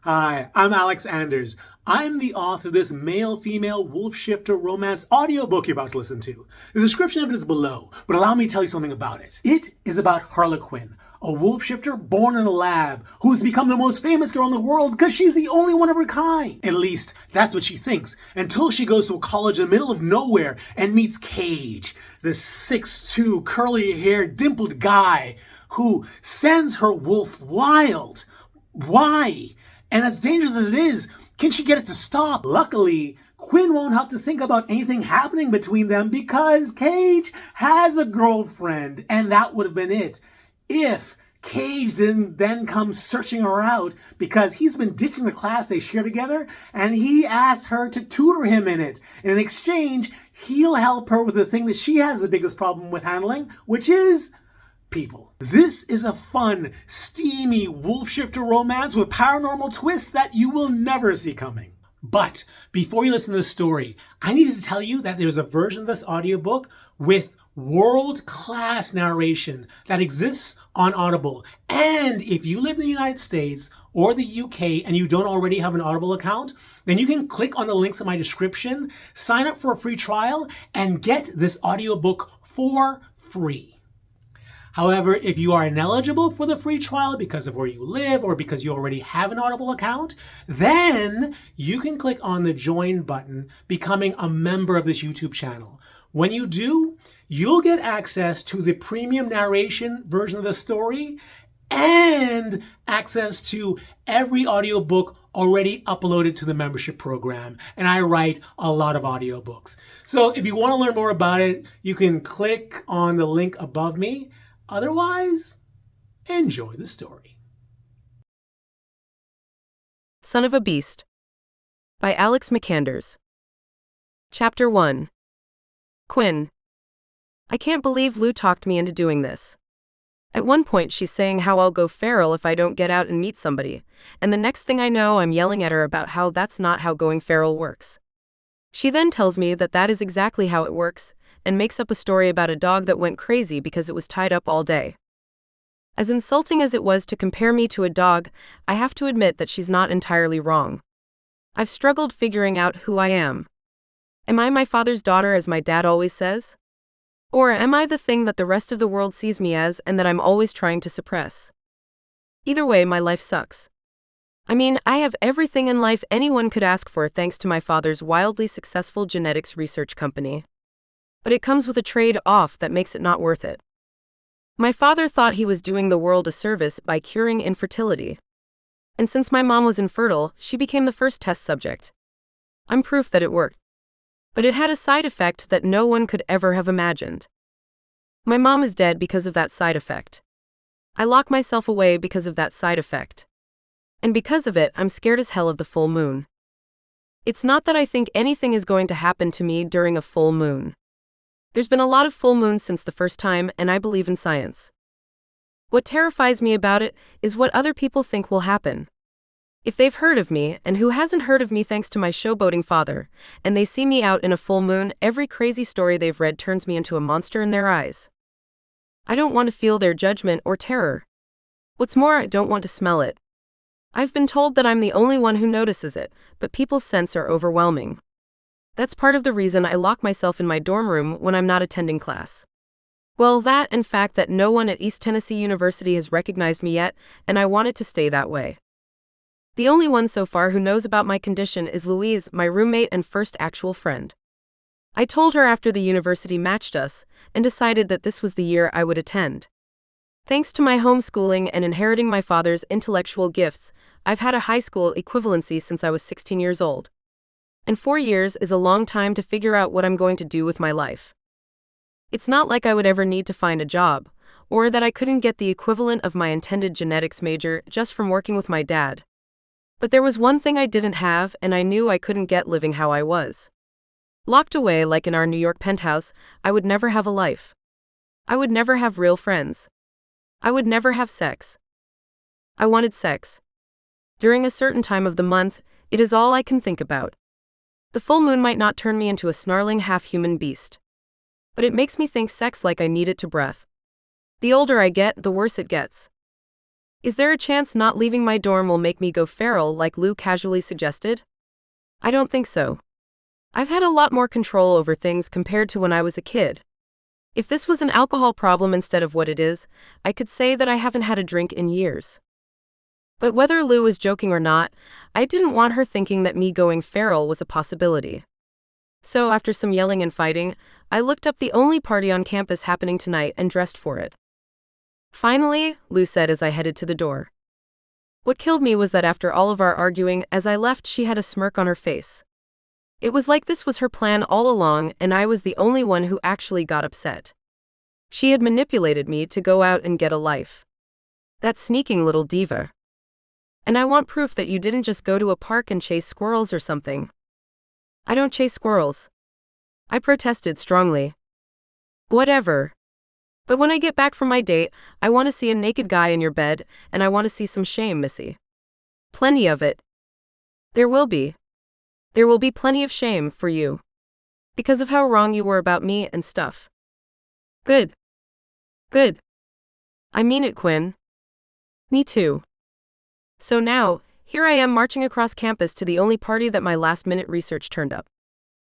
Hi, I'm Alex Anders. I'm the author of this male-female wolf shifter romance audiobook you're about to listen to. The description of it is below, but allow me to tell you something about it. It is about Harlequin, a wolf shifter born in a lab who's become the most famous girl in the world because she's the only one of her kind. At least, that's what she thinks, until she goes to a college in the middle of nowhere and meets Cage, the 6'2", curly-haired, dimpled guy who sends her wolf wild. Why? And as dangerous as it is, can she get it to stop? Luckily, Quinn won't have to think about anything happening between them because Cage has a girlfriend, and that would have been it. If Cage didn't then come searching her out because he's been ditching the class they share together and he asked her to tutor him in it. In exchange, he'll help her with the thing that she has the biggest problem with handling, which is people. This is a fun, steamy wolf shifter romance with paranormal twists that you will never see coming. But before you listen to the story, I need to tell you that there's a version of this audiobook with world-class narration that exists on Audible. And if you live in the United States or the UK and you don't already have an Audible account, then you can click on the links in my description, sign up for a free trial, and get this audiobook for free. However, if you are ineligible for the free trial because of where you live or because you already have an Audible account, then you can click on the join button, becoming a member of this YouTube channel. When you do, you'll get access to the premium narration version of the story and access to every audiobook already uploaded to the membership program. And I write a lot of audiobooks. So if you want to learn more about it, you can click on the link above me. Otherwise, enjoy the story. Son of a Beast by Alex McAnders. Chapter 1. Quinn. I can't believe Lou talked me into doing this. At one point she's saying how I'll go feral if I don't get out and meet somebody, and the next thing I know I'm yelling at her about how that's not how going feral works. She then tells me that that is exactly how it works, and makes up a story about a dog that went crazy because it was tied up all day. As insulting as it was to compare me to a dog, I have to admit that she's not entirely wrong. I've struggled figuring out who I am. Am I my father's daughter, as my dad always says? Or am I the thing that the rest of the world sees me as and that I'm always trying to suppress? Either way, my life sucks. I mean, I have everything in life anyone could ask for thanks to my father's wildly successful genetics research company. But it comes with a trade-off that makes it not worth it. My father thought he was doing the world a service by curing infertility. And since my mom was infertile, she became the first test subject. I'm proof that it worked. But it had a side effect that no one could ever have imagined. My mom is dead because of that side effect. I lock myself away because of that side effect. And because of it, I'm scared as hell of the full moon. It's not that I think anything is going to happen to me during a full moon. There's been a lot of full moons since the first time, and I believe in science. What terrifies me about it is what other people think will happen. If they've heard of me, and who hasn't heard of me thanks to my showboating father, and they see me out in a full moon, every crazy story they've read turns me into a monster in their eyes. I don't want to feel their judgment or terror. What's more, I don't want to smell it. I've been told that I'm the only one who notices it, but people's scents are overwhelming. That's part of the reason I lock myself in my dorm room when I'm not attending class. Well, that and fact that no one at East Tennessee University has recognized me yet, and I want it to stay that way. The only one so far who knows about my condition is Louise, my roommate and first actual friend. I told her after the university matched us, and decided that this was the year I would attend. Thanks to my homeschooling and inheriting my father's intellectual gifts, I've had a high school equivalency since I was 16 years old. And 4 years is a long time to figure out what I'm going to do with my life. It's not like I would ever need to find a job, or that I couldn't get the equivalent of my intended genetics major just from working with my dad. But there was one thing I didn't have, and I knew I couldn't get living how I was. Locked away like in our New York penthouse, I would never have a life. I would never have real friends. I would never have sex. I wanted sex. During a certain time of the month, it is all I can think about. The full moon might not turn me into a snarling half-human beast. But it makes me think sex like I need it to breath. The older I get, the worse it gets. Is there a chance not leaving my dorm will make me go feral like Lou casually suggested? I don't think so. I've had a lot more control over things compared to when I was a kid. If this was an alcohol problem instead of what it is, I could say that I haven't had a drink in years. But whether Lou was joking or not, I didn't want her thinking that me going feral was a possibility. So after some yelling and fighting, I looked up the only party on campus happening tonight and dressed for it. Finally, Lou said as I headed to the door. What killed me was that after all of our arguing, as I left, she had a smirk on her face. It was like this was her plan all along and I was the only one who actually got upset. She had manipulated me to go out and get a life. That sneaking little diva. And I want proof that you didn't just go to a park and chase squirrels or something. I don't chase squirrels. I protested strongly. Whatever. But when I get back from my date, I want to see a naked guy in your bed, and I want to see some shame, Missy. Plenty of it. There will be. There will be plenty of shame for you. Because of how wrong you were about me and stuff. Good. Good. I mean it, Quinn. Me too. So now, here I am marching across campus to the only party that my last-minute research turned up.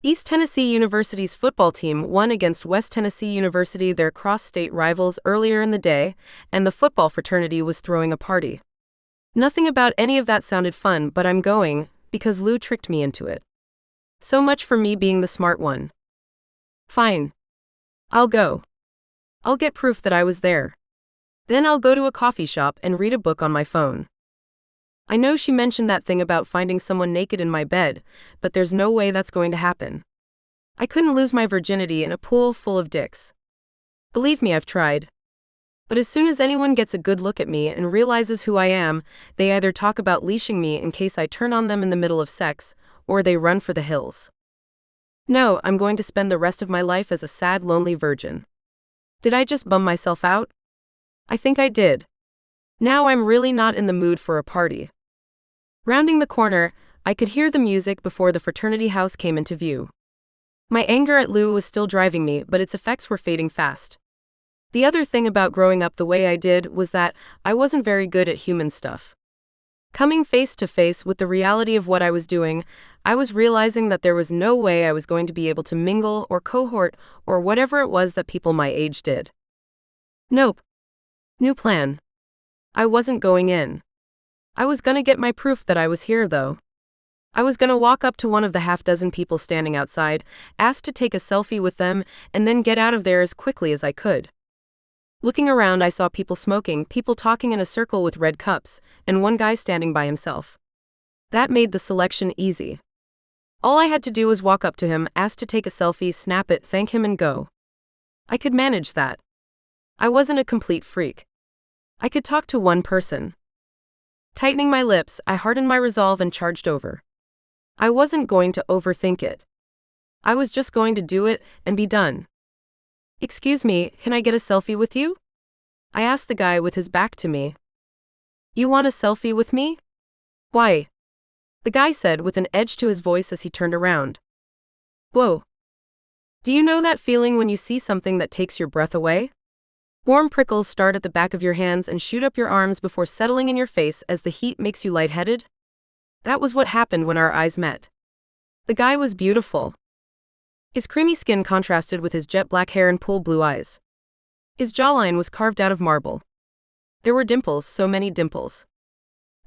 East Tennessee University's football team won against West Tennessee University, their cross-state rivals, earlier in the day, and the football fraternity was throwing a party. Nothing about any of that sounded fun, but I'm going, because Lou tricked me into it. So much for me being the smart one. Fine. I'll go. I'll get proof that I was there. Then I'll go to a coffee shop and read a book on my phone. I know she mentioned that thing about finding someone naked in my bed, but there's no way that's going to happen. I couldn't lose my virginity in a pool full of dicks. Believe me, I've tried. But as soon as anyone gets a good look at me and realizes who I am, they either talk about leashing me in case I turn on them in the middle of sex, or they run for the hills. No, I'm going to spend the rest of my life as a sad, lonely virgin. Did I just bum myself out? I think I did. Now I'm really not in the mood for a party. Rounding the corner, I could hear the music before the fraternity house came into view. My anger at Lou was still driving me, but its effects were fading fast. The other thing about growing up the way I did was that I wasn't very good at human stuff. Coming face to face with the reality of what I was doing, I was realizing that there was no way I was going to be able to mingle or cohort or whatever it was that people my age did. Nope. New plan. I wasn't going in. I was gonna get my proof that I was here, though. I was gonna walk up to one of the half-dozen people standing outside, ask to take a selfie with them, and then get out of there as quickly as I could. Looking around, I saw people smoking, people talking in a circle with red cups, and one guy standing by himself. That made the selection easy. All I had to do was walk up to him, ask to take a selfie, snap it, thank him, and go. I could manage that. I wasn't a complete freak. I could talk to one person. Tightening my lips, I hardened my resolve and charged over. I wasn't going to overthink it. I was just going to do it and be done. Excuse me, can I get a selfie with you? I asked the guy with his back to me. You want a selfie with me? Why? The guy said with an edge to his voice as he turned around. Whoa. Do you know that feeling when you see something that takes your breath away? Warm prickles start at the back of your hands and shoot up your arms before settling in your face as the heat makes you lightheaded? That was what happened when our eyes met. The guy was beautiful. His creamy skin contrasted with his jet black hair and pool blue eyes. His jawline was carved out of marble. There were dimples, so many dimples.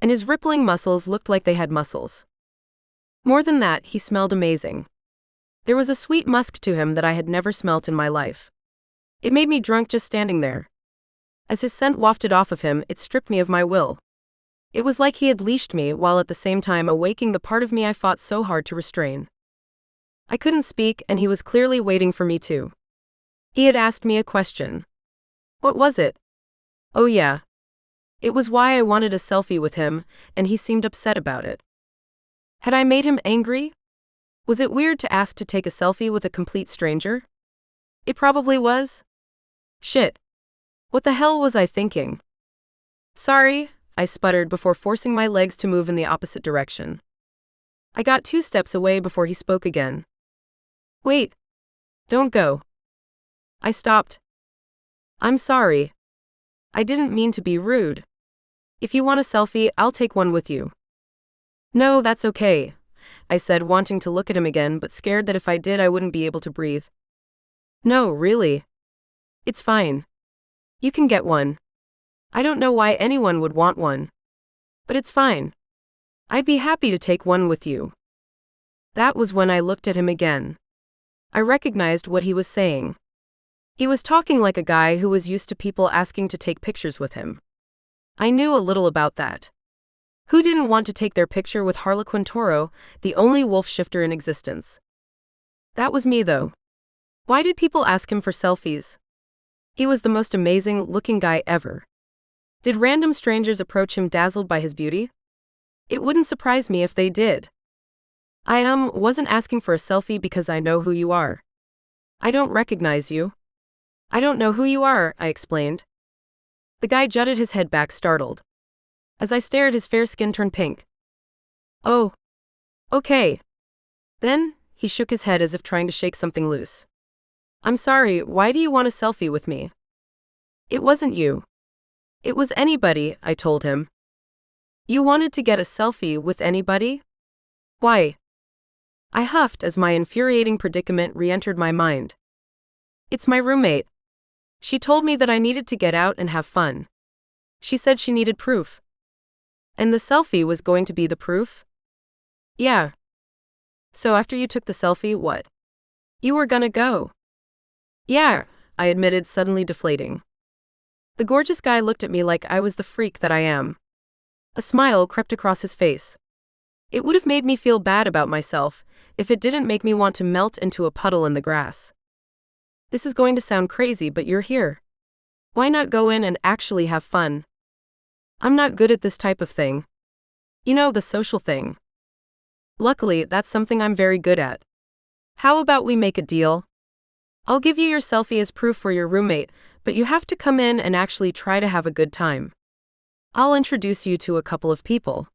And his rippling muscles looked like they had muscles. More than that, he smelled amazing. There was a sweet musk to him that I had never smelt in my life. It made me drunk just standing there. As his scent wafted off of him, it stripped me of my will. It was like he had leashed me while at the same time awaking the part of me I fought so hard to restrain. I couldn't speak, and he was clearly waiting for me to. He had asked me a question. What was it? Oh yeah. It was why I wanted a selfie with him, and he seemed upset about it. Had I made him angry? Was it weird to ask to take a selfie with a complete stranger? It probably was. Shit. What the hell was I thinking? Sorry, I sputtered before forcing my legs to move in the opposite direction. I got 2 steps away before he spoke again. Wait. Don't go. I stopped. I'm sorry. I didn't mean to be rude. If you want a selfie, I'll take one with you. No, that's okay, I said, wanting to look at him again but scared that if I did I wouldn't be able to breathe. No, really. It's fine. You can get one. I don't know why anyone would want one. But it's fine. I'd be happy to take one with you. That was when I looked at him again. I recognized what he was saying. He was talking like a guy who was used to people asking to take pictures with him. I knew a little about that. Who didn't want to take their picture with Harlequin Toro, the only wolf shifter in existence? That was me, though. Why did people ask him for selfies? He was the most amazing-looking guy ever. Did random strangers approach him dazzled by his beauty? It wouldn't surprise me if they did. I wasn't asking for a selfie because I know who you are. I don't recognize you. I don't know who you are, I explained. The guy jutted his head back, startled. As I stared, his fair skin turned pink. Oh. Okay. Then, he shook his head as if trying to shake something loose. I'm sorry, why do you want a selfie with me? It wasn't you. It was anybody, I told him. You wanted to get a selfie with anybody? Why? I huffed as my infuriating predicament re-entered my mind. It's my roommate. She told me that I needed to get out and have fun. She said she needed proof. And the selfie was going to be the proof? Yeah. So after you took the selfie, what? You were gonna go. Yeah, I admitted, suddenly deflating. The gorgeous guy looked at me like I was the freak that I am. A smile crept across his face. It would have made me feel bad about myself if it didn't make me want to melt into a puddle in the grass. This is going to sound crazy, but you're here. Why not go in and actually have fun? I'm not good at this type of thing. You know, the social thing. Luckily, that's something I'm very good at. How about we make a deal? I'll give you your selfie as proof for your roommate, but you have to come in and actually try to have a good time. I'll introduce you to a couple of people.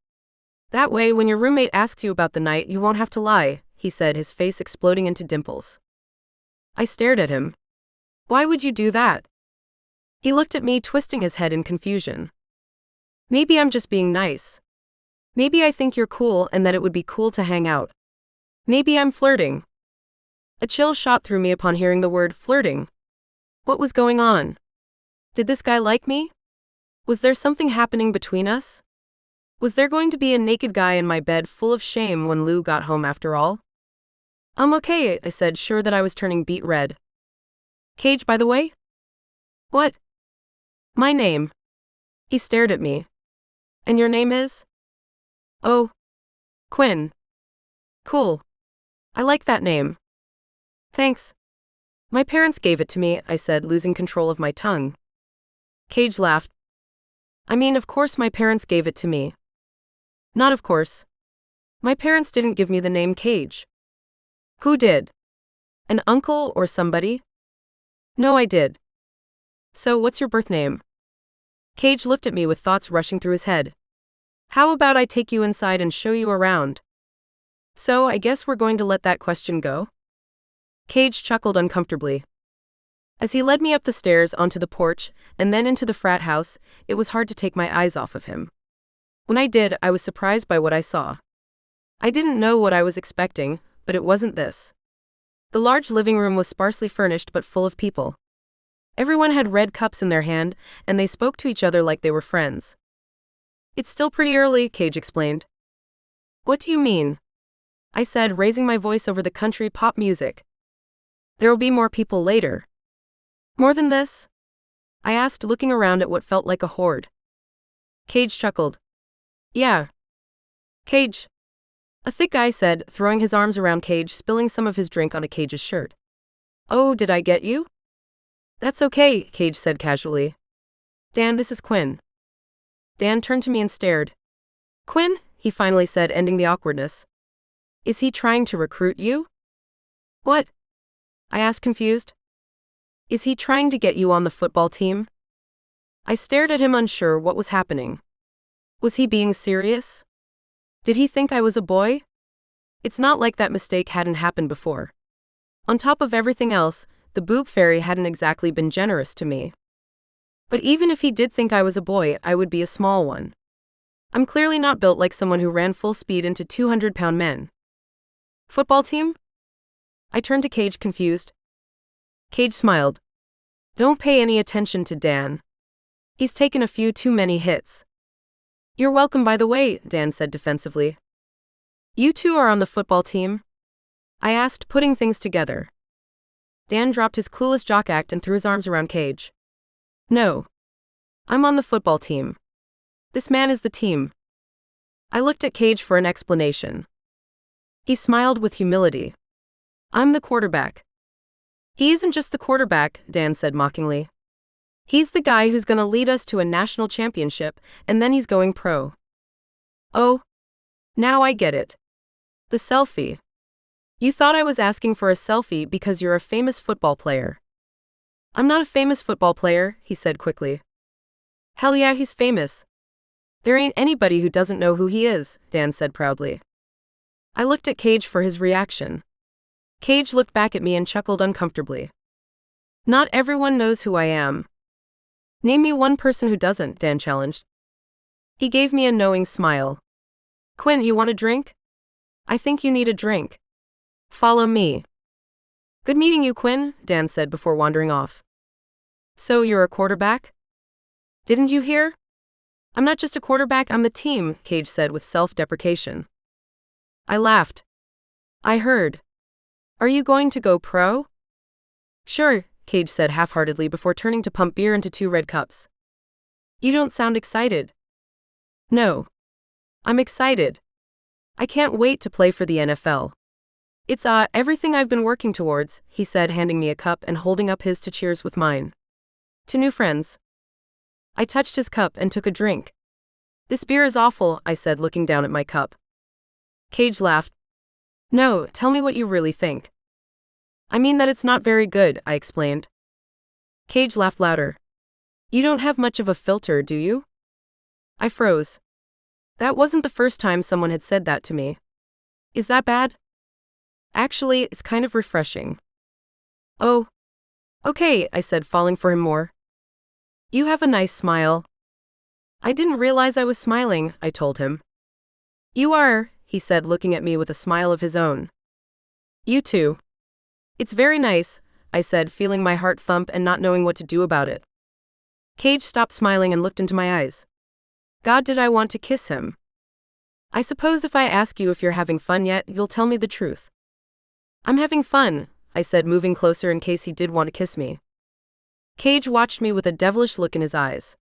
That way, when your roommate asks you about the night, you won't have to lie, he said, his face exploding into dimples. I stared at him. Why would you do that? He looked at me, twisting his head in confusion. Maybe I'm just being nice. Maybe I think you're cool and that it would be cool to hang out. Maybe I'm flirting. A chill shot through me upon hearing the word flirting. What was going on? Did this guy like me? Was there something happening between us? Was there going to be a naked guy in my bed full of shame when Lou got home after all? I'm okay, I said, sure that I was turning beet red. Cage, by the way? What? My name. He stared at me. And your name is? Oh. Quinn. Cool. I like that name. Thanks. My parents gave it to me, I said, losing control of my tongue. Cage laughed. I mean, of course my parents gave it to me. Not of course. My parents didn't give me the name Cage. Who did? An uncle or somebody? No, I did. So what's your birth name? Cage looked at me with thoughts rushing through his head. How about I take you inside and show you around? So I guess we're going to let that question go? Cage chuckled uncomfortably. As he led me up the stairs onto the porch and then into the frat house, it was hard to take my eyes off of him. When I did, I was surprised by what I saw. I didn't know what I was expecting, but it wasn't this. The large living room was sparsely furnished but full of people. Everyone had red cups in their hand, and they spoke to each other like they were friends. It's still pretty early, Cage explained. What do you mean? I said, raising my voice over the country pop music. There'll be more people later. More than this? I asked, looking around at what felt like a horde. Cage chuckled. Yeah. Cage. A thick guy said, throwing his arms around Cage, spilling some of his drink onto Cage's shirt. Oh, did I get you? That's okay, Cage said casually. Dan, this is Quinn. Dan turned to me and stared. Quinn, he finally said, ending the awkwardness. Is he trying to recruit you? What? I asked, confused. Is he trying to get you on the football team? I stared at him, unsure what was happening. Was he being serious? Did he think I was a boy? It's not like that mistake hadn't happened before. On top of everything else, the boob fairy hadn't exactly been generous to me. But even if he did think I was a boy, I would be a small one. I'm clearly not built like someone who ran full speed into 200-pound men. Football team? I turned to Cage, confused. Cage smiled. Don't pay any attention to Dan. He's taken a few too many hits. You're welcome, by the way, Dan said defensively. You two are on the football team? I asked, putting things together. Dan dropped his clueless jock act and threw his arms around Cage. No. I'm on the football team. This man is the team. I looked at Cage for an explanation. He smiled with humility. I'm the quarterback. He isn't just the quarterback, Dan said mockingly. He's the guy who's going to lead us to a national championship, and then he's going pro. Oh. Now I get it. The selfie. You thought I was asking for a selfie because you're a famous football player. I'm not a famous football player, he said quickly. Hell yeah, he's famous. There ain't anybody who doesn't know who he is, Dan said proudly. I looked at Cage for his reaction. Cage looked back at me and chuckled uncomfortably. Not everyone knows who I am. Name me one person who doesn't, Dan challenged. He gave me a knowing smile. Quinn, you want a drink? I think you need a drink. Follow me. Good meeting you, Quinn, Dan said before wandering off. So you're a quarterback? Didn't you hear? I'm not just a quarterback, I'm the team, Cage said with self-deprecation. I laughed. I heard. Are you going to go pro? Sure, Cage said half-heartedly before turning to pump beer into 2 red cups. You don't sound excited. No. I'm excited. I can't wait to play for the NFL. It's everything I've been working towards, he said, handing me a cup and holding up his to cheers with mine. To new friends. I touched his cup and took a drink. This beer is awful, I said, looking down at my cup. Cage laughed. No, tell me what you really think. I mean that it's not very good, I explained. Cage laughed louder. You don't have much of a filter, do you? I froze. That wasn't the first time someone had said that to me. Is that bad? Actually, it's kind of refreshing. Oh. Okay, I said, falling for him more. You have a nice smile. I didn't realize I was smiling, I told him. You are, he said, looking at me with a smile of his own. You too. It's very nice, I said, feeling my heart thump and not knowing what to do about it. Cage stopped smiling and looked into my eyes. God, did I want to kiss him? I suppose if I ask you if you're having fun yet, you'll tell me the truth. I'm having fun, I said, moving closer in case he did want to kiss me. Cage watched me with a devilish look in his eyes.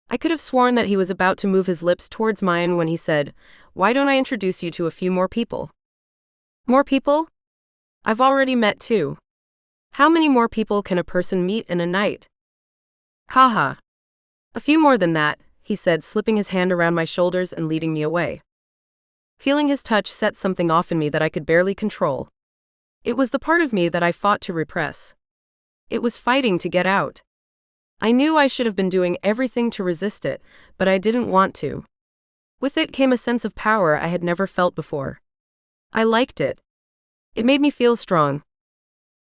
I could have sworn that he was about to move his lips towards mine when he said, Why don't I introduce you to a few more people? More people? I've already met 2. How many more people can a person meet in a night? Haha. A few more than that, he said, slipping his hand around my shoulders and leading me away. Feeling his touch set something off in me that I could barely control. It was the part of me that I fought to repress. It was fighting to get out. I knew I should have been doing everything to resist it, but I didn't want to. With it came a sense of power I had never felt before. I liked it. It made me feel strong.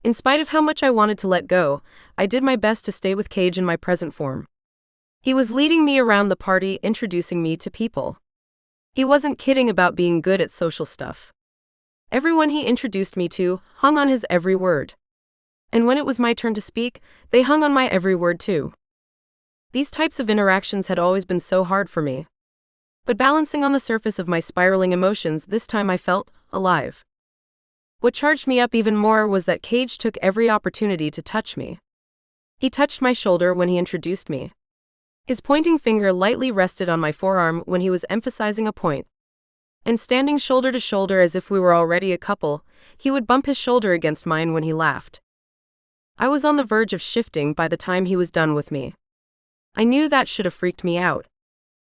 In spite of how much I wanted to let go, I did my best to stay with Cage in my present form. He was leading me around the party, introducing me to people. He wasn't kidding about being good at social stuff. Everyone he introduced me to hung on his every word. And when it was my turn to speak, they hung on my every word too. These types of interactions had always been so hard for me. But balancing on the surface of my spiraling emotions, this time I felt alive. What charged me up even more was that Cage took every opportunity to touch me. He touched my shoulder when he introduced me. His pointing finger lightly rested on my forearm when he was emphasizing a point. And standing shoulder to shoulder as if we were already a couple, he would bump his shoulder against mine when he laughed. I was on the verge of shifting by the time he was done with me. I knew that should have freaked me out.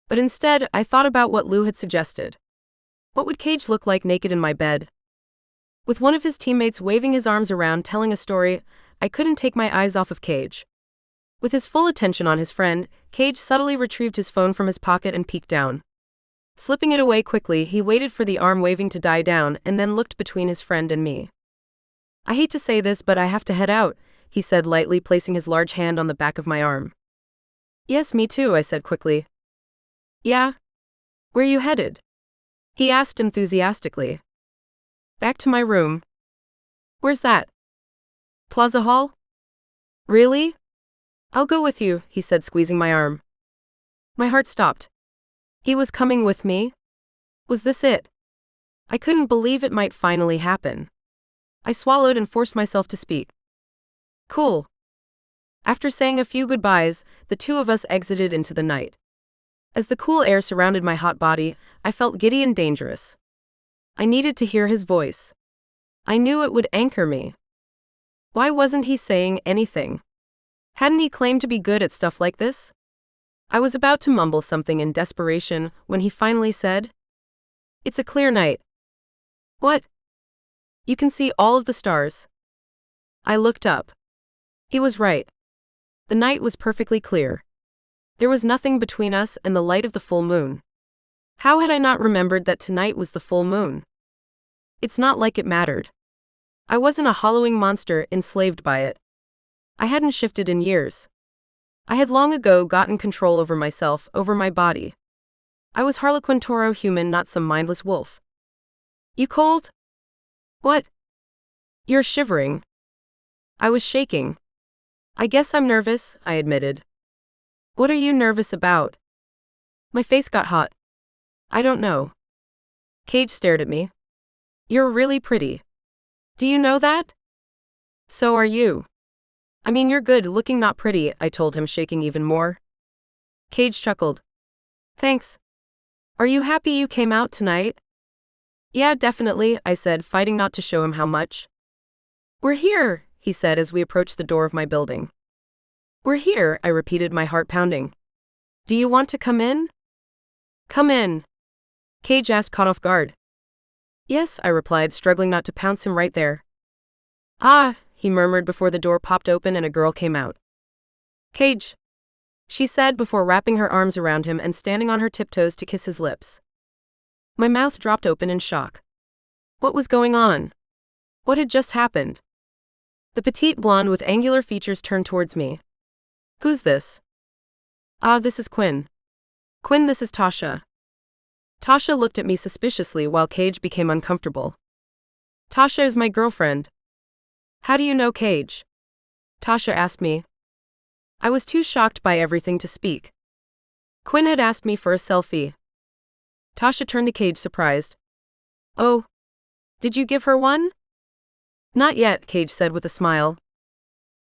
But instead, I thought about what Lou had suggested. What would Cage look like naked in my bed? With one of his teammates waving his arms around telling a story, I couldn't take my eyes off of Cage. With his full attention on his friend, Cage subtly retrieved his phone from his pocket and peeked down. Slipping it away quickly, he waited for the arm waving to die down and then looked between his friend and me. I hate to say this, but I have to head out, he said lightly, placing his large hand on the back of my arm. Yes, me too, I said quickly. Yeah? Where you headed? He asked enthusiastically. Back to my room. Where's that? Plaza Hall? Really? I'll go with you, he said, squeezing my arm. My heart stopped. He was coming with me? Was this it? I couldn't believe it might finally happen. I swallowed and forced myself to speak. Cool. After saying a few goodbyes, the two of us exited into the night. As the cool air surrounded my hot body, I felt giddy and dangerous. I needed to hear his voice. I knew it would anchor me. Why wasn't he saying anything? Hadn't he claimed to be good at stuff like this? I was about to mumble something in desperation when he finally said, It's a clear night. What? You can see all of the stars. I looked up. He was right. The night was perfectly clear. There was nothing between us and the light of the full moon. How had I not remembered that tonight was the full moon? It's not like it mattered. I wasn't a hollowing monster enslaved by it. I hadn't shifted in years. I had long ago gotten control over myself, over my body. I was Harlequin Toro human, not some mindless wolf. You cold? What? You're shivering. I was shaking. I guess I'm nervous, I admitted. What are you nervous about? My face got hot. I don't know. Cage stared at me. You're really pretty. Do you know that? So are you. I mean, you're good looking, not pretty, I told him, shaking even more. Cage chuckled. Thanks. Are you happy you came out tonight? Yeah, definitely, I said, fighting not to show him how much. We're here, he said as we approached the door of my building. We're here, I repeated, my heart pounding. Do you want to come in? Come in. Cage asked, caught off guard. Yes, I replied, struggling not to pounce him right there. Ah, he murmured before the door popped open and a girl came out. Cage, she said before wrapping her arms around him and standing on her tiptoes to kiss his lips. My mouth dropped open in shock. What was going on? What had just happened? The petite blonde with angular features turned towards me. Who's this? Ah, this is Quinn. Quinn, this is Tasha. Tasha looked at me suspiciously while Cage became uncomfortable. Tasha is my girlfriend. How do you know Cage? Tasha asked me. I was too shocked by everything to speak. Quinn had asked me for a selfie. Tasha turned to Cage, surprised. Oh, did you give her one? Not yet, Cage said with a smile.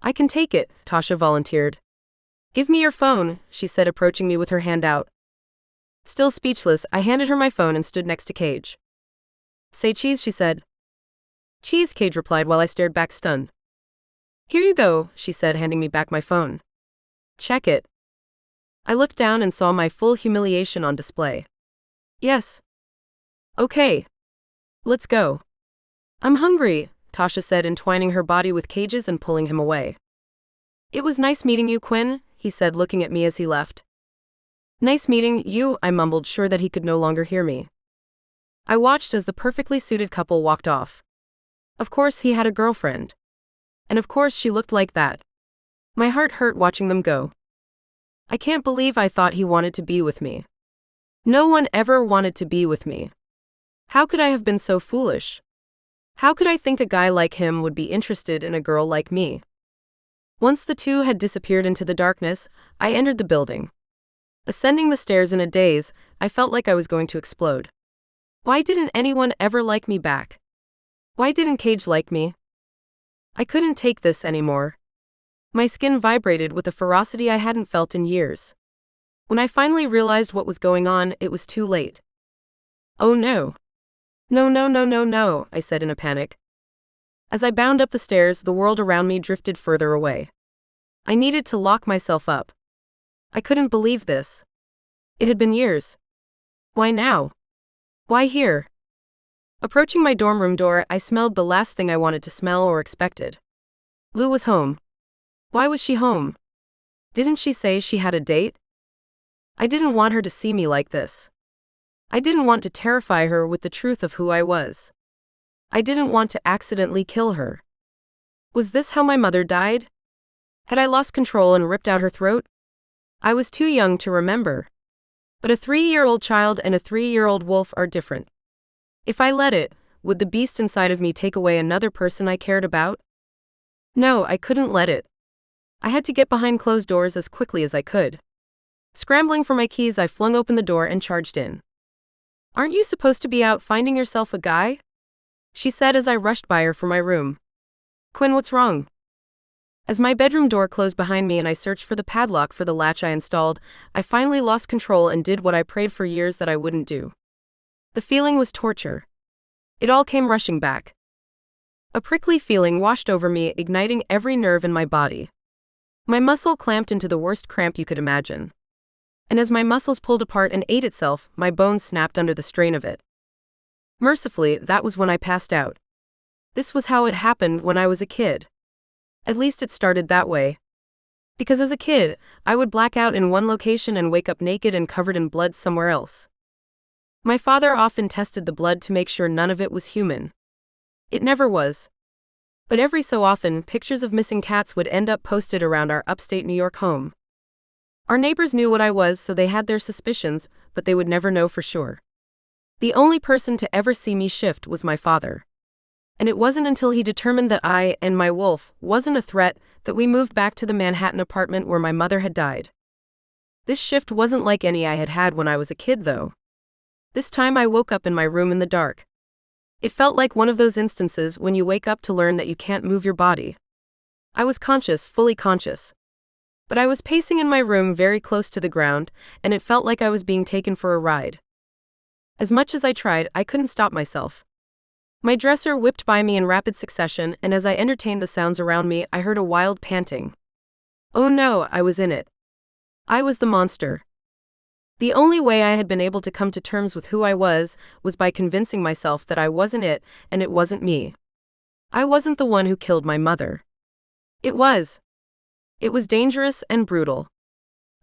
I can take it, Tasha volunteered. Give me your phone, she said, approaching me with her hand out. Still speechless, I handed her my phone and stood next to Cage. Say cheese, she said. Cheese, Cage replied while I stared back stunned. Here you go, she said, handing me back my phone. Check it. I looked down and saw my full humiliation on display. Yes. Okay. Let's go. I'm hungry, Tasha said, entwining her body with Cage's and pulling him away. It was nice meeting you, Quinn, he said, looking at me as he left. Nice meeting you, I mumbled, sure that he could no longer hear me. I watched as the perfectly suited couple walked off. Of course he had a girlfriend. And of course she looked like that. My heart hurt watching them go. I can't believe I thought he wanted to be with me. No one ever wanted to be with me. How could I have been so foolish? How could I think a guy like him would be interested in a girl like me? Once the two had disappeared into the darkness, I entered the building. Ascending the stairs in a daze, I felt like I was going to explode. Why didn't anyone ever like me back? Why didn't Cage like me? I couldn't take this anymore. My skin vibrated with a ferocity I hadn't felt in years. When I finally realized what was going on, it was too late. Oh no. No, no, no, no, no, I said in a panic. As I bounded up the stairs, the world around me drifted further away. I needed to lock myself up. I couldn't believe this. It had been years. Why now? Why here? Approaching my dorm room door, I smelled the last thing I wanted to smell or expected. Lou was home. Why was she home? Didn't she say she had a date? I didn't want her to see me like this. I didn't want to terrify her with the truth of who I was. I didn't want to accidentally kill her. Was this how my mother died? Had I lost control and ripped out her throat? I was too young to remember. But a 3-year-old child and a 3-year-old wolf are different. If I let it, would the beast inside of me take away another person I cared about? No, I couldn't let it. I had to get behind closed doors as quickly as I could. Scrambling for my keys, I flung open the door and charged in. "Aren't you supposed to be out finding yourself a guy?" she said as I rushed by her from my room. "Quinn, what's wrong?" As my bedroom door closed behind me and I searched for the padlock for the latch I installed, I finally lost control and did what I prayed for years that I wouldn't do. The feeling was torture. It all came rushing back. A prickly feeling washed over me, igniting every nerve in my body. My muscle clamped into the worst cramp you could imagine. And as my muscles pulled apart and ate itself, my bones snapped under the strain of it. Mercifully, that was when I passed out. This was how it happened when I was a kid. At least it started that way. Because as a kid, I would black out in one location and wake up naked and covered in blood somewhere else. My father often tested the blood to make sure none of it was human. It never was. But every so often, pictures of missing cats would end up posted around our upstate New York home. Our neighbors knew what I was, so they had their suspicions, but they would never know for sure. The only person to ever see me shift was my father. And it wasn't until he determined that I and my wolf wasn't a threat that we moved back to the Manhattan apartment where my mother had died. This shift wasn't like any I had had when I was a kid, though. This time I woke up in my room in the dark. It felt like one of those instances when you wake up to learn that you can't move your body. I was conscious, fully conscious. But I was pacing in my room very close to the ground, and it felt like I was being taken for a ride. As much as I tried, I couldn't stop myself. My dresser whipped by me in rapid succession, and as I entertained the sounds around me, I heard a wild panting. Oh no, I was in it. I was the monster. The only way I had been able to come to terms with who I was by convincing myself that I wasn't it, and it wasn't me. I wasn't the one who killed my mother. It was. It was dangerous and brutal.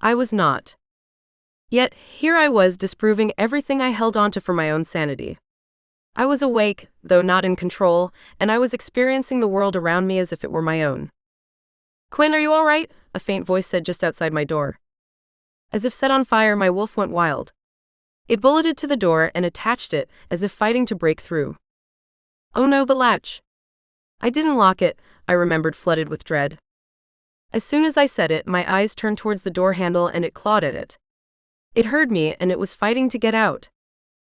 I was not. Yet, here I was disproving everything I held onto for my own sanity. I was awake, though not in control, and I was experiencing the world around me as if it were my own. "Quinn, are you all right?" a faint voice said just outside my door. As if set on fire, my wolf went wild. It bulleted to the door and attached it, as if fighting to break through. Oh no, the latch. I didn't lock it, I remembered, flooded with dread. As soon as I said it, my eyes turned towards the door handle and it clawed at it. It heard me and it was fighting to get out.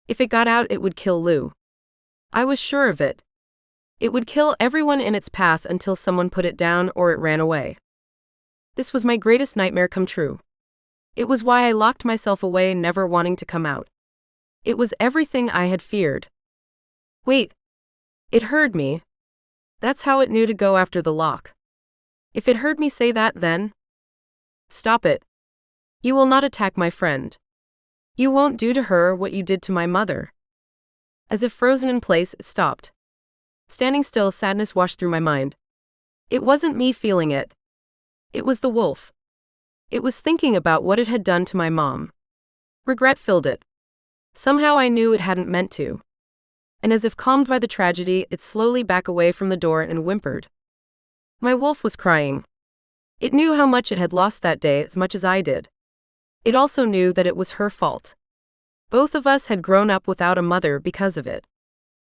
If it got out, it would kill Lou. I was sure of it. It would kill everyone in its path until someone put it down or it ran away. This was my greatest nightmare come true. It was why I locked myself away, never wanting to come out. It was everything I had feared. Wait. It heard me. That's how it knew to go after the lock. If it heard me say that, then... Stop it. You will not attack my friend. You won't do to her what you did to my mother. As if frozen in place, it stopped. Standing still, sadness washed through my mind. It wasn't me feeling it. It was the wolf. It was thinking about what it had done to my mom. Regret filled it. Somehow I knew it hadn't meant to. And as if calmed by the tragedy, it slowly backed away from the door and whimpered. My wolf was crying. It knew how much it had lost that day as much as I did. It also knew that it was her fault. Both of us had grown up without a mother because of it.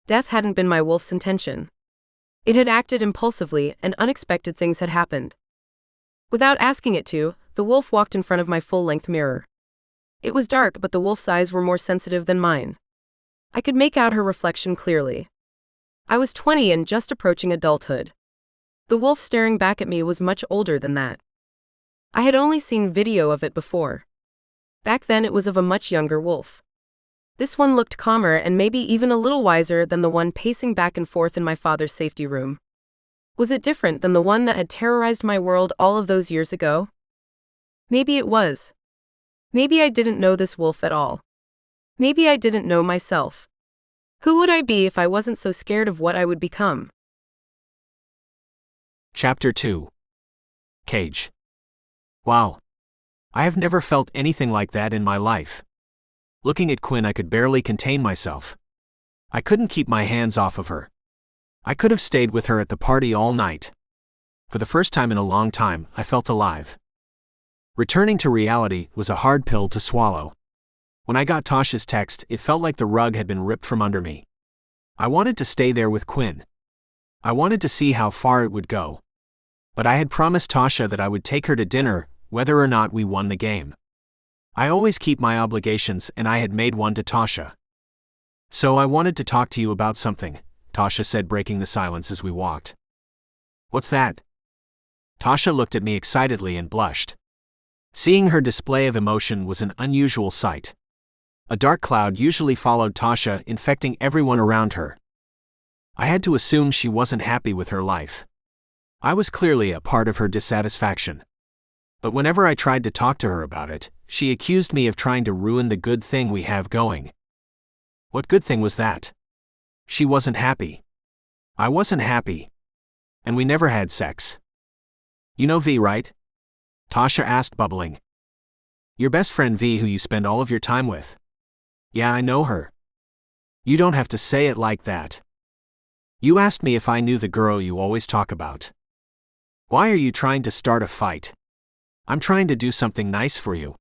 Death hadn't been my wolf's intention. It had acted impulsively, and unexpected things had happened. Without asking it to, the wolf walked in front of my full-length mirror. It was dark, but the wolf's eyes were more sensitive than mine. I could make out her reflection clearly. I was 20 and just approaching adulthood. The wolf staring back at me was much older than that. I had only seen video of it before. Back then it was of a much younger wolf. This one looked calmer and maybe even a little wiser than the one pacing back and forth in my father's safety room. Was it different than the one that had terrorized my world all of those years ago? Maybe it was. Maybe I didn't know this wolf at all. Maybe I didn't know myself. Who would I be if I wasn't so scared of what I would become? Chapter 2. Cage. Wow. I have never felt anything like that in my life. Looking at Quinn, I could barely contain myself. I couldn't keep my hands off of her. I could have stayed with her at the party all night. For the first time in a long time, I felt alive. Returning to reality was a hard pill to swallow. When I got Tasha's text, it felt like the rug had been ripped from under me. I wanted to stay there with Quinn. I wanted to see how far it would go. But I had promised Tasha that I would take her to dinner, whether or not we won the game. I always keep my obligations, and I had made one to Tasha. So I wanted to talk to you about something, Tasha said, breaking the silence as we walked. What's that? Tasha looked at me excitedly and blushed. Seeing her display of emotion was an unusual sight. A dark cloud usually followed Tasha, infecting everyone around her. I had to assume she wasn't happy with her life. I was clearly a part of her dissatisfaction. But whenever I tried to talk to her about it, she accused me of trying to ruin the good thing we have going. What good thing was that? She wasn't happy. I wasn't happy. And we never had sex. You know V, right? Tasha asked, bubbling. Your best friend V, who you spend all of your time with. Yeah, I know her. You don't have to say it like that. You asked me if I knew the girl you always talk about. Why are you trying to start a fight? I'm trying to do something nice for you.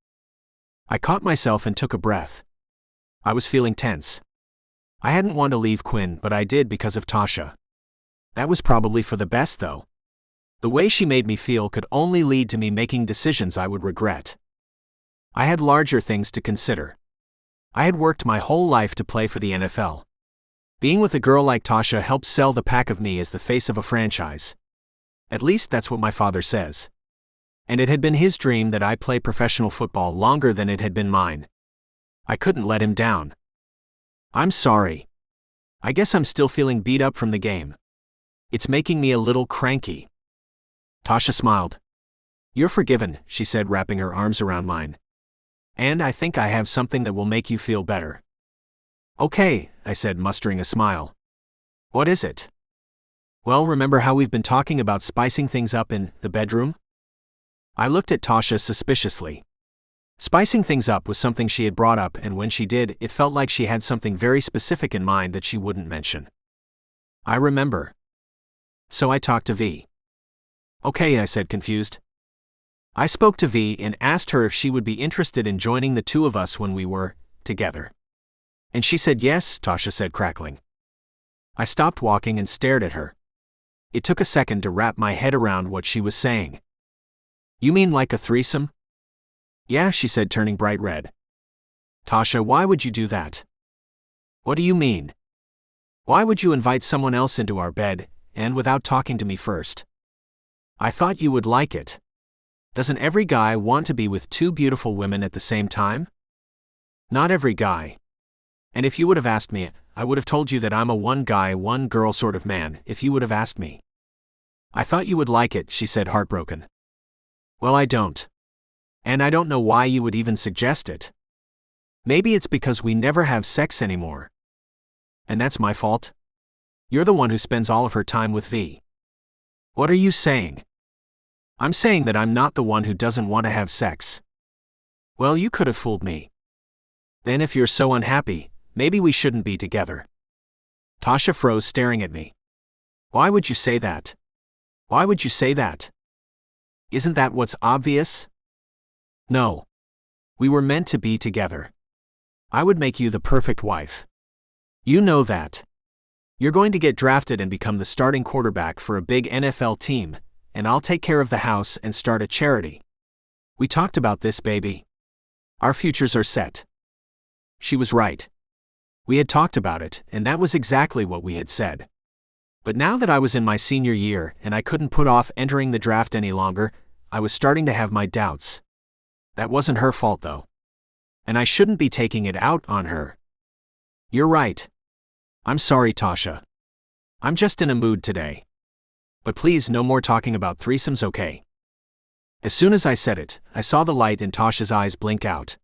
I caught myself and took a breath. I was feeling tense. I hadn't wanted to leave Quinn, but I did because of Tasha. That was probably for the best, though. The way she made me feel could only lead to me making decisions I would regret. I had larger things to consider. I had worked my whole life to play for the NFL. Being with a girl like Tasha helped sell the pack of me as the face of a franchise. At least that's what my father says. And it had been his dream that I play professional football longer than it had been mine. I couldn't let him down. I'm sorry. I guess I'm still feeling beat up from the game. It's making me a little cranky. Tasha smiled. You're forgiven, she said, wrapping her arms around mine. And I think I have something that will make you feel better. Okay, I said, mustering a smile. What is it? Well, remember how we've been talking about spicing things up in the bedroom? I looked at Tasha suspiciously. Spicing things up was something she had brought up, and when she did, it felt like she had something very specific in mind that she wouldn't mention. I remember. So I talked to V. Okay, I said, confused. I spoke to V and asked her if she would be interested in joining the two of us when we were together. And she said yes, Tasha said, crackling. I stopped walking and stared at her. It took a second to wrap my head around what she was saying. You mean like a threesome? Yeah, she said, turning bright red. Tasha, why would you do that? What do you mean? Why would you invite someone else into our bed, and without talking to me first? I thought you would like it. Doesn't every guy want to be with two beautiful women at the same time? Not every guy. And if you would have asked me, I would have told you that I'm a one guy, one girl sort of man, if you would have asked me. I thought you would like it, she said, heartbroken. Well, I don't. And I don't know why you would even suggest it. Maybe it's because we never have sex anymore. And that's my fault? You're the one who spends all of her time with V. What are you saying? I'm saying that I'm not the one who doesn't want to have sex. Well, you could have fooled me. Then if you're so unhappy, maybe we shouldn't be together. Tasha froze, staring at me. Why would you say that? Why would you say that? Isn't that what's obvious? No. We were meant to be together. I would make you the perfect wife. You know that. You're going to get drafted and become the starting quarterback for a big NFL team, and I'll take care of the house and start a charity. We talked about this, baby. Our futures are set. She was right. We had talked about it, and that was exactly what we had said. But now that I was in my senior year and I couldn't put off entering the draft any longer, I was starting to have my doubts. That wasn't her fault, though. And I shouldn't be taking it out on her. You're right. I'm sorry, Tasha. I'm just in a mood today. But please, no more talking about threesomes, okay? As soon as I said it, I saw the light in Tasha's eyes blink out.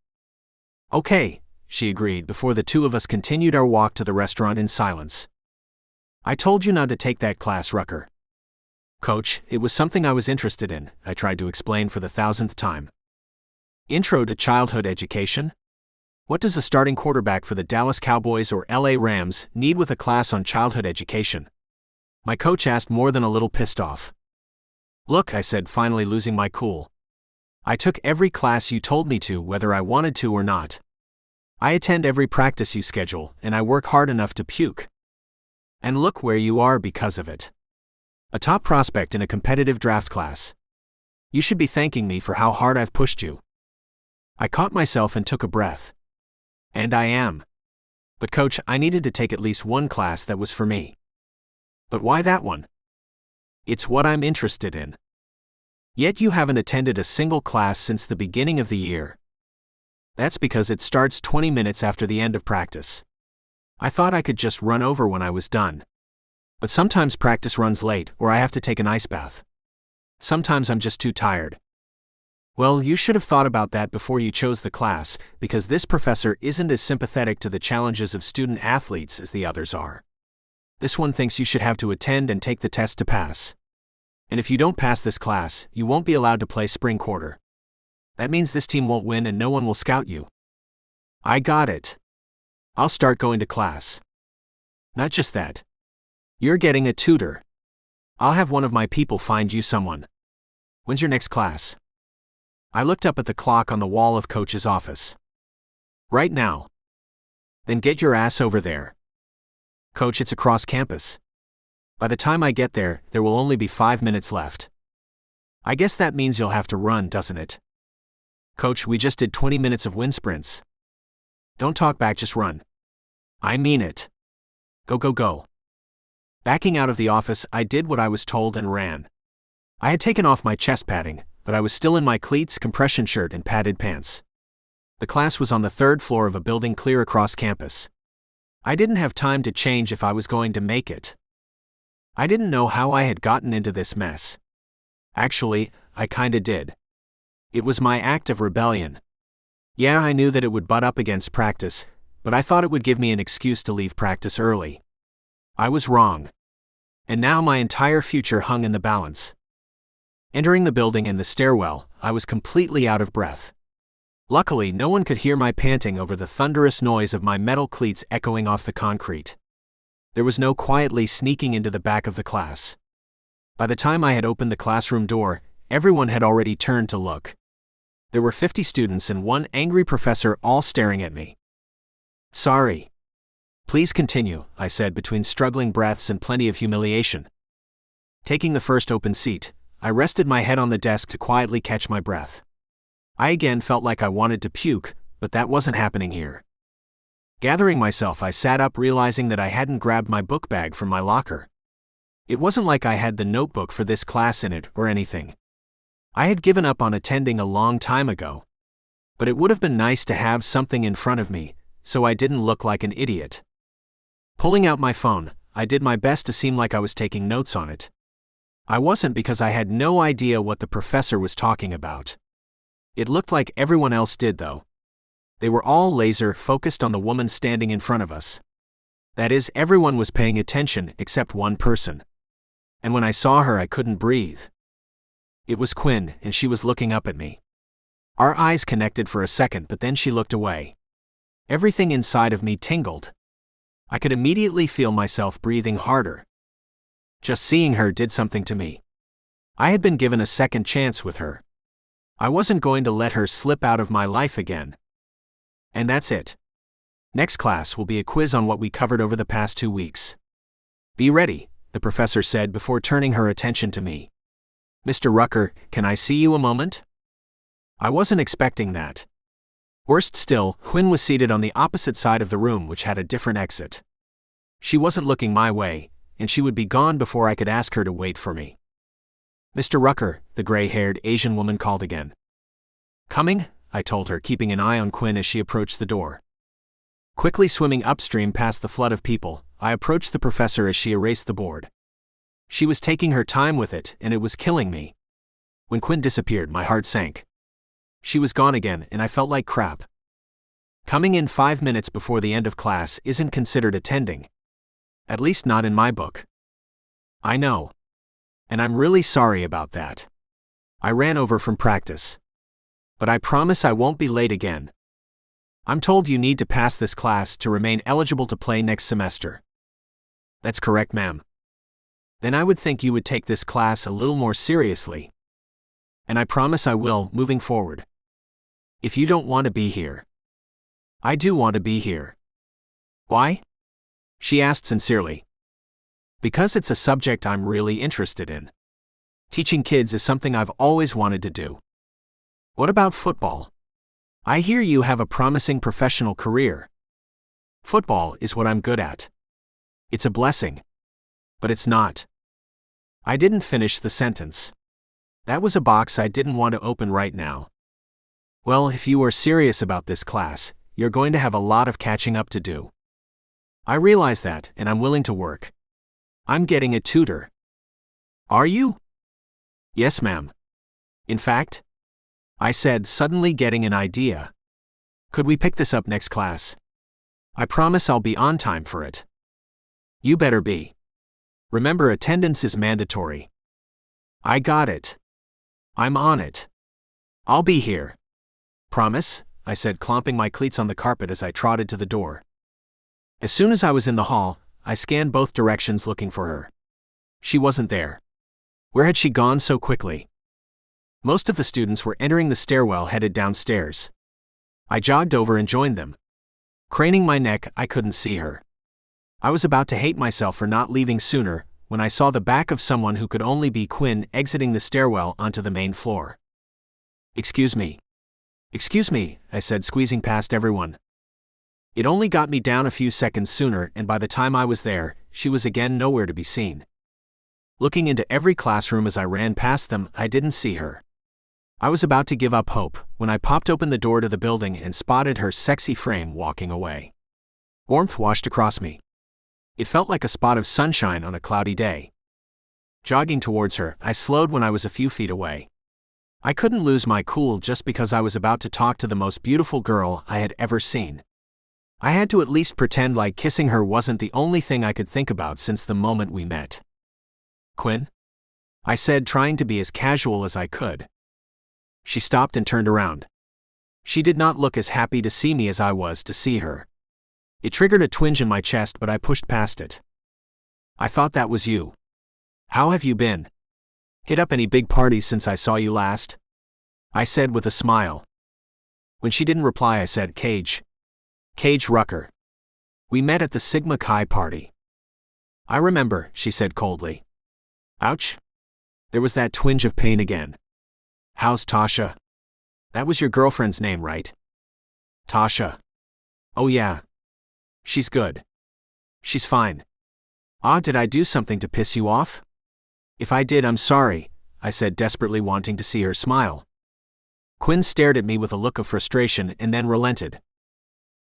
Okay, she agreed before the two of us continued our walk to the restaurant in silence. I told you not to take that class, Rucker. Coach, it was something I was interested in, I tried to explain for the 1000th time. Intro to Childhood Education? What does a starting quarterback for the Dallas Cowboys or LA Rams need with a class on childhood education? My coach asked, more than a little pissed off. Look, I said, finally losing my cool. I took every class you told me to, whether I wanted to or not. I attend every practice you schedule, and I work hard enough to puke. And look where you are because of it. A top prospect in a competitive draft class. You should be thanking me for how hard I've pushed you. I caught myself and took a breath. And I am. But coach, I needed to take at least one class that was for me. But why that one? It's what I'm interested in. Yet you haven't attended a single class since the beginning of the year. That's because it starts 20 minutes after the end of practice. I thought I could just run over when I was done. But sometimes practice runs late, or I have to take an ice bath. Sometimes I'm just too tired. Well, you should have thought about that before you chose the class, because this professor isn't as sympathetic to the challenges of student athletes as the others are. This one thinks you should have to attend and take the test to pass. And if you don't pass this class, you won't be allowed to play spring quarter. That means this team won't win and no one will scout you. I got it. I'll start going to class. Not just that. You're getting a tutor. I'll have one of my people find you someone. When's your next class? I looked up at the clock on the wall of Coach's office. Right now. Then get your ass over there. Coach, it's across campus. By the time I get there, there will only be 5 minutes left. I guess that means you'll have to run, doesn't it? Coach, we just did 20 minutes of wind sprints. Don't talk back, just run. I mean it. Go, go, go. Backing out of the office, I did what I was told and ran. I had taken off my chest padding, but I was still in my cleats, compression shirt, and padded pants. The class was on the 3rd floor of a building clear across campus. I didn't have time to change if I was going to make it. I didn't know how I had gotten into this mess. Actually, I kinda did. It was my act of rebellion. Yeah, I knew that it would butt up against practice, but I thought it would give me an excuse to leave practice early. I was wrong. And now my entire future hung in the balance. Entering the building and the stairwell, I was completely out of breath. Luckily, no one could hear my panting over the thunderous noise of my metal cleats echoing off the concrete. There was no quietly sneaking into the back of the class. By the time I had opened the classroom door, everyone had already turned to look. There were 50 students and one angry professor all staring at me. Sorry. Please continue, I said between struggling breaths and plenty of humiliation. Taking the first open seat, I rested my head on the desk to quietly catch my breath. I again felt like I wanted to puke, but that wasn't happening here. Gathering myself, I sat up, realizing that I hadn't grabbed my book bag from my locker. It wasn't like I had the notebook for this class in it or anything. I had given up on attending a long time ago. But it would have been nice to have something in front of me, so I didn't look like an idiot. Pulling out my phone, I did my best to seem like I was taking notes on it. I wasn't, because I had no idea what the professor was talking about. It looked like everyone else did, though. They were all laser-focused on the woman standing in front of us. That is, everyone was paying attention except one person. And when I saw her, I couldn't breathe. It was Quinn, and she was looking up at me. Our eyes connected for a second, but then she looked away. Everything inside of me tingled. I could immediately feel myself breathing harder. Just seeing her did something to me. I had been given a second chance with her. I wasn't going to let her slip out of my life again. And that's it. Next class will be a quiz on what we covered over the past 2 weeks. Be ready, the professor said before turning her attention to me. Mr. Rucker, can I see you a moment? I wasn't expecting that. Worst still, Quinn was seated on the opposite side of the room, which had a different exit. She wasn't looking my way, and she would be gone before I could ask her to wait for me. Mr. Rucker, the gray-haired Asian woman called again. Coming, I told her, keeping an eye on Quinn as she approached the door. Quickly swimming upstream past the flood of people, I approached the professor as she erased the board. She was taking her time with it, and it was killing me. When Quinn disappeared, my heart sank. She was gone again, and I felt like crap. Coming in 5 minutes before the end of class isn't considered attending. At least not in my book. I know. And I'm really sorry about that. I ran over from practice. But I promise I won't be late again. I'm told you need to pass this class to remain eligible to play next semester. That's correct, ma'am. Then I would think you would take this class a little more seriously. And I promise I will, moving forward. If you don't want to be here. I do want to be here. Why? She asked sincerely. Because it's a subject I'm really interested in. Teaching kids is something I've always wanted to do. What about football? I hear you have a promising professional career. Football is what I'm good at. It's a blessing. But it's not. I didn't finish the sentence. That was a box I didn't want to open right now. Well, if you are serious about this class, you're going to have a lot of catching up to do. I realize that, and I'm willing to work. I'm getting a tutor. Are you? Yes, ma'am. In fact, I said, suddenly getting an idea. Could we pick this up next class? I promise I'll be on time for it. You better be. Remember, attendance is mandatory. I got it. I'm on it. I'll be here. Promise, I said, clomping my cleats on the carpet as I trotted to the door. As soon as I was in the hall, I scanned both directions looking for her. She wasn't there. Where had she gone so quickly? Most of the students were entering the stairwell headed downstairs. I jogged over and joined them. Craning my neck, I couldn't see her. I was about to hate myself for not leaving sooner, when I saw the back of someone who could only be Quinn exiting the stairwell onto the main floor. Excuse me. Excuse me, I said, squeezing past everyone. It only got me down a few seconds sooner, and by the time I was there, she was again nowhere to be seen. Looking into every classroom as I ran past them, I didn't see her. I was about to give up hope, when I popped open the door to the building and spotted her sexy frame walking away. Warmth washed across me. It felt like a spot of sunshine on a cloudy day. Jogging towards her, I slowed when I was a few feet away. I couldn't lose my cool just because I was about to talk to the most beautiful girl I had ever seen. I had to at least pretend like kissing her wasn't the only thing I could think about since the moment we met. Quinn? I said, trying to be as casual as I could. She stopped and turned around. She did not look as happy to see me as I was to see her. It triggered a twinge in my chest, but I pushed past it. I thought that was you. How have you been? Hit up any big parties since I saw you last? I said with a smile. When she didn't reply, I said, Cage Rucker. We met at the Sigma Chi party. I remember, she said coldly. Ouch. There was that twinge of pain again. How's Tasha? That was your girlfriend's name, right? Tasha. Oh yeah. She's good. She's fine. Did I do something to piss you off? If I did, I'm sorry, I said, desperately wanting to see her smile. Quinn stared at me with a look of frustration and then relented.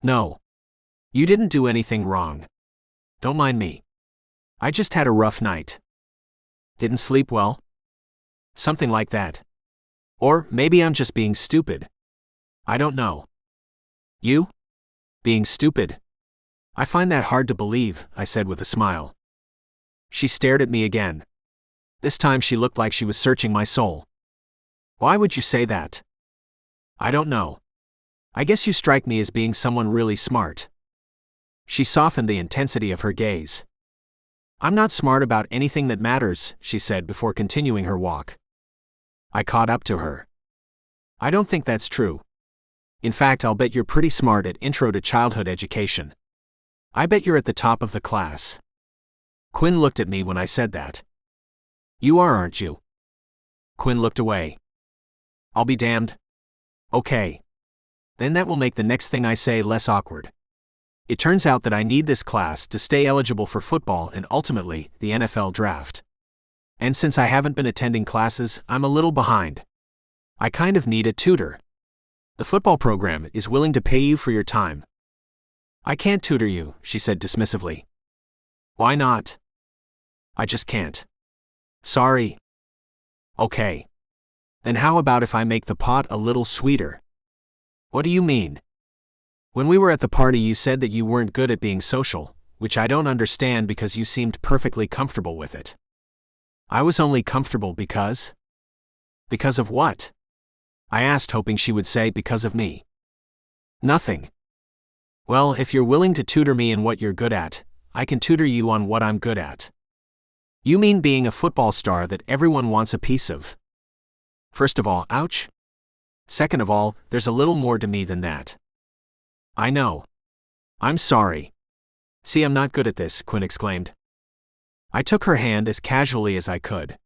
No. You didn't do anything wrong. Don't mind me. I just had a rough night. Didn't sleep well? Something like that. Or maybe I'm just being stupid. I don't know. You? Being stupid? I find that hard to believe, I said with a smile. She stared at me again. This time she looked like she was searching my soul. Why would you say that? I don't know. I guess you strike me as being someone really smart. She softened the intensity of her gaze. I'm not smart about anything that matters, she said before continuing her walk. I caught up to her. I don't think that's true. In fact, I'll bet you're pretty smart at Intro to Childhood Education. I bet you're at the top of the class. Quinn looked at me when I said that. You are, aren't you? Quinn looked away. I'll be damned. Okay. Then that will make the next thing I say less awkward. It turns out that I need this class to stay eligible for football and ultimately the NFL draft. And since I haven't been attending classes, I'm a little behind. I kind of need a tutor. The football program is willing to pay you for your time. I can't tutor you, she said dismissively. Why not? I just can't. Sorry. Okay. Then how about if I make the pot a little sweeter? What do you mean? When we were at the party, you said that you weren't good at being social, which I don't understand because you seemed perfectly comfortable with it. I was only comfortable because? Because of what? I asked, hoping she would say because of me. Nothing. Well, if you're willing to tutor me in what you're good at, I can tutor you on what I'm good at. You mean being a football star that everyone wants a piece of? First of all, ouch. Second of all, there's a little more to me than that. I know. I'm sorry. See, I'm not good at this, Quinn exclaimed. I took her hand as casually as I could.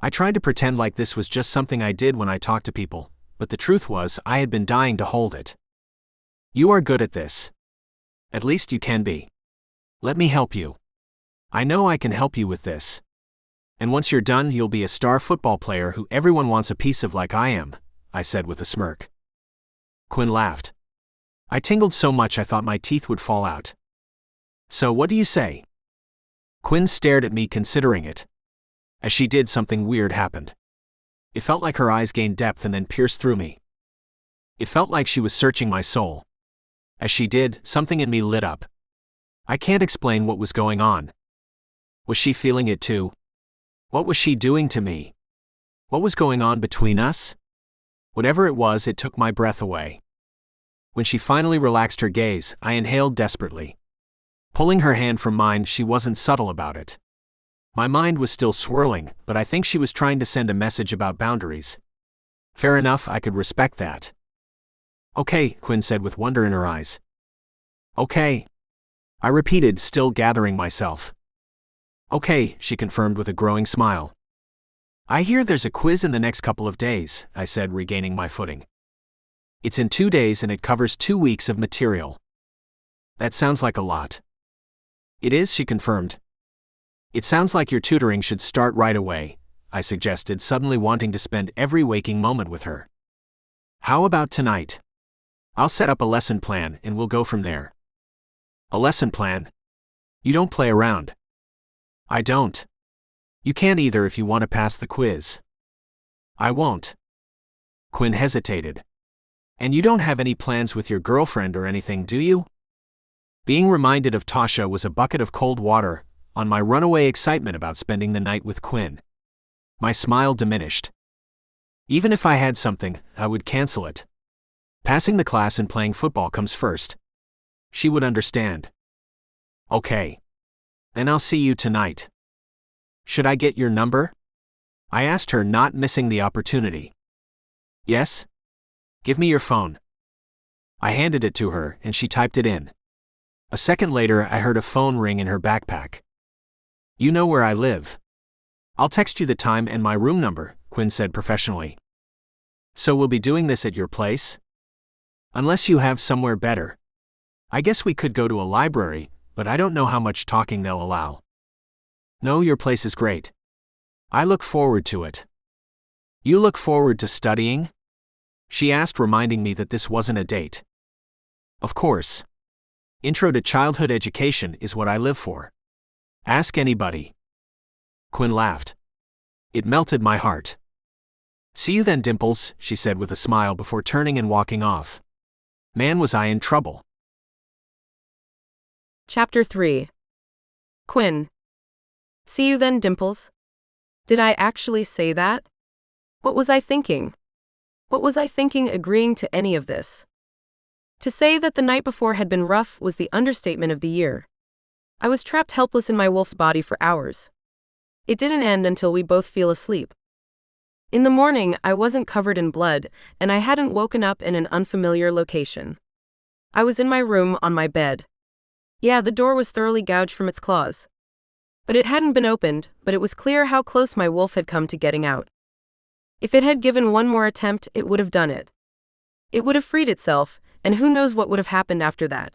I tried to pretend like this was just something I did when I talked to people, but the truth was I had been dying to hold it. You are good at this. At least you can be. Let me help you. I know I can help you with this. And once you're done, you'll be a star football player who everyone wants a piece of like I am, I said with a smirk. Quinn laughed. I tingled so much I thought my teeth would fall out. So what do you say? Quinn stared at me, considering it. As she did, something weird happened. It felt like her eyes gained depth and then pierced through me. It felt like she was searching my soul. As she did, something in me lit up. I can't explain what was going on. Was she feeling it too? What was she doing to me? What was going on between us? Whatever it was, it took my breath away. When she finally relaxed her gaze, I inhaled desperately. Pulling her hand from mine, she wasn't subtle about it. My mind was still swirling, but I think she was trying to send a message about boundaries. Fair enough, I could respect that. Okay, Quinn said with wonder in her eyes. Okay. I repeated, still gathering myself. Okay, she confirmed with a growing smile. I hear there's a quiz in the next couple of days, I said, regaining my footing. It's in 2 days and it covers 2 weeks of material. That sounds like a lot. It is, she confirmed. It sounds like your tutoring should start right away, I suggested, suddenly wanting to spend every waking moment with her. How about tonight? I'll set up a lesson plan and we'll go from there. A lesson plan? You don't play around. I don't. You can't either if you want to pass the quiz. I won't. Quinn hesitated. And you don't have any plans with your girlfriend or anything, do you? Being reminded of Tasha was a bucket of cold water on my runaway excitement about spending the night with Quinn. My smile diminished. Even if I had something, I would cancel it. Passing the class and playing football comes first. She would understand. Okay. Then I'll see you tonight. Should I get your number? I asked her, not missing the opportunity. Yes? Give me your phone. I handed it to her, and she typed it in. A second later, I heard a phone ring in her backpack. You know where I live. I'll text you the time and my room number, Quinn said professionally. So we'll be doing this at your place? Unless you have somewhere better. I guess we could go to a library, but I don't know how much talking they'll allow. No, your place is great. I look forward to it. You look forward to studying? She asked, reminding me that this wasn't a date. Of course. Intro to childhood education is what I live for. Ask anybody. Quinn laughed. It melted my heart. See you then, Dimples, she said with a smile before turning and walking off. Man, was I in trouble. Chapter 3. Quinn. See you then, Dimples. Did I actually say that? What was I thinking? What was I thinking agreeing to any of this? To say that the night before had been rough was the understatement of the year. I was trapped helpless in my wolf's body for hours. It didn't end until we both fell asleep. In the morning, I wasn't covered in blood, and I hadn't woken up in an unfamiliar location. I was in my room on my bed. Yeah, the door was thoroughly gouged from its claws. But it hadn't been opened, but it was clear how close my wolf had come to getting out. If it had given one more attempt, it would have done it. It would have freed itself, and who knows what would have happened after that.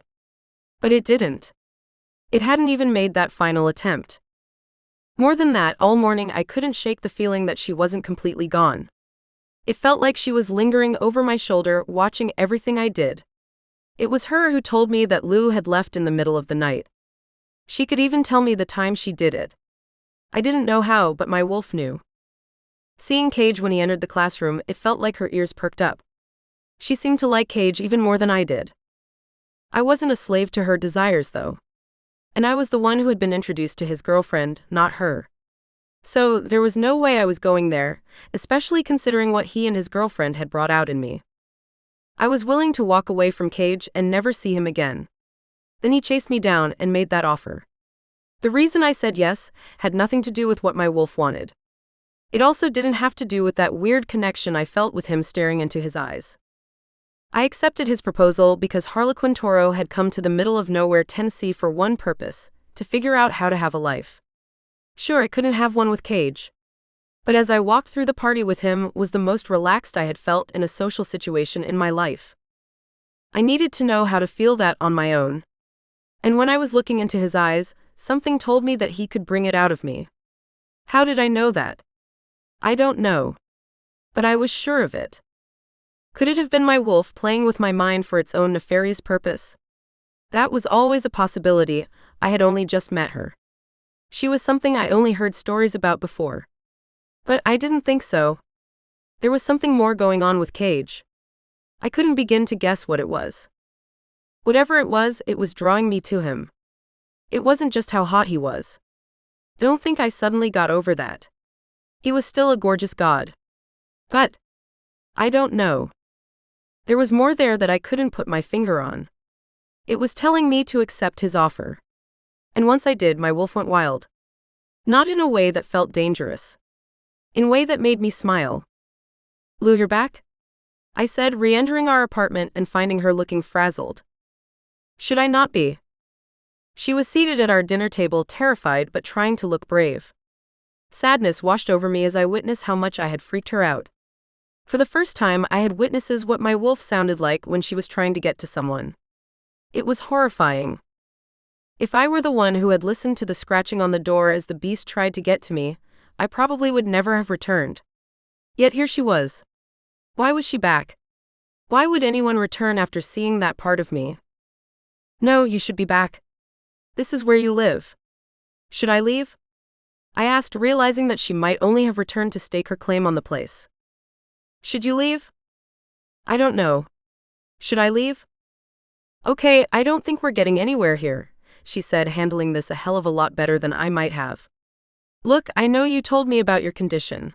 But it didn't. It hadn't even made that final attempt. More than that, all morning I couldn't shake the feeling that she wasn't completely gone. It felt like she was lingering over my shoulder, watching everything I did. It was her who told me that Lou had left in the middle of the night. She could even tell me the time she did it. I didn't know how, but my wolf knew. Seeing Cage when he entered the classroom, it felt like her ears perked up. She seemed to like Cage even more than I did. I wasn't a slave to her desires, though. And I was the one who had been introduced to his girlfriend, not her. So, there was no way I was going there, especially considering what he and his girlfriend had brought out in me. I was willing to walk away from Cage and never see him again. Then he chased me down and made that offer. The reason I said yes had nothing to do with what my wolf wanted. It also didn't have to do with that weird connection I felt with him staring into his eyes. I accepted his proposal because Harlequin Toro had come to the middle of nowhere, Tennessee for one purpose: to figure out how to have a life. Sure, I couldn't have one with Cage. But as I walked through the party with him was the most relaxed I had felt in a social situation in my life. I needed to know how to feel that on my own. And when I was looking into his eyes, something told me that he could bring it out of me. How did I know that? I don't know. But I was sure of it. Could it have been my wolf playing with my mind for its own nefarious purpose? That was always a possibility. I had only just met her. She was something I only heard stories about before. But I didn't think so. There was something more going on with Cage. I couldn't begin to guess what it was. Whatever it was drawing me to him. It wasn't just how hot he was. Don't think I suddenly got over that. He was still a gorgeous god. But I don't know. There was more there that I couldn't put my finger on. It was telling me to accept his offer. And once I did, my wolf went wild. Not in a way that felt dangerous. In a way that made me smile. "Lou, you're back?" I said, re-entering our apartment and finding her looking frazzled. Should I not be? She was seated at our dinner table, terrified but trying to look brave. Sadness washed over me as I witnessed how much I had freaked her out. For the first time, I had witnesses what my wolf sounded like when she was trying to get to someone. It was horrifying. If I were the one who had listened to the scratching on the door as the beast tried to get to me, I probably would never have returned. Yet here she was. Why was she back? Why would anyone return after seeing that part of me? "No, you should be back. This is where you live." "Should I leave?" I asked, realizing that she might only have returned to stake her claim on the place. "Should you leave?" "I don't know. Should I leave?" "Okay, I don't think we're getting anywhere here," she said, handling this a hell of a lot better than I might have. "Look, I know you told me about your condition.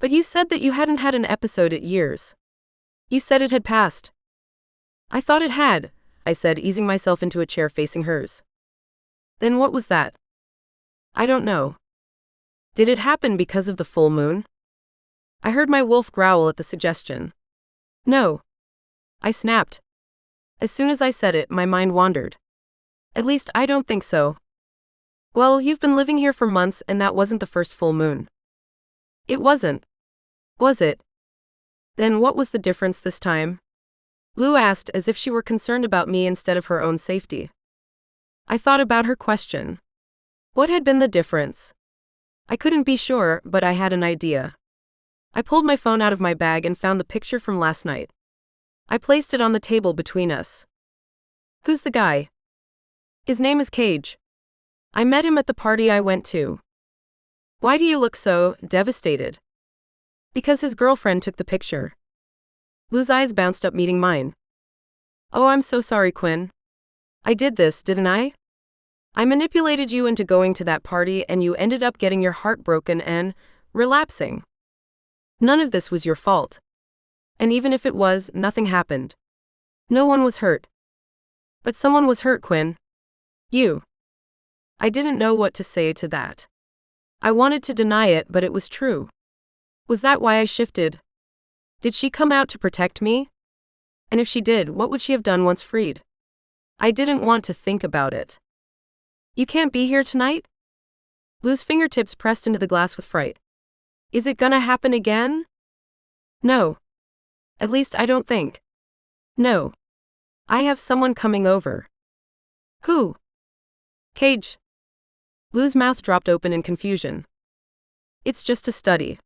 But you said that you hadn't had an episode in years. You said it had passed." "I thought it had," I said, easing myself into a chair facing hers. "Then what was that?" "I don't know." "Did it happen because of the full moon?" I heard my wolf growl at the suggestion. "No." I snapped. As soon as I said it, my mind wandered. "At least I don't think so." "Well, you've been living here for months and that wasn't the first full moon." "It wasn't." "Was it?" "Then what was the difference this time?" Lou asked, as if she were concerned about me instead of her own safety. I thought about her question. What had been the difference? I couldn't be sure, but I had an idea. I pulled my phone out of my bag and found the picture from last night. I placed it on the table between us. "Who's the guy?" "His name is Cage. I met him at the party I went to." "Why do you look so devastated?" "Because his girlfriend took the picture." Lou's eyes bounced up, meeting mine. "Oh, I'm so sorry, Quinn. I did this, didn't I? I manipulated you into going to that party and you ended up getting your heart broken and relapsing. None of this was your fault. And even if it was, nothing happened. No one was hurt. But someone was hurt, Quinn. You." I didn't know what to say to that. I wanted to deny it, but it was true. Was that why I shifted? Did she come out to protect me? And if she did, what would she have done once freed? I didn't want to think about it. "You can't be here tonight?" Lou's fingertips pressed into the glass with fright. "Is it gonna happen again?" "No. At least I don't think. No. I have someone coming over." "Who?" "Cage." Lou's mouth dropped open in confusion. "It's just a study.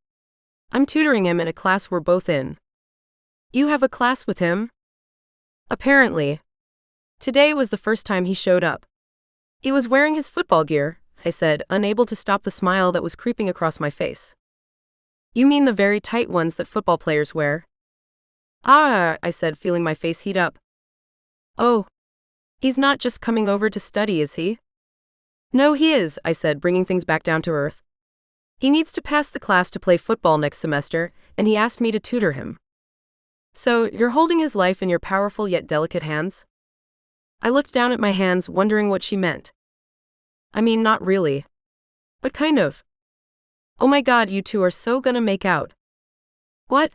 I'm tutoring him in a class we're both in." "You have a class with him?" "Apparently. Today was the first time he showed up. He was wearing his football gear," I said, unable to stop the smile that was creeping across my face. "You mean the very tight ones that football players wear?" "Ah," I said, feeling my face heat up. "Oh. He's not just coming over to study, is he?" "No, he is," I said, bringing things back down to earth. "He needs to pass the class to play football next semester, and he asked me to tutor him." "So, you're holding his life in your powerful yet delicate hands?" I looked down at my hands, wondering what she meant. "I mean, not really. But kind of." "Oh my God, you two are so gonna make out." "What?"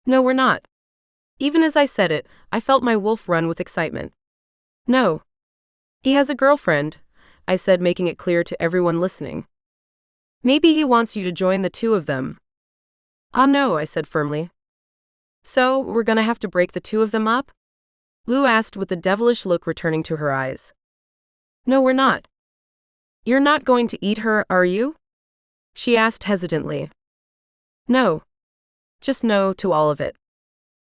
"No, we're not." Even as I said it, I felt my wolf run with excitement. No. He has a girlfriend, I said, making it clear to everyone listening. Maybe he wants you to join the two of them. Ah, no, I said firmly. So, we're gonna have to break the two of them up? Lou asked with the devilish look returning to her eyes. No, we're not. You're not going to eat her, are you? She asked hesitantly. No. Just no to all of it.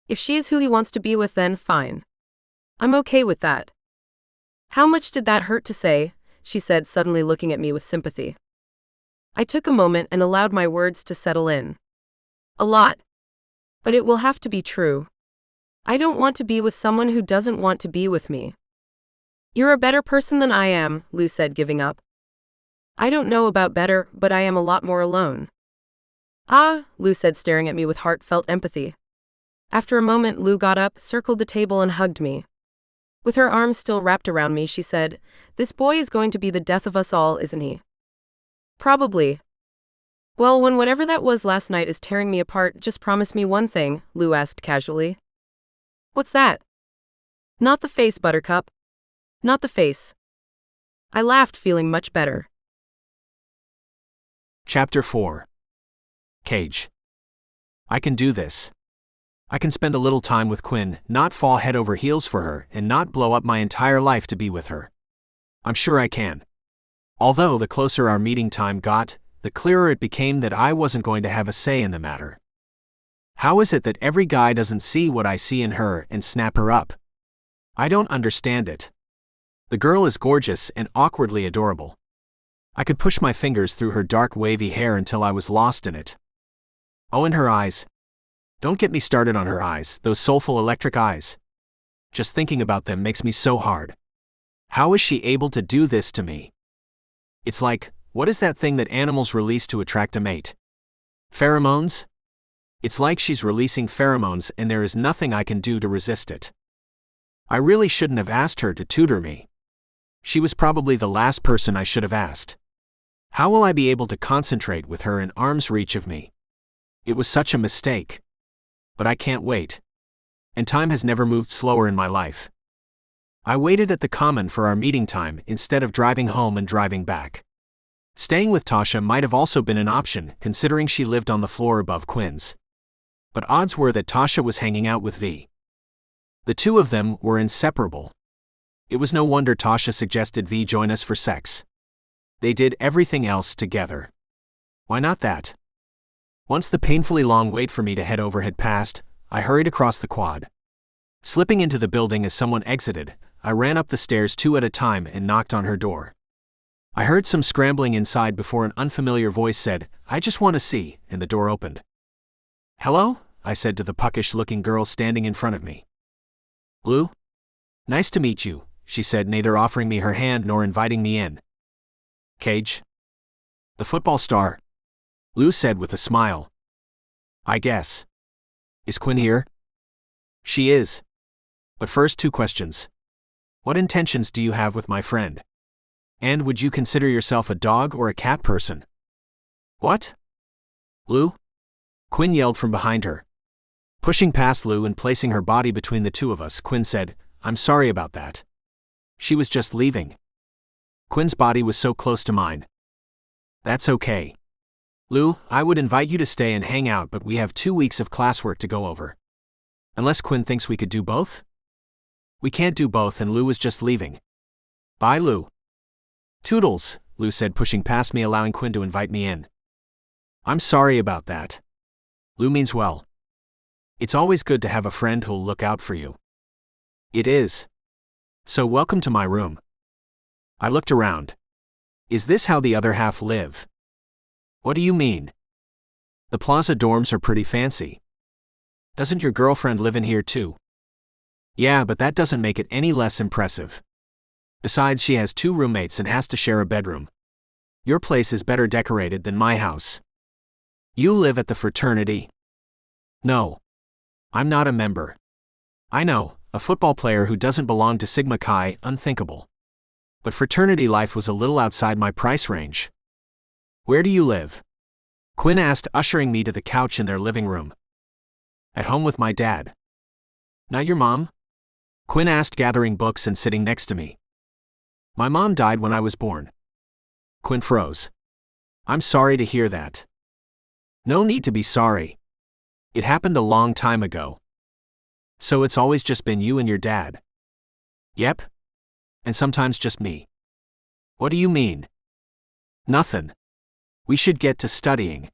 If she's who he wants to be with, then fine. I'm okay with that. How much did that hurt to say? She said, suddenly looking at me with sympathy. I took a moment and allowed my words to settle in. A lot. But it will have to be true. I don't want to be with someone who doesn't want to be with me. You're a better person than I am, Lou said, giving up. I don't know about better, but I am a lot more alone. Ah, Lou said, staring at me with heartfelt empathy. After a moment, Lou got up, circled the table, and hugged me. With her arms still wrapped around me, she said, "This boy is going to be the death of us all, isn't he?" Probably. Well, when whatever that was last night is tearing me apart, just promise me one thing, Lou asked casually. What's that? Not the face, Buttercup. Not the face. I laughed, feeling much better. Chapter 4. Cage. I can do this. I can spend a little time with Quinn, not fall head over heels for her, and not blow up my entire life to be with her. I'm sure I can. Although the closer our meeting time got, the clearer it became that I wasn't going to have a say in the matter. How is it that every guy doesn't see what I see in her and snap her up? I don't understand it. The girl is gorgeous and awkwardly adorable. I could push my fingers through her dark wavy hair until I was lost in it. Oh, and her eyes. Don't get me started on her eyes, those soulful electric eyes. Just thinking about them makes me so hard. How is she able to do this to me? It's like, what is that thing that animals release to attract a mate? Pheromones? It's like she's releasing pheromones and there is nothing I can do to resist it. I really shouldn't have asked her to tutor me. She was probably the last person I should have asked. How will I be able to concentrate with her in arm's reach of me? It was such a mistake. But I can't wait. And time has never moved slower in my life. I waited at the common for our meeting time instead of driving home and driving back. Staying with Tasha might have also been an option, considering she lived on the floor above Quinn's. But odds were that Tasha was hanging out with V. The two of them were inseparable. It was no wonder Tasha suggested V join us for sex. They did everything else together. Why not that? Once the painfully long wait for me to head over had passed, I hurried across the quad. Slipping into the building as someone exited, I ran up the stairs two at a time and knocked on her door. I heard some scrambling inside before an unfamiliar voice said, "I just want to see," and the door opened. "Hello?" I said to the puckish-looking girl standing in front of me. "Lou? Nice to meet you," she said, neither offering me her hand nor inviting me in. "Cage? The football star?" Lou said with a smile. "I guess. Is Quinn here?" "She is. But first, two questions. What intentions do you have with my friend? And would you consider yourself a dog or a cat person?" "What? Lou?" Quinn yelled from behind her. Pushing past Lou and placing her body between the two of us, Quinn said, "I'm sorry about that. She was just leaving." Quinn's body was so close to mine. "That's okay. Lou, I would invite you to stay and hang out, but we have 2 weeks of classwork to go over. Unless Quinn thinks we could do both?" "We can't do both, and Lou was just leaving. Bye, Lou." "Toodles," Lou said, pushing past me, allowing Quinn to invite me in. "I'm sorry about that. Lou means well. It's always good to have a friend who'll look out for you." "It is. So welcome to my room." I looked around. Is this how the other half live? "What do you mean?" "The plaza dorms are pretty fancy." "Doesn't your girlfriend live in here too?" "Yeah, but that doesn't make it any less impressive. Besides, she has 2 roommates and has to share a bedroom. Your place is better decorated than my house." "You live at the fraternity?" "No. I'm not a member." "I know, a football player who doesn't belong to Sigma Chi, unthinkable. But fraternity life was a little outside my price range." "Where do you live?" Quinn asked, ushering me to the couch in their living room. "At home with my dad." Not your mom? Quinn asked, gathering books and sitting next to me. My mom died when I was born. Quinn froze. I'm sorry to hear that. No need to be sorry. It happened a long time ago. So it's always just been you and your dad? Yep. And sometimes just me. What do you mean? Nothing. We should get to studying.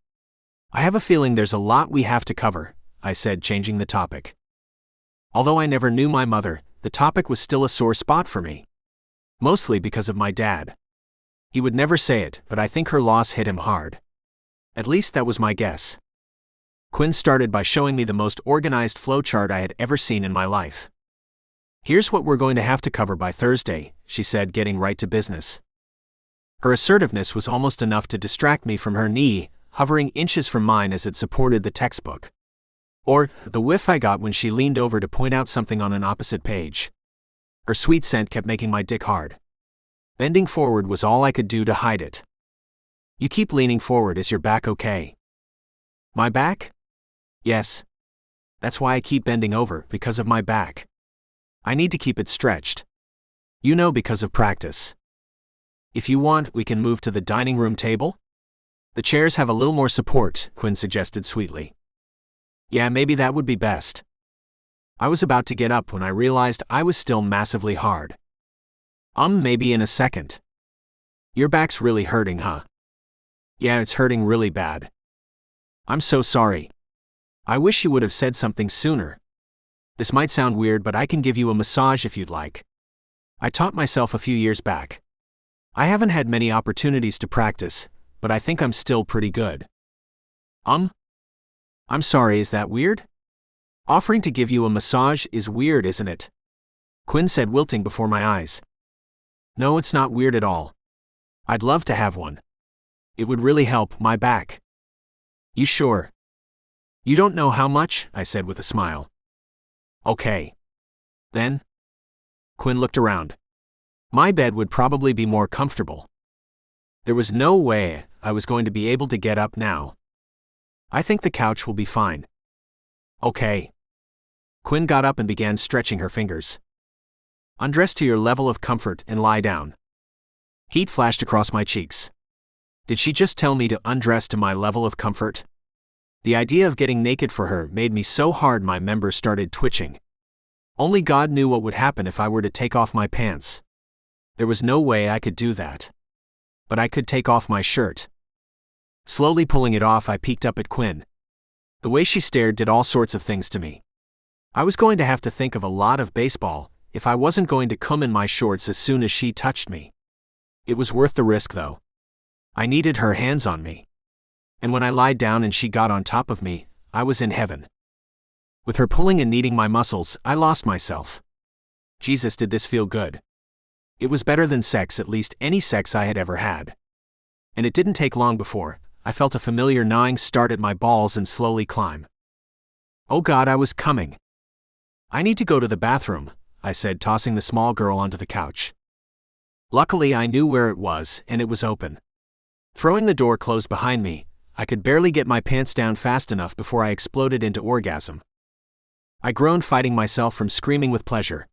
I have a feeling there's a lot we have to cover, I said, changing the topic. Although I never knew my mother, the topic was still a sore spot for me. Mostly because of my dad. He would never say it, but I think her loss hit him hard. At least that was my guess. Quinn started by showing me the most organized flowchart I had ever seen in my life. Here's what we're going to have to cover by Thursday, she said, getting right to business. Her assertiveness was almost enough to distract me from her knee, hovering inches from mine as it supported the textbook. Or the whiff I got when she leaned over to point out something on an opposite page. Her sweet scent kept making my dick hard. Bending forward was all I could do to hide it. You keep leaning forward. Is your back okay? My back? Yes. That's why I keep bending over, because of my back. I need to keep it stretched. You know, because of practice. If you want, we can move to the dining room table? The chairs have a little more support, Quinn suggested sweetly. Yeah, maybe that would be best. I was about to get up when I realized I was still massively hard. Maybe in a second. Your back's really hurting, huh? Yeah, it's hurting really bad. I'm so sorry. I wish you would have said something sooner. This might sound weird, but I can give you a massage if you'd like. I taught myself a few years back. I haven't had many opportunities to practice, but I think I'm still pretty good. I'm sorry, is that weird? Offering to give you a massage is weird, isn't it? Quinn said, wilting before my eyes. No, it's not weird at all. I'd love to have one. It would really help my back. You sure? You don't know how much, I said with a smile. Okay. Then? Quinn looked around. My bed would probably be more comfortable. There was no way I was going to be able to get up now. I think the couch will be fine. Okay. Quinn got up and began stretching her fingers. Undress to your level of comfort and lie down. Heat flashed across my cheeks. Did she just tell me to undress to my level of comfort? The idea of getting naked for her made me so hard my members started twitching. Only God knew what would happen if I were to take off my pants. There was no way I could do that. But I could take off my shirt. Slowly pulling it off, I peeked up at Quinn. The way she stared did all sorts of things to me. I was going to have to think of a lot of baseball if I wasn't going to come in my shorts as soon as she touched me. It was worth the risk, though. I needed her hands on me. And when I lied down and she got on top of me, I was in heaven. With her pulling and kneading my muscles, I lost myself. Jesus, did this feel good. It was better than sex, at least any sex I had ever had. And it didn't take long before I felt a familiar gnawing start at my balls and slowly climb. Oh God, I was coming. I need to go to the bathroom, I said, tossing the small girl onto the couch. Luckily, I knew where it was, and it was open. Throwing the door closed behind me, I could barely get my pants down fast enough before I exploded into orgasm. I groaned, fighting myself from screaming with pleasure.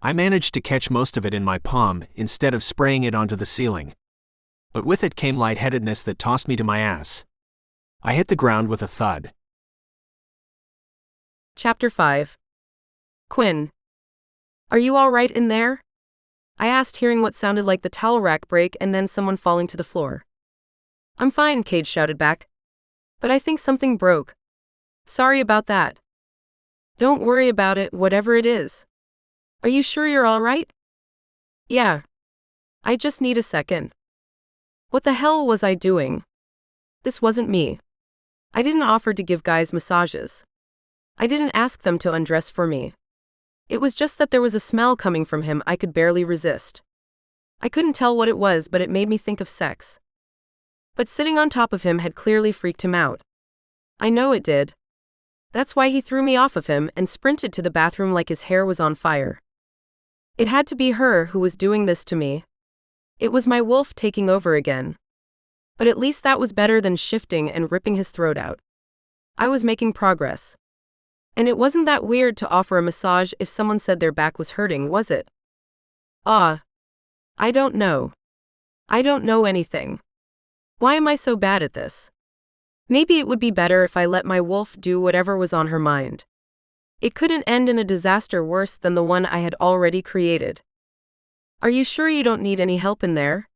I managed to catch most of it in my palm instead of spraying it onto the ceiling. But with it came lightheadedness that tossed me to my ass. I hit the ground with a thud. Chapter 5. Quinn. Are you all right in there? I asked, hearing what sounded like the towel rack break and then someone falling to the floor. I'm fine, Cage shouted back. But I think something broke. Sorry about that. Don't worry about it, whatever it is. Are you sure you're all right? Yeah. I just need a second. What the hell was I doing? This wasn't me. I didn't offer to give guys massages. I didn't ask them to undress for me. It was just that there was a smell coming from him I could barely resist. I couldn't tell what it was, but it made me think of sex. But sitting on top of him had clearly freaked him out. I know it did. That's why he threw me off of him and sprinted to the bathroom like his hair was on fire. It had to be her who was doing this to me. It was my wolf taking over again. But at least that was better than shifting and ripping his throat out. I was making progress. And it wasn't that weird to offer a massage if someone said their back was hurting, was it? Ah. I don't know. I don't know anything. Why am I so bad at this? Maybe it would be better if I let my wolf do whatever was on her mind. It couldn't end in a disaster worse than the one I had already created. Are you sure you don't need any help in there?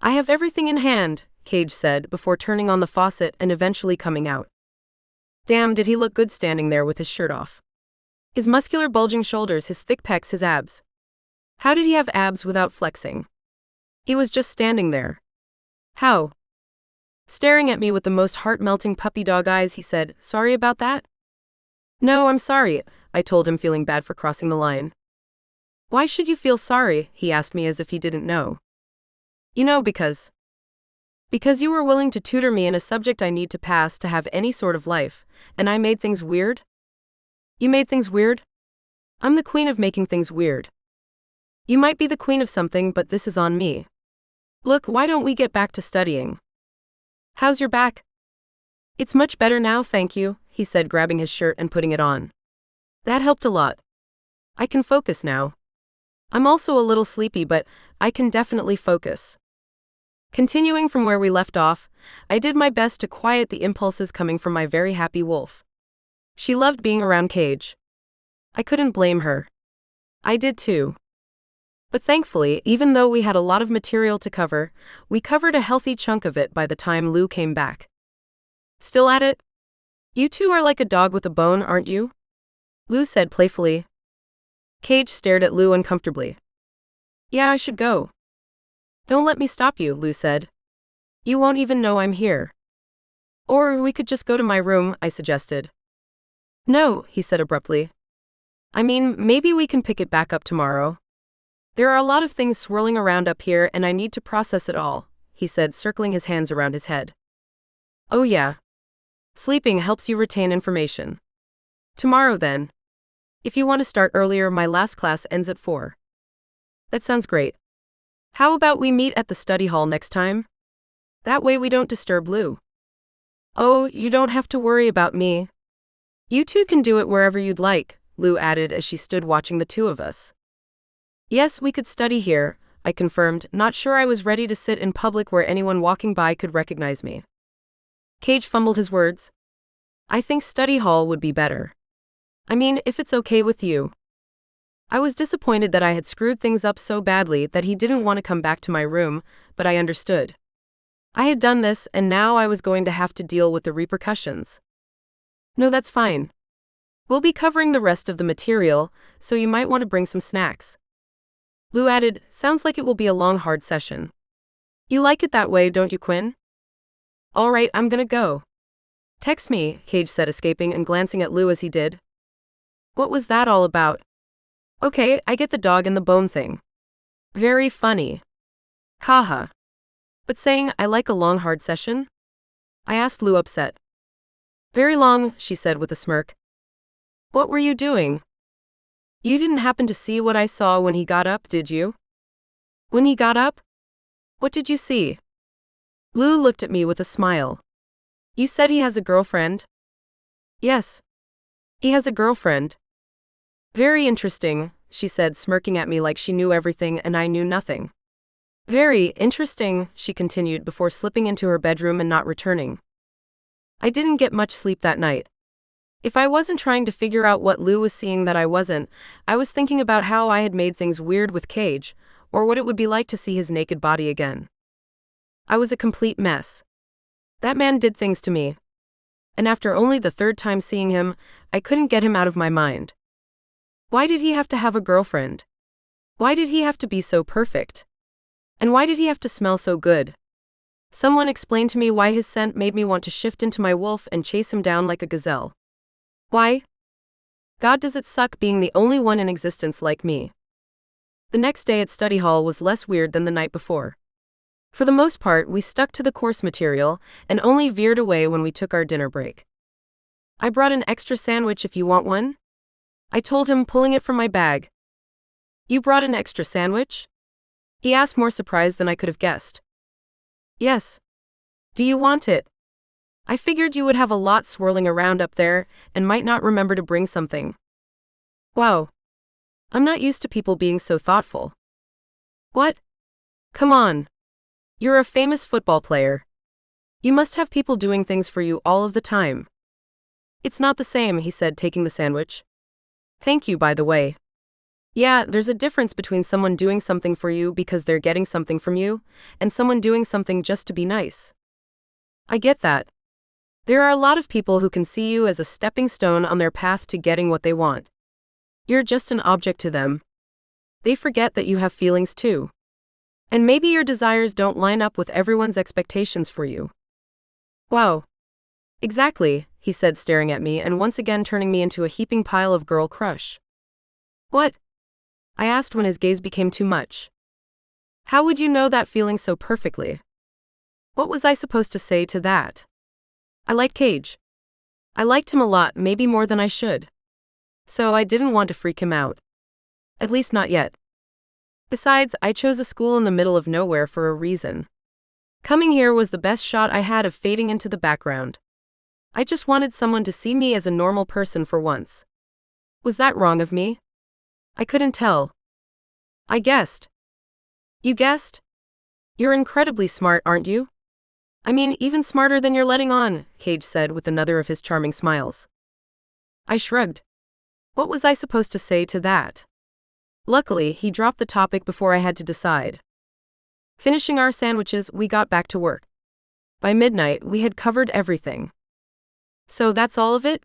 I have everything in hand, Cage said before turning on the faucet and eventually coming out. Damn, did he look good standing there with his shirt off. His muscular bulging shoulders, his thick pecs, his abs. How did he have abs without flexing? He was just standing there. How? Staring at me with the most heart-melting puppy dog eyes, he said, "Sorry about that?" "No, I'm sorry," I told him, feeling bad for crossing the line. "Why should you feel sorry?" he asked me as if he didn't know. "You know, because you were willing to tutor me in a subject I need to pass to have any sort of life, and I made things weird?" "You made things weird?" "I'm the queen of making things weird." "You might be the queen of something, but this is on me. Look, why don't we get back to studying? How's your back?" "It's much better now, thank you," he said, grabbing his shirt and putting it on. "That helped a lot. I can focus now. I'm also a little sleepy, but I can definitely focus." Continuing from where we left off, I did my best to quiet the impulses coming from my very happy wolf. She loved being around Cage. I couldn't blame her. I did too. But thankfully, even though we had a lot of material to cover, we covered a healthy chunk of it by the time Lou came back. "Still at it? You two are like a dog with a bone, aren't you?" Lou said playfully. Cage stared at Lou uncomfortably. "Yeah, I should go." "Don't let me stop you," Lou said. "You won't even know I'm here." "Or we could just go to my room," I suggested. "No," he said abruptly. "I mean, maybe we can pick it back up tomorrow. There are a lot of things swirling around up here and I need to process it all," he said, circling his hands around his head. "Oh yeah. Sleeping helps you retain information. Tomorrow then. If you want to start earlier, my last class ends at 4. "That sounds great. How about we meet at the study hall next time? That way we don't disturb Lou." "Oh, you don't have to worry about me. You two can do it wherever you'd like," Lou added as she stood watching the two of us. "Yes, we could study here," I confirmed, not sure I was ready to sit in public where anyone walking by could recognize me. Cage fumbled his words. "I think study hall would be better. I mean, if it's okay with you." I was disappointed that I had screwed things up so badly that he didn't want to come back to my room, but I understood. I had done this, and now I was going to have to deal with the repercussions. "No, that's fine. We'll be covering the rest of the material, so you might want to bring some snacks." Lou added, "Sounds like it will be a long, hard session. You like it that way, don't you, Quinn?" "All right, I'm gonna go." "Text me," Cage said, escaping and glancing at Lou as he did. What was that all about? "Okay, I get the dog and the bone thing. Very funny. Haha. But saying I like a long, hard session?" I asked Lou, upset. "Very long," she said with a smirk. "What were you doing? You didn't happen to see what I saw when he got up, did you?" "When he got up? What did you see?" Lou looked at me with a smile. "You said he has a girlfriend?" "Yes. He has a girlfriend." "Very interesting," she said, smirking at me like she knew everything and I knew nothing. "Very interesting," she continued before slipping into her bedroom and not returning. I didn't get much sleep that night. If I wasn't trying to figure out what Lou was seeing that I wasn't, I was thinking about how I had made things weird with Cage, or what it would be like to see his naked body again. I was a complete mess. That man did things to me. And after only the third time seeing him, I couldn't get him out of my mind. Why did he have to have a girlfriend? Why did he have to be so perfect? And why did he have to smell so good? Someone explained to me why his scent made me want to shift into my wolf and chase him down like a gazelle. Why? God, does it suck being the only one in existence like me. The next day at study hall was less weird than the night before. For the most part, we stuck to the course material and only veered away when we took our dinner break. "I brought an extra sandwich if you want one," I told him, pulling it from my bag. "You brought an extra sandwich?" he asked, more surprised than I could have guessed. "Yes. Do you want it?" I figured you would have a lot swirling around up there and might not remember to bring something. Wow. I'm not used to people being so thoughtful. What? Come on. You're a famous football player. You must have people doing things for you all of the time. It's not the same, he said, taking the sandwich. Thank you, by the way. Yeah, there's a difference between someone doing something for you because they're getting something from you, and someone doing something just to be nice. I get that. There are a lot of people who can see you as a stepping stone on their path to getting what they want. You're just an object to them. They forget that you have feelings too. And maybe your desires don't line up with everyone's expectations for you. Wow. Exactly, he said, staring at me and once again turning me into a heaping pile of girl crush. What? I asked when his gaze became too much. How would you know that feeling so perfectly? What was I supposed to say to that? I liked Cage. I liked him a lot, maybe more than I should. So I didn't want to freak him out. At least not yet. Besides, I chose a school in the middle of nowhere for a reason. Coming here was the best shot I had of fading into the background. I just wanted someone to see me as a normal person for once. Was that wrong of me? I couldn't tell. I guessed. You guessed? You're incredibly smart, aren't you? I mean, even smarter than you're letting on, Cage said with another of his charming smiles. I shrugged. What was I supposed to say to that? Luckily, he dropped the topic before I had to decide. Finishing our sandwiches, we got back to work. By midnight, we had covered everything. So that's all of it?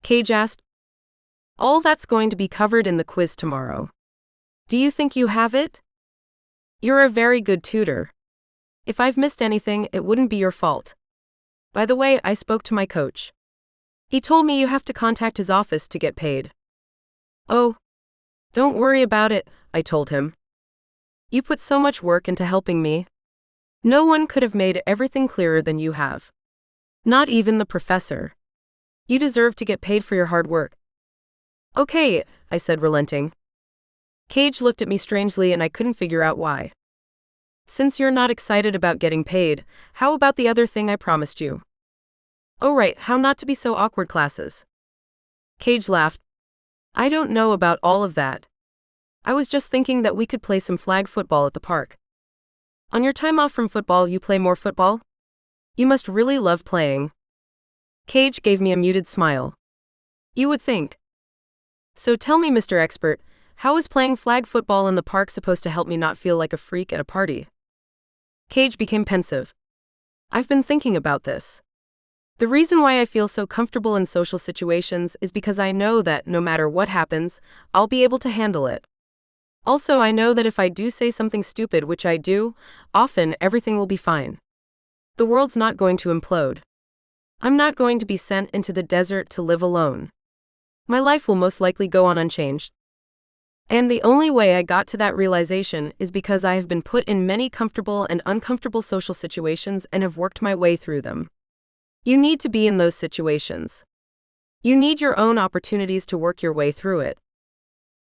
Cage asked. All that's going to be covered in the quiz tomorrow. Do you think you have it? You're a very good tutor. If I've missed anything, it wouldn't be your fault. By the way, I spoke to my coach. He told me you have to contact his office to get paid. Oh, don't worry about it, I told him. You put so much work into helping me. No one could have made everything clearer than you have. Not even the professor. You deserve to get paid for your hard work. Okay, I said, relenting. Cage looked at me strangely and I couldn't figure out why. Since you're not excited about getting paid, how about the other thing I promised you? Oh right, how not to be so awkward classes. Cage laughed. I don't know about all of that. I was just thinking that we could play some flag football at the park. On your time off from football, you play more football? You must really love playing. Cage gave me a muted smile. You would think. So tell me, Mr. Expert, how is playing flag football in the park supposed to help me not feel like a freak at a party? Cage became pensive. I've been thinking about this. The reason why I feel so comfortable in social situations is because I know that, no matter what happens, I'll be able to handle it. Also, I know that if I do say something stupid, which I do, often everything will be fine. The world's not going to implode. I'm not going to be sent into the desert to live alone. My life will most likely go on unchanged. And the only way I got to that realization is because I have been put in many comfortable and uncomfortable social situations and have worked my way through them. You need to be in those situations. You need your own opportunities to work your way through it.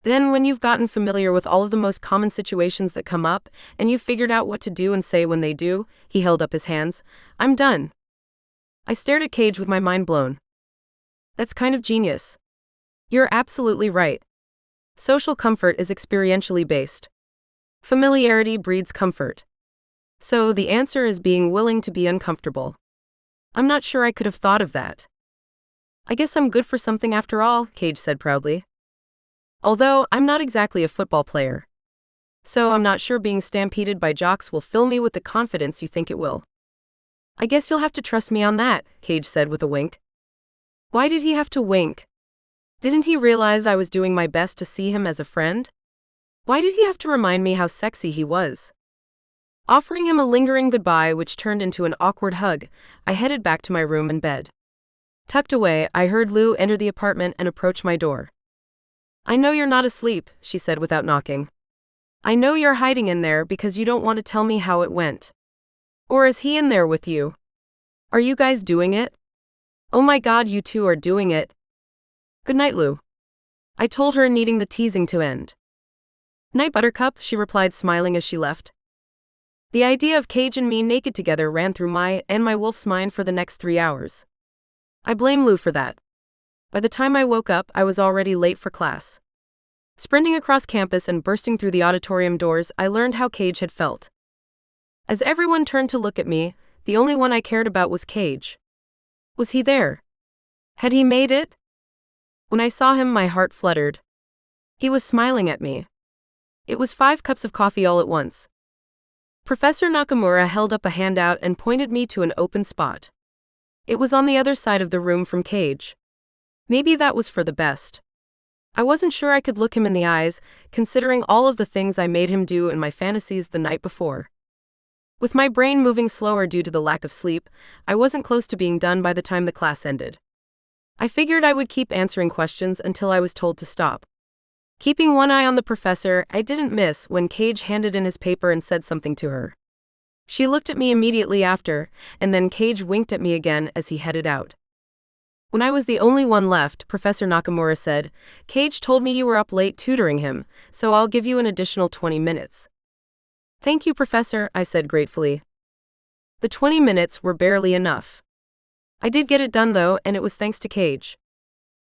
Then, when you've gotten familiar with all of the most common situations that come up, and you've figured out what to do and say when they do, he held up his hands, I'm done. I stared at Cage with my mind blown. That's kind of genius. You're absolutely right. Social comfort is experientially based. Familiarity breeds comfort. So the answer is being willing to be uncomfortable. I'm not sure I could have thought of that. I guess I'm good for something after all, Cage said proudly. Although, I'm not exactly a football player. So I'm not sure being stampeded by jocks will fill me with the confidence you think it will. I guess you'll have to trust me on that, Cage said with a wink. Why did he have to wink? Didn't he realize I was doing my best to see him as a friend? Why did he have to remind me how sexy he was? Offering him a lingering goodbye which turned into an awkward hug, I headed back to my room and bed. Tucked away, I heard Lou enter the apartment and approach my door. I know you're not asleep, she said without knocking. I know you're hiding in there because you don't want to tell me how it went. Or is he in there with you? Are you guys doing it? Oh my God, you two are doing it. Good night, Lou. I told her, needing the teasing to end. Night, Buttercup, she replied, smiling as she left. The idea of Cage and me naked together ran through my and my wolf's mind for the next 3 hours. I blame Lou for that. By the time I woke up, I was already late for class. Sprinting across campus and bursting through the auditorium doors, I learned how Cage had felt. As everyone turned to look at me, the only one I cared about was Cage. Was he there? Had he made it? When I saw him, my heart fluttered. He was smiling at me. It was 5 cups of coffee all at once. Professor Nakamura held up a handout and pointed me to an open spot. It was on the other side of the room from Cage. Maybe that was for the best. I wasn't sure I could look him in the eyes, considering all of the things I made him do in my fantasies the night before. With my brain moving slower due to the lack of sleep, I wasn't close to being done by the time the class ended. I figured I would keep answering questions until I was told to stop. Keeping one eye on the professor, I didn't miss when Cage handed in his paper and said something to her. She looked at me immediately after, and then Cage winked at me again as he headed out. When I was the only one left, Professor Nakamura said, "Cage told me you were up late tutoring him, so I'll give you an additional 20 minutes. "Thank you, Professor," I said gratefully. The 20 minutes were barely enough. I did get it done though, and it was thanks to Cage.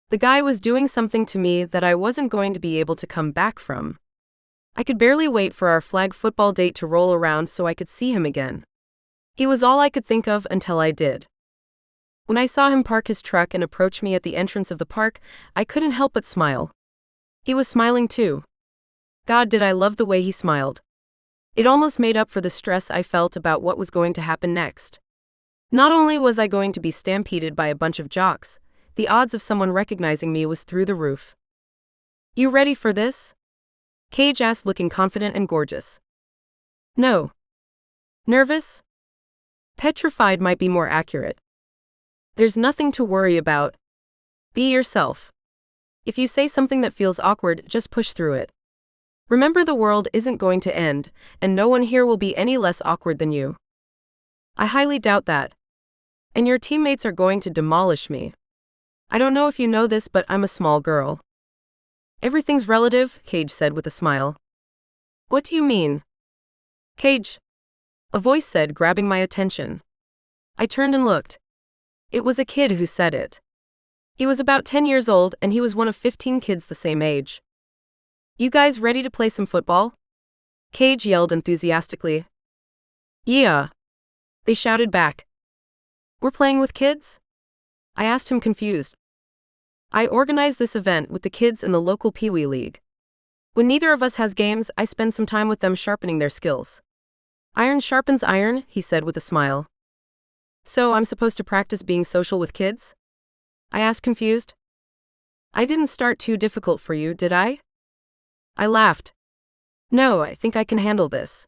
The guy was doing something to me that I wasn't going to be able to come back from. I could barely wait for our flag football date to roll around so I could see him again. He was all I could think of until I did. When I saw him park his truck and approach me at the entrance of the park, I couldn't help but smile. He was smiling too. God, did I love the way he smiled. It almost made up for the stress I felt about what was going to happen next. Not only was I going to be stampeded by a bunch of jocks, the odds of someone recognizing me was through the roof. "You ready for this?" Cage asked, looking confident and gorgeous. "No." "Nervous?" "Petrified might be more accurate." "There's nothing to worry about. Be yourself. If you say something that feels awkward, just push through it. Remember, the world isn't going to end, and no one here will be any less awkward than you." "I highly doubt that. And your teammates are going to demolish me. I don't know if you know this, but I'm a small girl." "Everything's relative," Cage said with a smile. "What do you mean?" "Cage," a voice said, grabbing my attention. I turned and looked. It was a kid who said it. He was about 10 years old, and he was one of 15 kids the same age. "You guys ready to play some football?" Cage yelled enthusiastically. "Yeah," they shouted back. "We're playing with kids?" I asked him, confused. "I organize this event with the kids in the local Pee Wee League. When neither of us has games, I spend some time with them sharpening their skills." "Iron sharpens iron," he said with a smile. "So I'm supposed to practice being social with kids?" I asked, confused. "I didn't start too difficult for you, did I?" I laughed. "No, I think I can handle this."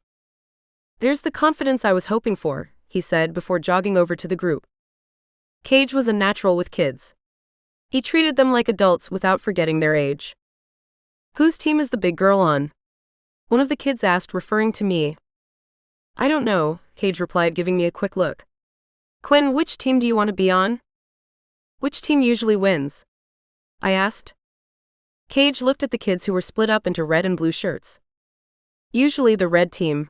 "There's the confidence I was hoping for," he said before jogging over to the group. Cage was a natural with kids. He treated them like adults without forgetting their age. "Whose team is the big girl on?" one of the kids asked, referring to me. "I don't know," Cage replied, giving me a quick look. "Quinn, which team do you want to be on?" "Which team usually wins?" I asked. Cage looked at the kids who were split up into red and blue shirts. "Usually the red team."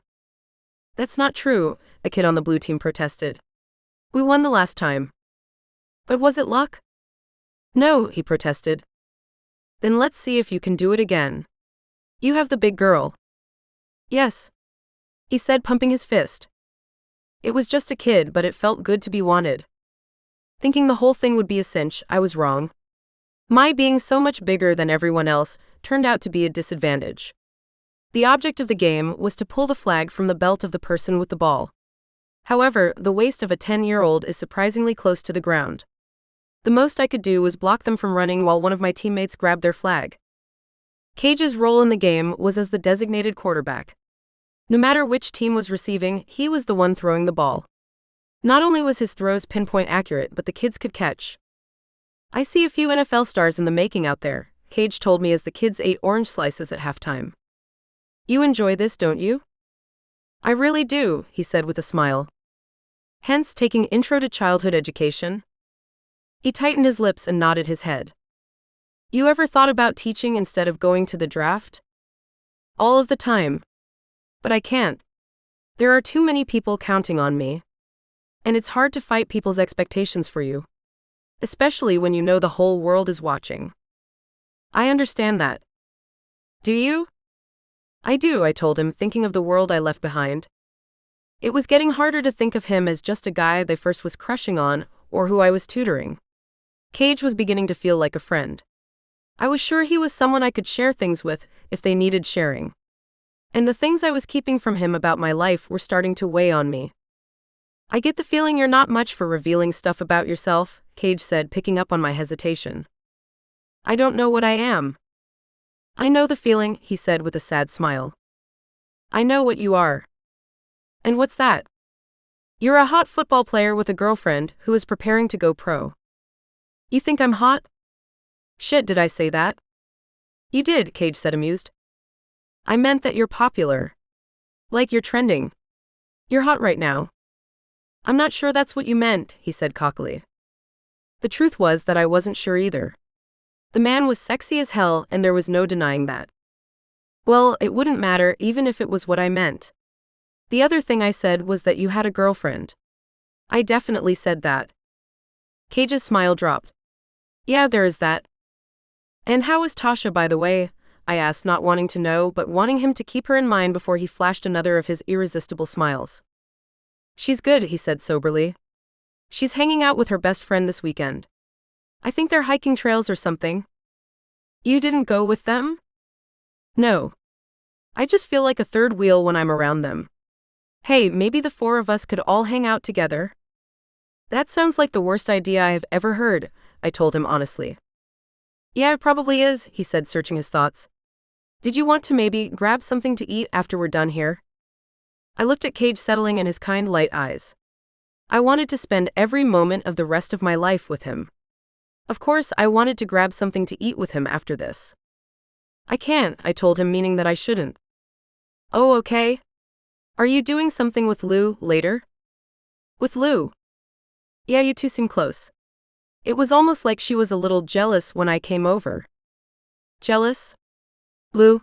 "That's not true," a kid on the blue team protested. "We won the last time." "But was it luck?" "No," he protested. "Then let's see if you can do it again. You have the big girl." "Yes," he said, pumping his fist. It was just a kid, but it felt good to be wanted. Thinking the whole thing would be a cinch, I was wrong. My being so much bigger than everyone else turned out to be a disadvantage. The object of the game was to pull the flag from the belt of the person with the ball. However, the waist of a 10-year-old is surprisingly close to the ground. The most I could do was block them from running while one of my teammates grabbed their flag. Cage's role in the game was as the designated quarterback. No matter which team was receiving, he was the one throwing the ball. Not only was his throws pinpoint accurate, but the kids could catch. "I see a few NFL stars in the making out there," Cage told me as the kids ate orange slices at halftime. "You enjoy this, don't you?" "I really do," he said with a smile. "Hence taking Intro to Childhood Education?" He tightened his lips and nodded his head. "You ever thought about teaching instead of going to the draft?" "All of the time. But I can't. There are too many people counting on me. And it's hard to fight people's expectations for you. Especially when you know the whole world is watching. I understand that. Do you? I do, I told him, thinking of the world I left behind. It was getting harder to think of him as just a guy they first was crushing on, or who I was tutoring. Cage was beginning to feel like a friend. I was sure he was someone I could share things with, if they needed sharing. And the things I was keeping from him about my life were starting to weigh on me. I get the feeling you're not much for revealing stuff about yourself, Cage said, picking up on my hesitation. I don't know what I am. I know the feeling, he said with a sad smile. I know what you are. And what's that? You're a hot football player with a girlfriend who is preparing to go pro. You think I'm hot? Shit, did I say that? You did, Cage said, amused. I meant that you're popular. Like you're trending. You're hot right now. I'm not sure that's what you meant, he said cockily. The truth was that I wasn't sure either. The man was sexy as hell, and there was no denying that. Well, it wouldn't matter even if it was what I meant. The other thing I said was that you had a girlfriend. I definitely said that. Cage's smile dropped. Yeah, there is that. And how is Tasha, by the way? I asked, not wanting to know, but wanting him to keep her in mind before he flashed another of his irresistible smiles. She's good, he said soberly. She's hanging out with her best friend this weekend. I think they're hiking trails or something. You didn't go with them? No. I just feel like a third wheel when I'm around them. Hey, maybe the four of us could all hang out together? That sounds like the worst idea I have ever heard, I told him honestly. Yeah, it probably is, he said, searching his thoughts. Did you want to maybe grab something to eat after we're done here? I looked at Cage settling in his kind light eyes. I wanted to spend every moment of the rest of my life with him. Of course, I wanted to grab something to eat with him after this. I can't, I told him, meaning that I shouldn't. Oh, okay. Are you doing something with Lou later? With Lou? Yeah, you two seem close. It was almost like she was a little jealous when I came over. Jealous? Lou?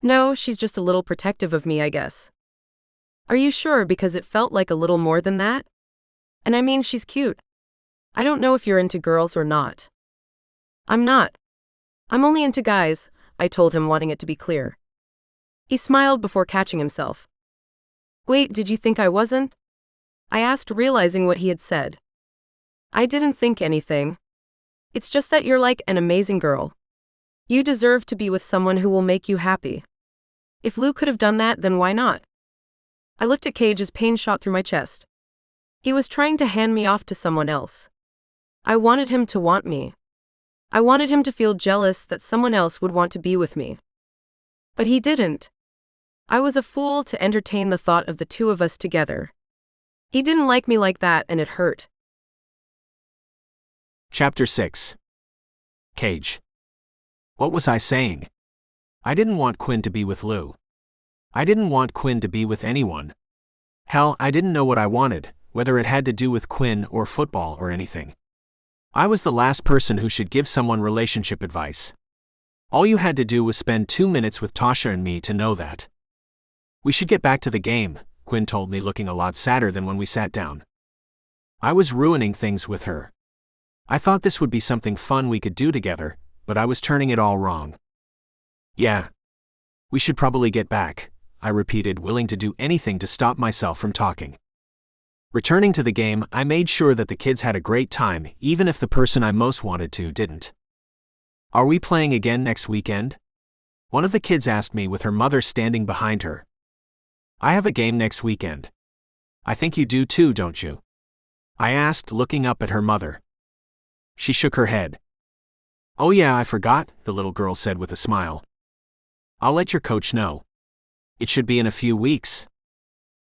No, she's just a little protective of me, I guess. Are you sure? Because it felt like a little more than that? And I mean, she's cute. I don't know if you're into girls or not. I'm not. I'm only into guys, I told him, wanting it to be clear. He smiled before catching himself. Wait, did you think I wasn't? I asked, realizing what he had said. I didn't think anything. It's just that you're like an amazing girl. You deserve to be with someone who will make you happy. If Lou could have done that, then why not? I looked at Cage as pain shot through my chest. He was trying to hand me off to someone else. I wanted him to want me. I wanted him to feel jealous that someone else would want to be with me. But he didn't. I was a fool to entertain the thought of the two of us together. He didn't like me like that, and it hurt. Chapter 6. Cage. What was I saying? I didn't want Quinn to be with Lou. I didn't want Quinn to be with anyone. Hell, I didn't know what I wanted, whether it had to do with Quinn or football or anything. I was the last person who should give someone relationship advice. All you had to do was spend 2 minutes with Tasha and me to know that. We should get back to the game, Quinn told me, looking a lot sadder than when we sat down. I was ruining things with her. I thought this would be something fun we could do together, but I was turning it all wrong. Yeah. We should probably get back, I repeated, willing to do anything to stop myself from talking. Returning to the game, I made sure that the kids had a great time, even if the person I most wanted to didn't. Are we playing again next weekend? One of the kids asked me, with her mother standing behind her. I have a game next weekend. I think you do too, don't you? I asked, looking up at her mother. She shook her head. Oh yeah, I forgot, the little girl said with a smile. I'll let your coach know. It should be in a few weeks.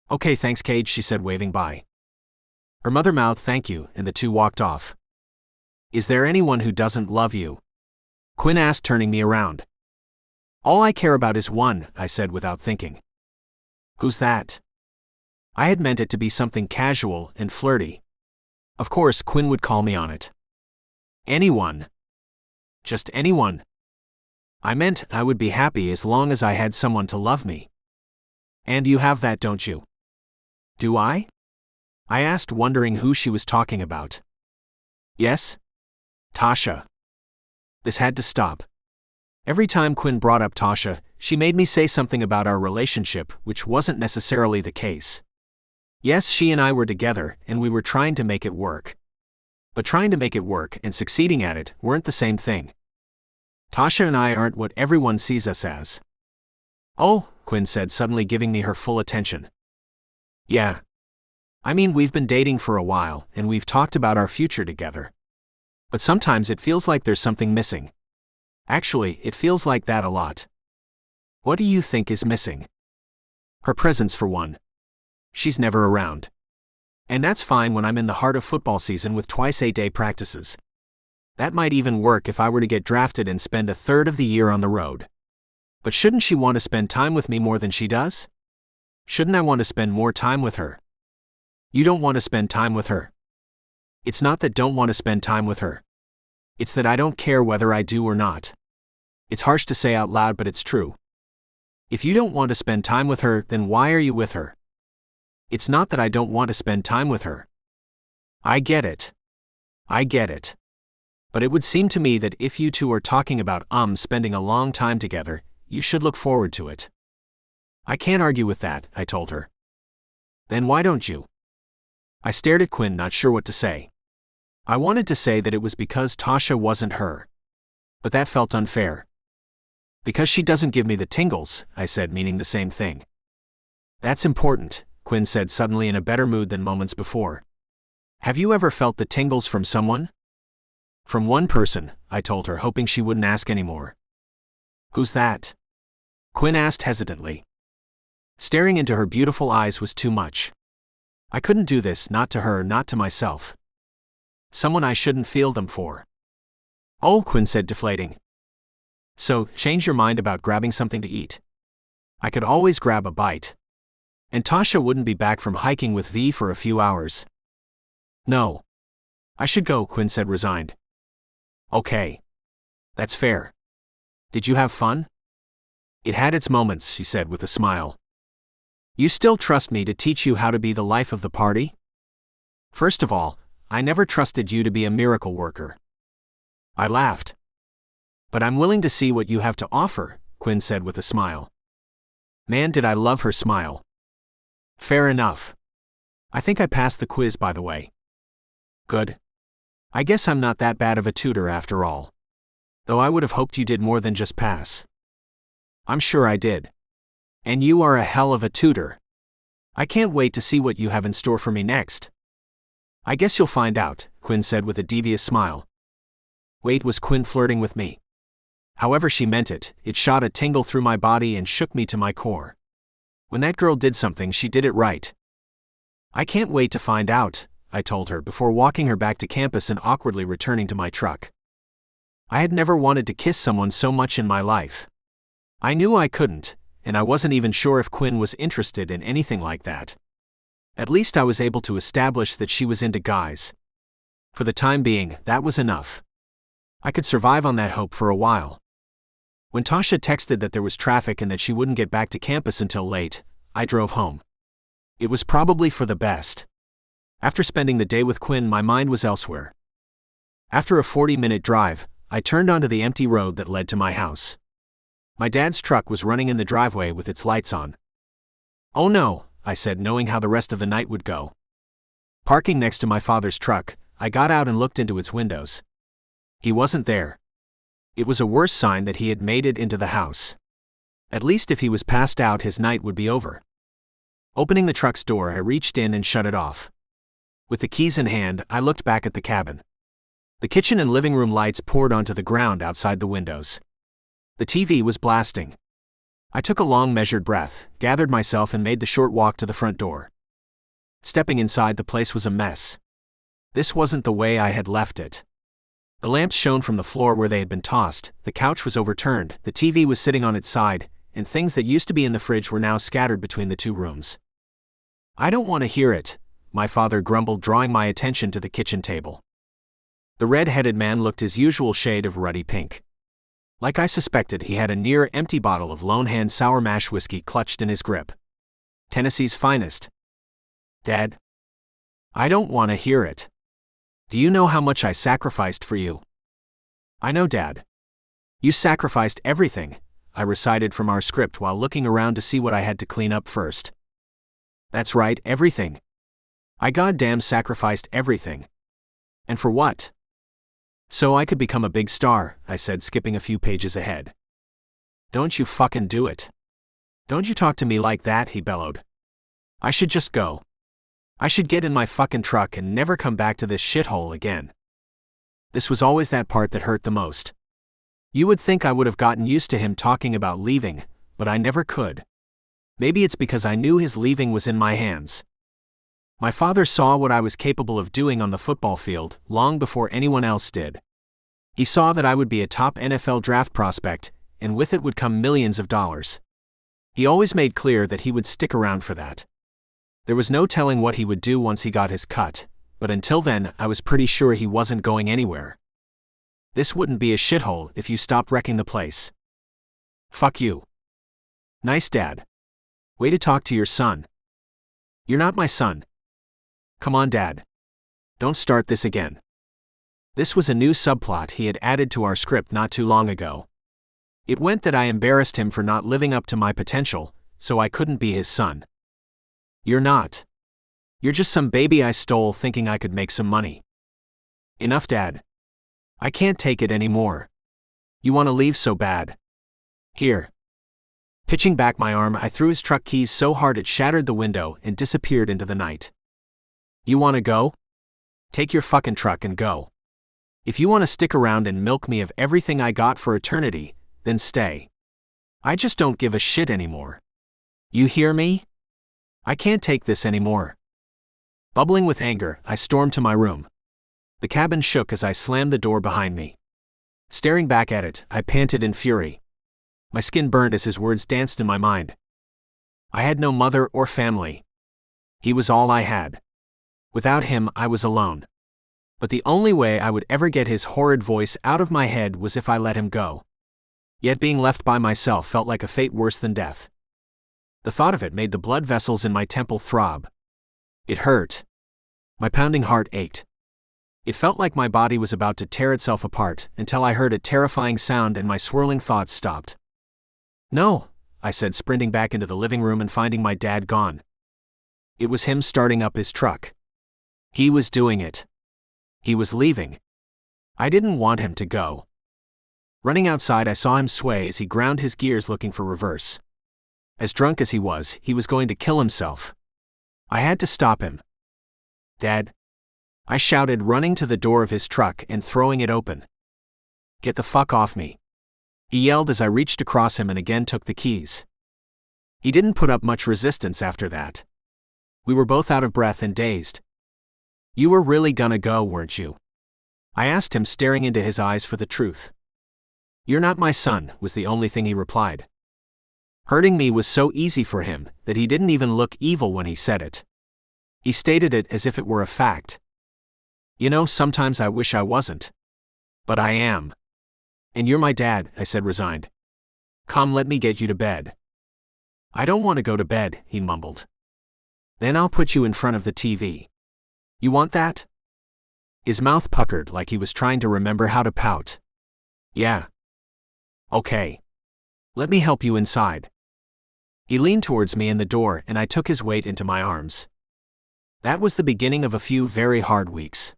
Okay, thanks, Cage, she said, waving bye. Her mother mouthed thank you, and the two walked off. Is there anyone who doesn't love you? Quinn asked, turning me around. All I care about is one, I said without thinking. Who's that? I had meant it to be something casual and flirty. Of course, Quinn would call me on it. Anyone. Just anyone. I meant I would be happy as long as I had someone to love me. And you have that, don't you? Do I? I asked, wondering who she was talking about. Yes? Tasha. This had to stop. Every time Quinn brought up Tasha, she made me say something about our relationship, which wasn't necessarily the case. Yes, she and I were together, and we were trying to make it work. But trying to make it work and succeeding at it weren't the same thing. Tasha and I aren't what everyone sees us as. Oh, Quinn said, suddenly giving me her full attention. Yeah. I mean, we've been dating for a while, and we've talked about our future together. But sometimes it feels like there's something missing. Actually, it feels like that a lot. What do you think is missing? Her presence, for one. She's never around. And that's fine when I'm in the heart of football season with twice-a-day practices. That might even work if I were to get drafted and spend a third of the year on the road. But shouldn't she want to spend time with me more than she does? Shouldn't I want to spend more time with her? You don't want to spend time with her. It's not that I don't want to spend time with her. It's that I don't care whether I do or not. It's harsh to say out loud, but it's true. If you don't want to spend time with her, then why are you with her? It's not that I don't want to spend time with her. I get it. I get it. But it would seem to me that if you two are talking about spending a long time together, you should look forward to it. I can't argue with that, I told her. Then why don't you? I stared at Quinn, not sure what to say. I wanted to say that it was because Tasha wasn't her. But that felt unfair. Because she doesn't give me the tingles, I said, meaning the same thing. That's important, Quinn said, suddenly in a better mood than moments before. Have you ever felt the tingles from someone? From one person, I told her, hoping she wouldn't ask anymore. Who's that? Quinn asked hesitantly. Staring into her beautiful eyes was too much. I couldn't do this, not to her, not to myself. Someone I shouldn't feel them for. Oh, Quinn said, deflating. So, change your mind about grabbing something to eat. I could always grab a bite. And Tasha wouldn't be back from hiking with V for a few hours. No. I should go, Quinn said, resigned. Okay. That's fair. Did you have fun? It had its moments, she said with a smile. You still trust me to teach you how to be the life of the party? First of all, I never trusted you to be a miracle worker. I laughed. But I'm willing to see what you have to offer, Quinn said with a smile. Man, did I love her smile. Fair enough. I think I passed the quiz, by the way. Good. I guess I'm not that bad of a tutor after all. Though I would have hoped you did more than just pass. I'm sure I did. And you are a hell of a tutor. I can't wait to see what you have in store for me next. I guess you'll find out, Quinn said with a devious smile. Wait, was Quinn flirting with me? However she meant it, it shot a tingle through my body and shook me to my core. When that girl did something, she did it right. I can't wait to find out, I told her before walking her back to campus and awkwardly returning to my truck. I had never wanted to kiss someone so much in my life. I knew I couldn't, and I wasn't even sure if Quinn was interested in anything like that. At least I was able to establish that she was into guys. For the time being, that was enough. I could survive on that hope for a while. When Tasha texted that there was traffic and that she wouldn't get back to campus until late, I drove home. It was probably for the best. After spending the day with Quinn, my mind was elsewhere. After a 40-minute drive, I turned onto the empty road that led to my house. My dad's truck was running in the driveway with its lights on. Oh no, I said, knowing how the rest of the night would go. Parking next to my father's truck, I got out and looked into its windows. He wasn't there. It was a worse sign that he had made it into the house. At least if he was passed out, his night would be over. Opening the truck's door, I reached in and shut it off. With the keys in hand, I looked back at the cabin. The kitchen and living room lights poured onto the ground outside the windows. The TV was blasting. I took a long, measured breath, gathered myself, and made the short walk to the front door. Stepping inside, the place was a mess. This wasn't the way I had left it. The lamps shone from the floor where they had been tossed, the couch was overturned, the TV was sitting on its side, and things that used to be in the fridge were now scattered between the two rooms. I don't want to hear it, my father grumbled, drawing my attention to the kitchen table. The red-headed man looked his usual shade of ruddy pink. Like I suspected, he had a near-empty bottle of Lone Hand sour mash whiskey clutched in his grip. Tennessee's finest. Dad? I don't want to hear it. Do you know how much I sacrificed for you? I know, Dad. You sacrificed everything, I recited from our script while looking around to see what I had to clean up first. That's right, everything. I goddamn sacrificed everything. And for what? So I could become a big star, I said, skipping a few pages ahead. Don't you fucking do it. Don't you talk to me like that, he bellowed. I should just go. I should get in my fucking truck and never come back to this shithole again. This was always that part that hurt the most. You would think I would have gotten used to him talking about leaving, but I never could. Maybe it's because I knew his leaving was in my hands. My father saw what I was capable of doing on the football field long before anyone else did. He saw that I would be a top NFL draft prospect, and with it would come millions of dollars. He always made clear that he would stick around for that. There was no telling what he would do once he got his cut, but until then I was pretty sure he wasn't going anywhere. This wouldn't be a shithole if you stopped wrecking the place. Fuck you. Nice, Dad. Way to talk to your son. You're not my son. Come on, Dad. Don't start this again. This was a new subplot he had added to our script not too long ago. It went that I embarrassed him for not living up to my potential, so I couldn't be his son. You're not. You're just some baby I stole thinking I could make some money. Enough, Dad. I can't take it anymore. You want to leave so bad. Here. Pitching back my arm, I threw his truck keys so hard it shattered the window and disappeared into the night. You want to go? Take your fucking truck and go. If you want to stick around and milk me of everything I got for eternity, then stay. I just don't give a shit anymore. You hear me? I can't take this anymore. Bubbling with anger, I stormed to my room. The cabin shook as I slammed the door behind me. Staring back at it, I panted in fury. My skin burned as his words danced in my mind. I had no mother or family. He was all I had. Without him, I was alone. But the only way I would ever get his horrid voice out of my head was if I let him go. Yet being left by myself felt like a fate worse than death. The thought of it made the blood vessels in my temple throb. It hurt. My pounding heart ached. It felt like my body was about to tear itself apart until I heard a terrifying sound and my swirling thoughts stopped. No, I said, sprinting back into the living room and finding my dad gone. It was him starting up his truck. He was doing it. He was leaving. I didn't want him to go. Running outside, I saw him sway as he ground his gears looking for reverse. As drunk as he was going to kill himself. I had to stop him. Dad, I shouted, running to the door of his truck and throwing it open. Get the fuck off me. He yelled as I reached across him and again took the keys. He didn't put up much resistance after that. We were both out of breath and dazed. You were really gonna go, weren't you? I asked him, staring into his eyes for the truth. You're not my son, was the only thing he replied. Hurting me was so easy for him that he didn't even look evil when he said it. He stated it as if it were a fact. You know, sometimes I wish I wasn't. But I am. And you're my dad, I said, resigned. Come, let me get you to bed. I don't want to go to bed, he mumbled. Then I'll put you in front of the TV. You want that? His mouth puckered like he was trying to remember how to pout. Yeah. Okay. Let me help you inside. He leaned towards me in the door and I took his weight into my arms. That was the beginning of a few very hard weeks.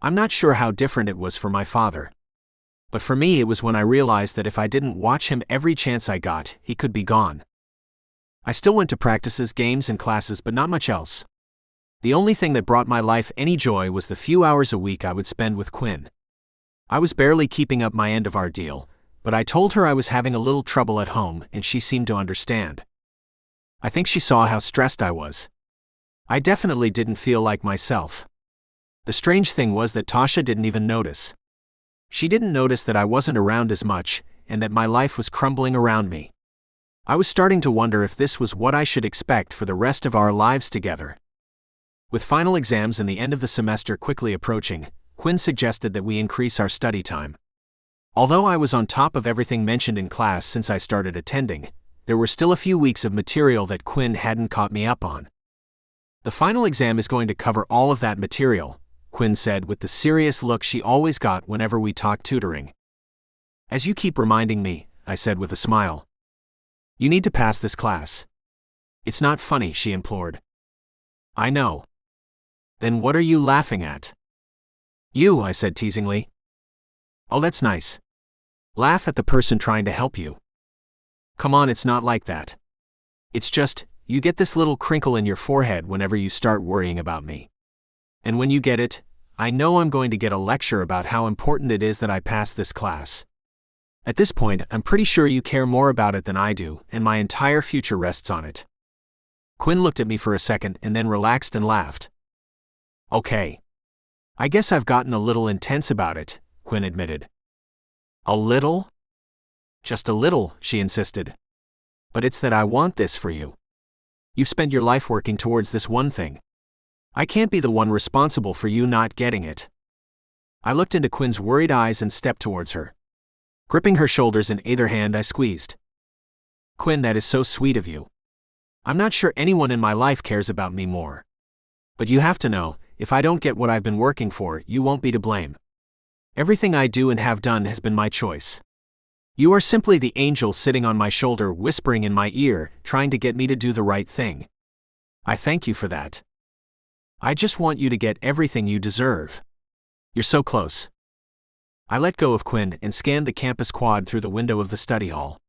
I'm not sure how different it was for my father. But for me, it was when I realized that if I didn't watch him every chance I got, he could be gone. I still went to practices, games, and classes, but not much else. The only thing that brought my life any joy was the few hours a week I would spend with Quinn. I was barely keeping up my end of our deal, but I told her I was having a little trouble at home and she seemed to understand. I think she saw how stressed I was. I definitely didn't feel like myself. The strange thing was that Tasha didn't even notice. She didn't notice that I wasn't around as much and that my life was crumbling around me. I was starting to wonder if this was what I should expect for the rest of our lives together. With final exams and the end of the semester quickly approaching, Quinn suggested that we increase our study time. Although I was on top of everything mentioned in class since I started attending, there were still a few weeks of material that Quinn hadn't caught me up on. The final exam is going to cover all of that material, Quinn said with the serious look she always got whenever we talked tutoring. As you keep reminding me, I said with a smile. You need to pass this class. It's not funny, she implored. I know. Then what are you laughing at? You, I said teasingly. Oh, that's nice. Laugh at the person trying to help you. Come on, it's not like that. It's just, you get this little crinkle in your forehead whenever you start worrying about me. And when you get it, I know I'm going to get a lecture about how important it is that I pass this class. At this point, I'm pretty sure you care more about it than I do, and my entire future rests on it. Quinn looked at me for a second and then relaxed and laughed. Okay. I guess I've gotten a little intense about it, Quinn admitted. A little? Just a little, she insisted. But it's that I want this for you. You've spent your life working towards this one thing. I can't be the one responsible for you not getting it. I looked into Quinn's worried eyes and stepped towards her. Gripping her shoulders in either hand, I squeezed. Quinn, that is so sweet of you. I'm not sure anyone in my life cares about me more. But you have to know, if I don't get what I've been working for, you won't be to blame. Everything I do and have done has been my choice. You are simply the angel sitting on my shoulder, whispering in my ear, trying to get me to do the right thing. I thank you for that. I just want you to get everything you deserve. You're so close. I let go of Quinn and scanned the campus quad through the window of the study hall.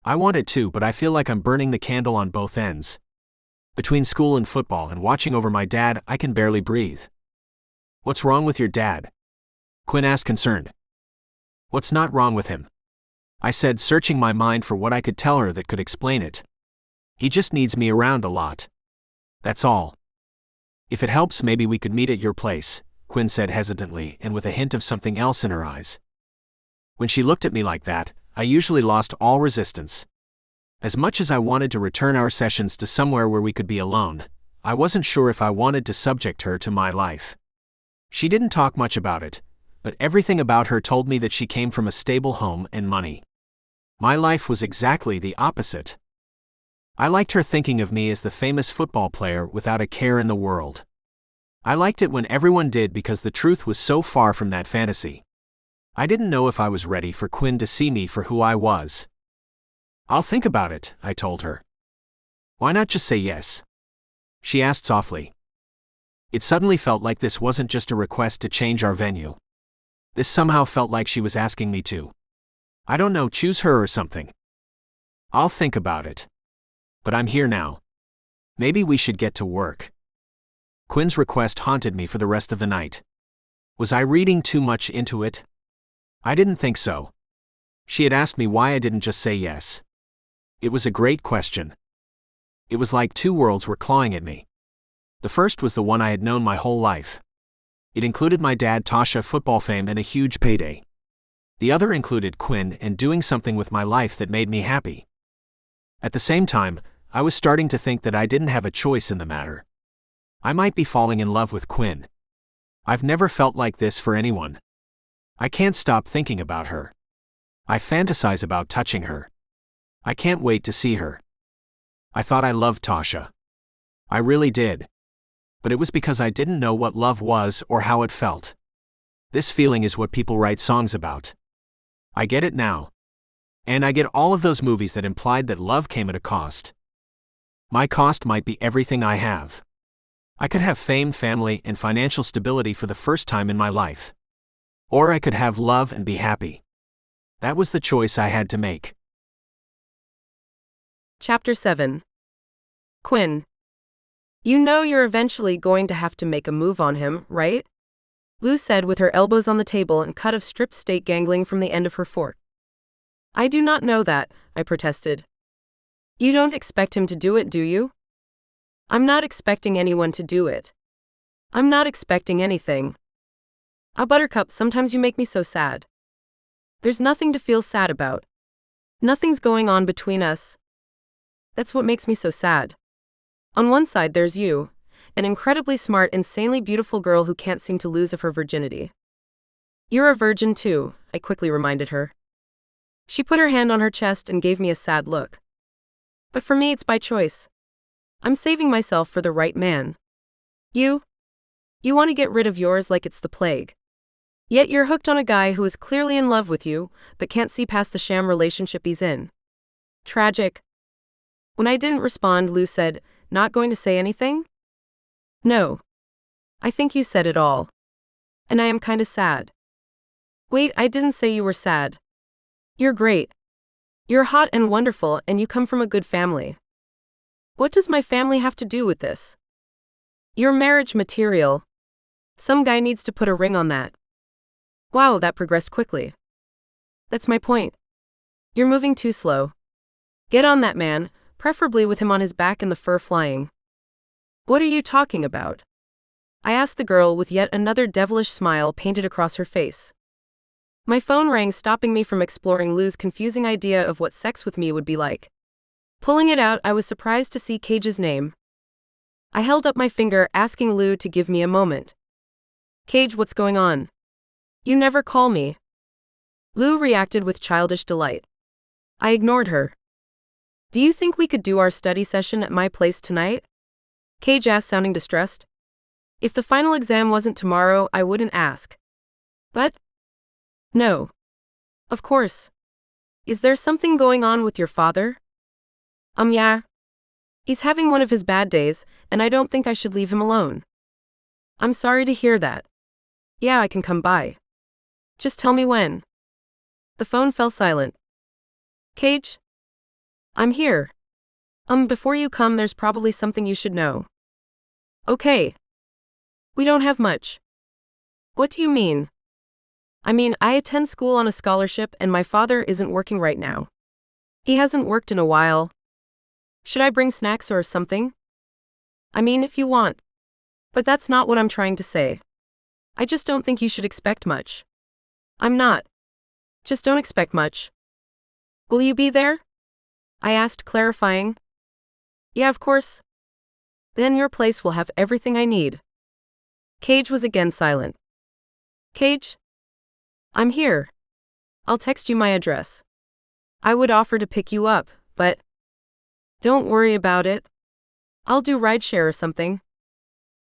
I wanted to, but I feel like I'm burning the candle on both ends. Between school and football and watching over my dad, I can barely breathe. What's wrong with your dad? Quinn asked, concerned. What's not wrong with him? I said, searching my mind for what I could tell her that could explain it. He just needs me around a lot. That's all. If it helps, maybe we could meet at your place, Quinn said hesitantly and with a hint of something else in her eyes. When she looked at me like that, I usually lost all resistance. As much as I wanted to return our sessions to somewhere where we could be alone, I wasn't sure if I wanted to subject her to my life. She didn't talk much about it, but everything about her told me that she came from a stable home and money. My life was exactly the opposite. I liked her thinking of me as the famous football player without a care in the world. I liked it when everyone did because the truth was so far from that fantasy. I didn't know if I was ready for Quinn to see me for who I was. I'll think about it, I told her. Why not just say yes? She asked softly. It suddenly felt like this wasn't just a request to change our venue. This somehow felt like she was asking me to. I don't know, choose her or something. I'll think about it. But I'm here now. Maybe we should get to work. Quinn's request haunted me for the rest of the night. Was I reading too much into it? I didn't think so. She had asked me why I didn't just say yes. It was a great question. It was like two worlds were clawing at me. The first was the one I had known my whole life. It included my dad, Tasha, football fame, and a huge payday. The other included Quinn and doing something with my life that made me happy. At the same time, I was starting to think that I didn't have a choice in the matter. I might be falling in love with Quinn. I've never felt like this for anyone. I can't stop thinking about her. I fantasize about touching her. I can't wait to see her. I thought I loved Tasha. I really did. But it was because I didn't know what love was or how it felt. This feeling is what people write songs about. I get it now. And I get all of those movies that implied that love came at a cost. My cost might be everything I have. I could have fame, family, and financial stability for the first time in my life. Or I could have love and be happy. That was the choice I had to make. Chapter 7. Quinn. You know you're eventually going to have to make a move on him, right? Lou said with her elbows on the table and cut of stripped steak dangling from the end of her fork. I do not know that, I protested. You don't expect him to do it, do you? I'm not expecting anyone to do it. I'm not expecting anything. Buttercup, sometimes you make me so sad. There's nothing to feel sad about. Nothing's going on between us. That's what makes me so sad. On one side there's you, an incredibly smart, insanely beautiful girl who can't seem to lose of her virginity. You're a virgin too, I quickly reminded her. She put her hand on her chest and gave me a sad look. But for me it's by choice. I'm saving myself for the right man. You want to get rid of yours like it's the plague. Yet you're hooked on a guy who is clearly in love with you, but can't see past the sham relationship he's in. Tragic. When I didn't respond, Lou said, "Not going to say anything?" "No. I think you said it all. And I am kinda sad." "Wait, I didn't say you were sad. You're great. You're hot and wonderful, and you come from a good family." "What does my family have to do with this?" "You're marriage material. Some guy needs to put a ring on that." Wow, that progressed quickly. "That's my point. You're moving too slow. Get on that man, preferably with him on his back and the fur flying." "What are you talking about?" I asked the girl with yet another devilish smile painted across her face. My phone rang, stopping me from exploring Lou's confusing idea of what sex with me would be like. Pulling it out, I was surprised to see Cage's name. I held up my finger, asking Lou to give me a moment. "Cage, what's going on? You never call me." Lou reacted with childish delight. I ignored her. "Do you think we could do our study session at my place tonight?" Cage asked, sounding distressed. "If the final exam wasn't tomorrow, I wouldn't ask. But no. Of course. Is there something going on with your father?" Yeah. He's having one of his bad days, and I don't think I should leave him alone." "I'm sorry to hear that. Yeah, I can come by. Just tell me when." The phone fell silent. "Cage? I'm here. Before you come, there's probably something you should know." "Okay. We don't have much." "What do you mean?" "I mean, I attend school on a scholarship and my father isn't working right now. He hasn't worked in a while. Should I bring snacks or something?" "I mean, if you want. But that's not what I'm trying to say. I just don't think you should expect much." "I'm not. Just don't expect much." "Will you be there?" I asked, clarifying. "Yeah, of course." "Then your place will have everything I need." Cage was again silent. "Cage? I'm here. I'll text you my address. I would offer to pick you up, but don't worry about it. I'll do rideshare or something.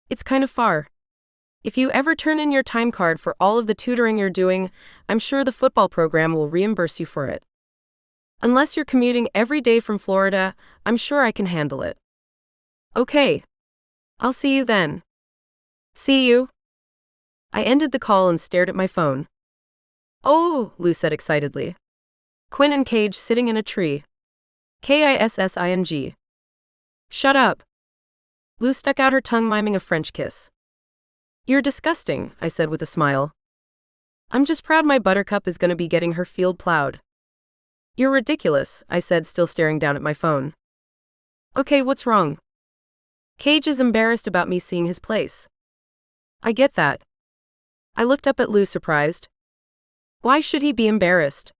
It's kind of far. If you ever turn in your time card for all of the tutoring you're doing, I'm sure the football program will reimburse you for it. Unless you're commuting every day from Florida, I'm sure I can handle it." "Okay. I'll see you then." "See you." I ended the call and stared at my phone. "Oh," Lou said excitedly. "Quinn and Cage sitting in a tree. Kissing. "Shut up." Lou stuck out her tongue, miming a French kiss. "You're disgusting," I said with a smile. "I'm just proud my buttercup is going to be getting her field plowed." "You're ridiculous," I said, still staring down at my phone. "Okay, what's wrong?" "Cage is embarrassed about me seeing his place." "I get that." I looked up at Lou, surprised. "Why should he be embarrassed?"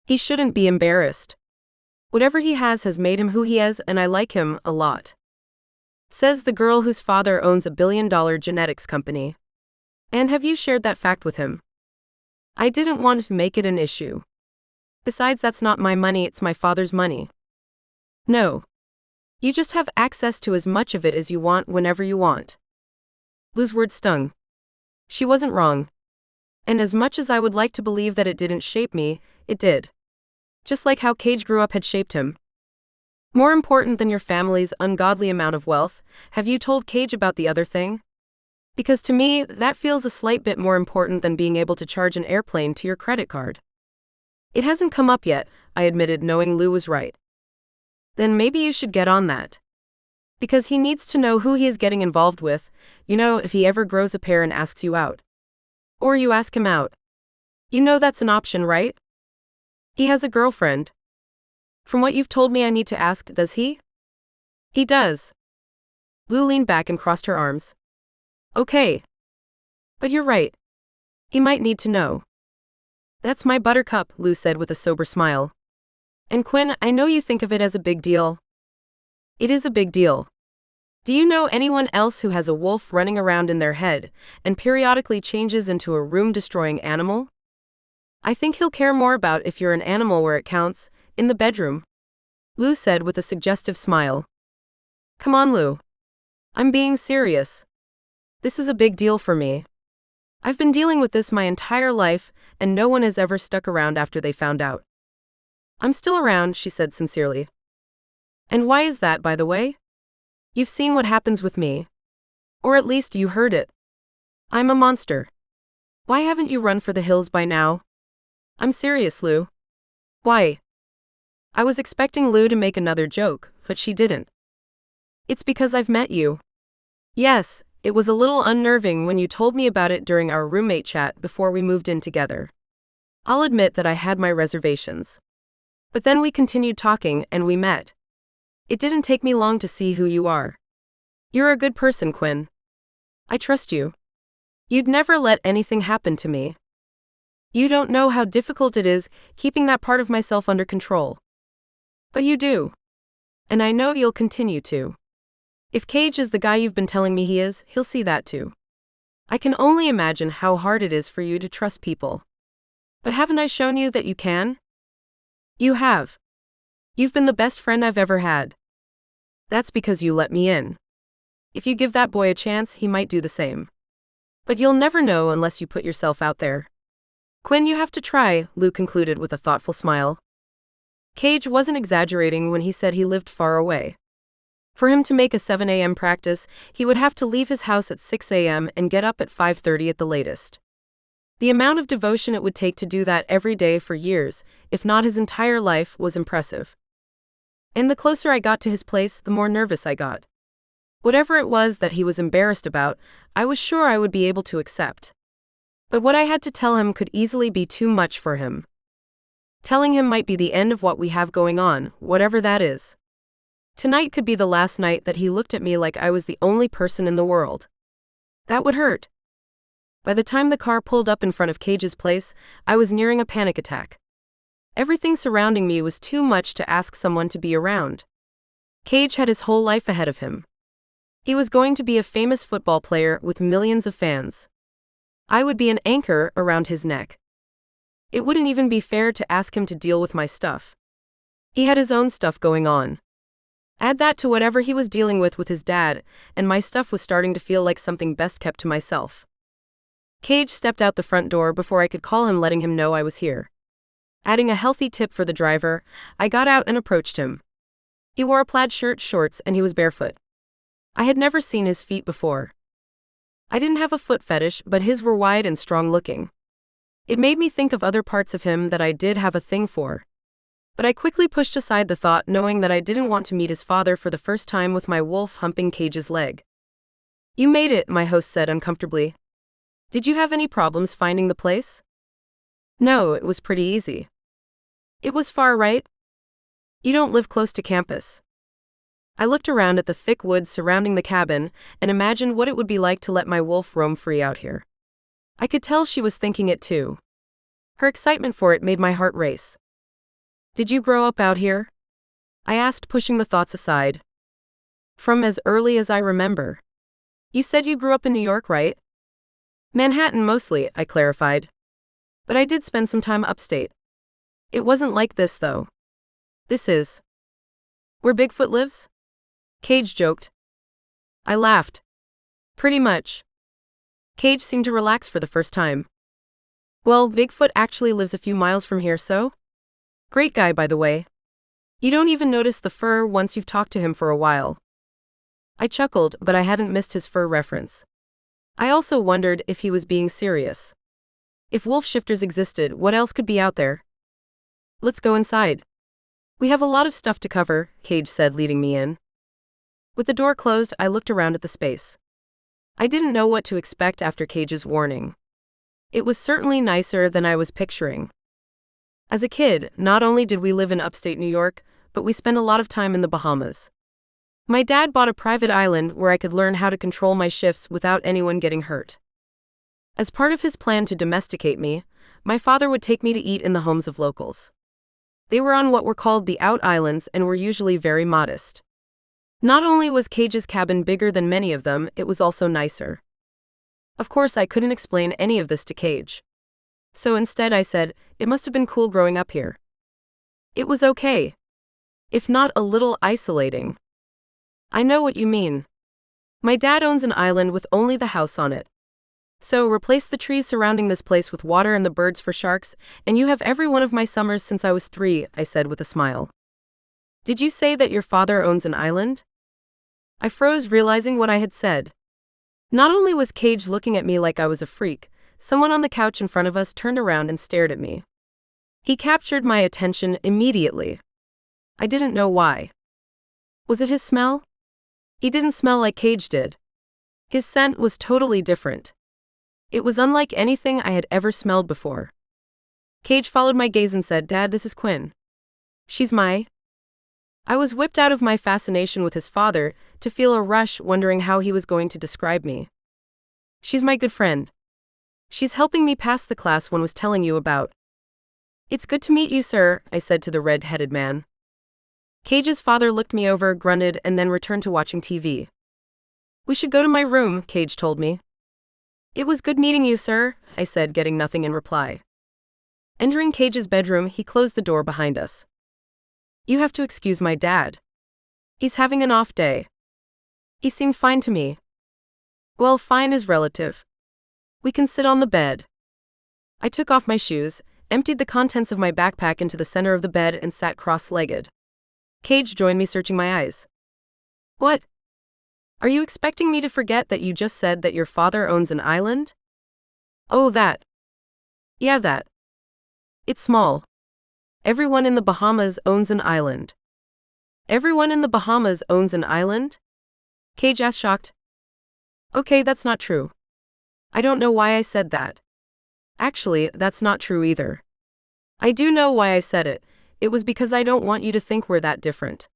"He shouldn't be embarrassed. Whatever he has made him who he is, and I like him a lot," says the girl whose father owns a billion-dollar genetics company. "And have you shared that fact with him?" I didn't want to make it an issue. Besides, that's not my money, it's my father's money. "No. You just have access to as much of it as you want whenever you want." Lou's words stung. She wasn't wrong. And as much as I would like to believe that it didn't shape me, it did. Just like how Cage grew up had shaped him. "More important than your family's ungodly amount of wealth, have you told Cage about the other thing? Because to me, that feels a slight bit more important than being able to charge an airplane to your credit card." "It hasn't come up yet," I admitted, knowing Lou was right. "Then maybe you should get on that. Because he needs to know who he is getting involved with, if he ever grows a pair and asks you out. Or you ask him out. That's an option, right? He has a girlfriend. From what you've told me, I need to ask, does he?" "He does." Lou leaned back and crossed her arms. "Okay. But you're right. He might need to know." "That's my buttercup," Lou said with a sober smile. "And Quinn, I know you think of it as a big deal. It is a big deal. Do you know anyone else who has a wolf running around in their head and periodically changes into a room-destroying animal? I think he'll care more about if you're an animal where it counts, in the bedroom," Lou said with a suggestive smile. Come on, Lou. I'm being serious. This is a big deal for me. I've been dealing with this my entire life, and no one has ever stuck around after they found out. I'm still around, she said sincerely. And why is that, by the way? You've seen what happens with me. Or at least you heard it. I'm a monster. Why haven't you run for the hills by now? I'm serious, Lou. Why? I was expecting Lou to make another joke, but she didn't. It's because I've met you. Yes, it was a little unnerving when you told me about it during our roommate chat before we moved in together. I'll admit that I had my reservations. But then we continued talking and we met. It didn't take me long to see who you are. You're a good person, Quinn. I trust you. You'd never let anything happen to me. You don't know how difficult it is keeping that part of myself under control. But you do. And I know you'll continue to. If Cage is the guy you've been telling me he is, he'll see that too. I can only imagine how hard it is for you to trust people. But haven't I shown you that you can? You have. You've been the best friend I've ever had. That's because you let me in. If you give that boy a chance, he might do the same. But you'll never know unless you put yourself out there. Quinn, you have to try, Lou concluded with a thoughtful smile. Cage wasn't exaggerating when he said he lived far away. For him to make a 7 a.m. practice, he would have to leave his house at 6 a.m. and get up at 5:30 at the latest. The amount of devotion it would take to do that every day for years, if not his entire life, was impressive. And the closer I got to his place, the more nervous I got. Whatever it was that he was embarrassed about, I was sure I would be able to accept. But what I had to tell him could easily be too much for him. Telling him might be the end of what we have going on, whatever that is. Tonight could be the last night that he looked at me like I was the only person in the world. That would hurt. By the time the car pulled up in front of Cage's place, I was nearing a panic attack. Everything surrounding me was too much to ask someone to be around. Cage had his whole life ahead of him. He was going to be a famous football player with millions of fans. I would be an anchor around his neck. It wouldn't even be fair to ask him to deal with my stuff. He had his own stuff going on. Add that to whatever he was dealing with his dad, and my stuff was starting to feel like something best kept to myself. Cage stepped out the front door before I could call him, letting him know I was here. Adding a healthy tip for the driver, I got out and approached him. He wore a plaid shirt, shorts, and he was barefoot. I had never seen his feet before. I didn't have a foot fetish, but his were wide and strong-looking. It made me think of other parts of him that I did have a thing for. But I quickly pushed aside the thought, knowing that I didn't want to meet his father for the first time with my wolf humping Cage's leg. You made it, my host said uncomfortably. Did you have any problems finding the place? No, it was pretty easy. It was far, right? You don't live close to campus. I looked around at the thick woods surrounding the cabin and imagined what it would be like to let my wolf roam free out here. I could tell she was thinking it too. Her excitement for it made my heart race. Did you grow up out here? I asked, pushing the thoughts aside. From as early as I remember. You said you grew up in New York, right? Manhattan mostly, I clarified. But I did spend some time upstate. It wasn't like this, though. This is where Bigfoot lives? Cage joked. I laughed. Pretty much. Cage seemed to relax for the first time. Well, Bigfoot actually lives a few miles from here, so? Great guy, by the way. You don't even notice the fur once you've talked to him for a while. I chuckled, but I hadn't missed his fur reference. I also wondered if he was being serious. If wolf shifters existed, what else could be out there? Let's go inside. We have a lot of stuff to cover, Cage said, leading me in. With the door closed, I looked around at the space. I didn't know what to expect after Cage's warning. It was certainly nicer than I was picturing. As a kid, not only did we live in upstate New York, but we spent a lot of time in the Bahamas. My dad bought a private island where I could learn how to control my shifts without anyone getting hurt. As part of his plan to domesticate me, my father would take me to eat in the homes of locals. They were on what were called the out islands and were usually very modest. Not only was Cage's cabin bigger than many of them, it was also nicer. Of course, I couldn't explain any of this to Cage. So instead I said, it must have been cool growing up here. It was okay. If not a little isolating. I know what you mean. My dad owns an island with only the house on it. So replace the trees surrounding this place with water and the birds for sharks, and you have every one of my summers since I was 3, I said with a smile. Did you say that your father owns an island? I froze, realizing what I had said. Not only was Cage looking at me like I was a freak, someone on the couch in front of us turned around and stared at me. He captured my attention immediately. I didn't know why. Was it his smell? He didn't smell like Cage did. His scent was totally different. It was unlike anything I had ever smelled before. Cage followed my gaze and said, "Dad, this is Quinn. She's my..." I was whipped out of my fascination with his father to feel a rush, wondering how he was going to describe me. "She's my good friend. She's helping me pass the class one was telling you about." "It's good to meet you, sir," I said to the red-headed man. Cage's father looked me over, grunted, and then returned to watching TV. "We should go to my room," Cage told me. "It was good meeting you, sir," I said, getting nothing in reply. Entering Cage's bedroom, he closed the door behind us. "You have to excuse my dad. He's having an off day." He seemed fine to me. Well, fine is relative. "We can sit on the bed." I took off my shoes, emptied the contents of my backpack into the center of the bed, and sat cross-legged. Cage joined me, searching my eyes. "What? Are you expecting me to forget that you just said that your father owns an island?" "Oh, that. Yeah, that. It's small. Everyone in the Bahamas owns an island." "Everyone in the Bahamas owns an island?" Cage asked, shocked. "Okay, that's not true. I don't know why I said that. Actually, that's not true either. I do know why I said it. It was because I don't want you to think we're that different."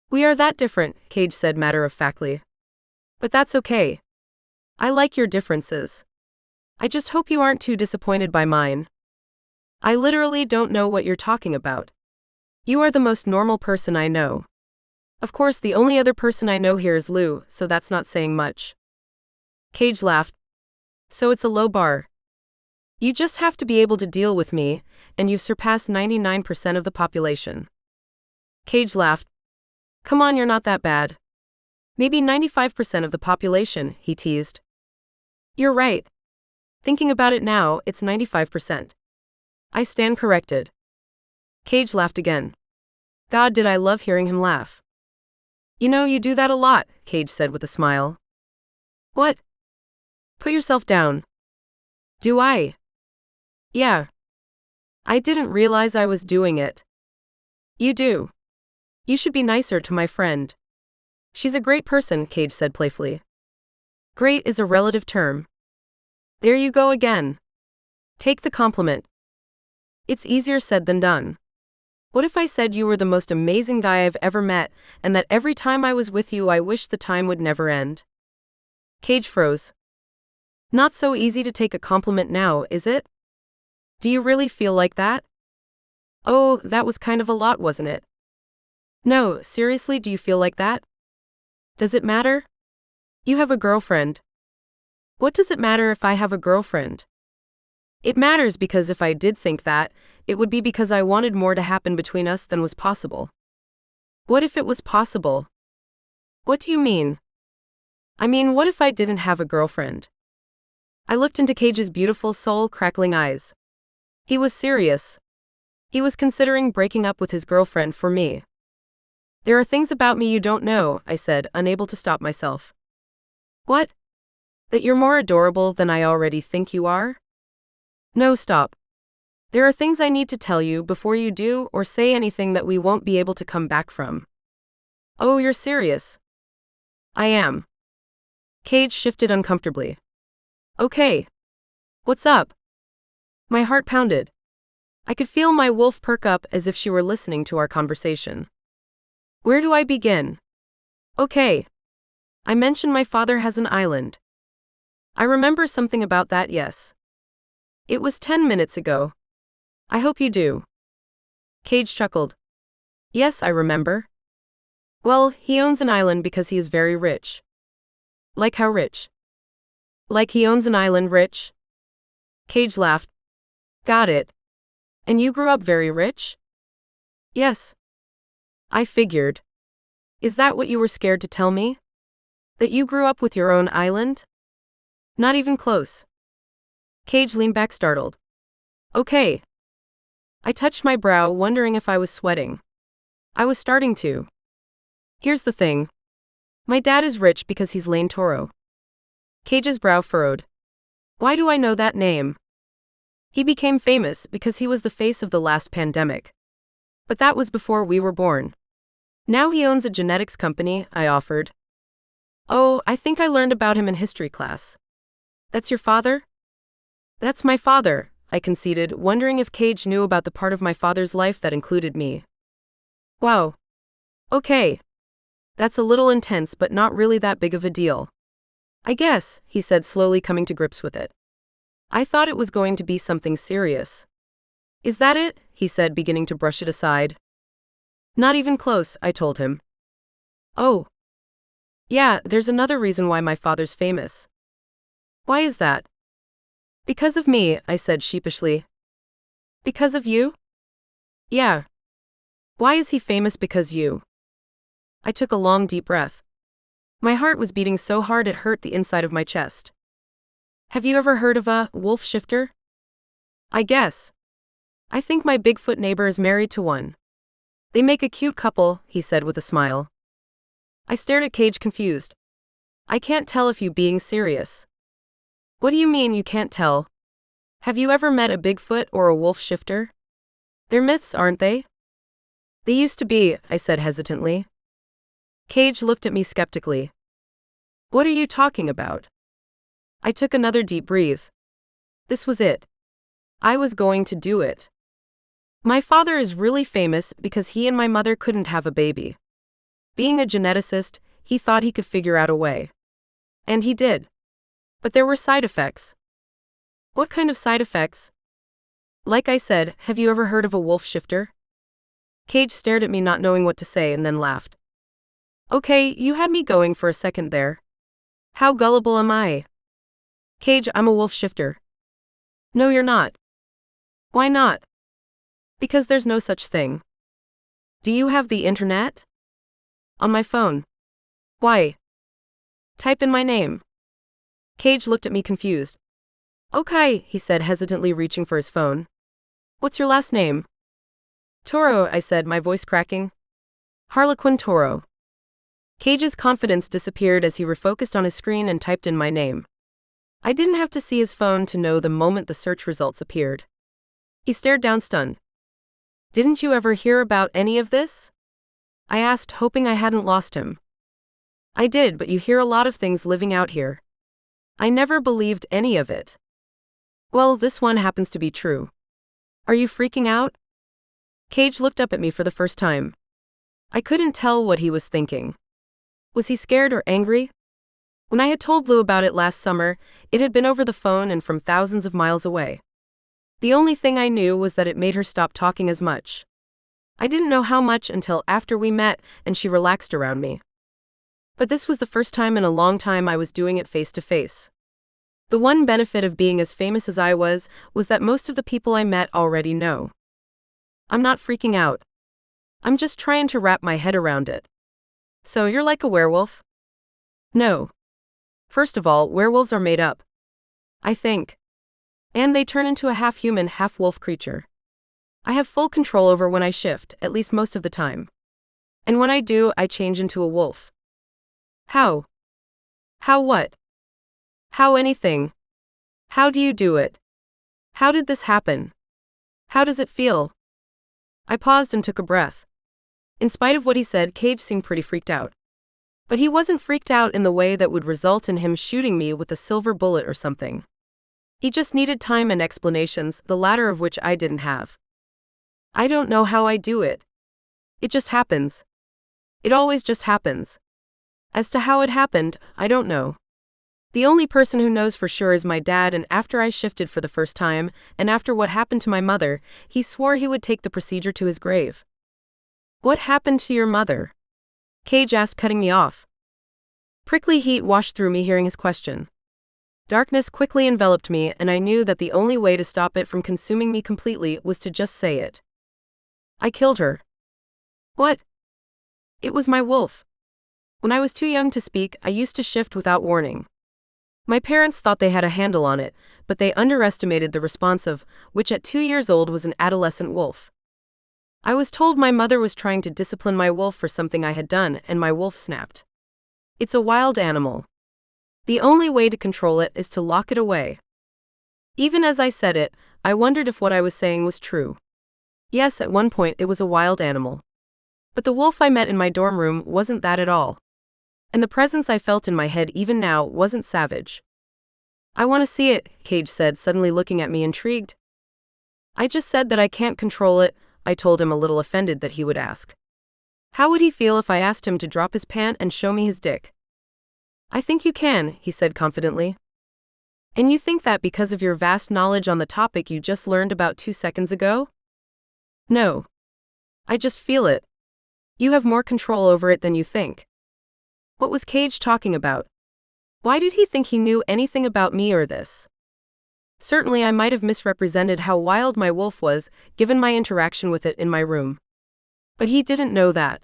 "We are that different," Cage said matter-of-factly. "But that's okay. I like your differences. I just hope you aren't too disappointed by mine. I literally don't know what you're talking about. You are the most normal person I know. Of course, the only other person I know here is Lou, so that's not saying much." Cage laughed. "So it's a low bar. You just have to be able to deal with me, and you've surpassed 99% of the population." Cage laughed. "Come on, you're not that bad. Maybe 95% of the population," he teased. "You're right. Thinking about it now, it's 95%. I stand corrected." Cage laughed again. God, did I love hearing him laugh. "You know, you do that a lot," Cage said with a smile. "What?" "Put yourself down." "Do I?" "Yeah. I didn't realize I was doing it." "You do. You should be nicer to my friend. She's a great person," Cage said playfully. "Great is a relative term." There you go again. Take the compliment. It's easier said than done. What if I said you were the most amazing guy I've ever met, and that every time I was with you I wished the time would never end? Cage froze. Not so easy to take a compliment now, is it? Do you really feel like that? Oh, that was kind of a lot, wasn't it? No, seriously, do you feel like that? Does it matter? You have a girlfriend. What does it matter if I have a girlfriend? It matters because if I did think that, it would be because I wanted more to happen between us than was possible. What if it was possible? What do you mean? I mean, what if I didn't have a girlfriend? I looked into Cage's beautiful, soul-crackling eyes. He was serious. He was considering breaking up with his girlfriend for me. There are things about me you don't know, I said, unable to stop myself. What? That you're more adorable than I already think you are? No, stop. There are things I need to tell you before you do or say anything that we won't be able to come back from. Oh, you're serious? I am. Cage shifted uncomfortably. Okay. What's up? My heart pounded. I could feel my wolf perk up as if she were listening to our conversation. Where do I begin? Okay. I mentioned my father has an island. I remember something about that, yes. It was 10 minutes ago. I hope you do. Cage chuckled. Yes, I remember. Well, he owns an island because he is very rich. Like how rich? Like he owns an island rich? Cage laughed. Got it. And you grew up very rich? Yes. I figured. Is that what you were scared to tell me? That you grew up with your own island? Not even close. Cage leaned back startled. Okay. I touched my brow, wondering if I was sweating. I was starting to. Here's the thing. My dad is rich because he's Lane Toro. Cage's brow furrowed. Why do I know that name? He became famous because he was the face of the last pandemic. But that was before we were born. Now he owns a genetics company, I offered. Oh, I think I learned about him in history class. That's your father? That's my father, I conceded, wondering if Cage knew about the part of my father's life that included me. Wow. Okay. That's a little intense, but not really that big of a deal. I guess, he said, slowly coming to grips with it. I thought it was going to be something serious. Is that it? He said, beginning to brush it aside. Not even close, I told him. Oh. Yeah, there's another reason why my father's famous. Why is that? Because of me, I said sheepishly. Because of you? Yeah. Why is he famous because you? I took a long, deep breath. My heart was beating so hard it hurt the inside of my chest. Have you ever heard of a wolf shifter? I guess. I think my Bigfoot neighbor is married to one. They make a cute couple, he said with a smile. I stared at Cage, confused. I can't tell if you being serious. What do you mean you can't tell? Have you ever met a Bigfoot or a wolf shifter? They're myths, aren't they? They used to be, I said hesitantly. Cage looked at me skeptically. What are you talking about? I took another deep breath. This was it. I was going to do it. My father is really famous because he and my mother couldn't have a baby. Being a geneticist, he thought he could figure out a way. And he did. But there were side effects. What kind of side effects? Like I said, have you ever heard of a wolf shifter? Cage stared at me, not knowing what to say, and then laughed. Okay, you had me going for a second there. How gullible am I? Cage, I'm a wolf shifter. No, you're not. Why not? Because there's no such thing. Do you have the internet? On my phone. Why? Type in my name. Cage looked at me confused. Okay, he said, hesitantly reaching for his phone. What's your last name? Toro, I said, my voice cracking. Harlequin Toro. Cage's confidence disappeared as he refocused on his screen and typed in my name. I didn't have to see his phone to know the moment the search results appeared. He stared down, stunned. Didn't you ever hear about any of this? I asked, hoping I hadn't lost him. I did, but you hear a lot of things living out here. I never believed any of it. Well, this one happens to be true. Are you freaking out? Cage looked up at me for the first time. I couldn't tell what he was thinking. Was he scared or angry? When I had told Lou about it last summer, it had been over the phone and from thousands of miles away. The only thing I knew was that it made her stop talking as much. I didn't know how much until after we met and she relaxed around me. But this was the first time in a long time I was doing it face to face. The one benefit of being as famous as I was that most of the people I met already know. I'm not freaking out. I'm just trying to wrap my head around it. So you're like a werewolf? No. First of all, werewolves are made up. I think. And they turn into a half-human, half-wolf creature. I have full control over when I shift, at least most of the time. And when I do, I change into a wolf. How? How what? How anything? How do you do it? How did this happen? How does it feel? I paused and took a breath. In spite of what he said, Cage seemed pretty freaked out. But he wasn't freaked out in the way that would result in him shooting me with a silver bullet or something. He just needed time and explanations, the latter of which I didn't have. I don't know how I do it. It just happens. It always just happens. As to how it happened, I don't know. The only person who knows for sure is my dad, and after I shifted for the first time, and after what happened to my mother, he swore he would take the procedure to his grave. What happened to your mother? Cage asked, cutting me off. Prickly heat washed through me hearing his question. Darkness quickly enveloped me, and I knew that the only way to stop it from consuming me completely was to just say it. I killed her. What? It was my wolf. When I was too young to speak, I used to shift without warning. My parents thought they had a handle on it, but they underestimated the response of, which at 2 years old was an adolescent wolf. I was told my mother was trying to discipline my wolf for something I had done, and my wolf snapped. It's a wild animal. The only way to control it is to lock it away. Even as I said it, I wondered if what I was saying was true. Yes, at one point it was a wild animal. But the wolf I met in my dorm room wasn't that at all. And the presence I felt in my head even now wasn't savage. I want to see it, Cage said, suddenly looking at me intrigued. I just said that I can't control it, I told him, a little offended that he would ask. How would he feel if I asked him to drop his pant and show me his dick? I think you can, he said confidently. And you think that because of your vast knowledge on the topic you just learned about 2 seconds ago? No. I just feel it. You have more control over it than you think. What was Cage talking about? Why did he think he knew anything about me or this? Certainly I might have misrepresented how wild my wolf was, given my interaction with it in my room. But he didn't know that.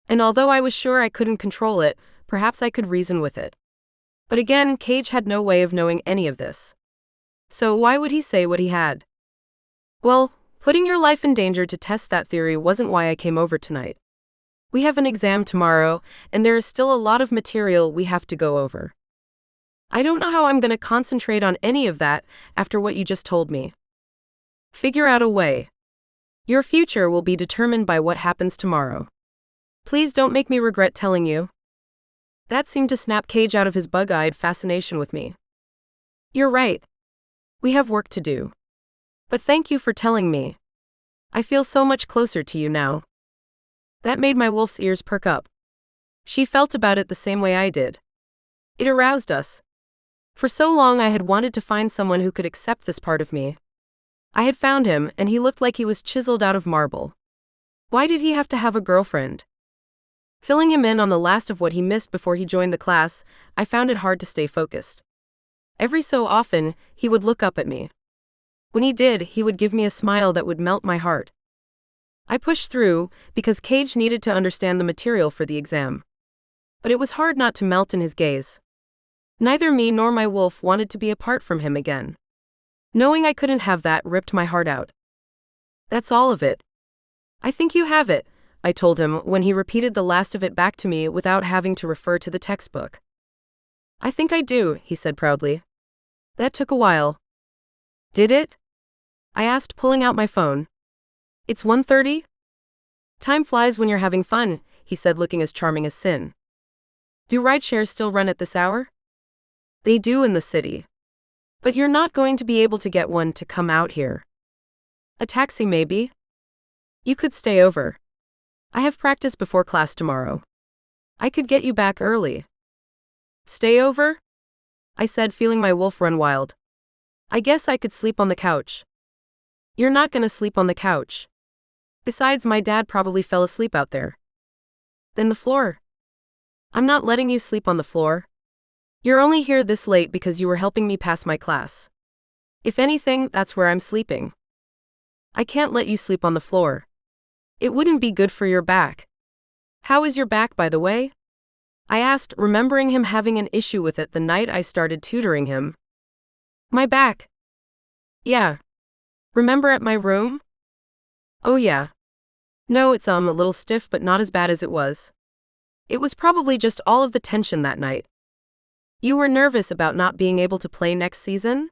And although I was sure I couldn't control it, perhaps I could reason with it. But again, Cage had no way of knowing any of this. So why would he say what he had? Well, putting your life in danger to test that theory wasn't why I came over tonight. We have an exam tomorrow, and there is still a lot of material we have to go over. I don't know how I'm going to concentrate on any of that after what you just told me. Figure out a way. Your future will be determined by what happens tomorrow. Please don't make me regret telling you. That seemed to snap Cage out of his bug-eyed fascination with me. You're right. We have work to do. But thank you for telling me. I feel so much closer to you now. That made my wolf's ears perk up. She felt about it the same way I did. It aroused us. For so long I had wanted to find someone who could accept this part of me. I had found him, and he looked like he was chiseled out of marble. Why did he have to have a girlfriend? Filling him in on the last of what he missed before he joined the class, I found it hard to stay focused. Every so often, he would look up at me. When he did, he would give me a smile that would melt my heart. I pushed through, because Cage needed to understand the material for the exam. But it was hard not to melt in his gaze. Neither me nor my wolf wanted to be apart from him again. Knowing I couldn't have that ripped my heart out. That's all of it. I think you have it, I told him when he repeated the last of it back to me without having to refer to the textbook. I think I do, he said proudly. That took a while. Did it? I asked, pulling out my phone. It's 1:30? Time flies when you're having fun, he said, looking as charming as sin. Do rideshares still run at this hour? They do in the city. But you're not going to be able to get one to come out here. A taxi maybe? You could stay over. I have practice before class tomorrow. I could get you back early. Stay over? I said, feeling my wolf run wild. I guess I could sleep on the couch. You're not gonna sleep on the couch. Besides, my dad probably fell asleep out there. Then the floor. I'm not letting you sleep on the floor. You're only here this late because you were helping me pass my class. If anything, that's where I'm sleeping. I can't let you sleep on the floor. It wouldn't be good for your back. How is your back, by the way? I asked, remembering him having an issue with it the night I started tutoring him. My back. Yeah. Remember at my room? Oh yeah. No, it's a little stiff, but not as bad as it was. It was probably just all of the tension that night. You were nervous about not being able to play next season?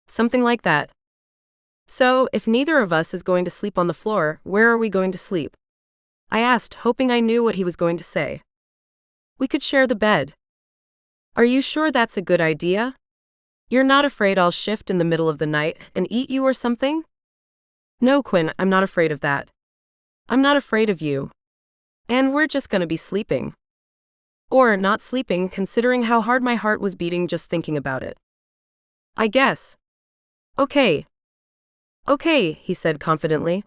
Something like that. So, if neither of us is going to sleep on the floor, where are we going to sleep? I asked, hoping I knew what he was going to say. We could share the bed. Are you sure that's a good idea? You're not afraid I'll shift in the middle of the night and eat you or something? No, Quinn, I'm not afraid of that. I'm not afraid of you. And we're just gonna be sleeping. Or not sleeping, considering how hard my heart was beating just thinking about it. I guess. Okay. Okay, he said confidently.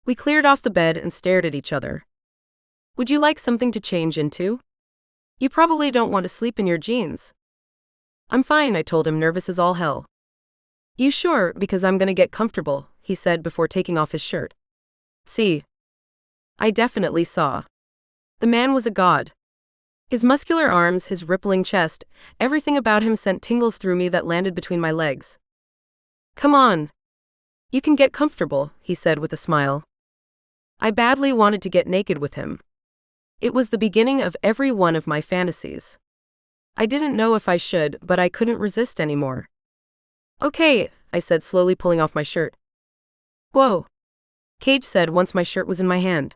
We cleared off the bed and stared at each other. Would you like something to change into? You probably don't want to sleep in your jeans. I'm fine, I told him, nervous as all hell. You sure, because I'm gonna get comfortable, he said before taking off his shirt. See. I definitely saw. The man was a god. His muscular arms, his rippling chest, everything about him sent tingles through me that landed between my legs. "Come on. You can get comfortable," he said with a smile. I badly wanted to get naked with him. It was the beginning of every one of my fantasies. I didn't know if I should, but I couldn't resist anymore. "Okay," I said, slowly pulling off my shirt. "Whoa," Cage said once my shirt was in my hand.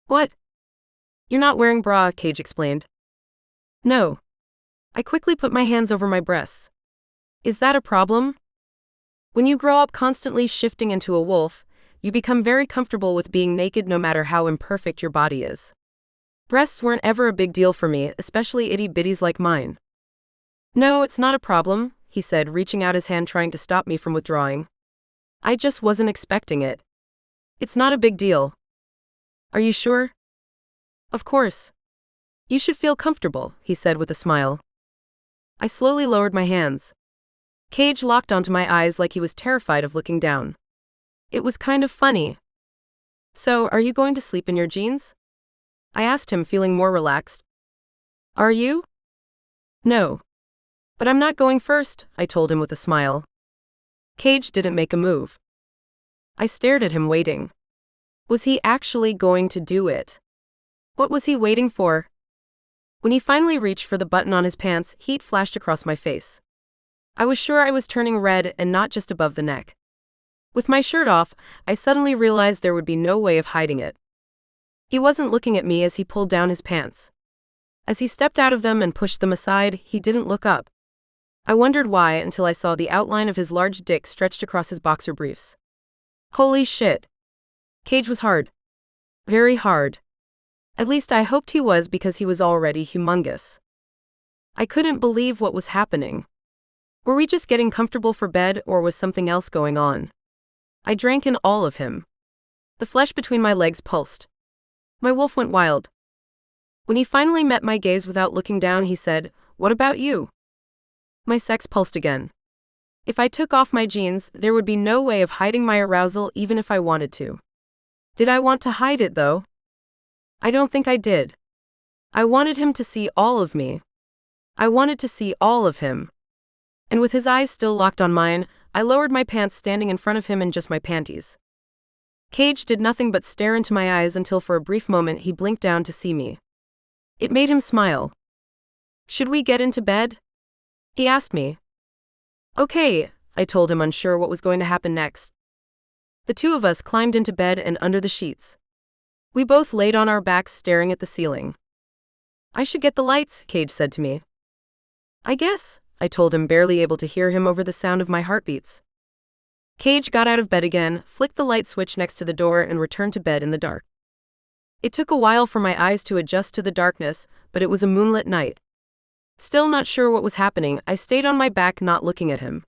"What?" "You're not wearing bra," Cage explained. "No." I quickly put my hands over my breasts. "Is that a problem?" When you grow up constantly shifting into a wolf, you become very comfortable with being naked no matter how imperfect your body is. Breasts weren't ever a big deal for me, especially itty-bitties like mine. "No, it's not a problem," he said, reaching out his hand trying to stop me from withdrawing. I just wasn't expecting it. "It's not a big deal." "Are you sure?" "Of course. You should feel comfortable," he said with a smile. I slowly lowered my hands. Cage locked onto my eyes like he was terrified of looking down. It was kind of funny. "So, are you going to sleep in your jeans?" I asked him, feeling more relaxed. "Are you?" "No. But I'm not going first," I told him with a smile. Cage didn't make a move. I stared at him, waiting. Was he actually going to do it? What was he waiting for? When he finally reached for the button on his pants, heat flashed across my face. I was sure I was turning red, and not just above the neck. With my shirt off, I suddenly realized there would be no way of hiding it. He wasn't looking at me as he pulled down his pants. As he stepped out of them and pushed them aside, he didn't look up. I wondered why until I saw the outline of his large dick stretched across his boxer briefs. Holy shit. Cage was hard. Very hard. At least I hoped he was, because he was already humongous. I couldn't believe what was happening. Were we just getting comfortable for bed, or was something else going on? I drank in all of him. The flesh between my legs pulsed. My wolf went wild. When he finally met my gaze without looking down, he said, "What about you?" My sex pulsed again. If I took off my jeans, there would be no way of hiding my arousal, even if I wanted to. Did I want to hide it, though? I don't think I did. I wanted him to see all of me. I wanted to see all of him. And with his eyes still locked on mine, I lowered my pants, standing in front of him in just my panties. Cage did nothing but stare into my eyes until for a brief moment he blinked down to see me. It made him smile. "Should we get into bed?" he asked me. "Okay," I told him, unsure what was going to happen next. The two of us climbed into bed and under the sheets. We both laid on our backs, staring at the ceiling. "I should get the lights," Cage said to me. "I guess," I told him, barely able to hear him over the sound of my heartbeats. Cage got out of bed again, flicked the light switch next to the door, and returned to bed in the dark. It took a while for my eyes to adjust to the darkness, but it was a moonlit night. Still not sure what was happening, I stayed on my back, not looking at him.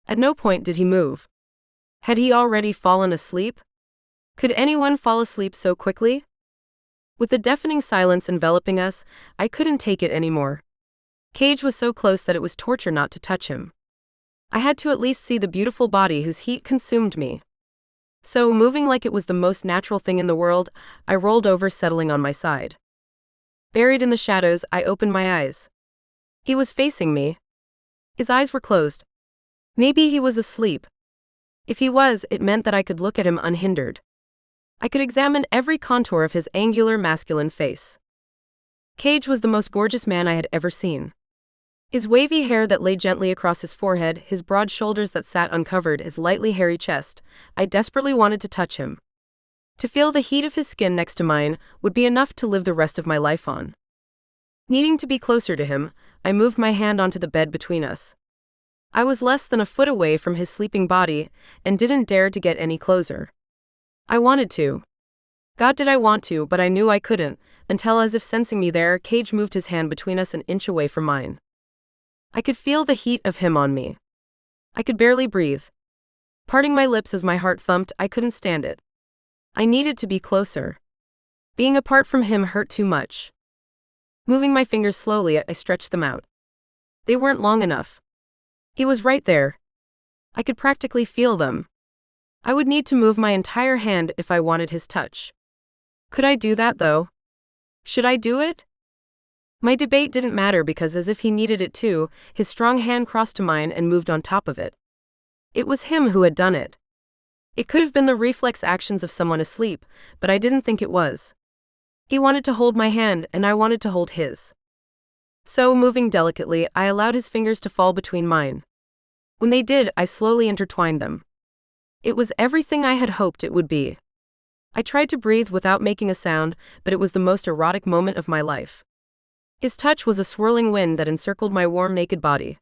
At no point did he move. Had he already fallen asleep? Could anyone fall asleep so quickly? With the deafening silence enveloping us, I couldn't take it anymore. Cage was so close that it was torture not to touch him. I had to at least see the beautiful body whose heat consumed me. So, moving like it was the most natural thing in the world, I rolled over, settling on my side. Buried in the shadows, I opened my eyes. He was facing me. His eyes were closed. Maybe he was asleep. If he was, it meant that I could look at him unhindered. I could examine every contour of his angular masculine face. Cage was the most gorgeous man I had ever seen. His wavy hair that lay gently across his forehead, his broad shoulders that sat uncovered, his lightly hairy chest, I desperately wanted to touch him. To feel the heat of his skin next to mine would be enough to live the rest of my life on. Needing to be closer to him, I moved my hand onto the bed between us. I was less than a foot away from his sleeping body, and didn't dare to get any closer. I wanted to. God, did I want to, but I knew I couldn't, until, as if sensing me there, Cage moved his hand between us, an inch away from mine. I could feel the heat of him on me. I could barely breathe. Parting my lips as my heart thumped, I couldn't stand it. I needed to be closer. Being apart from him hurt too much. Moving my fingers slowly, I stretched them out. They weren't long enough. He was right there. I could practically feel them. I would need to move my entire hand if I wanted his touch. Could I do that, though? Should I do it? My debate didn't matter because, as if he needed it too, his strong hand crossed to mine and moved on top of it. It was him who had done it. It could have been the reflex actions of someone asleep, but I didn't think it was. He wanted to hold my hand, and I wanted to hold his. So, moving delicately, I allowed his fingers to fall between mine. When they did, I slowly intertwined them. It was everything I had hoped it would be. I tried to breathe without making a sound, but it was the most erotic moment of my life. His touch was a swirling wind that encircled my warm, naked body.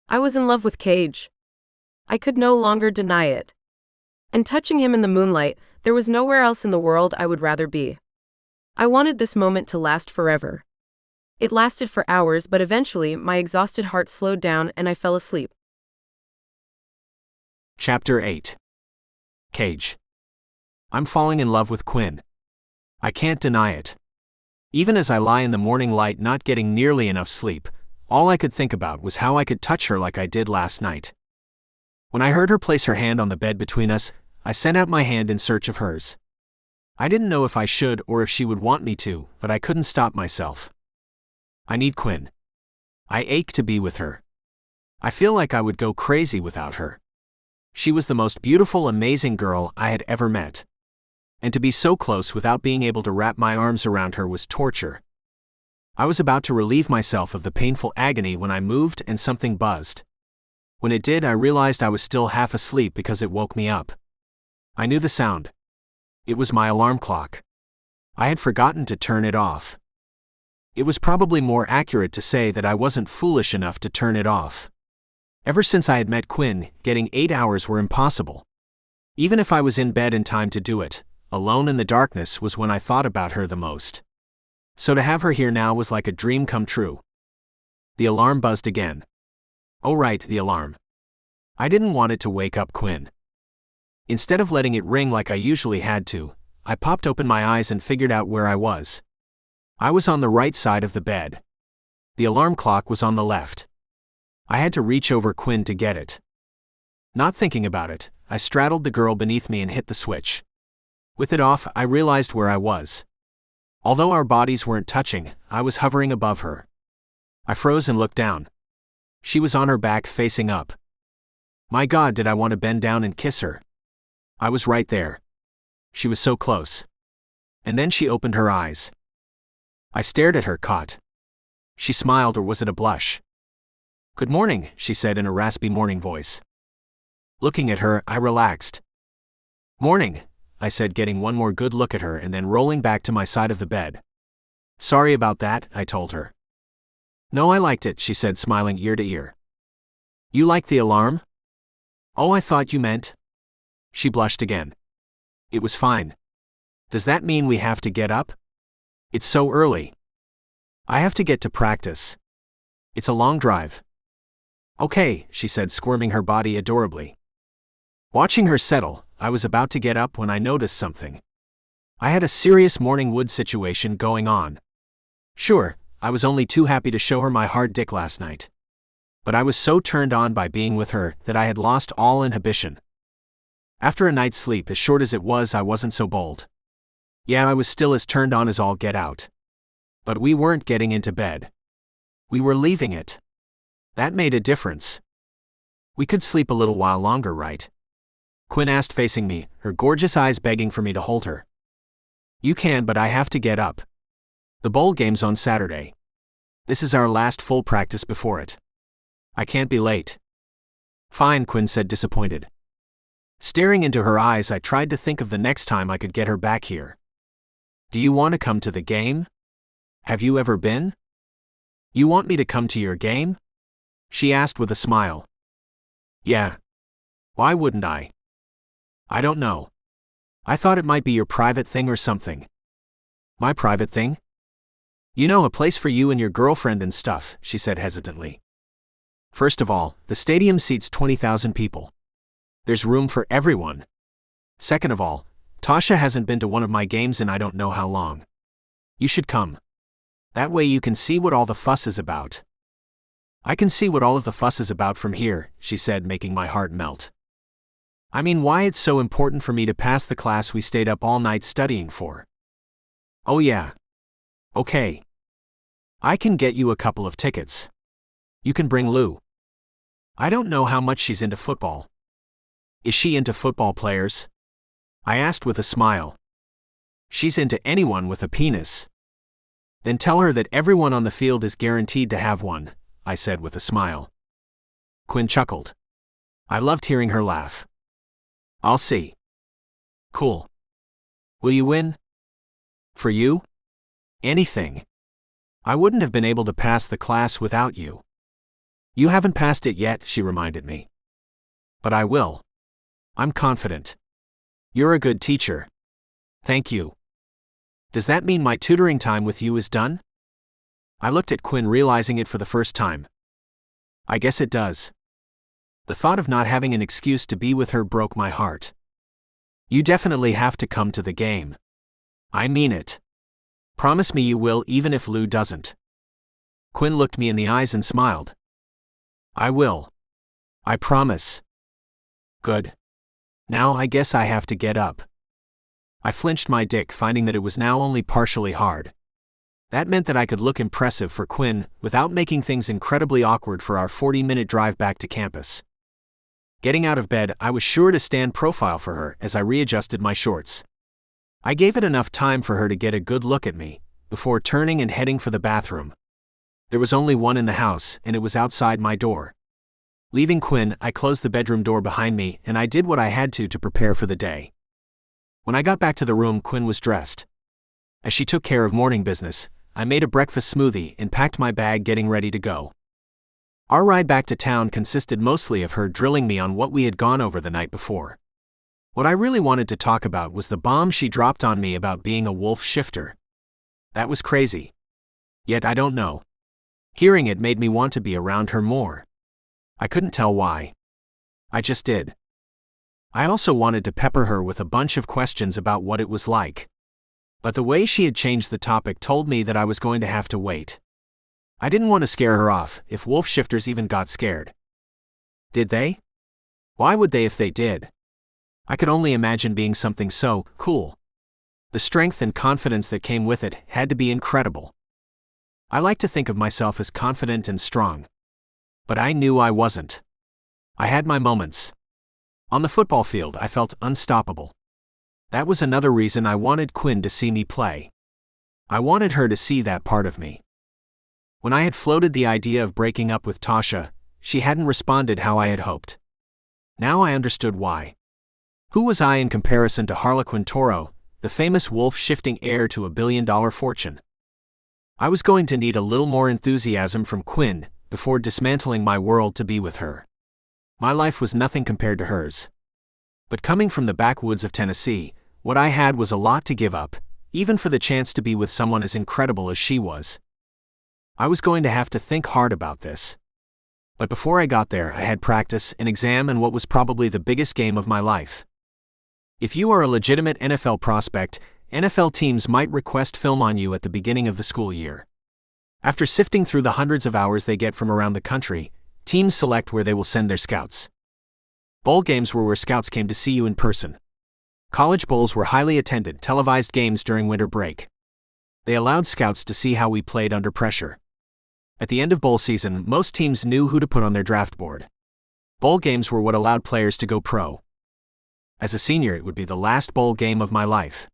I was in love with Cage. I could no longer deny it. And touching him in the moonlight, there was nowhere else in the world I would rather be. I wanted this moment to last forever. It lasted for hours, but eventually my exhausted heart slowed down and I fell asleep. Chapter 8. Cage. I'm falling in love with Quinn. I can't deny it. Even as I lie in the morning light not getting nearly enough sleep, all I could think about was how I could touch her like I did last night. When I heard her place her hand on the bed between us, I sent out my hand in search of hers. I didn't know if I should or if she would want me to, but I couldn't stop myself. I need Quinn. I ache to be with her. I feel like I would go crazy without her. She was the most beautiful, amazing girl I had ever met. And to be so close without being able to wrap my arms around her was torture. I was about to relieve myself of the painful agony when I moved and something buzzed. When it did, I realized I was still half asleep because it woke me up. I knew the sound. It was my alarm clock. I had forgotten to turn it off. It was probably more accurate to say that I wasn't foolish enough to turn it off. Ever since I had met Quinn, getting 8 hours were impossible. Even if I was in bed in time to do it, alone in the darkness was when I thought about her the most. So to have her here now was like a dream come true. The alarm buzzed again. Oh right, the alarm. I didn't want it to wake up Quinn. Instead of letting it ring like I usually had to, I popped open my eyes and figured out where I was. I was on the right side of the bed. The alarm clock was on the left. I had to reach over Quinn to get it. Not thinking about it, I straddled the girl beneath me and hit the switch. With it off, I realized where I was. Although our bodies weren't touching, I was hovering above her. I froze and looked down. She was on her back facing up. My God, did I want to bend down and kiss her? I was right there. She was so close. And then she opened her eyes. I stared at her, caught. She smiled, or was it a blush? Good morning, she said in a raspy morning voice. Looking at her, I relaxed. Morning, I said, getting one more good look at her and then rolling back to my side of the bed. Sorry about that, I told her. No, I liked it, she said, smiling ear to ear. You liked the alarm? Oh, I thought you meant. She blushed again. It was fine. Does that mean we have to get up? It's so early. I have to get to practice. It's a long drive. Okay, she said, squirming her body adorably. Watching her settle, I was about to get up when I noticed something. I had a serious morning wood situation going on. Sure, I was only too happy to show her my hard dick last night. But I was so turned on by being with her that I had lost all inhibition. After a night's sleep as short as it was, I wasn't so bold. Yeah, I was still as turned on as all get out. But we weren't getting into bed. We were leaving it. That made a difference. We could sleep a little while longer, right? Quinn asked, facing me, her gorgeous eyes begging for me to hold her. You can, but I have to get up. The bowl game's on Saturday. This is our last full practice before it. I can't be late. Fine, Quinn said, disappointed. Staring into her eyes, I tried to think of the next time I could get her back here. Do you want to come to the game? Have you ever been? You want me to come to your game? She asked with a smile. Yeah. Why wouldn't I? I don't know. I thought it might be your private thing or something. My private thing? You know, a place for you and your girlfriend and stuff, she said hesitantly. First of all, the stadium seats 20,000 people. There's room for everyone. Second of all, Tasha hasn't been to one of my games in I don't know how long. You should come. That way you can see what all the fuss is about. I can see what all of the fuss is about from here, she said, making my heart melt. I mean, why it's so important for me to pass the class we stayed up all night studying for. Oh yeah. Okay. I can get you a couple of tickets. You can bring Lou. I don't know how much she's into football. Is she into football players? I asked with a smile. She's into anyone with a penis. Then tell her that everyone on the field is guaranteed to have one, I said with a smile. Quinn chuckled. I loved hearing her laugh. I'll see. Cool. Will you win? For you? Anything. I wouldn't have been able to pass the class without you. You haven't passed it yet, she reminded me. But I will. I'm confident. You're a good teacher. Thank you. Does that mean my tutoring time with you is done? I looked at Quinn, realizing it for the first time. I guess it does. The thought of not having an excuse to be with her broke my heart. You definitely have to come to the game. I mean it. Promise me you will, even if Lou doesn't. Quinn looked me in the eyes and smiled. I will. I promise. Good. Now I guess I have to get up. I flinched my dick, finding that it was now only partially hard. That meant that I could look impressive for Quinn without making things incredibly awkward for our 40-minute drive back to campus. Getting out of bed, I was sure to stand profile for her as I readjusted my shorts. I gave it enough time for her to get a good look at me, before turning and heading for the bathroom. There was only one in the house, and it was outside my door. Leaving Quinn, I closed the bedroom door behind me, and I did what I had to prepare for the day. When I got back to the room, Quinn was dressed. As she took care of morning business, I made a breakfast smoothie and packed my bag, getting ready to go. Our ride back to town consisted mostly of her drilling me on what we had gone over the night before. What I really wanted to talk about was the bomb she dropped on me about being a wolf shifter. That was crazy. Yet I don't know. Hearing it made me want to be around her more. I couldn't tell why. I just did. I also wanted to pepper her with a bunch of questions about what it was like. But the way she had changed the topic told me that I was going to have to wait. I didn't want to scare her off if wolf shifters even got scared. Did they? Why would they if they did? I could only imagine being something so cool. The strength and confidence that came with it had to be incredible. I like to think of myself as confident and strong. But I knew I wasn't. I had my moments. On the football field, I felt unstoppable. That was another reason I wanted Quinn to see me play. I wanted her to see that part of me. When I had floated the idea of breaking up with Tasha, she hadn't responded how I had hoped. Now I understood why. Who was I in comparison to Harlequin Toro, the famous wolf-shifting heir to $1 billion fortune? I was going to need a little more enthusiasm from Quinn before dismantling my world to be with her. My life was nothing compared to hers. But coming from the backwoods of Tennessee, what I had was a lot to give up, even for the chance to be with someone as incredible as she was. I was going to have to think hard about this. But before I got there, I had practice, an exam, and what was probably the biggest game of my life. If you are a legitimate NFL prospect, NFL teams might request film on you at the beginning of the school year. After sifting through the hundreds of hours they get from around the country, teams select where they will send their scouts. Bowl games were where scouts came to see you in person. College bowls were highly attended, televised games during winter break. They allowed scouts to see how we played under pressure. At the end of bowl season, most teams knew who to put on their draft board. Bowl games were what allowed players to go pro. As a senior, it would be the last bowl game of my life.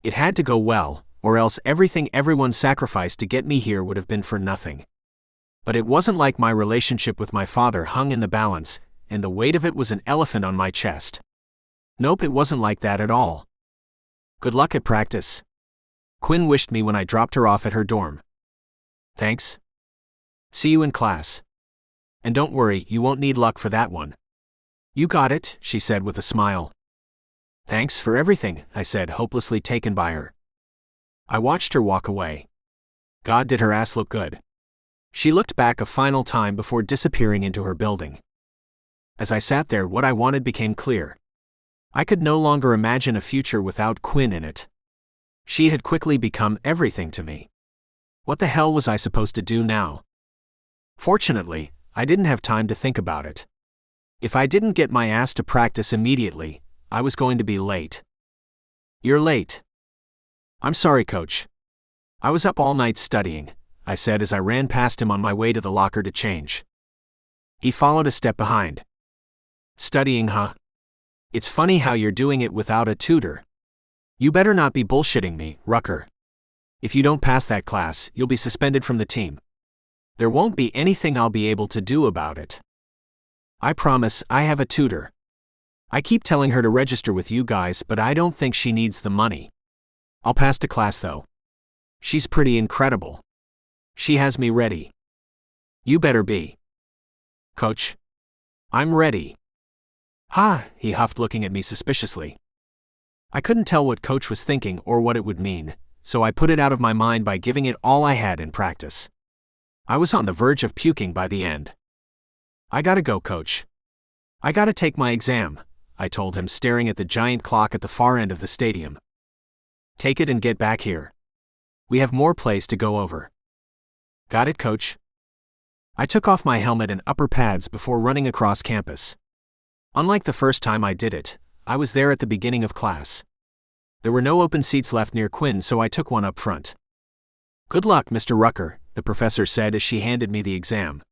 It had to go well, or else everything everyone sacrificed to get me here would have been for nothing. But it wasn't like my relationship with my father hung in the balance, and the weight of it was an elephant on my chest. Nope, it wasn't like that at all. Good luck at practice. Quinn wished me when I dropped her off at her dorm. Thanks. See you in class. And don't worry, you won't need luck for that one. You got it, she said with a smile. Thanks for everything, I said, hopelessly taken by her. I watched her walk away. God, did her ass look good. She looked back a final time before disappearing into her building. As I sat there, what I wanted became clear. I could no longer imagine a future without Quinn in it. She had quickly become everything to me. What the hell was I supposed to do now? Fortunately, I didn't have time to think about it. If I didn't get my ass to practice immediately, I was going to be late. You're late. I'm sorry, coach. I was up all night studying. I said as I ran past him on my way to the locker to change. He followed a step behind. Studying, huh? It's funny how you're doing it without a tutor. You better not be bullshitting me, Rucker. If you don't pass that class, you'll be suspended from the team. There won't be anything I'll be able to do about it. I promise I have a tutor. I keep telling her to register with you guys, but I don't think she needs the money. I'll pass to class though. She's pretty incredible. She has me ready. You better be. Coach. I'm ready. Ha, he huffed, looking at me suspiciously. I couldn't tell what Coach was thinking or what it would mean, so I put it out of my mind by giving it all I had in practice. I was on the verge of puking by the end. I gotta go, Coach. I gotta take my exam, I told him, staring at the giant clock at the far end of the stadium. Take it and get back here. We have more plays to go over. Got it, Coach? I took off my helmet and upper pads before running across campus. Unlike the first time I did it, I was there at the beginning of class. There were no open seats left near Quinn, so I took one up front. Good luck, Mr. Rucker, the professor said as she handed me the exam.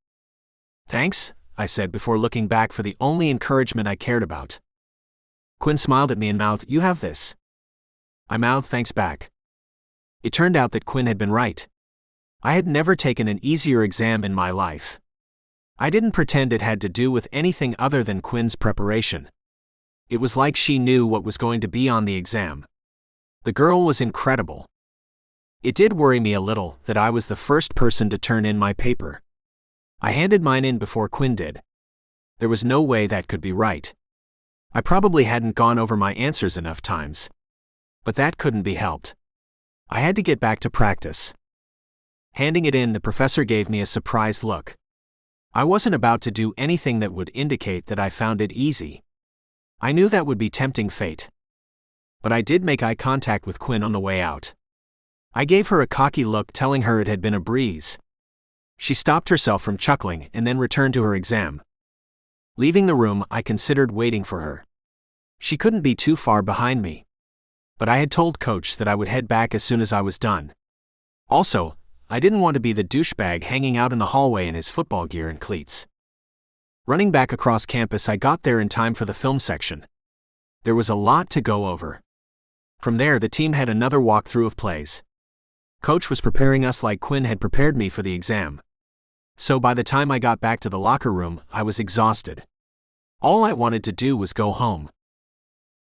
Thanks, I said before looking back for the only encouragement I cared about. Quinn smiled at me and mouthed, "You have this." I mouthed thanks back. It turned out that Quinn had been right. I had never taken an easier exam in my life. I didn't pretend it had to do with anything other than Quinn's preparation. It was like she knew what was going to be on the exam. The girl was incredible. It did worry me a little that I was the first person to turn in my paper. I handed mine in before Quinn did. There was no way that could be right. I probably hadn't gone over my answers enough times. But that couldn't be helped. I had to get back to practice. Handing it in, the professor gave me a surprised look. I wasn't about to do anything that would indicate that I found it easy. I knew that would be tempting fate. But I did make eye contact with Quinn on the way out. I gave her a cocky look, telling her it had been a breeze. She stopped herself from chuckling and then returned to her exam. Leaving the room, I considered waiting for her. She couldn't be too far behind me. But I had told Coach that I would head back as soon as I was done. Also, I didn't want to be the douchebag hanging out in the hallway in his football gear and cleats. Running back across campus, I got there in time for the film section. There was a lot to go over. From there, the team had another walkthrough of plays. Coach was preparing us like Quinn had prepared me for the exam. So by the time I got back to the locker room, I was exhausted. All I wanted to do was go home.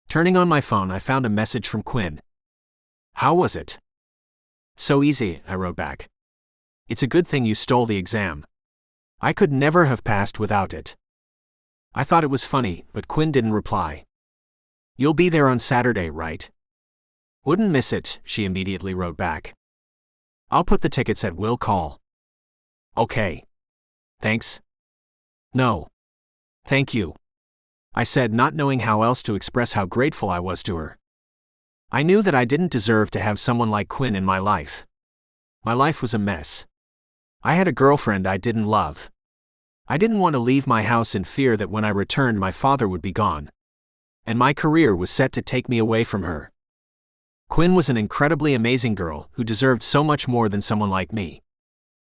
Turning on my phone, I found a message from Quinn. How was it? So easy, I wrote back. It's a good thing you stole the exam. I could never have passed without it. I thought it was funny, but Quinn didn't reply. You'll be there on Saturday, right? Wouldn't miss it, she immediately wrote back. I'll put the tickets at will call. Okay. Thanks. No. Thank you. I said, not knowing how else to express how grateful I was to her. I knew that I didn't deserve to have someone like Quinn in my life. My life was a mess. I had a girlfriend I didn't love. I didn't want to leave my house in fear that when I returned my father would be gone. And my career was set to take me away from her. Quinn was an incredibly amazing girl who deserved so much more than someone like me.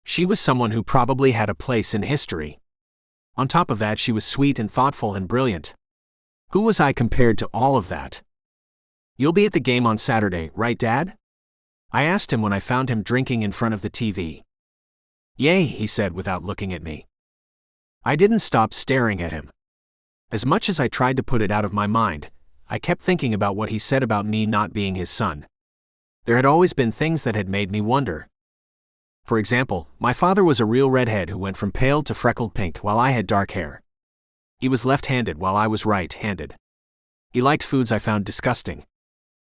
She was someone who probably had a place in history. On top of that, she was sweet and thoughtful and brilliant. Who was I compared to all of that? You'll be at the game on Saturday, right, Dad? I asked him when I found him drinking in front of the TV. Yay, he said without looking at me. I didn't stop staring at him. As much as I tried to put it out of my mind, I kept thinking about what he said about me not being his son. There had always been things that had made me wonder. For example, my father was a real redhead who went from pale to freckled pink while I had dark hair. He was left-handed while I was right-handed. He liked foods I found disgusting.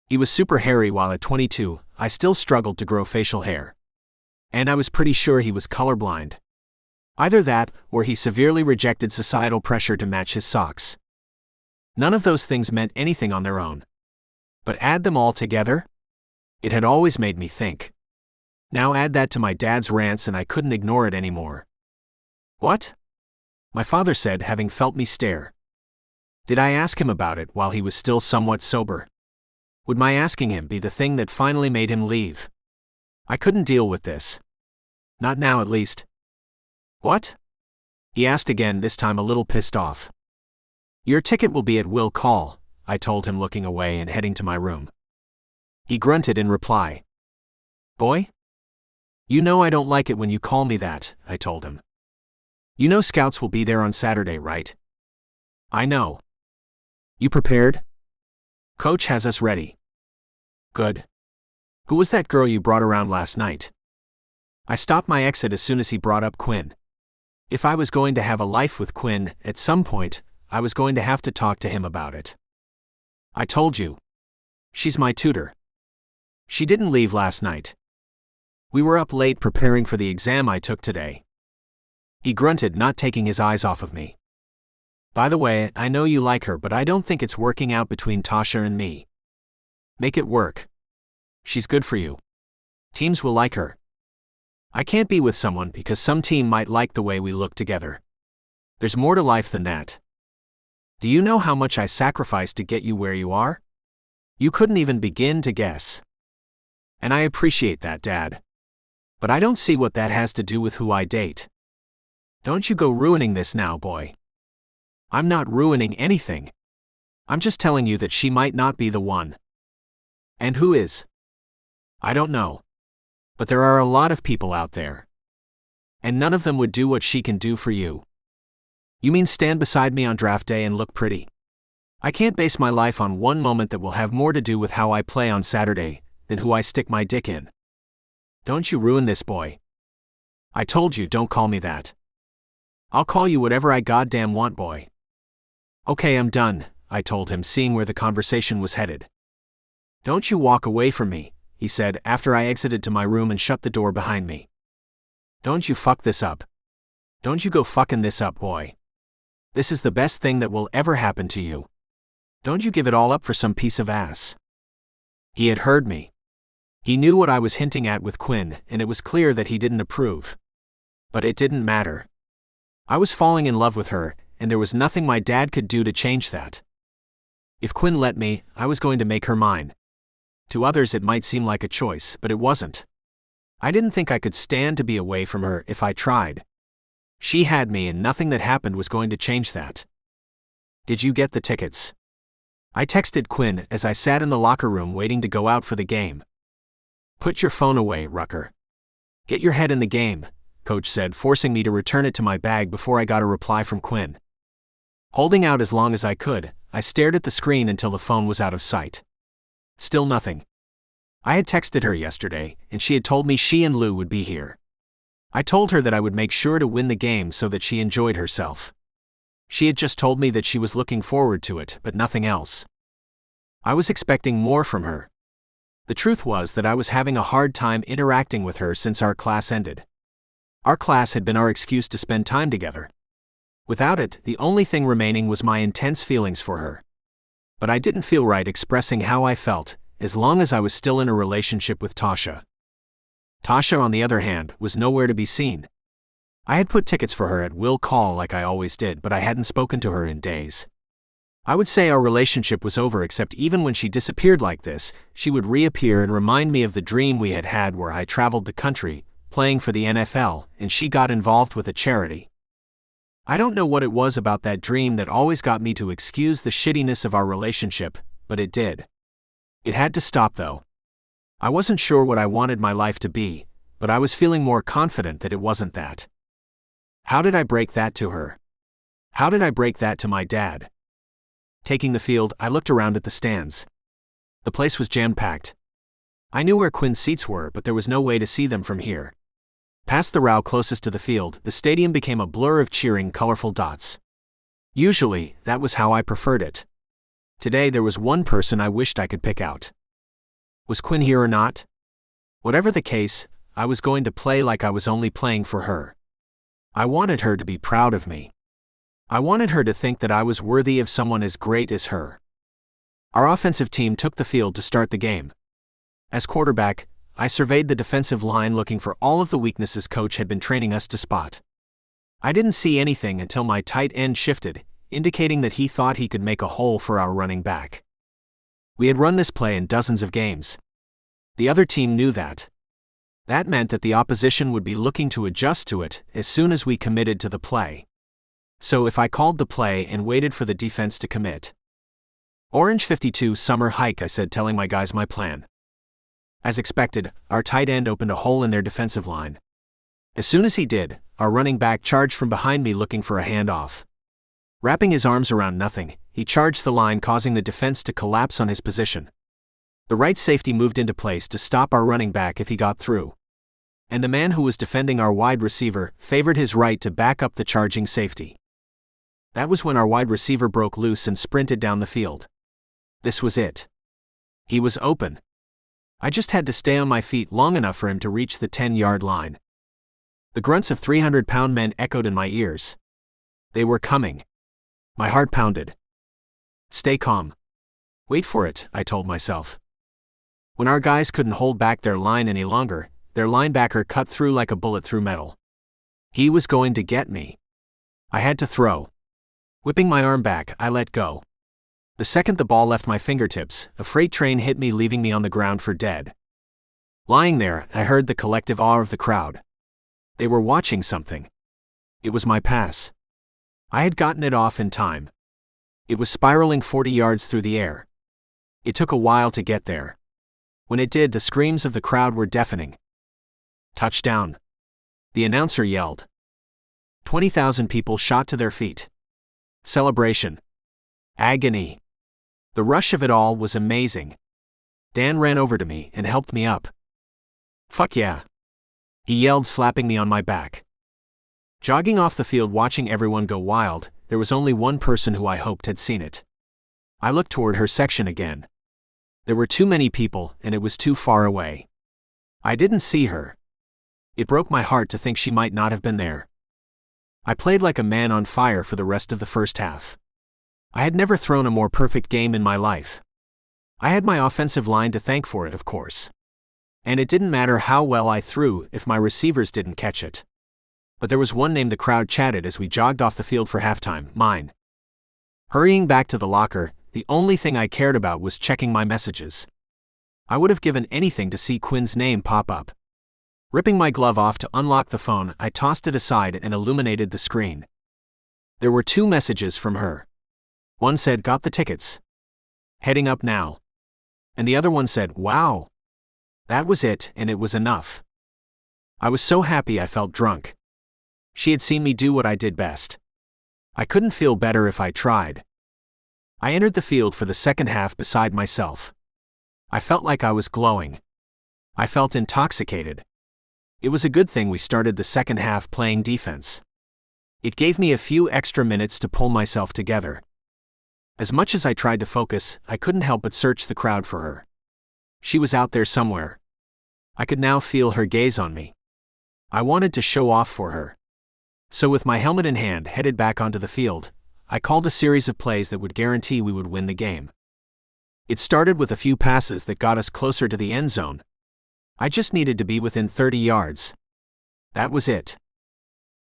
He was super hairy while at 22, I still struggled to grow facial hair. And I was pretty sure he was colorblind. Either that, or he severely rejected societal pressure to match his socks. None of those things meant anything on their own. But add them all together? It had always made me think. Now add that to my dad's rants and I couldn't ignore it anymore. What? My father said, having felt me stare. Did I ask him about it while he was still somewhat sober? Would my asking him be the thing that finally made him leave? I couldn't deal with this. Not now, at least. What? He asked again, this time a little pissed off. Your ticket will be at will call, I told him, looking away and heading to my room. He grunted in reply. Boy? You know I don't like it when you call me that, I told him. You know scouts will be there on Saturday, right? I know. You prepared? Coach has us ready. Good. Who was that girl you brought around last night? I stopped my exit as soon as he brought up Quinn. If I was going to have a life with Quinn, at some point, I was going to have to talk to him about it. I told you. She's my tutor. She didn't leave last night. We were up late preparing for the exam I took today. He grunted, not taking his eyes off of me. By the way, I know you like her, but I don't think it's working out between Tasha and me. Make it work. She's good for you. Teams will like her. I can't be with someone because some team might like the way we look together. There's more to life than that. Do you know how much I sacrificed to get you where you are? You couldn't even begin to guess. And I appreciate that, Dad. But I don't see what that has to do with who I date. Don't you go ruining this now, boy. I'm not ruining anything. I'm just telling you that she might not be the one. And who is? I don't know. But there are a lot of people out there. And none of them would do what she can do for you. You mean stand beside me on draft day and look pretty? I can't base my life on one moment that will have more to do with how I play on Saturday than who I stick my dick in. Don't you ruin this, boy. I told you, don't call me that. I'll call you whatever I goddamn want, boy. Okay, I'm done, I told him, seeing where the conversation was headed. Don't you walk away from me, he said after I exited to my room and shut the door behind me. Don't you fuck this up. Don't you go fucking this up, boy. This is the best thing that will ever happen to you. Don't you give it all up for some piece of ass. He had heard me. He knew what I was hinting at with Quinn, and it was clear that he didn't approve. But it didn't matter. I was falling in love with her, and there was nothing my dad could do to change that. If Quinn let me, I was going to make her mine. To others it might seem like a choice, but it wasn't. I didn't think I could stand to be away from her if I tried. She had me, and nothing that happened was going to change that. Did you get the tickets? I texted Quinn as I sat in the locker room waiting to go out for the game. Put your phone away, Rucker. Get your head in the game, Coach said, forcing me to return it to my bag before I got a reply from Quinn. Holding out as long as I could, I stared at the screen until the phone was out of sight. Still nothing. I had texted her yesterday, and she had told me she and Lou would be here. I told her that I would make sure to win the game so that she enjoyed herself. She had just told me that she was looking forward to it, but nothing else. I was expecting more from her. The truth was that I was having a hard time interacting with her since our class ended. Our class had been our excuse to spend time together. Without it, the only thing remaining was my intense feelings for her. But I didn't feel right expressing how I felt, as long as I was still in a relationship with Tasha. Tasha, on the other hand, was nowhere to be seen. I had put tickets for her at will call like I always did, but I hadn't spoken to her in days. I would say our relationship was over, except even when she disappeared like this, she would reappear and remind me of the dream we had had where I traveled the country, playing for the NFL, and she got involved with a charity. I don't know what it was about that dream that always got me to excuse the shittiness of our relationship, but it did. It had to stop, though. I wasn't sure what I wanted my life to be, but I was feeling more confident that it wasn't that. How did I break that to her? How did I break that to my dad? Taking the field, I looked around at the stands. The place was jam-packed. I knew where Quinn's seats were, but there was no way to see them from here. Past the row closest to the field, the stadium became a blur of cheering, colorful dots. Usually, that was how I preferred it. Today there was one person I wished I could pick out. Was Quinn here or not? Whatever the case, I was going to play like I was only playing for her. I wanted her to be proud of me. I wanted her to think that I was worthy of someone as great as her. Our offensive team took the field to start the game. As quarterback, I surveyed the defensive line looking for all of the weaknesses Coach had been training us to spot. I didn't see anything until my tight end shifted, indicating that he thought he could make a hole for our running back. We had run this play in dozens of games. The other team knew that. That meant that the opposition would be looking to adjust to it as soon as we committed to the play. So if I called the play and waited for the defense to commit. Orange 52 summer hike, I said, telling my guys my plan. As expected, our tight end opened a hole in their defensive line. As soon as he did, our running back charged from behind me looking for a handoff. Wrapping his arms around nothing, he charged the line, causing the defense to collapse on his position. The right safety moved into place to stop our running back if he got through. And the man who was defending our wide receiver favored his right to back up the charging safety. That was when our wide receiver broke loose and sprinted down the field. This was it. He was open. I just had to stay on my feet long enough for him to reach the 10-yard line. The grunts of 300-pound men echoed in my ears. They were coming. My heart pounded. Stay calm. Wait for it, I told myself. When our guys couldn't hold back their line any longer, their linebacker cut through like a bullet through metal. He was going to get me. I had to throw. Whipping my arm back, I let go. The second the ball left my fingertips, a freight train hit me, leaving me on the ground for dead. Lying there, I heard the collective awe of the crowd. They were watching something. It was my pass. I had gotten it off in time. It was spiraling 40 yards through the air. It took a while to get there. When it did, the screams of the crowd were deafening. Touchdown! The announcer yelled. 20,000 people shot to their feet. Celebration. Agony. The rush of it all was amazing. Dan ran over to me and helped me up. Fuck yeah! He yelled, slapping me on my back. Jogging off the field, watching everyone go wild, there was only one person who I hoped had seen it. I looked toward her section again. There were too many people, and it was too far away. I didn't see her. It broke my heart to think she might not have been there. I played like a man on fire for the rest of the first half. I had never thrown a more perfect game in my life. I had my offensive line to thank for it, of course. And it didn't matter how well I threw if my receivers didn't catch it. But there was one name the crowd chatted as we jogged off the field for halftime: mine. Hurrying back to the locker, the only thing I cared about was checking my messages. I would have given anything to see Quinn's name pop up. Ripping my glove off to unlock the phone, I tossed it aside and illuminated the screen. There were 2 messages from her. One said, "Got the tickets. Heading up now." And the other one said, "Wow." That was it, and it was enough. I was so happy I felt drunk. She had seen me do what I did best. I couldn't feel better if I tried. I entered the field for the second half beside myself. I felt like I was glowing. I felt intoxicated. It was a good thing we started the second half playing defense. It gave me a few extra minutes to pull myself together. As much as I tried to focus, I couldn't help but search the crowd for her. She was out there somewhere. I could now feel her gaze on me. I wanted to show off for her. So with my helmet in hand, headed back onto the field, I called a series of plays that would guarantee we would win the game. It started with a few passes that got us closer to the end zone. I just needed to be within 30 yards. That was it.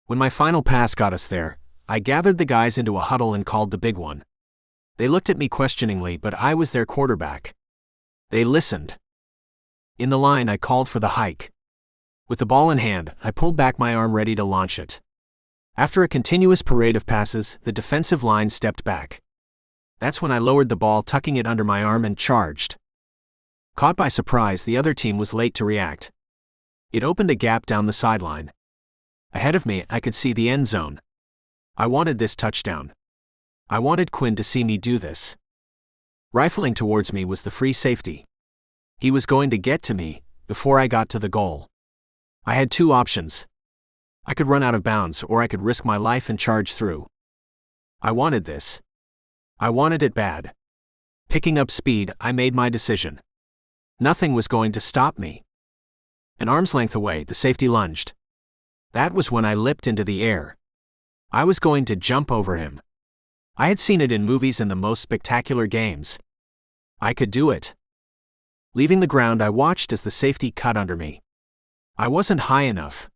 When my final pass got us there, I gathered the guys into a huddle and called the big one. They looked at me questioningly, but I was their quarterback. They listened. In the line, I called for the hike. With the ball in hand, I pulled back my arm ready to launch it. After a continuous parade of passes, the defensive line stepped back. That's when I lowered the ball, tucking it under my arm, and charged. Caught by surprise, the other team was late to react. It opened a gap down the sideline. Ahead of me, I could see the end zone. I wanted this touchdown. I wanted Quinn to see me do this. Rifling towards me was the free safety. He was going to get to me before I got to the goal. I had 2 options. I could run out of bounds, or I could risk my life and charge through. I wanted this. I wanted it bad. Picking up speed, I made my decision. Nothing was going to stop me. An arm's length away, the safety lunged. That was when I leapt into the air. I was going to jump over him. I had seen it in movies and the most spectacular games. I could do it. Leaving the ground, I watched as the safety cut under me. I wasn't high enough.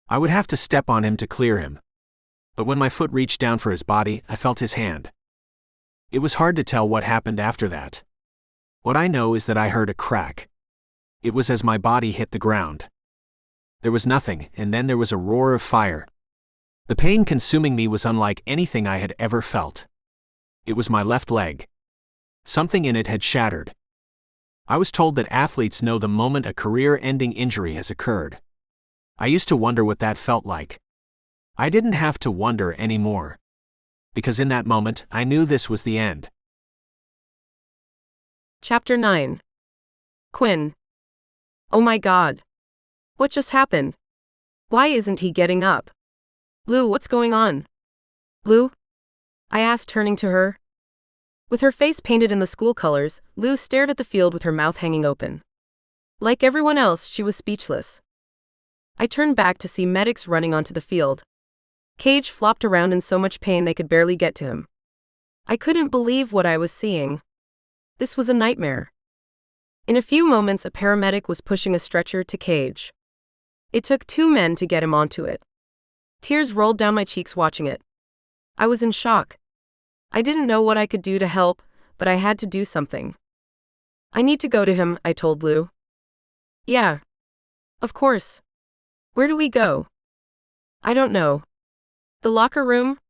I would have to step on him to clear him. But when my foot reached down for his body, I felt his hand. It was hard to tell what happened after that. What I know is that I heard a crack. It was as my body hit the ground. There was nothing, and then there was a roar of fire. The pain consuming me was unlike anything I had ever felt. It was my left leg. Something in it had shattered. I was told that athletes know the moment a career-ending injury has occurred. I used to wonder what that felt like. I didn't have to wonder anymore. Because in that moment, I knew this was the end. Chapter 9. Quinn. Oh my God. What just happened? Why isn't he getting up? Lou, what's going on? Lou? I asked, turning to her. With her face painted in the school colors, Lou stared at the field with her mouth hanging open. Like everyone else, she was speechless. I turned back to see medics running onto the field. Cage flopped around in so much pain they could barely get to him. I couldn't believe what I was seeing. This was a nightmare. In a few moments, a paramedic was pushing a stretcher to Cage. It took 2 men to get him onto it. Tears rolled down my cheeks watching it. I was in shock. I didn't know what I could do to help, but I had to do something. I need to go to him, I told Lou. Yeah. Of course. Where do we go? I don't know. The locker room?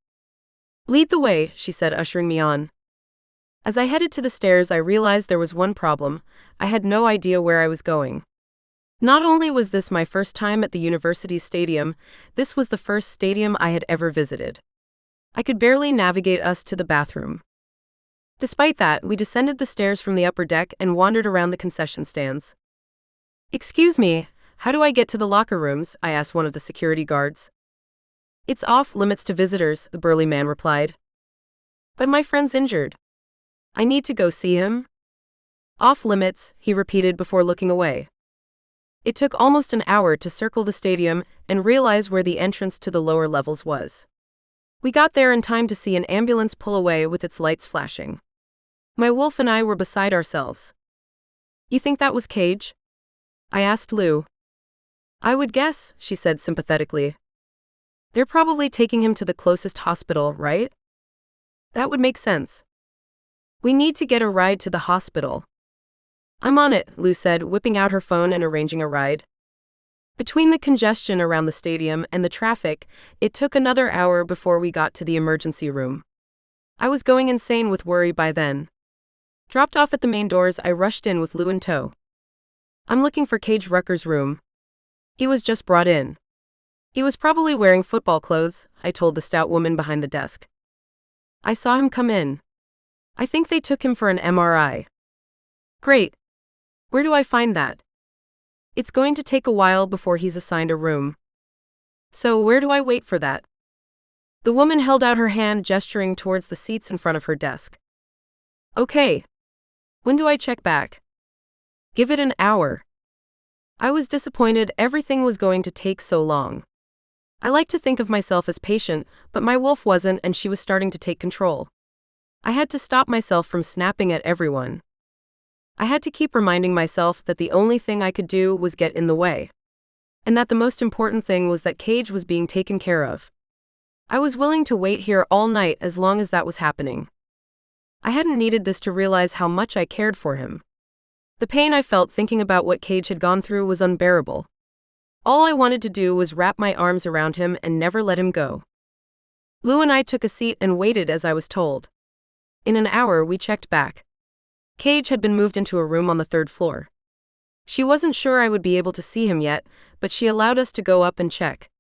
Lead the way, she said, ushering me on. As I headed to the stairs, I realized there was one problem. I had no idea where I was going. Not only was this my first time at the university stadium, this was the first stadium I had ever visited. I could barely navigate us to the bathroom. Despite that, we descended the stairs from the upper deck and wandered around the concession stands. Excuse me, how do I get to the locker rooms? I asked one of the security guards. It's off limits to visitors, the burly man replied. But my friend's injured. I need to go see him. Off limits, he repeated before looking away. It took almost an hour to circle the stadium and realize where the entrance to the lower levels was. We got there in time to see an ambulance pull away with its lights flashing. My wolf and I were beside ourselves. You think that was Cage? I asked Lou. I would guess, she said sympathetically. They're probably taking him to the closest hospital, right? That would make sense. We need to get a ride to the hospital. I'm on it, Lou said, whipping out her phone and arranging a ride. Between the congestion around the stadium and the traffic, it took another hour before we got to the emergency room. I was going insane with worry by then. Dropped off at the main doors, I rushed in with Lou in tow. I'm looking for Cage Rucker's room. He was just brought in. He was probably wearing football clothes, I told the stout woman behind the desk. I saw him come in. I think they took him for an MRI. Great. Where do I find that? It's going to take a while before he's assigned a room. So where do I wait for that? The woman held out her hand, gesturing towards the seats in front of her desk. Okay. When do I check back? Give it an hour. I was disappointed everything was going to take so long. I like to think of myself as patient, but my wolf wasn't, and she was starting to take control. I had to stop myself from snapping at everyone. I had to keep reminding myself that the only thing I could do was get in the way. And that the most important thing was that Cage was being taken care of. I was willing to wait here all night as long as that was happening. I hadn't needed this to realize how much I cared for him. The pain I felt thinking about what Cage had gone through was unbearable. All I wanted to do was wrap my arms around him and never let him go. Lou and I took a seat and waited as I was told. In an hour, we checked back. Cage had been moved into a room on the 3rd floor. She wasn't sure I would be able to see him yet, but she allowed us to go up and check.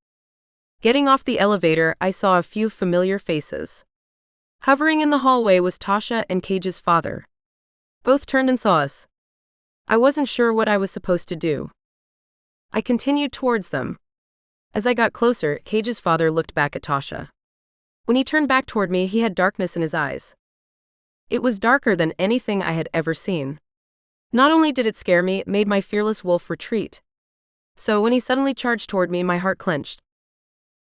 Getting off the elevator, I saw a few familiar faces. Hovering in the hallway was Tasha and Cage's father. Both turned and saw us. I wasn't sure what I was supposed to do. I continued towards them. As I got closer, Cage's father looked back at Tasha. When he turned back toward me, he had darkness in his eyes. It was darker than anything I had ever seen. Not only did it scare me, it made my fearless wolf retreat. So when he suddenly charged toward me, my heart clenched.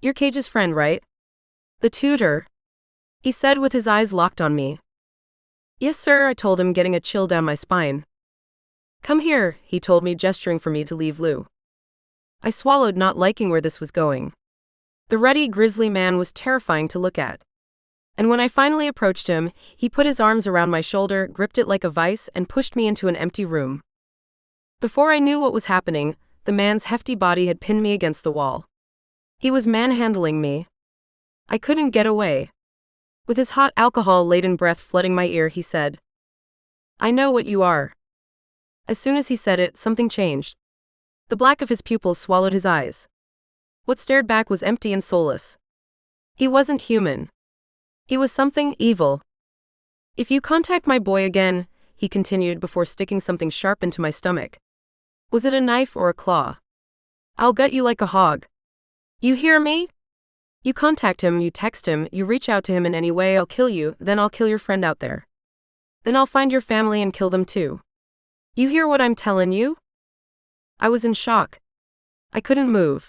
You're Cage's friend, right? The tutor? He said with his eyes locked on me. Yes, sir, I told him, getting a chill down my spine. Come here, he told me, gesturing for me to leave Lou. I swallowed, not liking where this was going. The ruddy, grisly man was terrifying to look at. And when I finally approached him, he put his arms around my shoulder, gripped it like a vice, and pushed me into an empty room. Before I knew what was happening, the the man's hefty body had pinned me against the wall. He was manhandling me. I couldn't get away. With his hot alcohol-laden breath flooding my ear, he said, "I know what you are." As soon as he said it, something changed. The black of his pupils swallowed his eyes. What stared back was empty and soulless. He wasn't human. He was something evil. "If you contact my boy again," he continued before sticking something sharp into my stomach. Was it a knife or a claw? "I'll gut you like a hog. You hear me? You contact him, you text him, you reach out to him in any way, I'll kill you, then I'll kill your friend out there. Then I'll find your family and kill them too. You hear what I'm telling you?" I was in shock. I couldn't move.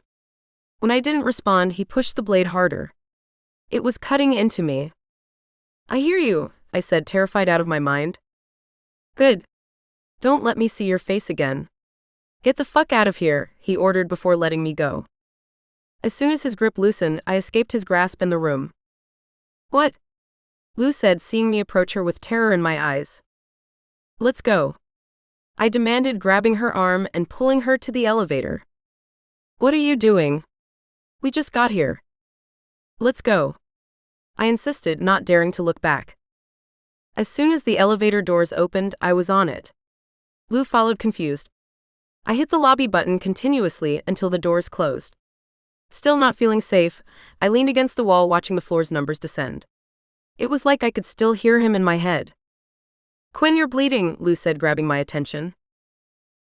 When I didn't respond, he pushed the blade harder. It was cutting into me. "I hear you," I said, terrified out of my mind. "Good. Don't let me see your face again. Get the fuck out of here," he ordered before letting me go. As soon as his grip loosened, I escaped his grasp in the room. "What?" Lou said, seeing me approach her with terror in my eyes. "Let's go," I demanded, grabbing her arm and pulling her to the elevator. "What are you doing? We just got here." "Let's go," I insisted, not daring to look back. As soon as the elevator doors opened, I was on it. Lou followed, confused. I hit the lobby button continuously until the doors closed. Still not feeling safe, I leaned against the wall, watching the floor's numbers descend. It was like I could still hear him in my head. "Quinn, you're bleeding," Lou said, grabbing my attention.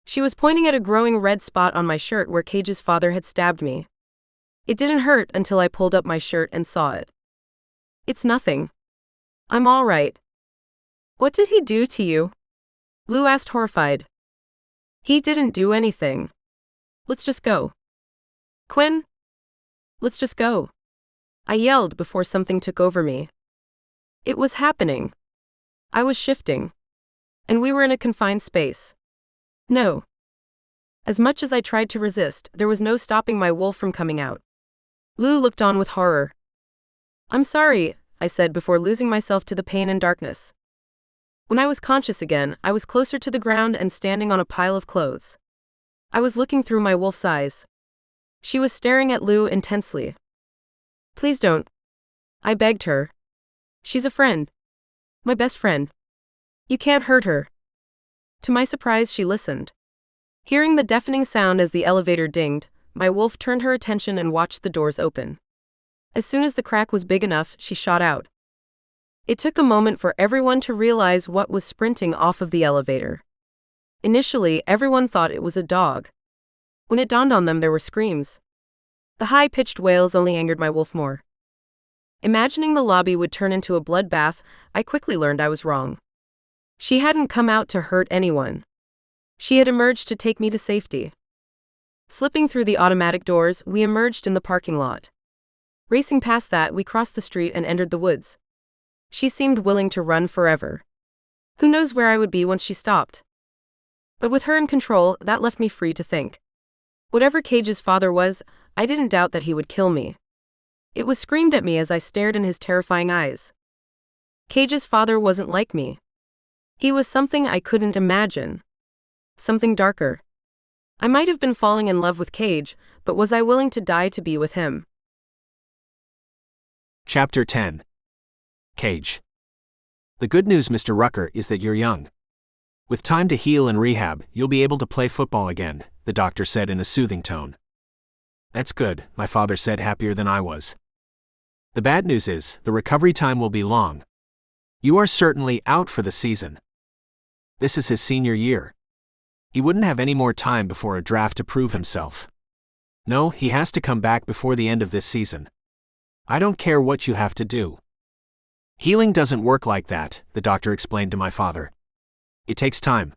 She was pointing at a growing red spot on my shirt where Cage's father had stabbed me. It didn't hurt until I pulled up my shirt and saw it. "It's nothing. I'm all right." "What did he do to you?" Lou asked, horrified. "He didn't do anything. Let's just go." "Quinn? Let's just go," I yelled before something took over me. It was happening. I was shifting. And we were in a confined space. No. As much as I tried to resist, there was no stopping my wolf from coming out. Lou looked on with horror. "I'm sorry," I said before losing myself to the pain and darkness. When I was conscious again, I was closer to the ground and standing on a pile of clothes. I was looking through my wolf's eyes. She was staring at Lou intensely. "Please don't," I begged her. "She's a friend. My best friend. You can't hurt her." To my surprise, she listened. Hearing the deafening sound as the elevator dinged, my wolf turned her attention and watched the doors open. As soon as the crack was big enough, she shot out. It took a moment for everyone to realize what was sprinting off of the elevator. Initially, everyone thought it was a dog. When it dawned on them, there were screams. The high-pitched wails only angered my wolf more. Imagining the lobby would turn into a bloodbath, I quickly learned I was wrong. She hadn't come out to hurt anyone. She had emerged to take me to safety. Slipping through the automatic doors, we emerged in the parking lot. Racing past that, we crossed the street and entered the woods. She seemed willing to run forever. Who knows where I would be once she stopped? But with her in control, that left me free to think. Whatever Cage's father was, I didn't doubt that he would kill me. It was screamed at me as I stared in his terrifying eyes. Cage's father wasn't like me. He was something I couldn't imagine. Something darker. I might have been falling in love with Cage, but was I willing to die to be with him? Chapter 10. Cage. The good news, Mr. Rucker, is that you're young. With time to heal and rehab, you'll be able to play football again, the doctor said in a soothing tone. That's good, my father said, happier than I was. The bad news is, the recovery time will be long. You are certainly out for the season. This is his senior year. He wouldn't have any more time before a draft to prove himself. No, he has to come back before the end of this season. I don't care what you have to do. Healing doesn't work like that, the doctor explained to my father. It takes time.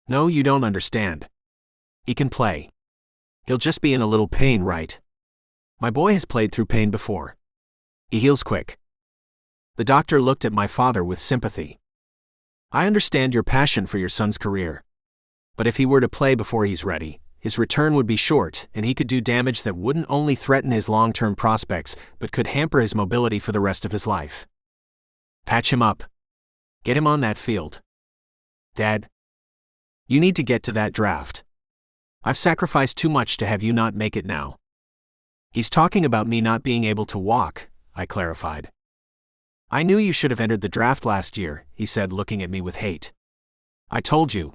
No, you don't understand. He can play. He'll just be in a little pain, right? My boy has played through pain before. He heals quick. The doctor looked at my father with sympathy. I understand your passion for your son's career. But if he were to play before he's ready, his return would be short, and he could do damage that wouldn't only threaten his long-term prospects, but could hamper his mobility for the rest of his life. Patch him up. Get him on that field. Dad, you need to get to that draft. I've sacrificed too much to have you not make it now. He's talking about me not being able to walk, I clarified. I knew you should have entered the draft last year, he said, looking at me with hate. I told you.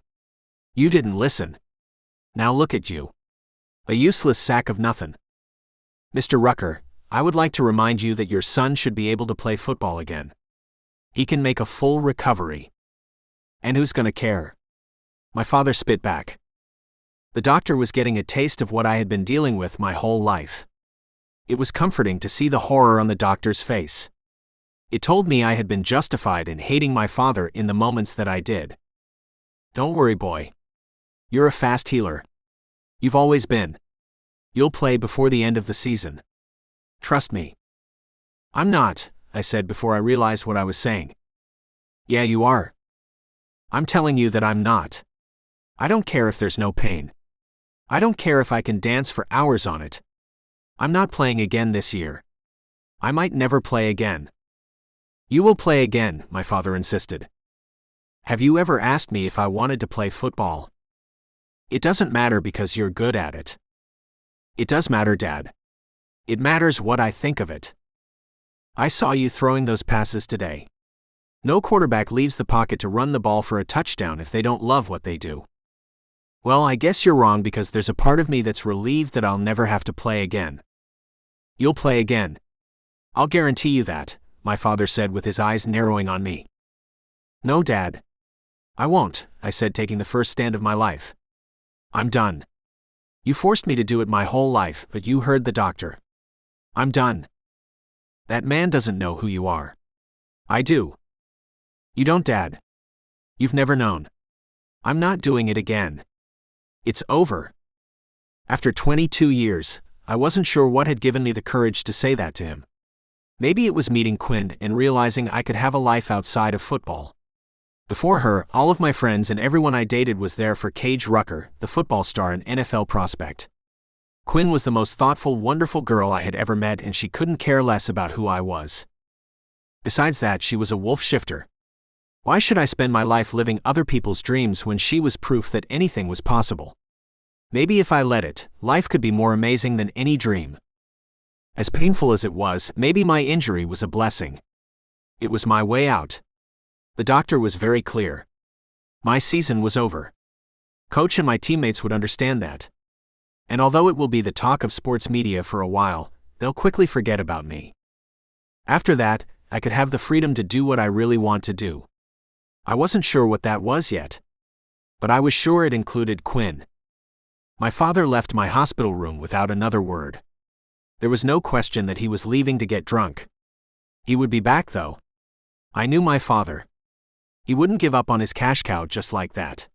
You didn't listen. Now look at you. A useless sack of nothing. Mr. Rucker, I would like to remind you that your son should be able to play football again. He can make a full recovery. And who's gonna care? My father spit back. The doctor was getting a taste of what I had been dealing with my whole life. It was comforting to see the horror on the doctor's face. It told me I had been justified in hating my father in the moments that I did. Don't worry, boy. You're a fast healer. You've always been. You'll play before the end of the season. Trust me. I'm not, I said before I realized what I was saying. Yeah, you are. I'm telling you that I'm not. I don't care if there's no pain. I don't care if I can dance for hours on it. I'm not playing again this year. I might never play again. You will play again, my father insisted. Have you ever asked me if I wanted to play football? It doesn't matter because you're good at it. It does matter, Dad. It matters what I think of it. I saw you throwing those passes today. No quarterback leaves the pocket to run the ball for a touchdown if they don't love what they do. Well, I guess you're wrong because there's a part of me that's relieved that I'll never have to play again. You'll play again. I'll guarantee you that, my father said with his eyes narrowing on me. No, Dad. I won't, I said, taking the first stand of my life. I'm done. You forced me to do it my whole life, but you heard the doctor. I'm done. That man doesn't know who you are. I do. You don't, Dad. You've never known. I'm not doing it again. It's over. After 22 years, I wasn't sure what had given me the courage to say that to him. Maybe it was meeting Quinn and realizing I could have a life outside of football. Before her, all of my friends and everyone I dated was there for Cage Rucker, the football star and NFL prospect. Quinn was the most thoughtful, wonderful girl I had ever met, and she couldn't care less about who I was. Besides that, she was a wolf shifter. Why should I spend my life living other people's dreams when she was proof that anything was possible? Maybe if I let it, life could be more amazing than any dream. As painful as it was, maybe my injury was a blessing. It was my way out. The doctor was very clear. My season was over. Coach and my teammates would understand that. And although it will be the talk of sports media for a while, they'll quickly forget about me. After that, I could have the freedom to do what I really want to do. I wasn't sure what that was yet. But I was sure it included Quinn. My father left my hospital room without another word. There was no question that he was leaving to get drunk. He would be back, though. I knew my father. He wouldn't give up on his cash cow just like that.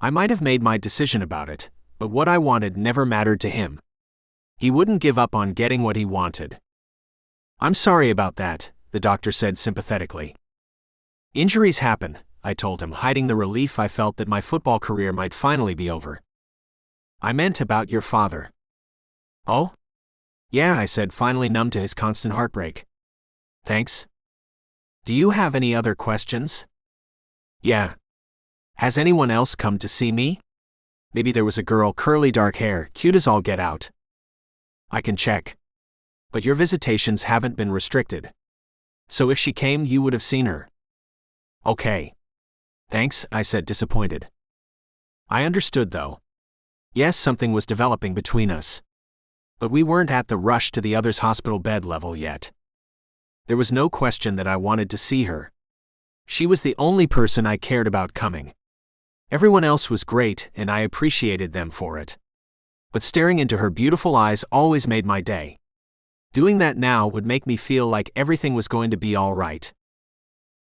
I might have made my decision about it, but what I wanted never mattered to him. He wouldn't give up on getting what he wanted. I'm sorry about that, the doctor said sympathetically. Injuries happen, I told him, hiding the relief I felt that my football career might finally be over. I meant about your father. Oh? Yeah, I said, finally numb to his constant heartbreak. Thanks. Do you have any other questions? Yeah. Has anyone else come to see me? Maybe there was a girl, curly dark hair, cute as all get out. I can check. But your visitations haven't been restricted. So if she came, you would have seen her. Okay. Thanks, I said, disappointed. I understood, though. Yes, something was developing between us. But we weren't at the rush to the other's hospital bed level yet. There was no question that I wanted to see her. She was the only person I cared about coming. Everyone else was great, and I appreciated them for it. But staring into her beautiful eyes always made my day. Doing that now would make me feel like everything was going to be all right.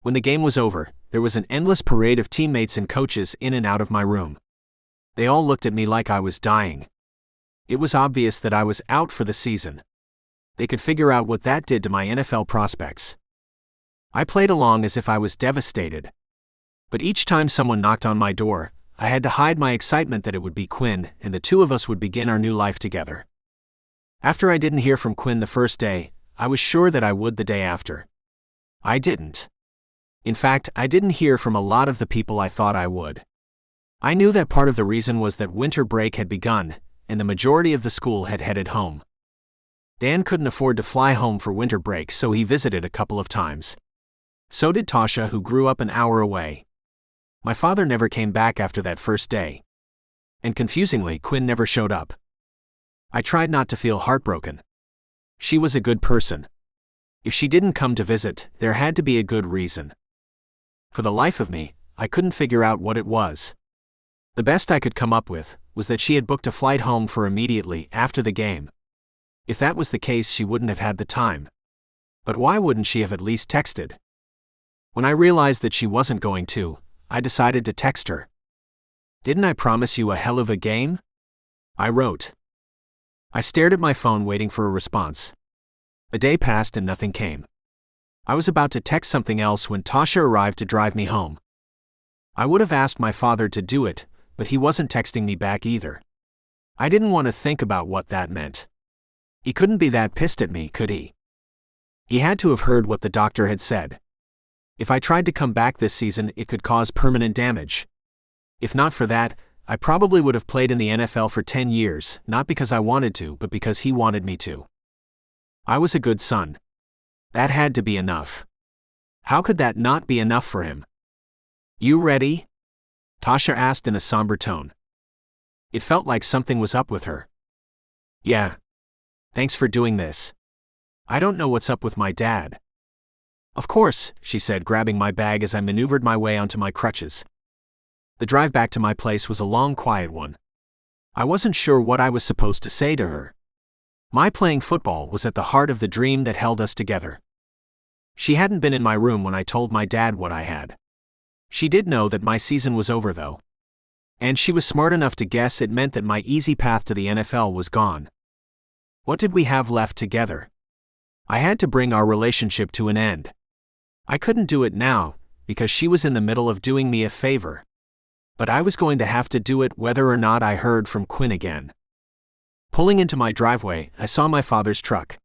When the game was over, there was an endless parade of teammates and coaches in and out of my room. They all looked at me like I was dying. It was obvious that I was out for the season. They could figure out what that did to my NFL prospects. I played along as if I was devastated. But each time someone knocked on my door, I had to hide my excitement that it would be Quinn, and the two of us would begin our new life together. After I didn't hear from Quinn the first day, I was sure that I would the day after. I didn't. In fact, I didn't hear from a lot of the people I thought I would. I knew that part of the reason was that winter break had begun, and the majority of the school had headed home. Dan couldn't afford to fly home for winter break, so he visited a couple of times. So did Tasha, who grew up an hour away. My father never came back after that first day. And confusingly, Quinn never showed up. I tried not to feel heartbroken. She was a good person. If she didn't come to visit, there had to be a good reason. For the life of me, I couldn't figure out what it was. The best I could come up with was that she had booked a flight home for immediately after the game. If that was the case, she wouldn't have had the time. But why wouldn't she have at least texted? When I realized that she wasn't going to, I decided to text her. "Didn't I promise you a hell of a game?" I wrote. I stared at my phone waiting for a response. A day passed and nothing came. I was about to text something else when Tasha arrived to drive me home. I would have asked my father to do it, but he wasn't texting me back either. I didn't want to think about what that meant. He couldn't be that pissed at me, could he? He had to have heard what the doctor had said. If I tried to come back this season, it could cause permanent damage. If not for that, I probably would have played in the NFL for 10 years, not because I wanted to, but because he wanted me to. I was a good son. That had to be enough. How could that not be enough for him? "You ready?" Tasha asked in a somber tone. It felt like something was up with her. "Yeah. Thanks for doing this. I don't know what's up with my dad." "Of course," she said, grabbing my bag as I maneuvered my way onto my crutches. The drive back to my place was a long, quiet one. I wasn't sure what I was supposed to say to her. My playing football was at the heart of the dream that held us together. She hadn't been in my room when I told my dad what I had. She did know that my season was over, though. And she was smart enough to guess it meant that my easy path to the NFL was gone. What did we have left together? I had to bring our relationship to an end. I couldn't do it now, because she was in the middle of doing me a favor. But I was going to have to do it whether or not I heard from Quinn again. Pulling into my driveway, I saw my father's truck.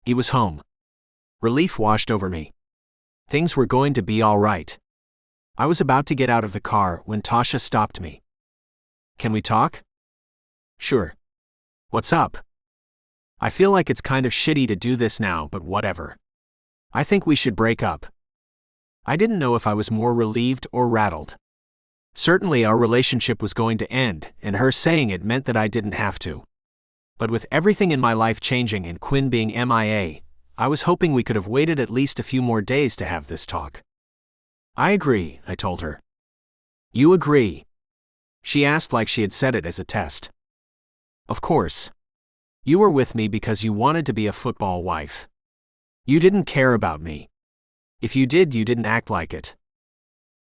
He was home. Relief washed over me. Things were going to be all right. I was about to get out of the car when Tasha stopped me. "Can we talk?" "Sure. What's up?" "I feel like it's kind of shitty to do this now, but whatever. I think we should break up." I didn't know if I was more relieved or rattled. Certainly our relationship was going to end, and her saying it meant that I didn't have to. But with everything in my life changing and Quinn being MIA, I was hoping we could have waited at least a few more days to have this talk. "I agree," I told her. "You agree?" She asked like she had said it as a test. "Of course. You were with me because you wanted to be a football wife. You didn't care about me. If you did, you didn't act like it.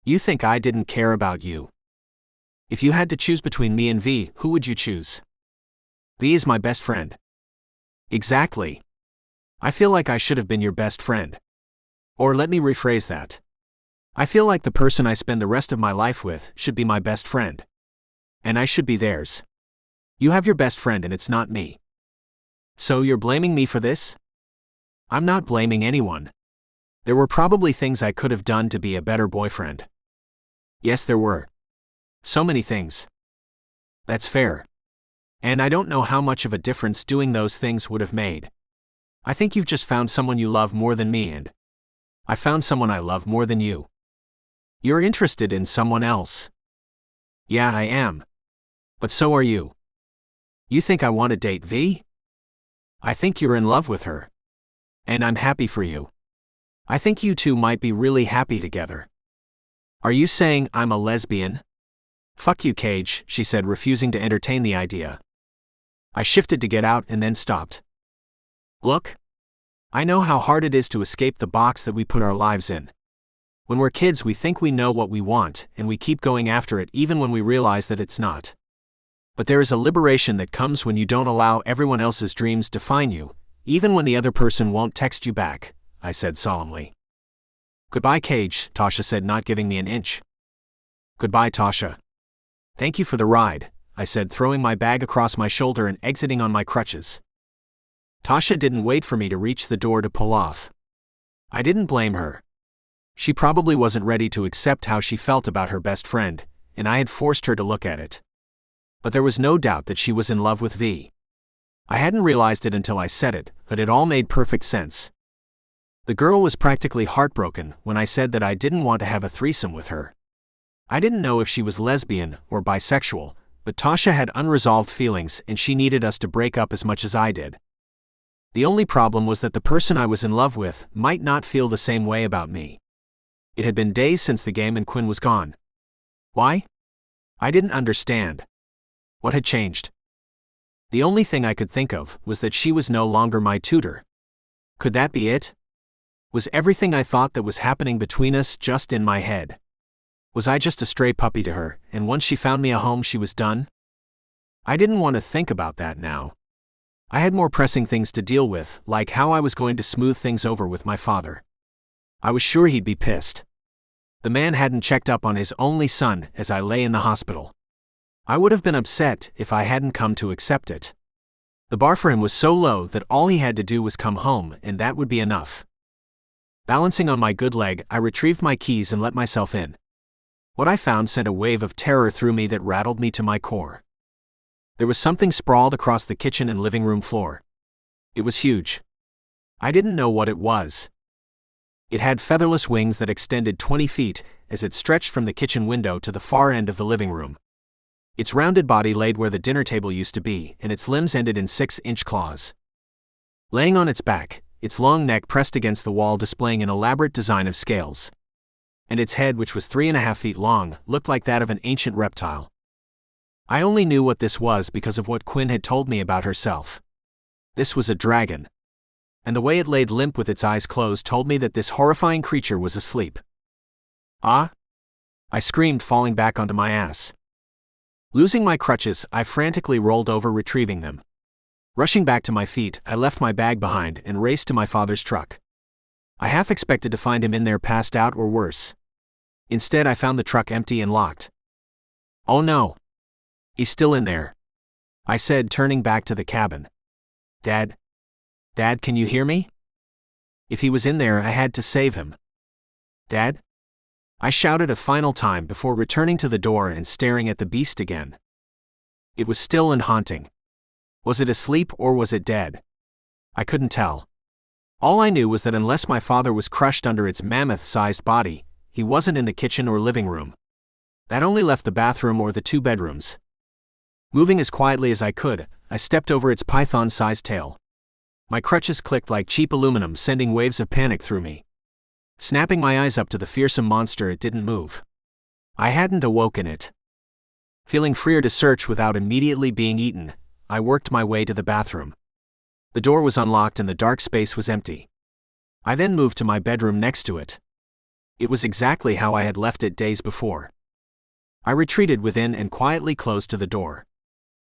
You think I didn't care about you. If you had to choose between me and V, who would you choose?" "V is my best friend." "Exactly. I feel like I should have been your best friend. Or let me rephrase that. I feel like the person I spend the rest of my life with should be my best friend. And I should be theirs. You have your best friend and it's not me. So you're blaming me for this?" "I'm not blaming anyone. There were probably things I could have done to be a better boyfriend." "Yes, there were. So many things." "That's fair. And I don't know how much of a difference doing those things would have made. I think you've just found someone you love more than me, and I found someone I love more than you." "You're interested in someone else." "Yeah, I am. But so are you. You think I want to date V?" "I think you're in love with her. And I'm happy for you. I think you two might be really happy together." "Are you saying I'm a lesbian?" "Fuck you, Cage," she said, refusing to entertain the idea. I shifted to get out and then stopped. "Look. I know how hard it is to escape the box that we put our lives in. When we're kids, we think we know what we want, and we keep going after it even when we realize that it's not. But there is a liberation that comes when you don't allow everyone else's dreams define you, even when the other person won't text you back," I said solemnly. "Goodbye, Cage," Tasha said, not giving me an inch. "Goodbye, Tasha. Thank you for the ride," I said, throwing my bag across my shoulder and exiting on my crutches. Tasha didn't wait for me to reach the door to pull off. I didn't blame her. She probably wasn't ready to accept how she felt about her best friend, and I had forced her to look at it. But there was no doubt that she was in love with V. I hadn't realized it until I said it, but it all made perfect sense. The girl was practically heartbroken when I said that I didn't want to have a threesome with her. I didn't know if she was lesbian or bisexual, but Tasha had unresolved feelings and she needed us to break up as much as I did. The only problem was that the person I was in love with might not feel the same way about me. It had been days since the game and Quinn was gone. Why? I didn't understand. What had changed? The only thing I could think of was that she was no longer my tutor. Could that be it? Was everything I thought that was happening between us just in my head? Was I just a stray puppy to her, and once she found me a home she was done? I didn't want to think about that now. I had more pressing things to deal with, like how I was going to smooth things over with my father. I was sure he'd be pissed. The man hadn't checked up on his only son as I lay in the hospital. I would have been upset if I hadn't come to accept it. The bar for him was so low that all he had to do was come home, and that would be enough. Balancing on my good leg, I retrieved my keys and let myself in. What I found sent a wave of terror through me that rattled me to my core. There was something sprawled across the kitchen and living room floor. It was huge. I didn't know what it was. It had featherless wings that extended 20 feet as it stretched from the kitchen window to the far end of the living room. Its rounded body laid where the dinner table used to be, and its limbs ended in 6-inch claws. Laying on its back, its long neck pressed against the wall displaying an elaborate design of scales. And its head, which was 3.5 feet long, looked like that of an ancient reptile. I only knew what this was because of what Quinn had told me about herself. This was a dragon. And the way it laid limp with its eyes closed told me that this horrifying creature was asleep. Ah! I screamed, falling back onto my ass. Losing my crutches, I frantically rolled over, retrieving them. Rushing back to my feet, I left my bag behind and raced to my father's truck. I half expected to find him in there passed out or worse. Instead, I found the truck empty and locked. Oh no! He's still in there, I said, turning back to the cabin. Dad? Dad, can you hear me? If he was in there, I had to save him. Dad? I shouted a final time before returning to the door and staring at the beast again. It was still and haunting. Was it asleep or was it dead? I couldn't tell. All I knew was that unless my father was crushed under its mammoth-sized body, he wasn't in the kitchen or living room. That only left the bathroom or the 2 bedrooms. Moving as quietly as I could, I stepped over its python-sized tail. My crutches clicked like cheap aluminum, sending waves of panic through me. Snapping my eyes up to the fearsome monster, it didn't move. I hadn't awoken it. Feeling freer to search without immediately being eaten, I worked my way to the bathroom. The door was unlocked and the dark space was empty. I then moved to my bedroom next to it. It was exactly how I had left it days before. I retreated within and quietly closed to the door.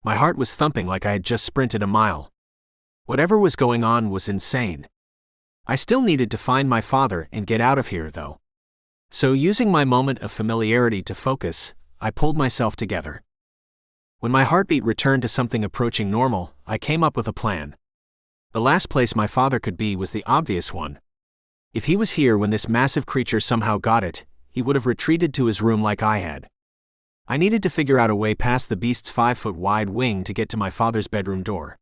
My heart was thumping like I had just sprinted a mile. Whatever was going on was insane. I still needed to find my father and get out of here, though. So, using my moment of familiarity to focus, I pulled myself together. When my heartbeat returned to something approaching normal, I came up with a plan. The last place my father could be was the obvious one. If he was here when this massive creature somehow got it, he would have retreated to his room like I had. I needed to figure out a way past the beast's 5-foot-wide wing to get to my father's bedroom door.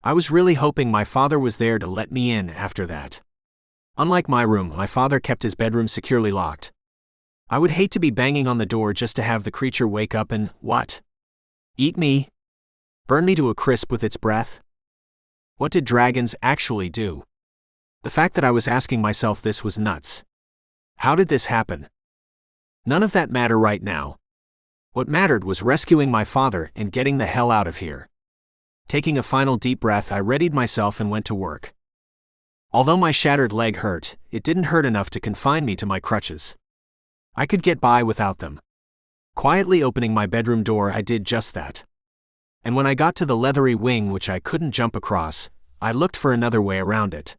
I was really hoping my father was there to let me in after that. Unlike my room, my father kept his bedroom securely locked. I would hate to be banging on the door just to have the creature wake up and, what? Eat me? Burn me to a crisp with its breath? What did dragons actually do? The fact that I was asking myself this was nuts. How did this happen? None of that mattered right now. What mattered was rescuing my father and getting the hell out of here. Taking a final deep breath, I readied myself and went to work. Although my shattered leg hurt, it didn't hurt enough to confine me to my crutches. I could get by without them. Quietly opening my bedroom door, I did just that. And when I got to the leathery wing which I couldn't jump across, I looked for another way around it.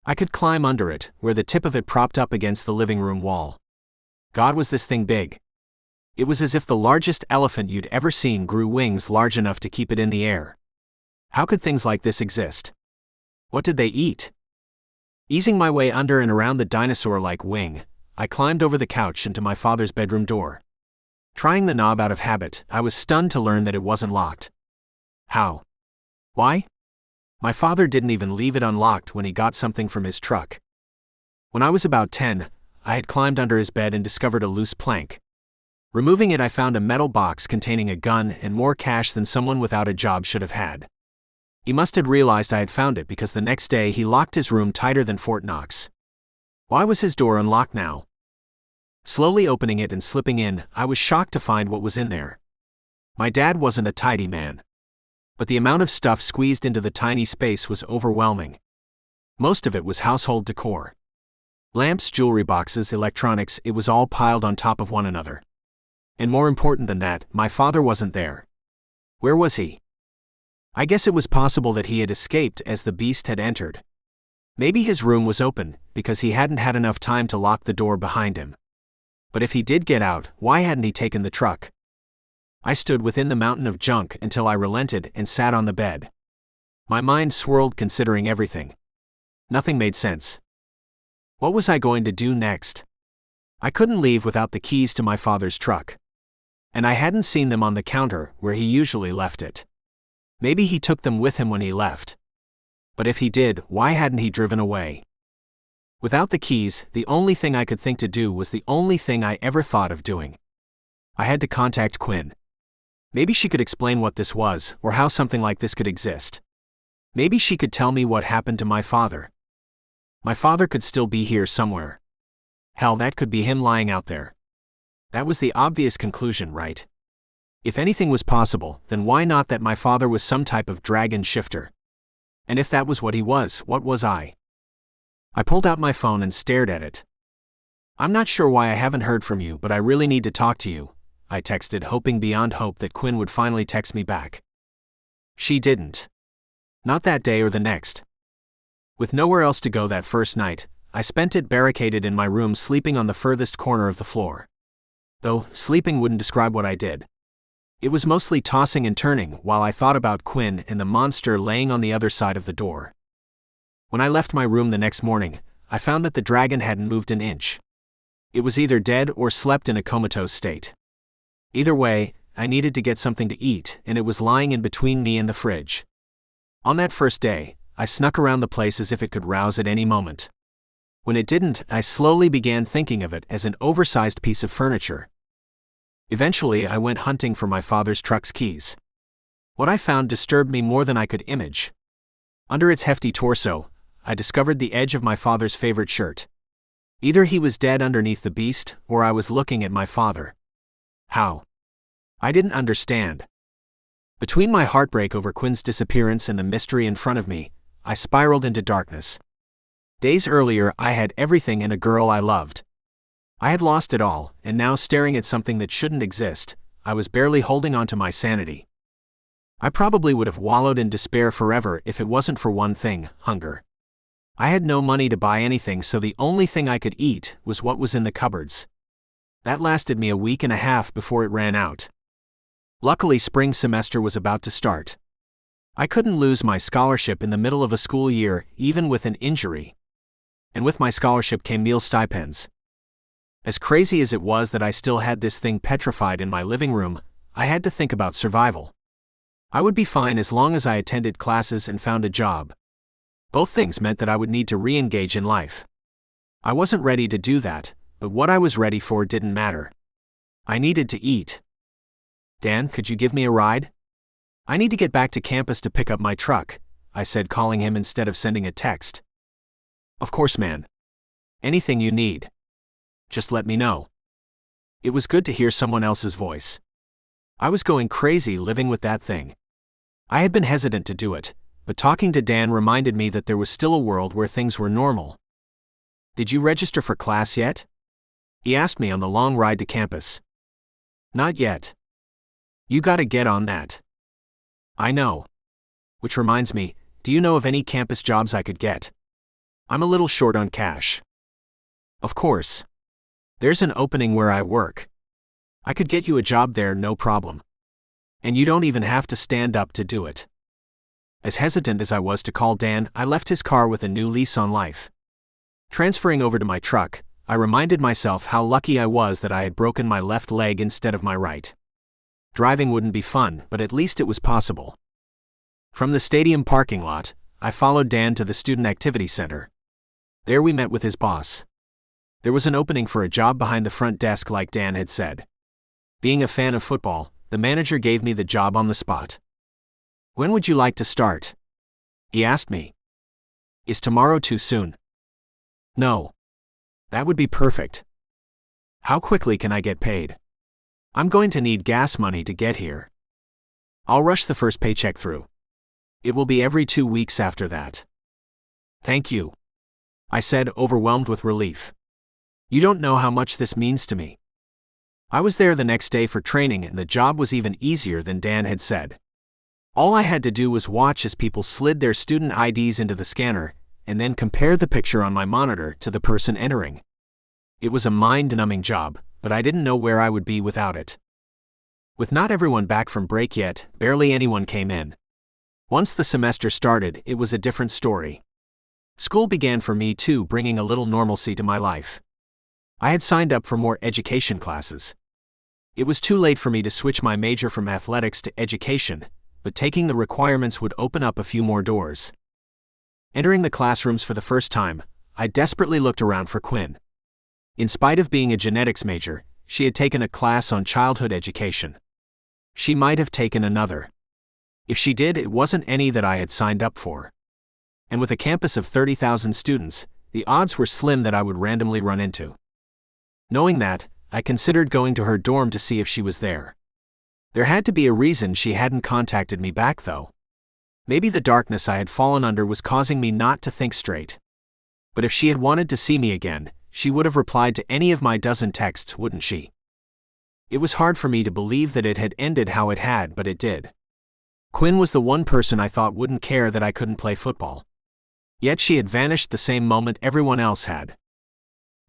I could climb under it, where the tip of it propped up against the living room wall. God, was this thing big. It was as if the largest elephant you'd ever seen grew wings large enough to keep it in the air. How could things like this exist? What did they eat? Easing my way under and around the dinosaur-like wing, I climbed over the couch into my father's bedroom door. Trying the knob out of habit, I was stunned to learn that it wasn't locked. How? Why? My father didn't even leave it unlocked when he got something from his truck. When I was about 10, I had climbed under his bed and discovered a loose plank. Removing it, I found a metal box containing a gun and more cash than someone without a job should have had. He must have realized I had found it because the next day he locked his room tighter than Fort Knox. Why was his door unlocked now? Slowly opening it and slipping in, I was shocked to find what was in there. My dad wasn't a tidy man. But the amount of stuff squeezed into the tiny space was overwhelming. Most of it was household decor. Lamps, jewelry boxes, electronics, it was all piled on top of one another. And more important than that, my father wasn't there. Where was he? I guess it was possible that he had escaped as the beast had entered. Maybe his room was open, because he hadn't had enough time to lock the door behind him. But if he did get out, why hadn't he taken the truck? I stood within the mountain of junk until I relented and sat on the bed. My mind swirled considering everything. Nothing made sense. What was I going to do next? I couldn't leave without the keys to my father's truck. And I hadn't seen them on the counter where he usually left it. Maybe he took them with him when he left. But if he did, why hadn't he driven away? Without the keys, the only thing I could think to do was the only thing I ever thought of doing. I had to contact Quinn. Maybe she could explain what this was, or how something like this could exist. Maybe she could tell me what happened to my father. My father could still be here somewhere. Hell, that could be him lying out there. That was the obvious conclusion, right? If anything was possible, then why not that my father was some type of dragon shifter? And if that was what he was, what was I? I pulled out my phone and stared at it. I'm not sure why I haven't heard from you, but I really need to talk to you, I texted, hoping beyond hope that Quinn would finally text me back. She didn't. Not that day or the next. With nowhere else to go that first night, I spent it barricaded in my room, sleeping on the furthest corner of the floor. Though, sleeping wouldn't describe what I did. It was mostly tossing and turning while I thought about Quinn and the monster laying on the other side of the door. When I left my room the next morning, I found that the dragon hadn't moved an inch. It was either dead or slept in a comatose state. Either way, I needed to get something to eat, and it was lying in between me and the fridge. On that first day, I snuck around the place as if it could rouse at any moment. When it didn't, I slowly began thinking of it as an oversized piece of furniture. Eventually, I went hunting for my father's truck's keys. What I found disturbed me more than I could image. Under its hefty torso, I discovered the edge of my father's favorite shirt. Either he was dead underneath the beast, or I was looking at my father. How? I didn't understand. Between my heartbreak over Quinn's disappearance and the mystery in front of me, I spiraled into darkness. Days earlier, I had everything and a girl I loved. I had lost it all, and now staring at something that shouldn't exist, I was barely holding on to my sanity. I probably would have wallowed in despair forever if it wasn't for one thing: hunger. I had no money to buy anything, so the only thing I could eat was what was in the cupboards. That lasted me a week and a half before it ran out. Luckily, spring semester was about to start. I couldn't lose my scholarship in the middle of a school year, even with an injury. And with my scholarship came meal stipends. As crazy as it was that I still had this thing petrified in my living room, I had to think about survival. I would be fine as long as I attended classes and found a job. Both things meant that I would need to re-engage in life. I wasn't ready to do that, but what I was ready for didn't matter. I needed to eat. Dan, could you give me a ride? I need to get back to campus to pick up my truck, I said, calling him instead of sending a text. Of course, man. Anything you need. Just let me know. It was good to hear someone else's voice. I was going crazy living with that thing. I had been hesitant to do it, but talking to Dan reminded me that there was still a world where things were normal. Did you register for class yet? He asked me on the long ride to campus. Not yet. You gotta get on that. I know. Which reminds me, do you know of any campus jobs I could get? I'm a little short on cash. Of course. There's an opening where I work. I could get you a job there, no problem. And you don't even have to stand up to do it. As hesitant as I was to call Dan, I left his car with a new lease on life. Transferring over to my truck, I reminded myself how lucky I was that I had broken my left leg instead of my right. Driving wouldn't be fun, but at least it was possible. From the stadium parking lot, I followed Dan to the Student Activity Center. There we met with his boss. There was an opening for a job behind the front desk like Dan had said. Being a fan of football, the manager gave me the job on the spot. "When would you like to start?" he asked me. "Is tomorrow too soon?" "No. That would be perfect." "How quickly can I get paid?" "I'm going to need gas money to get here." "I'll rush the first paycheck through. It will be every 2 weeks after that." "Thank you," I said, overwhelmed with relief. "You don't know how much this means to me." I was there the next day for training, and the job was even easier than Dan had said. All I had to do was watch as people slid their student IDs into the scanner, and then compare the picture on my monitor to the person entering. It was a mind-numbing job, but I didn't know where I would be without it. With not everyone back from break yet, barely anyone came in. Once the semester started, it was a different story. School began for me too, bringing a little normalcy to my life. I had signed up for more education classes. It was too late for me to switch my major from athletics to education, but taking the requirements would open up a few more doors. Entering the classrooms for the first time, I desperately looked around for Quinn. In spite of being a genetics major, she had taken a class on childhood education. She might have taken another. If she did, it wasn't any that I had signed up for. And with a campus of 30,000 students, the odds were slim that I would randomly run into. Knowing that, I considered going to her dorm to see if she was there. There had to be a reason she hadn't contacted me back though. Maybe the darkness I had fallen under was causing me not to think straight. But if she had wanted to see me again, she would have replied to any of my dozen texts, wouldn't she? It was hard for me to believe that it had ended how it had, but it did. Quinn was the one person I thought wouldn't care that I couldn't play football. Yet she had vanished the same moment everyone else had.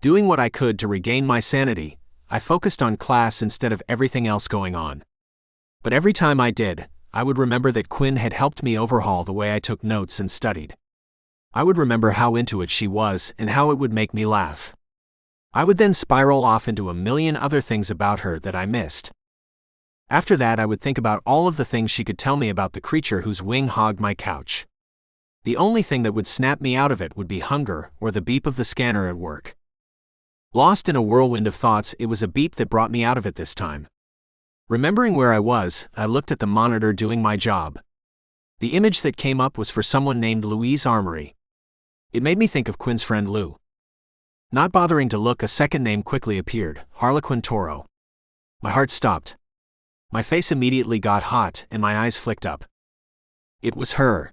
Doing what I could to regain my sanity, I focused on class instead of everything else going on. But every time I did, I would remember that Quinn had helped me overhaul the way I took notes and studied. I would remember how into it she was and how it would make me laugh. I would then spiral off into a million other things about her that I missed. After that, I would think about all of the things she could tell me about the creature whose wing hogged my couch. The only thing that would snap me out of it would be hunger or the beep of the scanner at work. Lost in a whirlwind of thoughts, it was a beep that brought me out of it this time. Remembering where I was, I looked at the monitor doing my job. The image that came up was for someone named Louise Armory. It made me think of Quinn's friend Lou. Not bothering to look, a second name quickly appeared, Harlequin Toro. My heart stopped. My face immediately got hot and my eyes flicked up. It was her.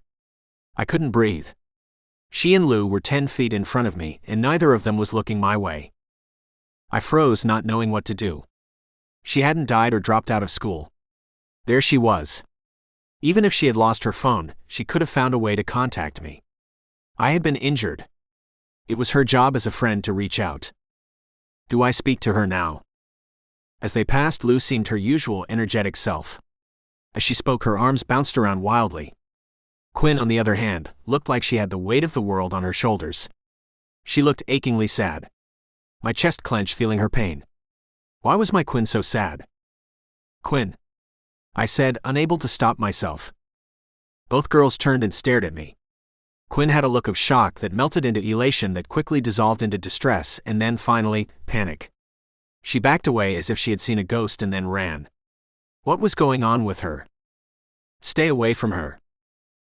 I couldn't breathe. She and Lou were 10 feet in front of me, and neither of them was looking my way. I froze, not knowing what to do. She hadn't died or dropped out of school. There she was. Even if she had lost her phone, she could have found a way to contact me. I had been injured. It was her job as a friend to reach out. Do I speak to her now? As they passed, Lou seemed her usual energetic self. As she spoke, her arms bounced around wildly. Quinn, on the other hand, looked like she had the weight of the world on her shoulders. She looked achingly sad. My chest clenched, feeling her pain. Why was my Quinn so sad? "Quinn," I said, unable to stop myself. Both girls turned and stared at me. Quinn had a look of shock that melted into elation that quickly dissolved into distress and then finally, panic. She backed away as if she had seen a ghost and then ran. What was going on with her? "Stay away from her,"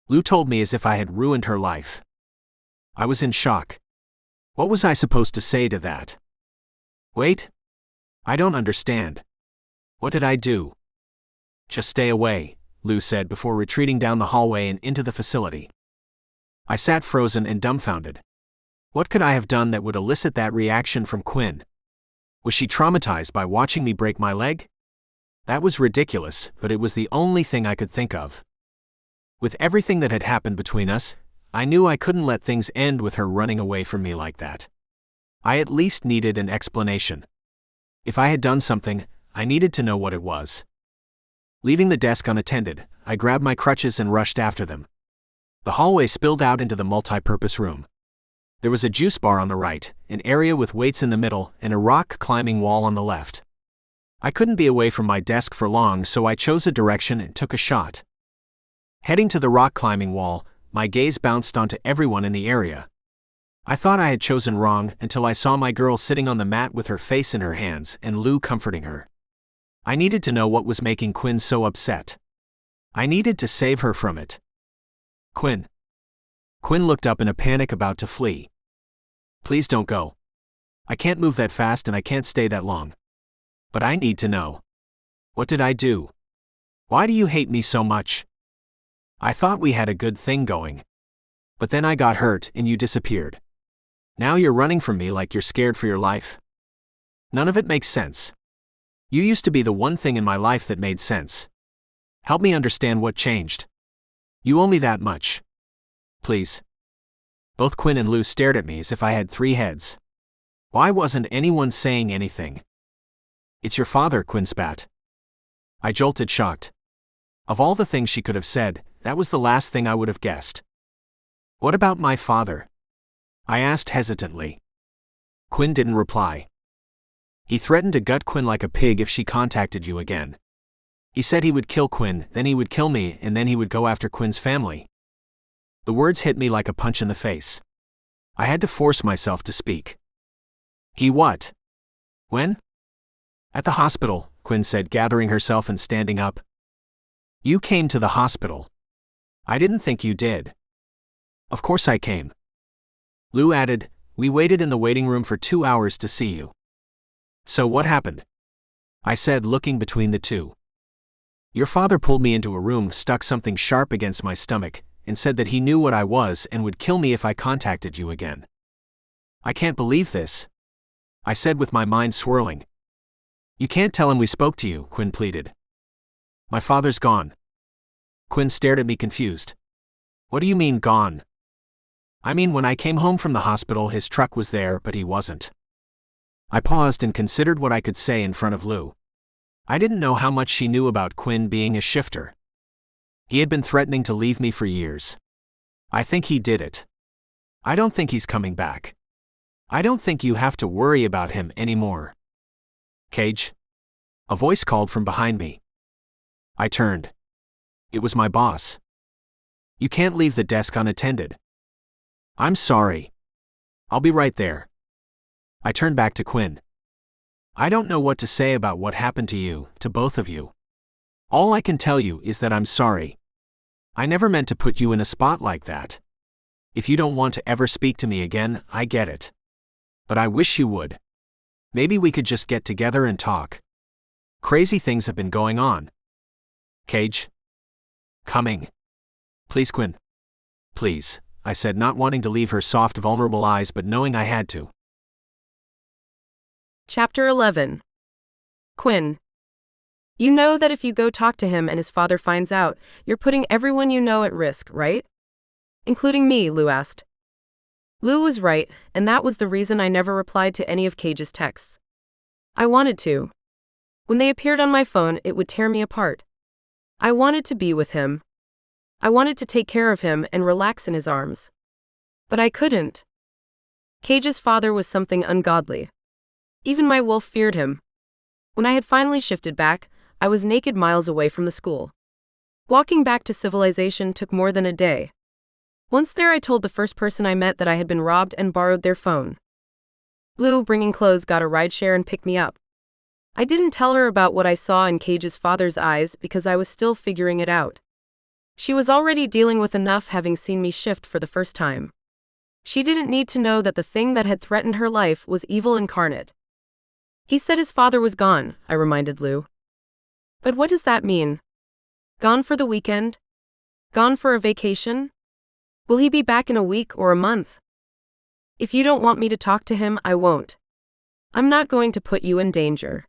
Lou told me as if I had ruined her life. I was in shock. What was I supposed to say to that? Wait. I don't understand. What did I do? "Just stay away," Lou said before retreating down the hallway and into the facility. I sat frozen and dumbfounded. What could I have done that would elicit that reaction from Quinn? Was she traumatized by watching me break my leg? That was ridiculous, but it was the only thing I could think of. With everything that had happened between us, I knew I couldn't let things end with her running away from me like that. I at least needed an explanation. If I had done something, I needed to know what it was. Leaving the desk unattended, I grabbed my crutches and rushed after them. The hallway spilled out into the multi-purpose room. There was a juice bar on the right, an area with weights in the middle, and a rock climbing wall on the left. I couldn't be away from my desk for long, so I chose a direction and took a shot. Heading to the rock climbing wall, my gaze bounced onto everyone in the area. I thought I had chosen wrong until I saw my girl sitting on the mat with her face in her hands and Lou comforting her. I needed to know what was making Quinn so upset. I needed to save her from it. Quinn. Quinn looked up in a panic, about to flee. Please don't go. I can't move that fast and I can't stay that long. But I need to know. What did I do? Why do you hate me so much? I thought we had a good thing going. But then I got hurt and you disappeared. Now you're running from me like you're scared for your life. None of it makes sense. You used to be the one thing in my life that made sense. Help me understand what changed. You owe me that much. Please. Both Quinn and Lou stared at me as if I had 3 heads. Why wasn't anyone saying anything? It's your father, Quinn spat. I jolted, shocked. Of all the things she could have said, that was the last thing I would have guessed. What about my father? I asked hesitantly. Quinn didn't reply. He threatened to gut Quinn like a pig if she contacted you again. He said he would kill Quinn, then he would kill me, and then he would go after Quinn's family. The words hit me like a punch in the face. I had to force myself to speak. He what? When? At the hospital, Quinn said, gathering herself and standing up. You came to the hospital. I didn't think you did. Of course I came. Lou added, we waited in the waiting room for 2 hours to see you. So what happened? I said, looking between the two. Your father pulled me into a room, stuck something sharp against my stomach, and said that he knew what I was and would kill me if I contacted you again. I can't believe this, I said with my mind swirling. You can't tell him we spoke to you, Quinn pleaded. My father's gone. Quinn stared at me confused. What do you mean gone? I mean, when I came home from the hospital, his truck was there, but he wasn't. I paused and considered what I could say in front of Lou. I didn't know how much she knew about Quinn being a shifter. He had been threatening to leave me for years. I think he did it. I don't think he's coming back. I don't think you have to worry about him anymore. Cage? A voice called from behind me. I turned. It was my boss. You can't leave the desk unattended. I'm sorry. I'll be right there. I turned back to Quinn. I don't know what to say about what happened to you, to both of you. All I can tell you is that I'm sorry. I never meant to put you in a spot like that. If you don't want to ever speak to me again, I get it. But I wish you would. Maybe we could just get together and talk. Crazy things have been going on. Cage? Coming. Please, Quinn. Please, I said, not wanting to leave her soft, vulnerable eyes but knowing I had to. Chapter 11. Quinn. You know that if you go talk to him and his father finds out, you're putting everyone you know at risk, right? Including me, Lou asked. Lou was right, and that was the reason I never replied to any of Cage's texts. I wanted to. When they appeared on my phone, it would tear me apart. I wanted to be with him. I wanted to take care of him and relax in his arms. But I couldn't. Cage's father was something ungodly. Even my wolf feared him. When I had finally shifted back, I was naked miles away from the school. Walking back to civilization took more than a day. Once there, I told the first person I met that I had been robbed and borrowed their phone. Lou, bringing clothes, got a rideshare and picked me up. I didn't tell her about what I saw in Cage's father's eyes because I was still figuring it out. She was already dealing with enough, having seen me shift for the first time. She didn't need to know that the thing that had threatened her life was evil incarnate. He said his father was gone, I reminded Lou. But what does that mean? Gone for the weekend? Gone for a vacation? Will he be back in a week or a month? If you don't want me to talk to him, I won't. I'm not going to put you in danger.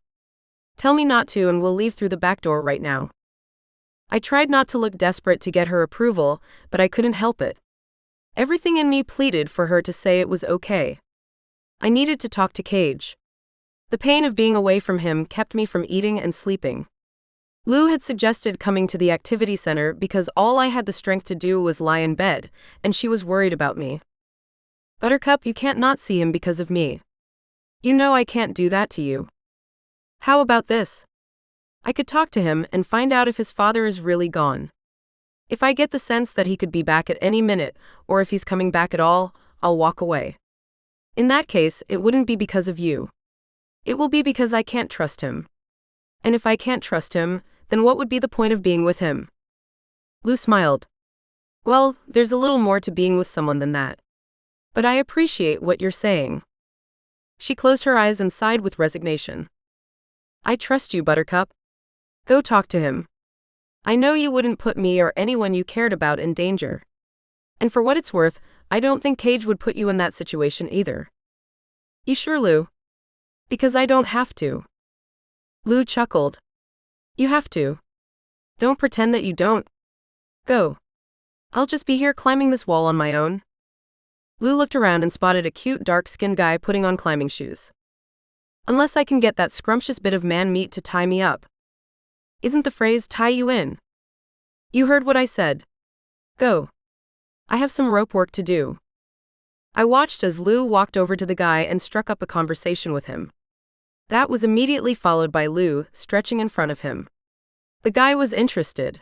Tell me not to and we'll leave through the back door right now. I tried not to look desperate to get her approval, but I couldn't help it. Everything in me pleaded for her to say it was okay. I needed to talk to Cage. The pain of being away from him kept me from eating and sleeping. Lou had suggested coming to the activity center because all I had the strength to do was lie in bed, and she was worried about me. Buttercup, you can't not see him because of me. You know I can't do that to you. How about this? I could talk to him and find out if his father is really gone. If I get the sense that he could be back at any minute, or if he's coming back at all, I'll walk away. In that case, it wouldn't be because of you. It will be because I can't trust him. And if I can't trust him, then what would be the point of being with him? Lou smiled. Well, there's a little more to being with someone than that. But I appreciate what you're saying. She closed her eyes and sighed with resignation. I trust you, Buttercup. Go talk to him. I know you wouldn't put me or anyone you cared about in danger. And for what it's worth, I don't think Cage would put you in that situation either. You sure, Lou? Because I don't have to. Lou chuckled. You have to. Don't pretend that you don't. Go. I'll just be here climbing this wall on my own. Lou looked around and spotted a cute dark-skinned guy putting on climbing shoes. Unless I can get that scrumptious bit of man meat to tie me up. Isn't the phrase tie you in? You heard what I said. Go. I have some rope work to do. I watched as Lou walked over to the guy and struck up a conversation with him. That was immediately followed by Lou stretching in front of him. The guy was interested.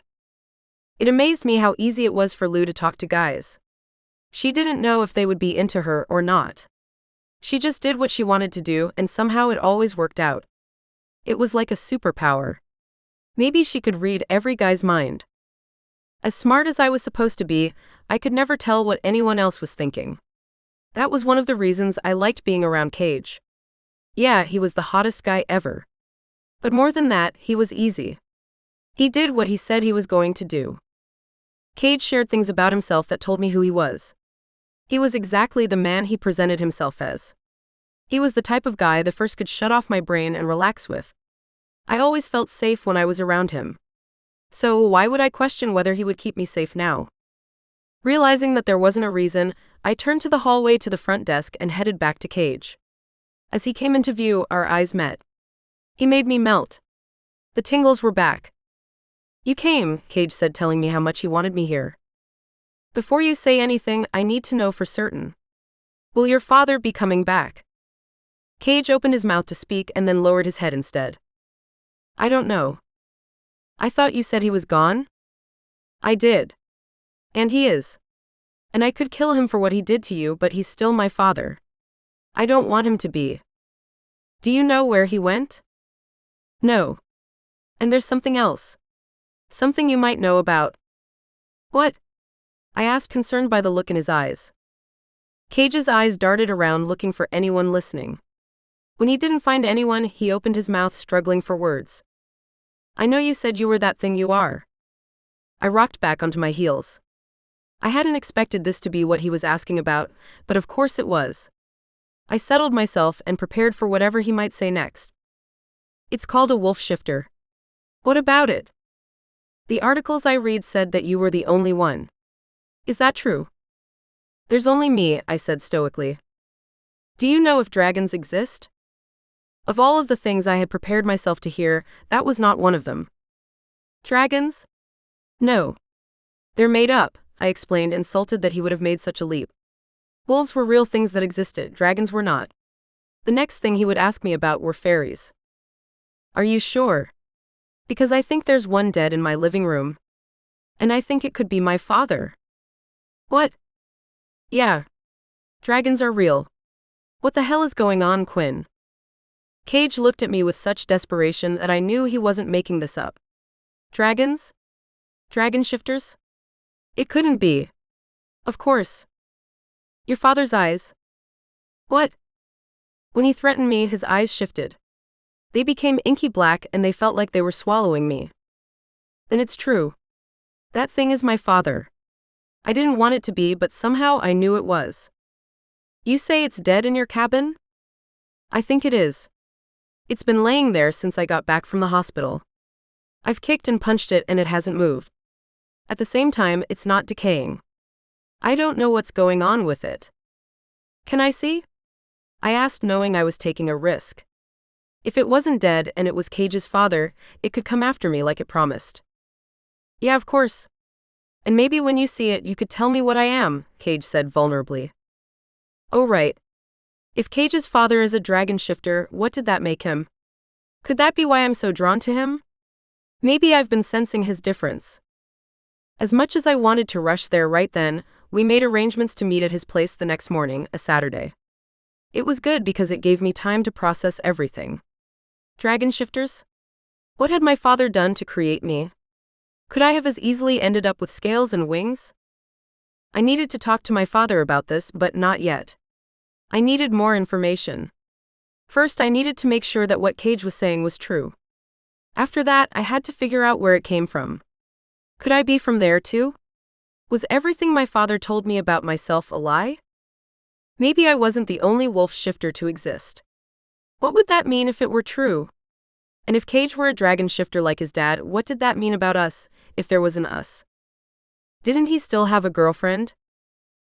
It amazed me how easy it was for Lou to talk to guys. She didn't know if they would be into her or not. She just did what she wanted to do, and somehow it always worked out. It was like a superpower. Maybe she could read every guy's mind. As smart as I was supposed to be, I could never tell what anyone else was thinking. That was one of the reasons I liked being around Cage. Yeah, he was the hottest guy ever. But more than that, he was easy. He did what he said he was going to do. Cage shared things about himself that told me who he was. He was exactly the man he presented himself as. He was the type of guy the first could shut off my brain and relax with. I always felt safe when I was around him. So why would I question whether he would keep me safe now? Realizing that there wasn't a reason, I turned to the hallway to the front desk and headed back to Cage. As he came into view, our eyes met. He made me melt. The tingles were back. You came, Cage said, telling me how much he wanted me here. Before you say anything, I need to know for certain. Will your father be coming back? Cage opened his mouth to speak and then lowered his head instead. I don't know. I thought you said he was gone? I did. And he is. And I could kill him for what he did to you, but he's still my father. I don't want him to be. Do you know where he went? No. And there's something else. Something you might know about. What? I asked, concerned by the look in his eyes. Cage's eyes darted around, looking for anyone listening. When he didn't find anyone, he opened his mouth, struggling for words. I know you said you were that thing you are. I rocked back onto my heels. I hadn't expected this to be what he was asking about, but of course it was. I settled myself and prepared for whatever he might say next. It's called a wolf shifter. What about it? The articles I read said that you were the only one. Is that true? There's only me, I said stoically. Do you know if dragons exist? Of all of the things I had prepared myself to hear, that was not one of them. Dragons? No. They're made up, I explained, insulted that he would have made such a leap. Wolves were real things that existed, dragons were not. The next thing he would ask me about were fairies. Are you sure? Because I think there's one dead in my living room. And I think it could be my father. What? Yeah. Dragons are real. What the hell is going on, Quinn? Cage looked at me with such desperation that I knew he wasn't making this up. Dragons? Dragon shifters? It couldn't be. Of course. Your father's eyes. What? When he threatened me, his eyes shifted. They became inky black and they felt like they were swallowing me. Then it's true. That thing is my father. I didn't want it to be, but somehow I knew it was. You say it's dead in your cabin? I think it is. It's been laying there since I got back from the hospital. I've kicked and punched it and it hasn't moved. At the same time, it's not decaying. I don't know what's going on with it. Can I see? I asked, knowing I was taking a risk. If it wasn't dead and it was Cage's father, it could come after me like it promised. Yeah, of course. And maybe when you see it, you could tell me what I am, Cage said vulnerably. Oh, right. If Cage's father is a dragon shifter, what did that make him? Could that be why I'm so drawn to him? Maybe I've been sensing his difference. As much as I wanted to rush there right then, we made arrangements to meet at his place the next morning, a Saturday. It was good because it gave me time to process everything. Dragon shifters? What had my father done to create me? Could I have as easily ended up with scales and wings? I needed to talk to my father about this, but not yet. I needed more information. First, I needed to make sure that what Cage was saying was true. After that, I had to figure out where it came from. Could I be from there too? Was everything my father told me about myself a lie? Maybe I wasn't the only wolf shifter to exist. What would that mean if it were true? And if Cage were a dragon shifter like his dad, what did that mean about us, if there was an us? Didn't he still have a girlfriend?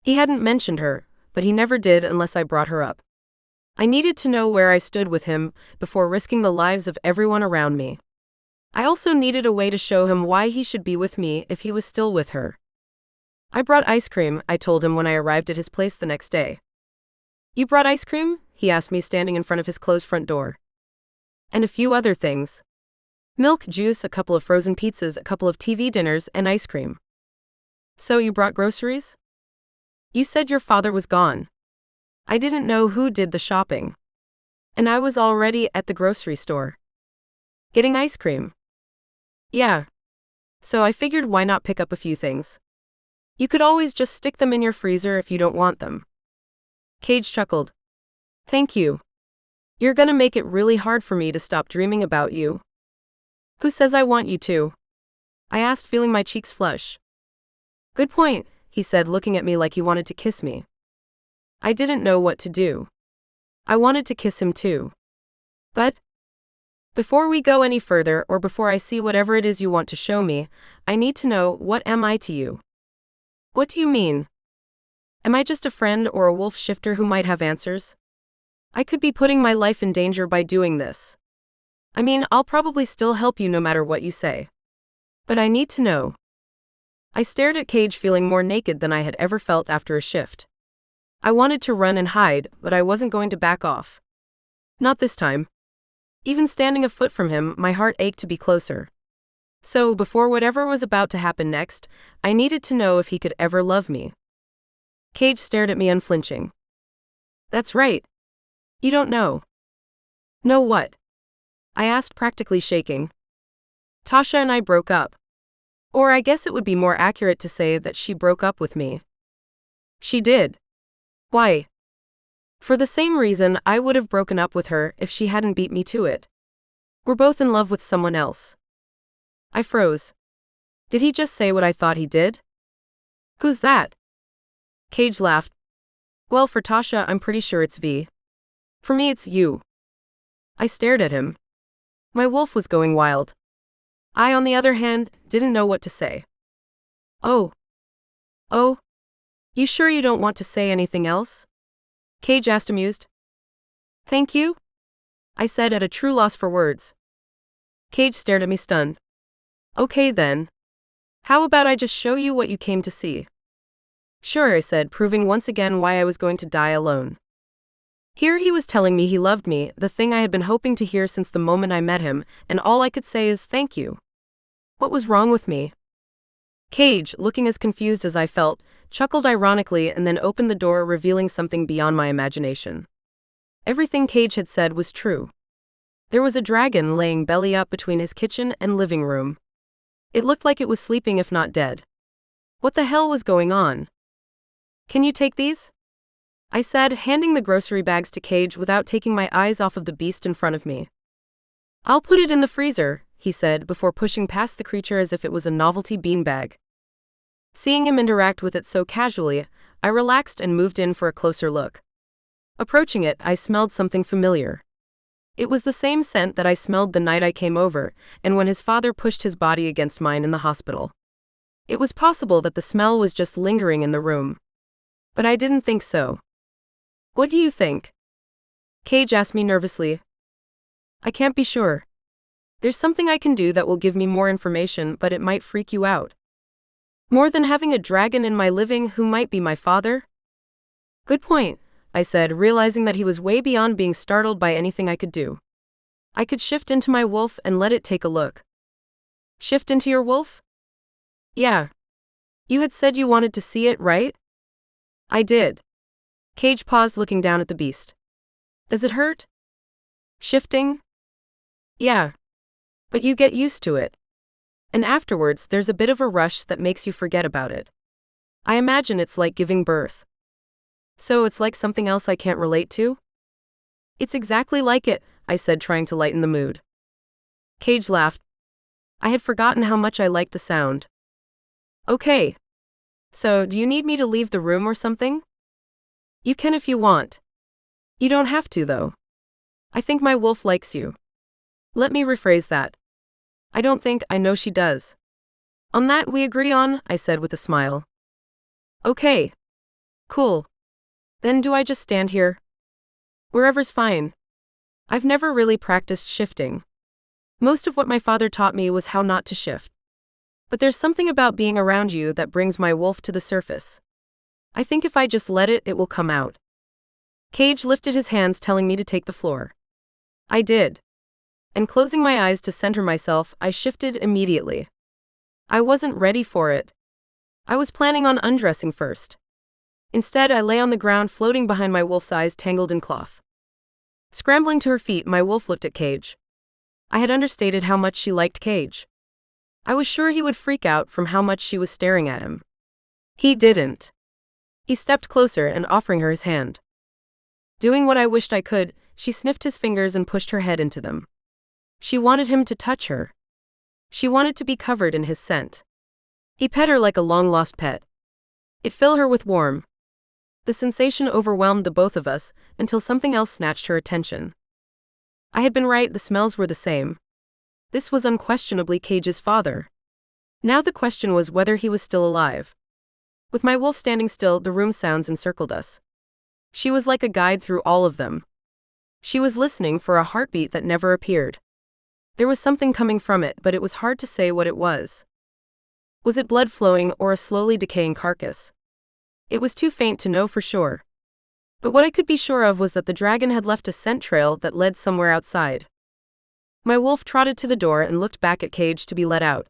He hadn't mentioned her, but he never did unless I brought her up. I needed to know where I stood with him before risking the lives of everyone around me. I also needed a way to show him why he should be with me if he was still with her. I brought ice cream, I told him when I arrived at his place the next day. You brought ice cream? He asked me standing in front of his closed front door. And a few other things. Milk, juice, a couple of frozen pizzas, a couple of TV dinners, and ice cream. So you brought groceries? You said your father was gone. I didn't know who did the shopping. And I was already at the grocery store. Getting ice cream. Yeah. So I figured why not pick up a few things. You could always just stick them in your freezer if you don't want them. Cage chuckled. Thank you. You're gonna make it really hard for me to stop dreaming about you. Who says I want you to? I asked, feeling my cheeks flush. Good point, he said, looking at me like he wanted to kiss me. I didn't know what to do. I wanted to kiss him too. But before we go any further, or before I see whatever it is you want to show me, I need to know, what am I to you? What do you mean? Am I just a friend or a wolf shifter who might have answers? I could be putting my life in danger by doing this. I mean, I'll probably still help you no matter what you say. But I need to know. I stared at Cage, feeling more naked than I had ever felt after a shift. I wanted to run and hide, but I wasn't going to back off. Not this time. Even standing a foot from him, my heart ached to be closer. So, before whatever was about to happen next, I needed to know if he could ever love me. Cage stared at me unflinching. That's right. You don't know. Know what? I asked, practically shaking. Tasha and I broke up. Or I guess it would be more accurate to say that she broke up with me. She did. Why? For the same reason I would have broken up with her if she hadn't beat me to it. We're both in love with someone else. I froze. Did he just say what I thought he did? Who's that? Cage laughed. Well, for Tasha, I'm pretty sure it's V. For me, it's you. I stared at him. My wolf was going wild. I, on the other hand, didn't know what to say. Oh. You sure you don't want to say anything else? Cage asked, amused. Thank you? I said, at a true loss for words. Cage stared at me, stunned. Okay then. How about I just show you what you came to see? Sure, I said, proving once again why I was going to die alone. Here he was telling me he loved me, the thing I had been hoping to hear since the moment I met him, and all I could say is thank you. What was wrong with me? Cage, looking as confused as I felt, chuckled ironically and then opened the door, revealing something beyond my imagination. Everything Cage had said was true. There was a dragon laying belly up between his kitchen and living room. It looked like it was sleeping, if not dead. What the hell was going on? Can you take these? I said, handing the grocery bags to Cage without taking my eyes off of the beast in front of me. I'll put it in the freezer, he said, before pushing past the creature as if it was a novelty beanbag. Seeing him interact with it so casually, I relaxed and moved in for a closer look. Approaching it, I smelled something familiar. It was the same scent that I smelled the night I came over, and when his father pushed his body against mine in the hospital. It was possible that the smell was just lingering in the room. But I didn't think so. What do you think? Cage asked me nervously. I can't be sure. There's something I can do that will give me more information, but it might freak you out. More than having a dragon in my living who might be my father? Good point. I said, realizing that he was way beyond being startled by anything I could do. I could shift into my wolf and let it take a look. Shift into your wolf? Yeah. You had said you wanted to see it, right? I did. Cage paused, looking down at the beast. Does it hurt? Shifting? Yeah. But you get used to it. And afterwards, there's a bit of a rush that makes you forget about it. I imagine it's like giving birth. So it's like something else I can't relate to? It's exactly like it, I said, trying to lighten the mood. Cage laughed. I had forgotten how much I liked the sound. Okay. So, do you need me to leave the room or something? You can if you want. You don't have to, though. I think my wolf likes you. Let me rephrase that. I don't think, I know she does. On that we agree on, I said with a smile. Okay. Cool. Then do I just stand here? Wherever's fine. I've never really practiced shifting. Most of what my father taught me was how not to shift. But there's something about being around you that brings my wolf to the surface. I think if I just let it, it will come out. Cage lifted his hands, telling me to take the floor. I did. And closing my eyes to center myself, I shifted immediately. I wasn't ready for it. I was planning on undressing first. Instead, I lay on the ground, floating behind my wolf's eyes tangled in cloth. Scrambling to her feet, my wolf looked at Cage. I had understated how much she liked Cage. I was sure he would freak out from how much she was staring at him. He didn't. He stepped closer and offering her his hand. Doing what I wished I could, she sniffed his fingers and pushed her head into them. She wanted him to touch her. She wanted to be covered in his scent. He pet her like a long-lost pet. It filled her with warmth. The sensation overwhelmed the both of us until something else snatched her attention. I had been right, the smells were the same. This was unquestionably Cage's father. Now the question was whether he was still alive. With my wolf standing still, the room sounds encircled us. She was like a guide through all of them. She was listening for a heartbeat that never appeared. There was something coming from it, but it was hard to say what it was. Was it blood flowing or a slowly decaying carcass? It was too faint to know for sure. But what I could be sure of was that the dragon had left a scent trail that led somewhere outside. My wolf trotted to the door and looked back at Cage to be let out.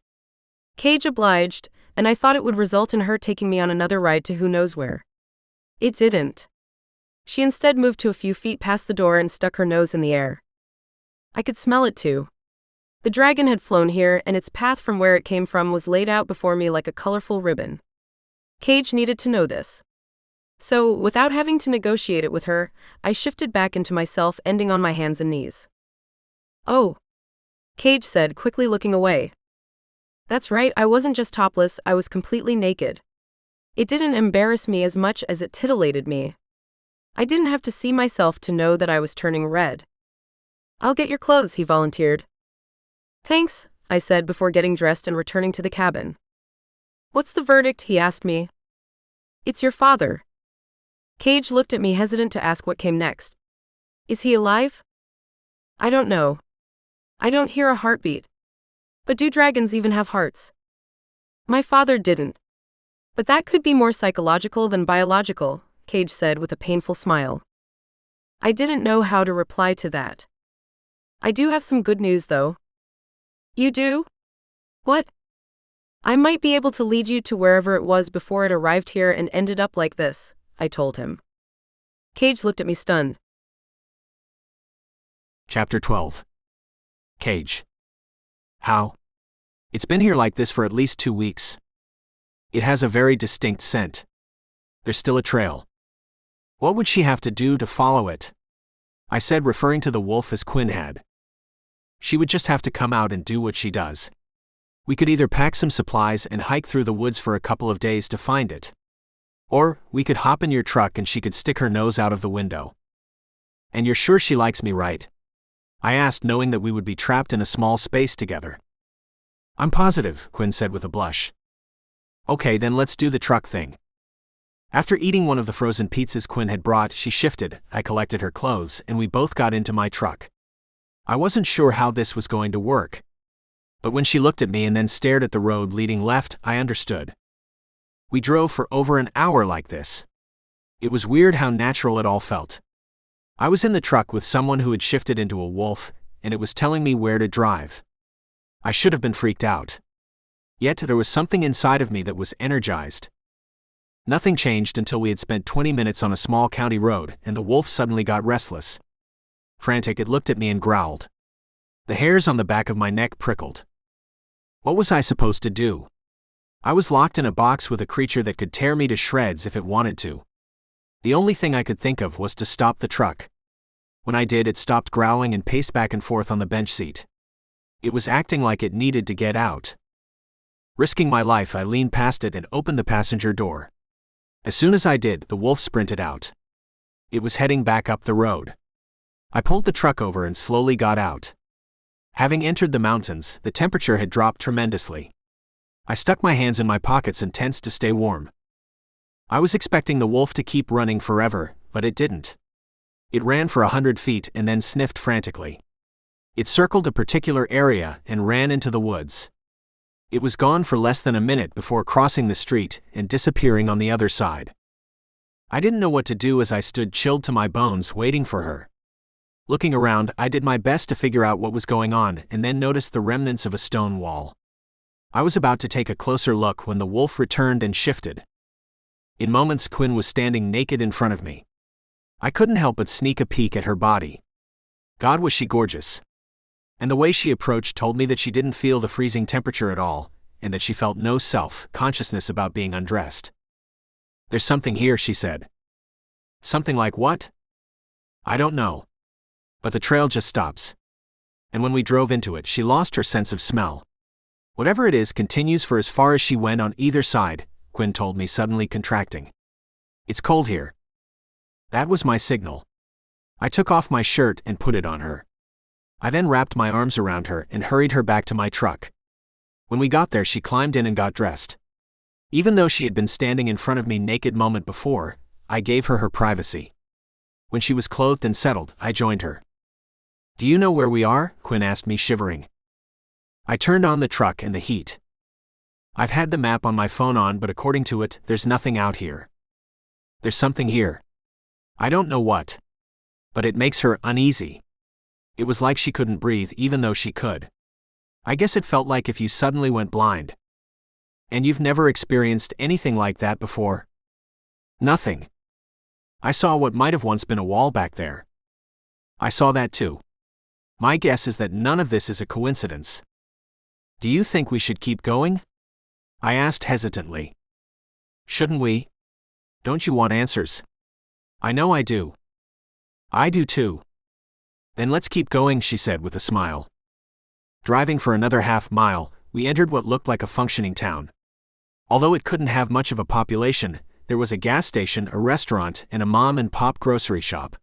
Cage obliged, and I thought it would result in her taking me on another ride to who knows where. It didn't. She instead moved to a few feet past the door and stuck her nose in the air. I could smell it too. The dragon had flown here, and its path from where it came from was laid out before me like a colorful ribbon. Cage needed to know this. So, without having to negotiate it with her, I shifted back into myself, ending on my hands and knees. Oh. Cage said, quickly looking away. That's right, I wasn't just topless, I was completely naked. It didn't embarrass me as much as it titillated me. I didn't have to see myself to know that I was turning red. I'll get your clothes, he volunteered. Thanks, I said before getting dressed and returning to the cabin. What's the verdict, he asked me. It's your father. Cage looked at me, hesitant to ask what came next. Is he alive? I don't know. I don't hear a heartbeat. But do dragons even have hearts? My father didn't. But that could be more psychological than biological, Cage said with a painful smile. I didn't know how to reply to that. I do have some good news, though. You do? What? I might be able to lead you to wherever it was before it arrived here and ended up like this, I told him. Cage looked at me stunned. Chapter 12. Cage. How? It's been here like this for at least 2 weeks. It has a very distinct scent. There's still a trail. What would she have to do to follow it? I said, referring to the wolf as Quinn had. She would just have to come out and do what she does. We could either pack some supplies and hike through the woods for a couple of days to find it. Or, we could hop in your truck and she could stick her nose out of the window. And you're sure she likes me, right? I asked, knowing that we would be trapped in a small space together. I'm positive, Quinn said with a blush. Okay, then let's do the truck thing. After eating one of the frozen pizzas Quinn had brought, she shifted, I collected her clothes, and we both got into my truck. I wasn't sure how this was going to work. But when she looked at me and then stared at the road leading left, I understood. We drove for over an hour like this. It was weird how natural it all felt. I was in the truck with someone who had shifted into a wolf, and it was telling me where to drive. I should have been freaked out. Yet there was something inside of me that was energized. Nothing changed until we had spent 20 minutes on a small county road, and the wolf suddenly got restless. Frantic, it looked at me and growled. The hairs on the back of my neck prickled. What was I supposed to do? I was locked in a box with a creature that could tear me to shreds if it wanted to. The only thing I could think of was to stop the truck. When I did, it stopped growling and paced back and forth on the bench seat. It was acting like it needed to get out. Risking my life, I leaned past it and opened the passenger door. As soon as I did, the wolf sprinted out. It was heading back up the road. I pulled the truck over and slowly got out. Having entered the mountains, the temperature had dropped tremendously. I stuck my hands in my pockets and tensed to stay warm. I was expecting the wolf to keep running forever, but it didn't. It ran for 100 feet and then sniffed frantically. It circled a particular area and ran into the woods. It was gone for less than a minute before crossing the street and disappearing on the other side. I didn't know what to do as I stood chilled to my bones waiting for her. Looking around, I did my best to figure out what was going on and then noticed the remnants of a stone wall. I was about to take a closer look when the wolf returned and shifted. In moments, Quinn was standing naked in front of me. I couldn't help but sneak a peek at her body. God, was she gorgeous. And the way she approached told me that she didn't feel the freezing temperature at all, and that she felt no self-consciousness about being undressed. There's something here, she said. Something like what? I don't know. But the trail just stops. And when we drove into it, she lost her sense of smell. Whatever it is continues for as far as she went on either side, Quinn told me, suddenly contracting. It's cold here. That was my signal. I took off my shirt and put it on her. I then wrapped my arms around her and hurried her back to my truck. When we got there, she climbed in and got dressed. Even though she had been standing in front of me naked moment before, I gave her her privacy. When she was clothed and settled, I joined her. Do you know where we are? Quinn asked me, shivering. I turned on the truck and the heat. I've had the map on my phone on, but according to it, there's nothing out here. There's something here. I don't know what. But it makes her uneasy. It was like she couldn't breathe even though she could. I guess it felt like if you suddenly went blind. And you've never experienced anything like that before? Nothing. I saw what might have once been a wall back there. I saw that too. My guess is that none of this is a coincidence. Do you think we should keep going? I asked hesitantly. Shouldn't we? Don't you want answers? I know I do. I do too. Then let's keep going, she said with a smile. Driving for another half-mile, we entered what looked like a functioning town. Although it couldn't have much of a population, there was a gas station, a restaurant, and a mom-and-pop grocery shop.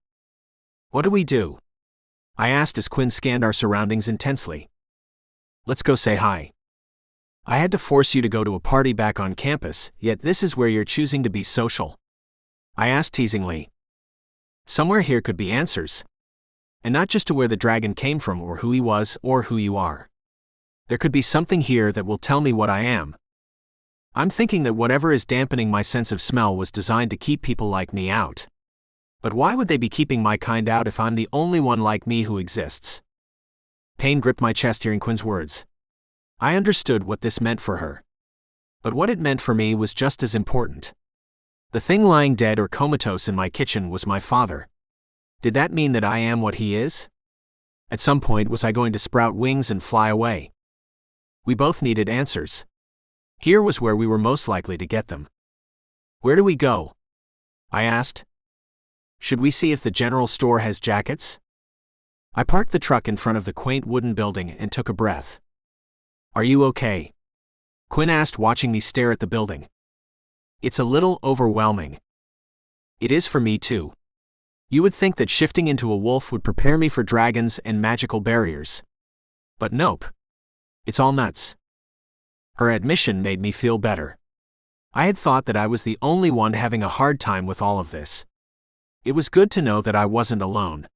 What do we do? I asked as Quinn scanned our surroundings intensely. Let's go say hi. I had to force you to go to a party back on campus, yet this is where you're choosing to be social. I asked teasingly. Somewhere here could be answers. And not just to where the dragon came from or who he was or who you are. There could be something here that will tell me what I am. I'm thinking that whatever is dampening my sense of smell was designed to keep people like me out. But why would they be keeping my kind out if I'm the only one like me who exists? Pain gripped my chest hearing Quinn's words. I understood what this meant for her. But what it meant for me was just as important. The thing lying dead or comatose in my kitchen was my father. Did that mean that I am what he is? At some point, was I going to sprout wings and fly away? We both needed answers. Here was where we were most likely to get them. Where do we go? I asked. Should we see if the general store has jackets? I parked the truck in front of the quaint wooden building and took a breath. Are you okay? Quinn asked, watching me stare at the building. It's a little overwhelming. It is for me too. You would think that shifting into a wolf would prepare me for dragons and magical barriers. But nope. It's all nuts. Her admission made me feel better. I had thought that I was the only one having a hard time with all of this. It was good to know that I wasn't alone.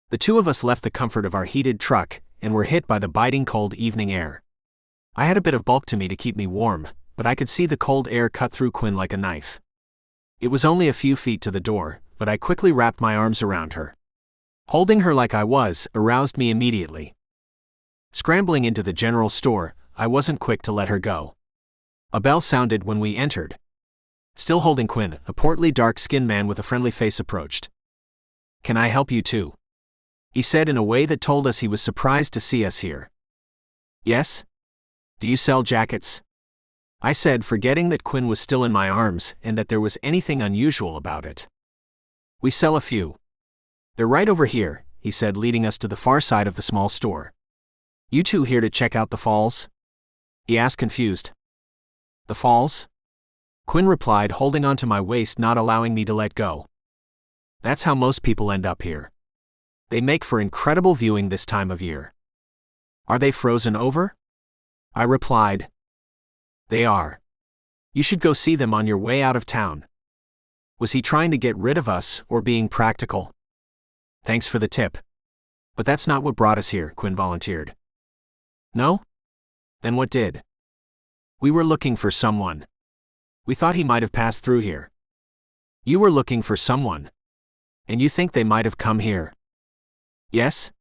The two of us left the comfort of our heated truck and were hit by the biting cold evening air. I had a bit of bulk to me to keep me warm, but I could see the cold air cut through Quinn like a knife. It was only a few feet to the door, but I quickly wrapped my arms around her. Holding her like I was aroused me immediately. Scrambling into the general store, I wasn't quick to let her go. A bell sounded when we entered. Still holding Quinn, a portly dark-skinned man with a friendly face approached. "Can I help you too?" he said in a way that told us he was surprised to see us here. "Yes? Do you sell jackets?" I said, forgetting that Quinn was still in my arms and that there was anything unusual about it. "We sell a few. They're right over here," he said, leading us to the far side of the small store. "You two here to check out the falls?" he asked, confused. "The falls?" Quinn replied, holding onto my waist, not allowing me to let go. "That's how most people end up here. They make for incredible viewing this time of year." "Are they frozen over?" I replied. "They are. You should go see them on your way out of town." Was he trying to get rid of us or being practical? "Thanks for the tip. But that's not what brought us here," Quinn volunteered. "No? Then what did?" "We were looking for someone. We thought he might have passed through here." "You were looking for someone? And you think they might have come here?" "Yes?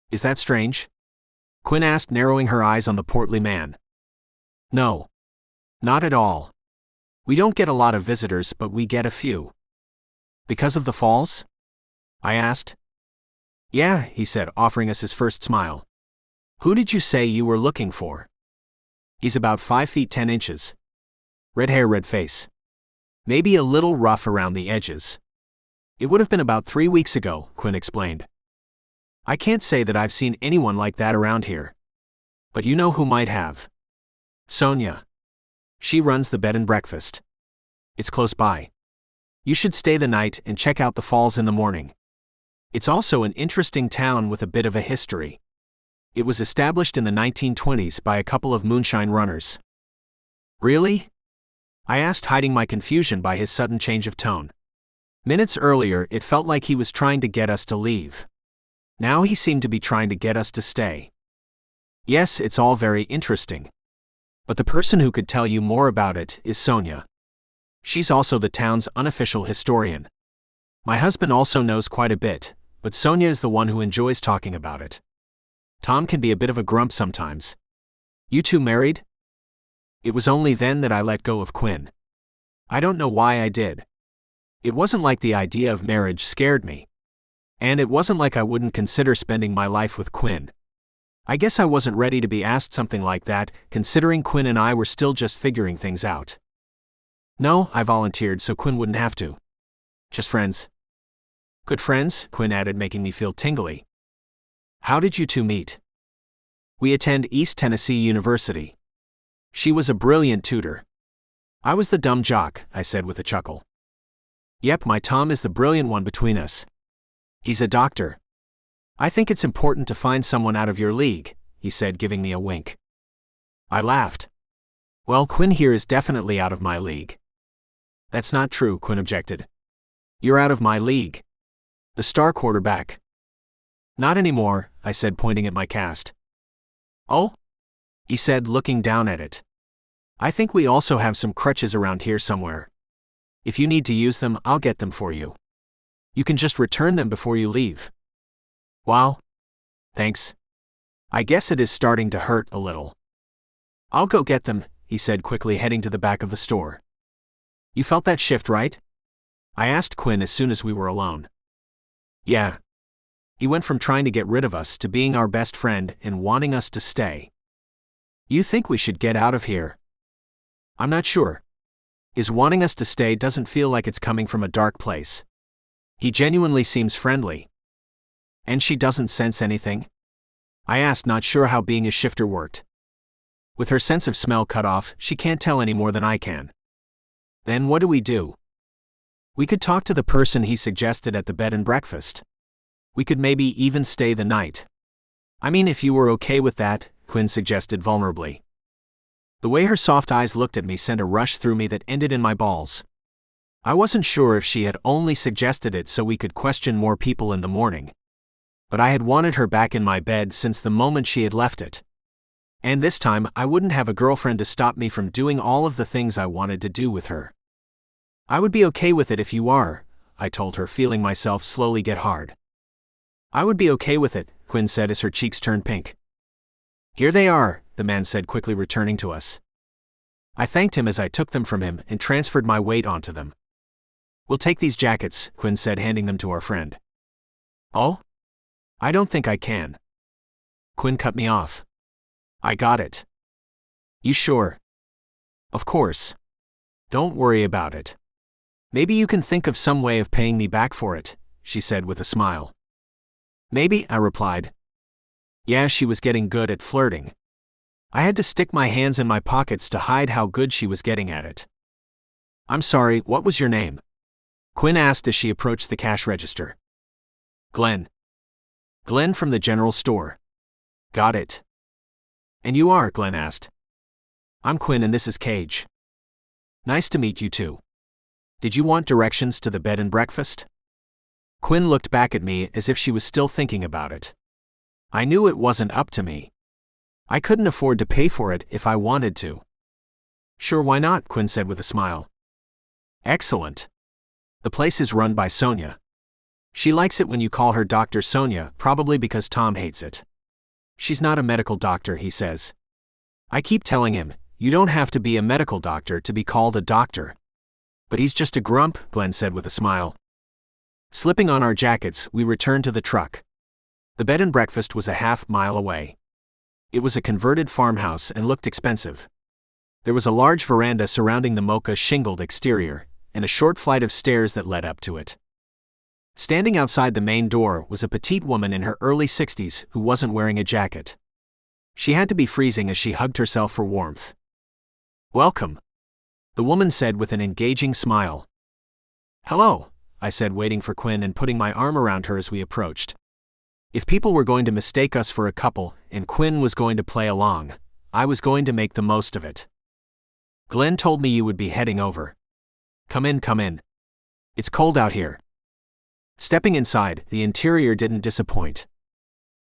Is that strange?" Quinn asked, narrowing her eyes on the portly man. "No. Not at all. We don't get a lot of visitors, but we get a few." "Because of the falls?" I asked. "Yeah," he said, offering us his first smile. "Who did you say you were looking for?" "He's about 5 feet 10 inches. Red hair, red face. Maybe a little rough around the edges. It would have been about 3 weeks ago," Quinn explained. "I can't say that I've seen anyone like that around here. But you know who might have. Sonia. She runs the bed and breakfast. It's close by. You should stay the night and check out the falls in the morning. It's also an interesting town with a bit of a history. It was established in the 1920s by a couple of moonshine runners." "Really?" I asked, hiding my confusion by his sudden change of tone. Minutes earlier, it felt like he was trying to get us to leave. Now he seemed to be trying to get us to stay. "Yes, it's all very interesting. But the person who could tell you more about it is Sonia. She's also the town's unofficial historian. My husband also knows quite a bit, but Sonia is the one who enjoys talking about it. Tom can be a bit of a grump sometimes." "You two married?" It was only then that I let go of Quinn. I don't know why I did. It wasn't like the idea of marriage scared me. And it wasn't like I wouldn't consider spending my life with Quinn. I guess I wasn't ready to be asked something like that, considering Quinn and I were still just figuring things out. "No," I volunteered so Quinn wouldn't have to. "Just friends." "Good friends," Quinn added, making me feel tingly. "How did you two meet?" "We attend East Tennessee University. She was a brilliant tutor. I was the dumb jock," I said with a chuckle. "Yep, my Tom is the brilliant one between us. He's a doctor. I think it's important to find someone out of your league," he said, giving me a wink. I laughed. "Well, Quinn here is definitely out of my league." "That's not true," Quinn objected. "You're out of my league. The star quarterback." "Not anymore," I said, pointing at my cast. "Oh?" he said, looking down at it. "I think we also have some crutches around here somewhere. If you need to use them, I'll get them for you. You can just return them before you leave." "Wow. Thanks. I guess it is starting to hurt a little." "I'll go get them," he said, quickly heading to the back of the store. "You felt that shift, right?" I asked Quinn as soon as we were alone. "Yeah. He went from trying to get rid of us to being our best friend and wanting us to stay." "You think we should get out of here?" "I'm not sure. His wanting us to stay doesn't feel like it's coming from a dark place. He genuinely seems friendly." "And she doesn't sense anything?" I asked, not sure how being a shifter worked. "With her sense of smell cut off, she can't tell any more than I can." "Then what do we do?" "We could talk to the person he suggested at the bed and breakfast. We could maybe even stay the night." "I mean, if you were okay with that," Quinn suggested vulnerably. The way her soft eyes looked at me sent a rush through me that ended in my balls. I wasn't sure if she had only suggested it so we could question more people in the morning. But I had wanted her back in my bed since the moment she had left it. And this time, I wouldn't have a girlfriend to stop me from doing all of the things I wanted to do with her. I would be okay with it if you are, I told her, feeling myself slowly get hard. I would be okay with it, Quinn said as her cheeks turned pink. Here they are, the man said, quickly returning to us. I thanked him as I took them from him and transferred my weight onto them. We'll take these jackets, Quinn said, handing them to our friend. Oh? I don't think I can. Quinn cut me off. I got it. You sure? Of course. Don't worry about it. Maybe you can think of some way of paying me back for it, she said with a smile. Maybe, I replied. Yeah, she was getting good at flirting. I had to stick my hands in my pockets to hide how good she was getting at it. I'm sorry, what was your name? Quinn asked as she approached the cash register. Glenn. Glenn from the general store. Got it. And you are? Glenn asked. I'm Quinn and this is Cage. Nice to meet you too. Did you want directions to the bed and breakfast? Quinn looked back at me as if she was still thinking about it. I knew it wasn't up to me. I couldn't afford to pay for it if I wanted to. Sure, why not? Quinn said with a smile. Excellent. The place is run by Sonia. She likes it when you call her Dr. Sonia, probably because Tom hates it. She's not a medical doctor, he says. I keep telling him, you don't have to be a medical doctor to be called a doctor. But he's just a grump, Glenn said with a smile. Slipping on our jackets, we returned to the truck. The bed and breakfast was a half-mile away. It was a converted farmhouse and looked expensive. There was a large veranda surrounding the mocha shingled exterior, and a short flight of stairs that led up to it. Standing outside the main door was a petite woman in her early 60s who wasn't wearing a jacket. She had to be freezing as she hugged herself for warmth. Welcome, the woman said with an engaging smile. Hello, I said, waiting for Quinn and putting my arm around her as we approached. If people were going to mistake us for a couple, and Quinn was going to play along, I was going to make the most of it. Glenn told me you would be heading over. Come in, come in. It's cold out here. Stepping inside, the interior didn't disappoint.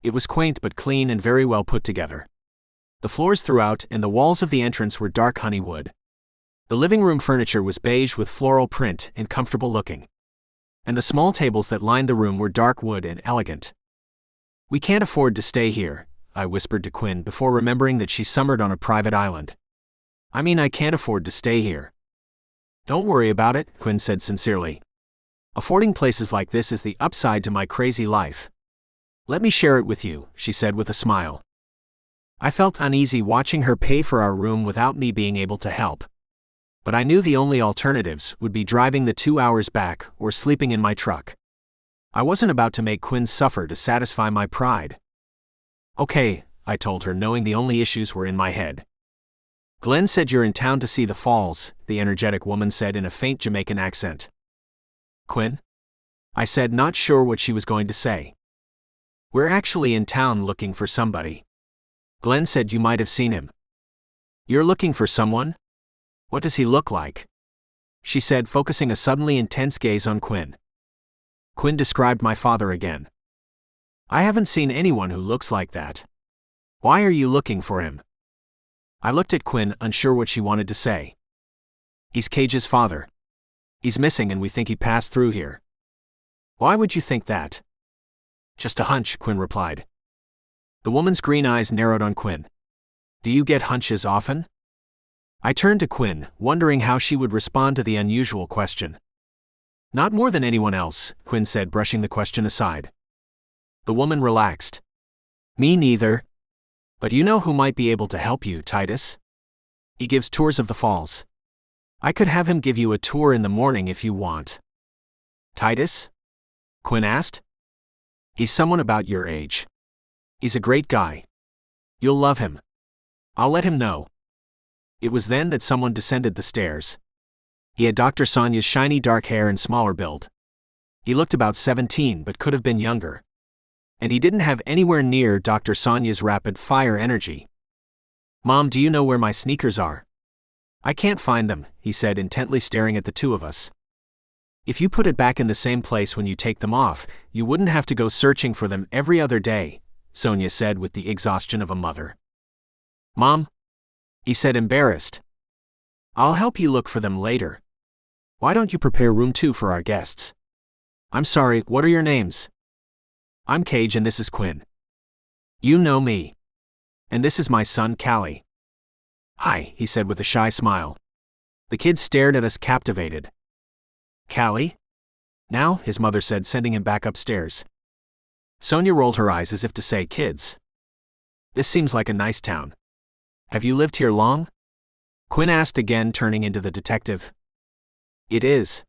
It was quaint but clean and very well put together. The floors throughout and the walls of the entrance were dark honey wood. The living room furniture was beige with floral print and comfortable looking. And the small tables that lined the room were dark wood and elegant. We can't afford to stay here, I whispered to Quinn before remembering that she summered on a private island. I mean, I can't afford to stay here. Don't worry about it, Quinn said sincerely. Affording places like this is the upside to my crazy life. Let me share it with you, she said with a smile. I felt uneasy watching her pay for our room without me being able to help. But I knew the only alternatives would be driving the 2 hours back or sleeping in my truck. I wasn't about to make Quinn suffer to satisfy my pride. Okay, I told her, knowing the only issues were in my head. Glenn said you're in town to see the falls, the energetic woman said in a faint Jamaican accent. Quinn? I said, not sure what she was going to say. We're actually in town looking for somebody. Glenn said you might have seen him. You're looking for someone? What does he look like? She said, focusing a suddenly intense gaze on Quinn. Quinn described my father again. I haven't seen anyone who looks like that. Why are you looking for him? I looked at Quinn, unsure what she wanted to say. He's Cage's father. He's missing and we think he passed through here. Why would you think that? Just a hunch, Quinn replied. The woman's green eyes narrowed on Quinn. Do you get hunches often? I turned to Quinn, wondering how she would respond to the unusual question. Not more than anyone else, Quinn said, brushing the question aside. The woman relaxed. Me neither. But you know who might be able to help you, Titus? He gives tours of the falls. I could have him give you a tour in the morning if you want. Titus? Quinn asked. He's someone about your age. He's a great guy. You'll love him. I'll let him know. It was then that someone descended the stairs. He had Dr. Sonia's shiny dark hair and smaller build. He looked about 17 but could have been younger. And he didn't have anywhere near Dr. Sonia's rapid-fire energy. Mom, do you know where my sneakers are? I can't find them, he said, intently staring at the two of us. If you put it back in the same place when you take them off, you wouldn't have to go searching for them every other day, Sonia said with the exhaustion of a mother. Mom? He said, embarrassed. I'll help you look for them later. Why don't you prepare room 2 for our guests? I'm sorry, what are your names? I'm Cage and this is Quinn. You know me. And this is my son, Callie. Hi, he said with a shy smile. The kids stared at us captivated. Callie? Now, his mother said, sending him back upstairs. Sonia rolled her eyes as if to say, kids. This seems like a nice town. Have you lived here long? Quinn asked again, turning into the detective. It is.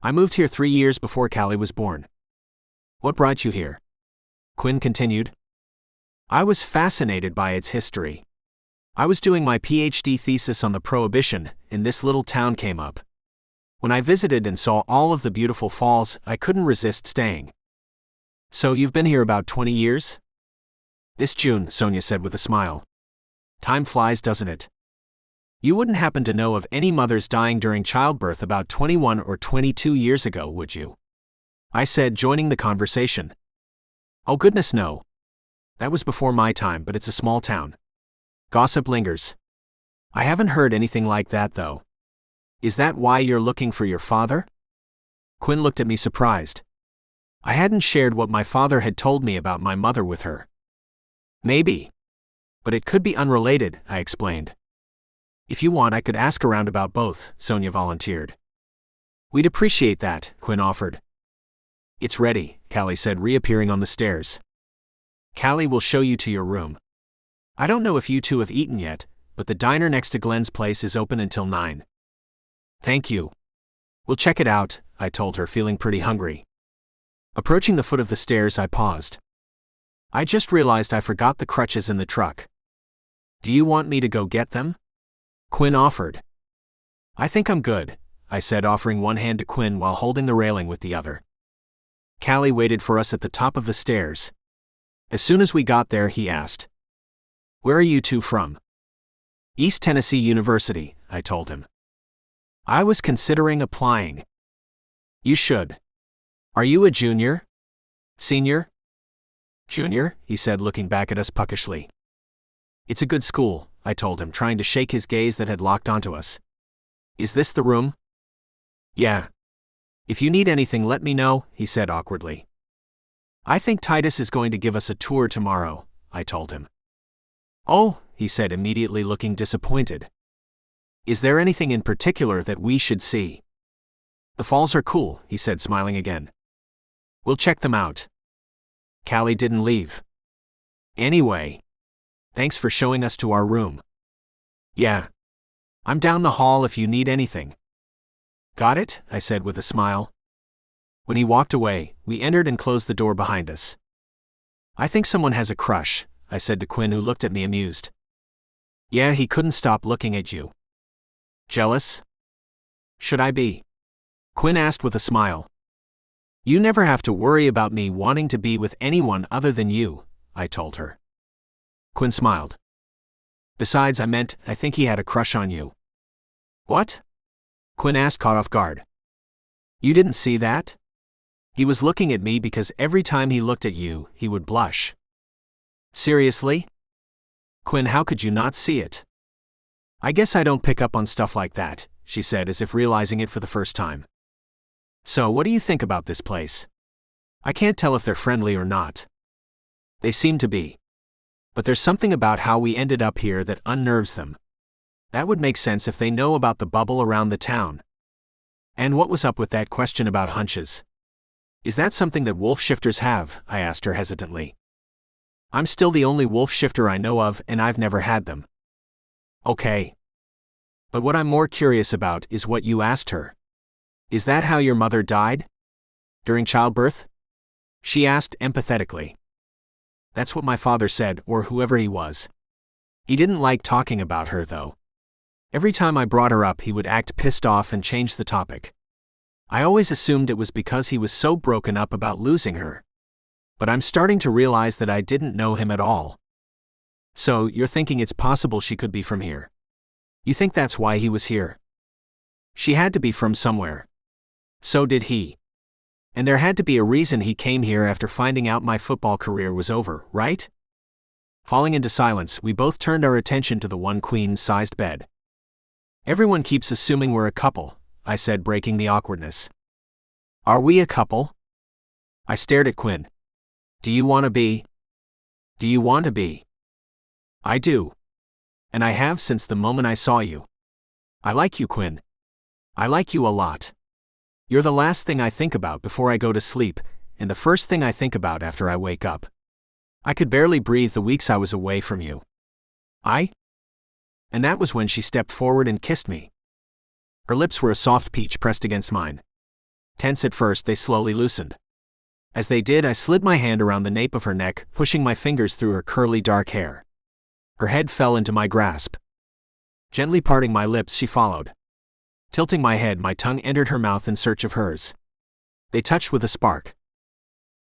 I moved here 3 years before Callie was born. What brought you here? Quinn continued. I was fascinated by its history. I was doing my PhD thesis on the Prohibition, and this little town came up. When I visited and saw all of the beautiful falls, I couldn't resist staying. So you've been here about 20 years? This June, Sonia said with a smile. Time flies, doesn't it? You wouldn't happen to know of any mothers dying during childbirth about 21 or 22 years ago, would you? I said, joining the conversation. Oh goodness no. That was before my time, but it's a small town. Gossip lingers. I haven't heard anything like that though. Is that why you're looking for your father? Quinn looked at me surprised. I hadn't shared what my father had told me about my mother with her. Maybe. But it could be unrelated, I explained. If you want, I could ask around about both, Sonia volunteered. We'd appreciate that, Quinn offered. It's ready, Callie said, reappearing on the stairs. Callie will show you to your room. I don't know if you two have eaten yet, but the diner next to Glenn's place is open until 9. Thank you. We'll check it out, I told her, feeling pretty hungry. Approaching the foot of the stairs, I paused. I just realized I forgot the crutches in the truck. Do you want me to go get them? Quinn offered. I think I'm good, I said, offering one hand to Quinn while holding the railing with the other. Callie waited for us at the top of the stairs. As soon as we got there, he asked, Where are you two from? East Tennessee University, I told him. I was considering applying. You should. Are you a junior? Senior? Junior, he said, looking back at us puckishly. It's a good school, I told him, trying to shake his gaze that had locked onto us. Is this the room? Yeah. If you need anything, let me know, he said awkwardly. I think Titus is going to give us a tour tomorrow, I told him. Oh, he said, immediately looking disappointed. Is there anything in particular that we should see? The falls are cool, he said, smiling again. We'll check them out. Callie didn't leave. Anyway. Thanks for showing us to our room. Yeah. I'm down the hall if you need anything. Got it? I said with a smile. When he walked away, we entered and closed the door behind us. I think someone has a crush, I said to Quinn, who looked at me amused. Yeah, he couldn't stop looking at you. Jealous? Should I be? Quinn asked with a smile. You never have to worry about me wanting to be with anyone other than you, I told her. Quinn smiled. Besides, I think he had a crush on you. What? Quinn asked, caught off guard. You didn't see that? He was looking at me because every time he looked at you, he would blush. Seriously? Quinn, how could you not see it? I guess I don't pick up on stuff like that, she said, as if realizing it for the first time. So, what do you think about this place? I can't tell if they're friendly or not. They seem to be. But there's something about how we ended up here that unnerves them. That would make sense if they know about the bubble around the town. And what was up with that question about hunches? Is that something that wolf shifters have? I asked her hesitantly. I'm still the only wolf shifter I know of, and I've never had them. Okay. But what I'm more curious about is what you asked her. Is that how your mother died? During childbirth? She asked empathetically. That's what my father said, or whoever he was. He didn't like talking about her, though. Every time I brought her up, he would act pissed off and change the topic. I always assumed it was because he was so broken up about losing her. But I'm starting to realize that I didn't know him at all. So, you're thinking it's possible she could be from here? You think that's why he was here? She had to be from somewhere. So did he. And there had to be a reason he came here after finding out my football career was over, right? Falling into silence, we both turned our attention to the one queen-sized bed. Everyone keeps assuming we're a couple, I said, breaking the awkwardness. Are we a couple? I stared at Quinn. Do you want to be? Do you want to be? I do. And I have since the moment I saw you. I like you, Quinn. I like you a lot. You're the last thing I think about before I go to sleep, and the first thing I think about after I wake up. I could barely breathe the weeks I was away from you. And that was when she stepped forward and kissed me. Her lips were a soft peach pressed against mine. Tense at first, they slowly loosened. As they did, I slid my hand around the nape of her neck, pushing my fingers through her curly dark hair. Her head fell into my grasp. Gently parting my lips, she followed. Tilting my head, my tongue entered her mouth in search of hers. They touched with a spark.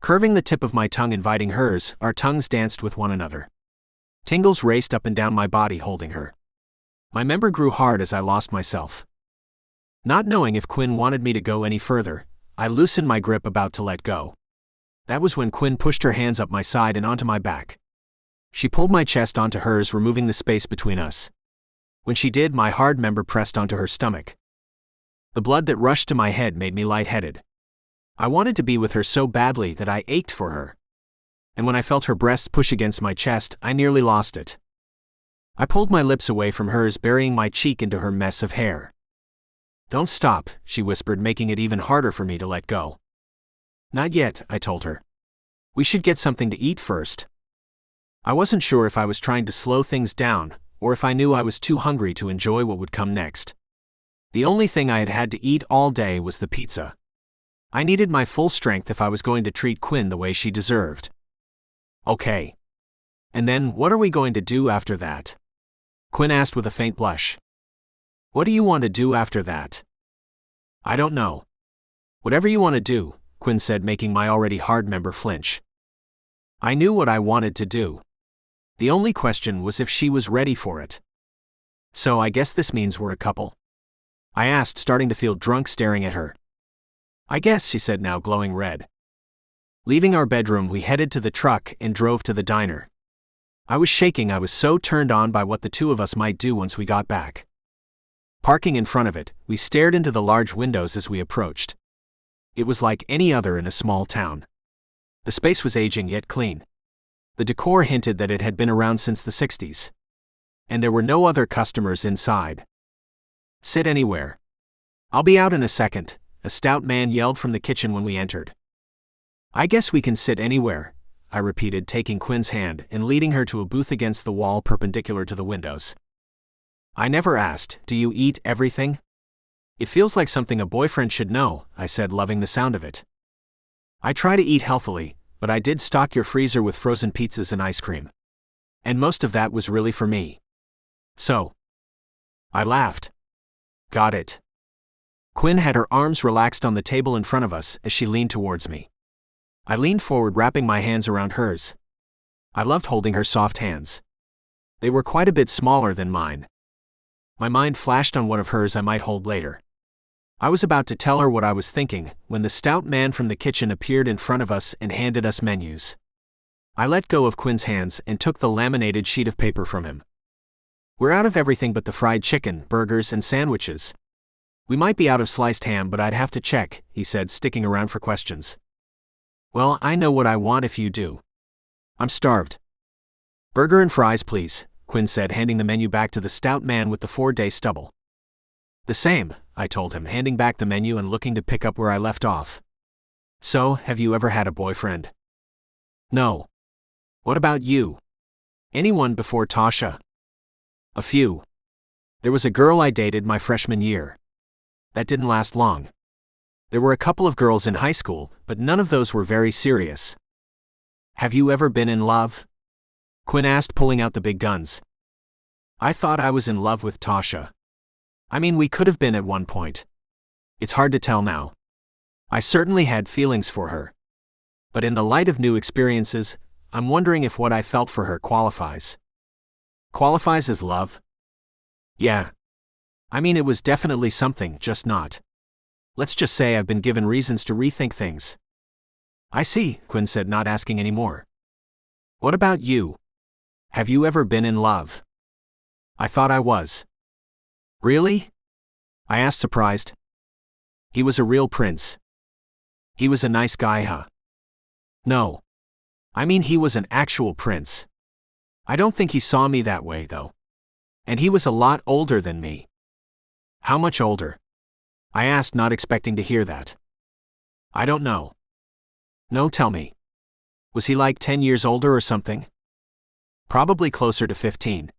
Curving the tip of my tongue inviting hers, our tongues danced with one another. Tingles raced up and down my body holding her. My member grew hard as I lost myself. Not knowing if Quinn wanted me to go any further, I loosened my grip about to let go. That was when Quinn pushed her hands up my side and onto my back. She pulled my chest onto hers, removing the space between us. When she did, my hard member pressed onto her stomach. The blood that rushed to my head made me lightheaded. I wanted to be with her so badly that I ached for her. And when I felt her breasts push against my chest, I nearly lost it. I pulled my lips away from hers, burying my cheek into her mess of hair. Don't stop, she whispered, making it even harder for me to let go. Not yet, I told her. We should get something to eat first. I wasn't sure if I was trying to slow things down, or if I knew I was too hungry to enjoy what would come next. The only thing I had had to eat all day was the pizza. I needed my full strength if I was going to treat Quinn the way she deserved. Okay. And then, what are we going to do after that? Quinn asked with a faint blush. What do you want to do after that? I don't know. Whatever you want to do, Quinn said, making my already hard member flinch. I knew what I wanted to do. The only question was if she was ready for it. So I guess this means we're a couple? I asked, starting to feel drunk staring at her. I guess, she said, now glowing red. Leaving our bedroom, we headed to the truck and drove to the diner. I was shaking. I was so turned on by what the two of us might do once we got back. Parking in front of it, we stared into the large windows as we approached. It was like any other in a small town. The space was aging yet clean. The decor hinted that it had been around since the 60s. And there were no other customers inside. Sit anywhere. I'll be out in a second, a stout man yelled from the kitchen when we entered. I guess we can sit anywhere, I repeated, taking Quinn's hand and leading her to a booth against the wall perpendicular to the windows. I never asked, do you eat everything? It feels like something a boyfriend should know, I said, loving the sound of it. I try to eat healthily, but I did stock your freezer with frozen pizzas and ice cream. And most of that was really for me. So. I laughed. Got it. Quinn had her arms relaxed on the table in front of us as she leaned towards me. I leaned forward, wrapping my hands around hers. I loved holding her soft hands. They were quite a bit smaller than mine. My mind flashed on what of hers I might hold later. I was about to tell her what I was thinking when the stout man from the kitchen appeared in front of us and handed us menus. I let go of Quinn's hands and took the laminated sheet of paper from him. We're out of everything but the fried chicken, burgers, and sandwiches. We might be out of sliced ham, but I'd have to check, he said, sticking around for questions. Well, I know what I want if you do. I'm starved. Burger and fries, please, Quinn said, handing the menu back to the stout man with the 4-day stubble. The same, I told him, handing back the menu and looking to pick up where I left off. So, have you ever had a boyfriend? No. What about you? Anyone before Tasha? A few. There was a girl I dated my freshman year. That didn't last long. There were a couple of girls in high school, but none of those were very serious. Have you ever been in love? Quinn asked, pulling out the big guns. I thought I was in love with Tasha. I mean, we could have been at one point. It's hard to tell now. I certainly had feelings for her. But in the light of new experiences, I'm wondering if what I felt for her qualifies. Qualifies as love? Yeah. I mean, it was definitely something, just not. Let's just say I've been given reasons to rethink things. I see, Quinn said, not asking any more. What about you? Have you ever been in love? I thought I was. Really? I asked, surprised. He was a real prince. He was a nice guy, huh? No. I mean, he was an actual prince. I don't think he saw me that way, though. And he was a lot older than me. How much older? I asked, not expecting to hear that. I don't know. No, tell me. Was he like 10 years older or something? Probably closer to 15.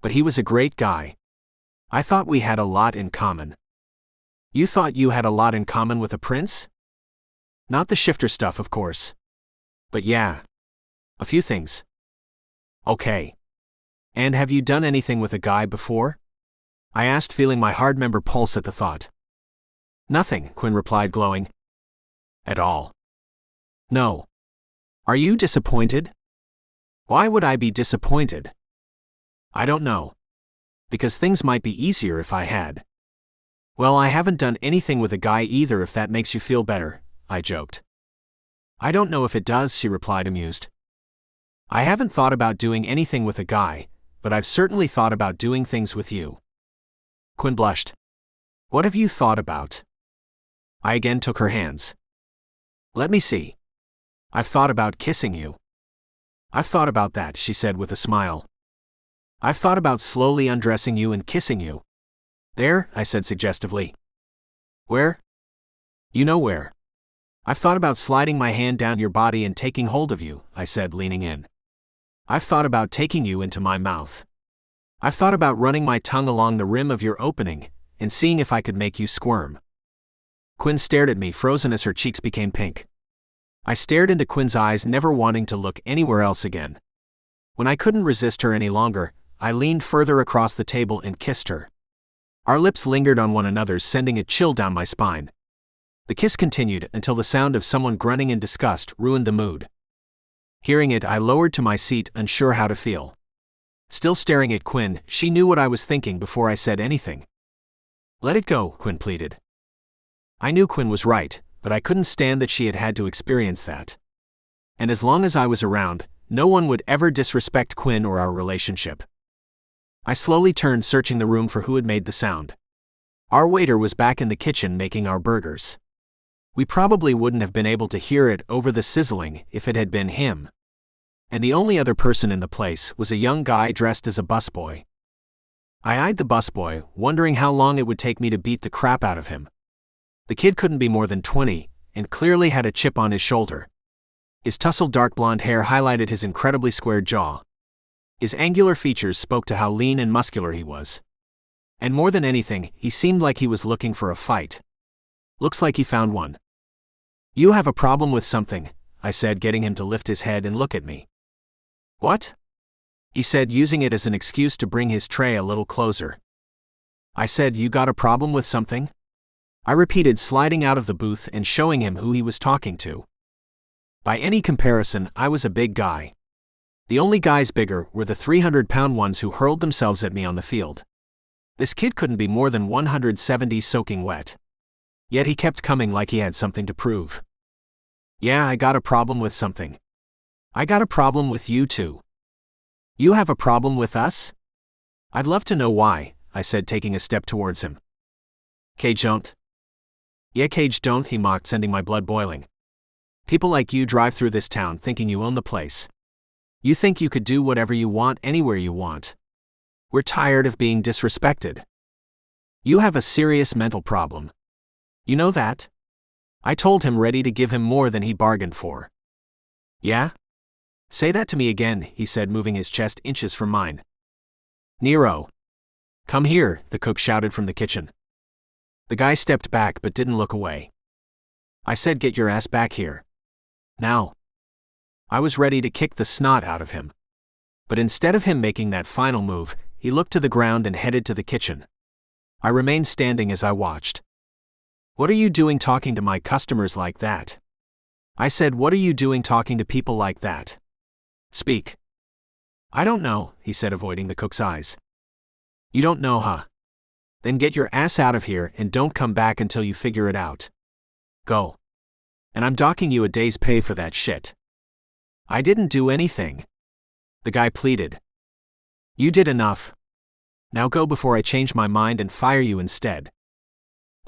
But he was a great guy. I thought we had a lot in common. You thought you had a lot in common with a prince? Not the shifter stuff, of course. But yeah. A few things. Okay. And have you done anything with a guy before? I asked, feeling my hard member pulse at the thought. Nothing, Quinn replied, glowing. At all. No. Are you disappointed? Why would I be disappointed? I don't know. Because things might be easier if I had. Well, I haven't done anything with a guy either, if that makes you feel better, I joked. I don't know if it does, she replied, amused. I haven't thought about doing anything with a guy, but I've certainly thought about doing things with you. Quinn blushed. What have you thought about? I again took her hands. Let me see. I've thought about kissing you. I've thought about that, she said with a smile. I've thought about slowly undressing you and kissing you. There, I said suggestively. Where? You know where. I've thought about sliding my hand down your body and taking hold of you, I said, leaning in. I've thought about taking you into my mouth. I've thought about running my tongue along the rim of your opening and seeing if I could make you squirm. Quinn stared at me, frozen as her cheeks became pink. I stared into Quinn's eyes, never wanting to look anywhere else again. When I couldn't resist her any longer, I leaned further across the table and kissed her. Our lips lingered on one another, sending a chill down my spine. The kiss continued until the sound of someone grunting in disgust ruined the mood. Hearing it, I lowered to my seat, unsure how to feel. Still staring at Quinn, she knew what I was thinking before I said anything. Let it go, Quinn pleaded. I knew Quinn was right, but I couldn't stand that she had had to experience that. And as long as I was around, no one would ever disrespect Quinn or our relationship. I slowly turned, searching the room for who had made the sound. Our waiter was back in the kitchen making our burgers. We probably wouldn't have been able to hear it over the sizzling if it had been him. And the only other person in the place was a young guy dressed as a busboy. I eyed the busboy, wondering how long it would take me to beat the crap out of him. The kid couldn't be more than 20, and clearly had a chip on his shoulder. His tousled dark blonde hair highlighted his incredibly squared jaw. His angular features spoke to how lean and muscular he was. And more than anything, he seemed like he was looking for a fight. Looks like he found one. You have a problem with something, I said, getting him to lift his head and look at me. What? He said, using it as an excuse to bring his tray a little closer. I said, you got a problem with something? I repeated, sliding out of the booth and showing him who he was talking to. By any comparison, I was a big guy. The only guys bigger were the 300-pound ones who hurled themselves at me on the field. This kid couldn't be more than 170 soaking wet. Yet he kept coming like he had something to prove. Yeah, I got a problem with something. I got a problem with you too. You have a problem with us? I'd love to know why, I said, taking a step towards him. Cage don't. Yeah, Cage don't, he mocked, sending my blood boiling. People like you drive through this town thinking you own the place. You think you could do whatever you want anywhere you want. We're tired of being disrespected. You have a serious mental problem. You know that? I told him, ready to give him more than he bargained for. Yeah? Say that to me again, he said, moving his chest inches from mine. Nero. Come here, the cook shouted from the kitchen. The guy stepped back but didn't look away. I said, get your ass back here. Now. I was ready to kick the snot out of him. But instead of him making that final move, he looked to the ground and headed to the kitchen. I remained standing as I watched. What are you doing talking to my customers like that? I said, what are you doing talking to people like that? Speak. I don't know, he said, avoiding the cook's eyes. You don't know, huh? Then get your ass out of here and don't come back until you figure it out. Go. And I'm docking you a day's pay for that shit. I didn't do anything. The guy pleaded. You did enough. Now go before I change my mind and fire you instead.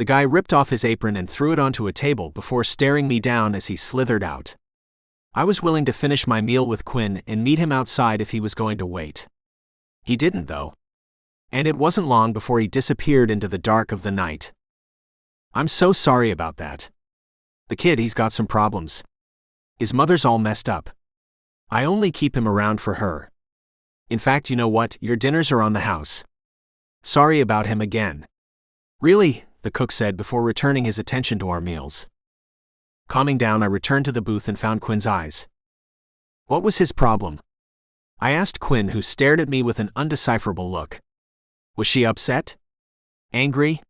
The guy ripped off his apron and threw it onto a table before staring me down as he slithered out. I was willing to finish my meal with Quinn and meet him outside if he was going to wait. He didn't, though. And it wasn't long before he disappeared into the dark of the night. I'm so sorry about that. The kid, he's got some problems. His mother's all messed up. I only keep him around for her. In fact, you know what? Your dinners are on the house. Sorry about him again. Really? The cook said before returning his attention to our meals. Calming down, I returned to the booth and found Quinn's eyes. What was his problem? I asked Quinn, who stared at me with an undecipherable look. Was she upset? Angry?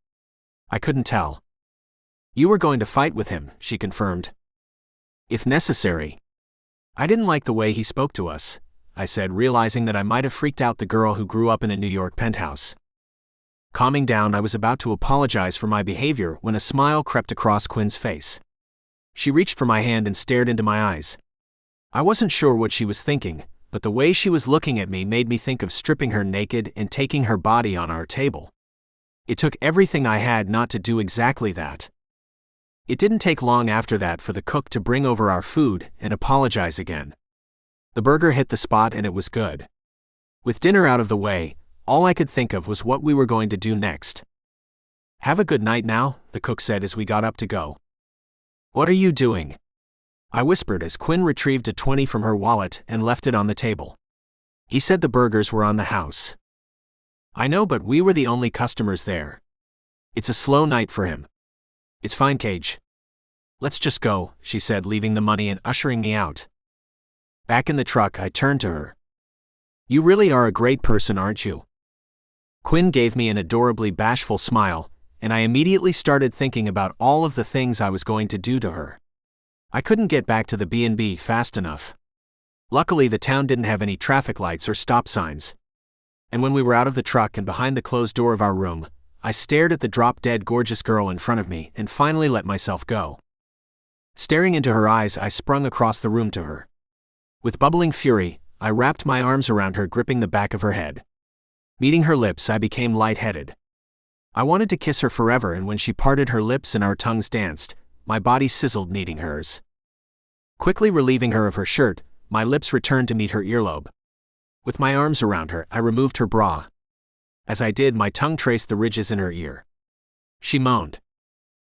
I couldn't tell. You were going to fight with him, she confirmed. If necessary. I didn't like the way he spoke to us, I said, realizing that I might have freaked out the girl who grew up in a New York penthouse. Calming down, I was about to apologize for my behavior when a smile crept across Quinn's face. She reached for my hand and stared into my eyes. I wasn't sure what she was thinking, but the way she was looking at me made me think of stripping her naked and taking her body on our table. It took everything I had not to do exactly that. It didn't take long after that for the cook to bring over our food and apologize again. The burger hit the spot and it was good. With dinner out of the way, all I could think of was what we were going to do next. Have a good night now, the cook said as we got up to go. What are you doing? I whispered as Quinn retrieved a 20 from her wallet and left it on the table. He said the burgers were on the house. I know, but we were the only customers there. It's a slow night for him. It's fine, Cage. Let's just go, she said, leaving the money and ushering me out. Back in the truck, I turned to her. You really are a great person, aren't you? Quinn gave me an adorably bashful smile, and I immediately started thinking about all of the things I was going to do to her. I couldn't get back to the B&B fast enough. Luckily, the town didn't have any traffic lights or stop signs. And when we were out of the truck and behind the closed door of our room, I stared at the drop-dead gorgeous girl in front of me and finally let myself go. Staring into her eyes, I sprung across the room to her. With bubbling fury, I wrapped my arms around her, gripping the back of her head. Meeting her lips, I became lightheaded. I wanted to kiss her forever, and when she parted her lips and our tongues danced, my body sizzled, needing hers. Quickly relieving her of her shirt, my lips returned to meet her earlobe. With my arms around her, I removed her bra. As I did, my tongue traced the ridges in her ear. She moaned.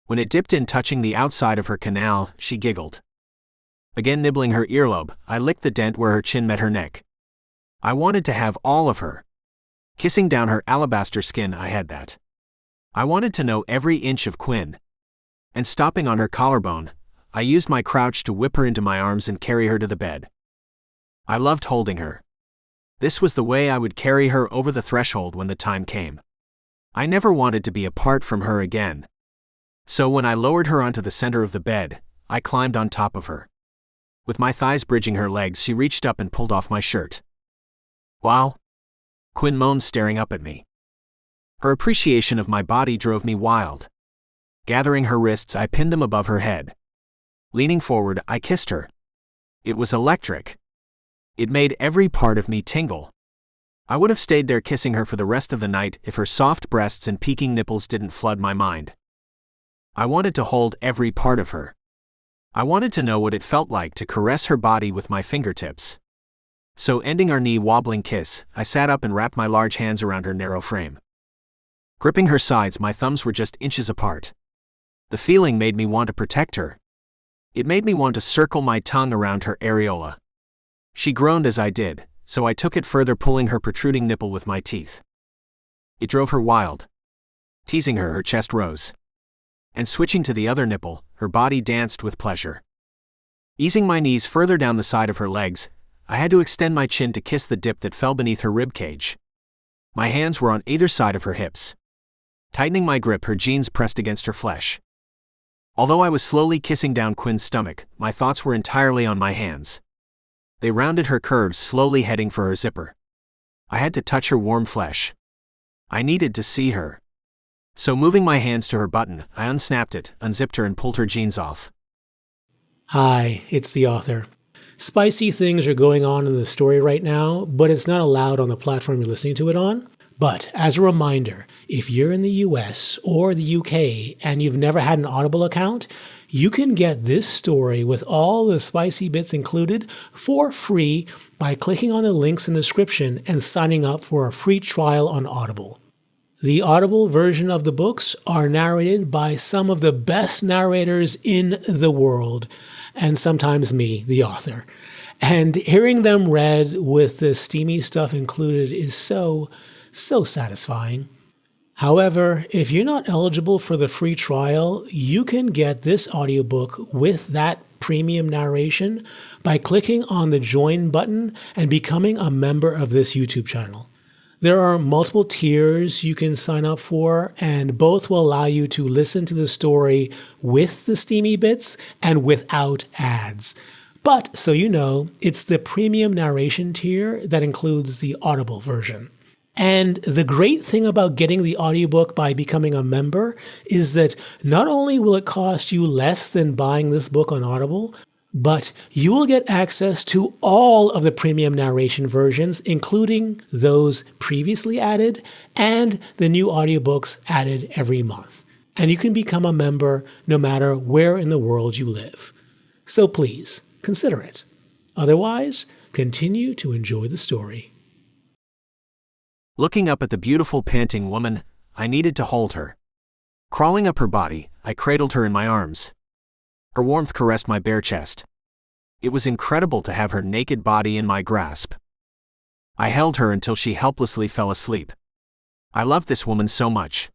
When it dipped in, touching the outside of her canal, she giggled. Again nibbling her earlobe, I licked the dent where her chin met her neck. I wanted to have all of her. Kissing down her alabaster skin, I had that. I wanted to know every inch of Quinn. And stopping on her collarbone, I used my crouch to whip her into my arms and carry her to the bed. I loved holding her. This was the way I would carry her over the threshold when the time came. I never wanted to be apart from her again. So when I lowered her onto the center of the bed, I climbed on top of her. With my thighs bridging her legs, she reached up and pulled off my shirt. Wow! Quinn moaned, staring up at me. Her appreciation of my body drove me wild. Gathering her wrists, I pinned them above her head. Leaning forward, I kissed her. It was electric. It made every part of me tingle. I would have stayed there kissing her for the rest of the night if her soft breasts and peeking nipples didn't flood my mind. I wanted to hold every part of her. I wanted to know what it felt like to caress her body with my fingertips. So, ending our knee-wobbling kiss, I sat up and wrapped my large hands around her narrow frame. Gripping her sides, my thumbs were just inches apart. The feeling made me want to protect her. It made me want to circle my tongue around her areola. She groaned as I did, so I took it further, pulling her protruding nipple with my teeth. It drove her wild. Teasing her, her chest rose. And switching to the other nipple, her body danced with pleasure. Easing my knees further down the side of her legs, I had to extend my chin to kiss the dip that fell beneath her rib cage. My hands were on either side of her hips. Tightening my grip, her jeans pressed against her flesh. Although I was slowly kissing down Quinn's stomach, my thoughts were entirely on my hands. They rounded her curves, slowly heading for her zipper. I had to touch her warm flesh. I needed to see her. So, moving my hands to her button, I unsnapped it, unzipped her, and pulled her jeans off. Hi, it's the author. Spicy things are going on in the story right now, but it's not allowed on the platform you're listening to it on. But as a reminder, if you're in the US or the UK and you've never had an Audible account, you can get this story with all the spicy bits included for free by clicking on the links in the description and signing up for a free trial on Audible. The Audible version of the books are narrated by some of the best narrators in the world, and sometimes me, the author. And hearing them read with the steamy stuff included is so satisfying. However, if you're not eligible for the free trial, you can get this audiobook with that premium narration by clicking on the join button and becoming a member of this YouTube channel. There are multiple tiers you can sign up for, and both will allow you to listen to the story with the steamy bits and without ads. But, so you know, it's the premium narration tier that includes the Audible version. And the great thing about getting the audiobook by becoming a member is that not only will it cost you less than buying this book on Audible, but you will get access to all of the premium narration versions, including those previously added and the new audiobooks added every month. And you can become a member no matter where in the world you live. So please, consider it. Otherwise, continue to enjoy the story. Looking up at the beautiful panting woman, I needed to hold her. Crawling up her body, I cradled her in my arms. Her warmth caressed my bare chest. It was incredible to have her naked body in my grasp. I held her until she helplessly fell asleep. I loved this woman so much.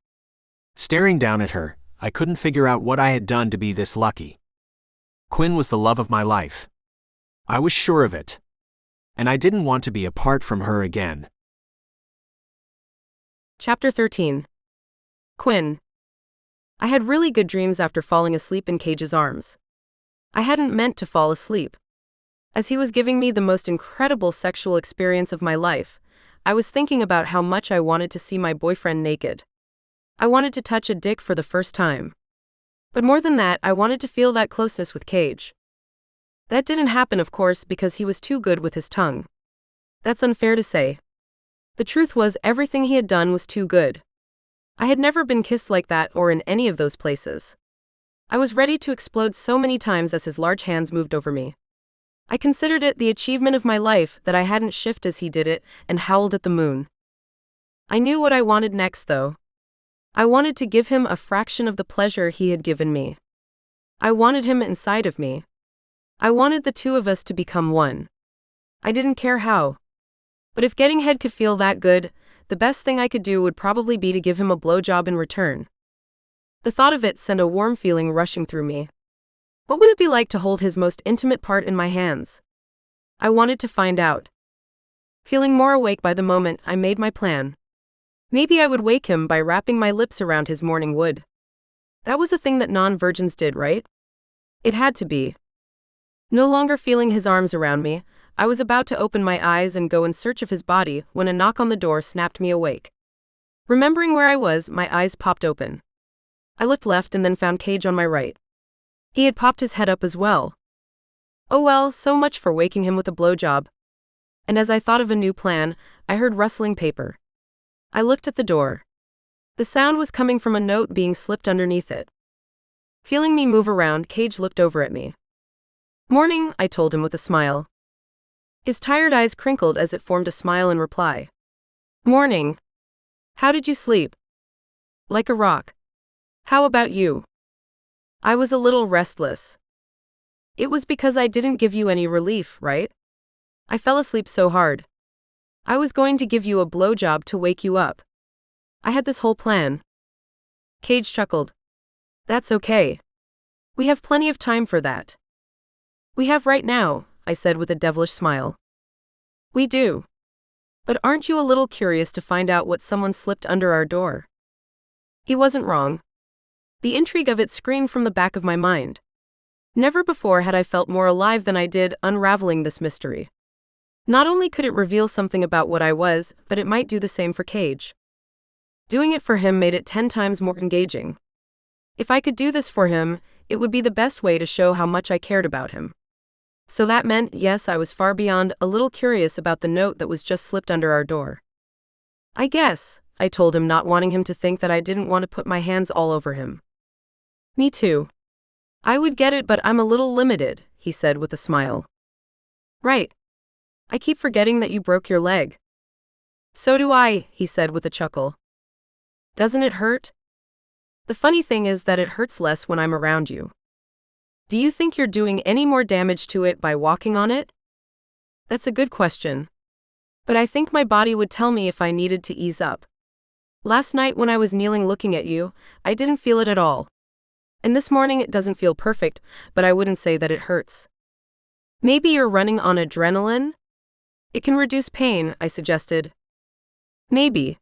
Staring down at her, I couldn't figure out what I had done to be this lucky. Quinn was the love of my life. I was sure of it. And I didn't want to be apart from her again. Chapter 13. Quinn. I had really good dreams after falling asleep in Cage's arms. I hadn't meant to fall asleep. As he was giving me the most incredible sexual experience of my life, I was thinking about how much I wanted to see my boyfriend naked. I wanted to touch a dick for the first time. But more than that, I wanted to feel that closeness with Cage. That didn't happen, of course, because he was too good with his tongue. That's unfair to say. The truth was, everything he had done was too good. I had never been kissed like that or in any of those places. I was ready to explode so many times as his large hands moved over me. I considered it the achievement of my life that I hadn't shift as he did it and howled at the moon. I knew what I wanted next, though. I wanted to give him a fraction of the pleasure he had given me. I wanted him inside of me. I wanted the two of us to become one. I didn't care how. But if getting head could feel that good, the best thing I could do would probably be to give him a blowjob in return. The thought of it sent a warm feeling rushing through me. What would it be like to hold his most intimate part in my hands? I wanted to find out. Feeling more awake by the moment, I made my plan. Maybe I would wake him by wrapping my lips around his morning wood. That was a thing that non-virgins did, right? It had to be. No longer feeling his arms around me, I was about to open my eyes and go in search of his body when a knock on the door snapped me awake. Remembering where I was, my eyes popped open. I looked left and then found Cage on my right. He had popped his head up as well. Oh well, so much for waking him with a blowjob. And as I thought of a new plan, I heard rustling paper. I looked at the door. The sound was coming from a note being slipped underneath it. Feeling me move around, Cage looked over at me. "Morning," I told him with a smile. His tired eyes crinkled as it formed a smile in reply. "Morning. How did you sleep?" "Like a rock. How about you?" I was a little restless. "It was because I didn't give you any relief, right? I fell asleep so hard. I was going to give you a blowjob to wake you up. I had this whole plan." Cage chuckled. "That's okay. We have plenty of time for that." "We have right now," I said with a devilish smile. "We do. But aren't you a little curious to find out what someone slipped under our door?" He wasn't wrong. The intrigue of it screamed from the back of my mind. Never before had I felt more alive than I did unraveling this mystery. Not only could it reveal something about what I was, but it might do the same for Cage. Doing it for him made it 10 times more engaging. If I could do this for him, it would be the best way to show how much I cared about him. So that meant, yes, I was far beyond a little curious about the note that was just slipped under our door. I guess, I told him, not wanting him to think that I didn't want to put my hands all over him. Me too. I would get it, but I'm a little limited, he said with a smile. Right. I keep forgetting that you broke your leg. So do I, he said with a chuckle. Doesn't it hurt? The funny thing is that it hurts less when I'm around you. Do you think you're doing any more damage to it by walking on it? That's a good question. But I think my body would tell me if I needed to ease up. Last night when I was kneeling looking at you, I didn't feel it at all. And this morning it doesn't feel perfect, but I wouldn't say that it hurts. Maybe you're running on adrenaline? It can reduce pain, I suggested. Maybe.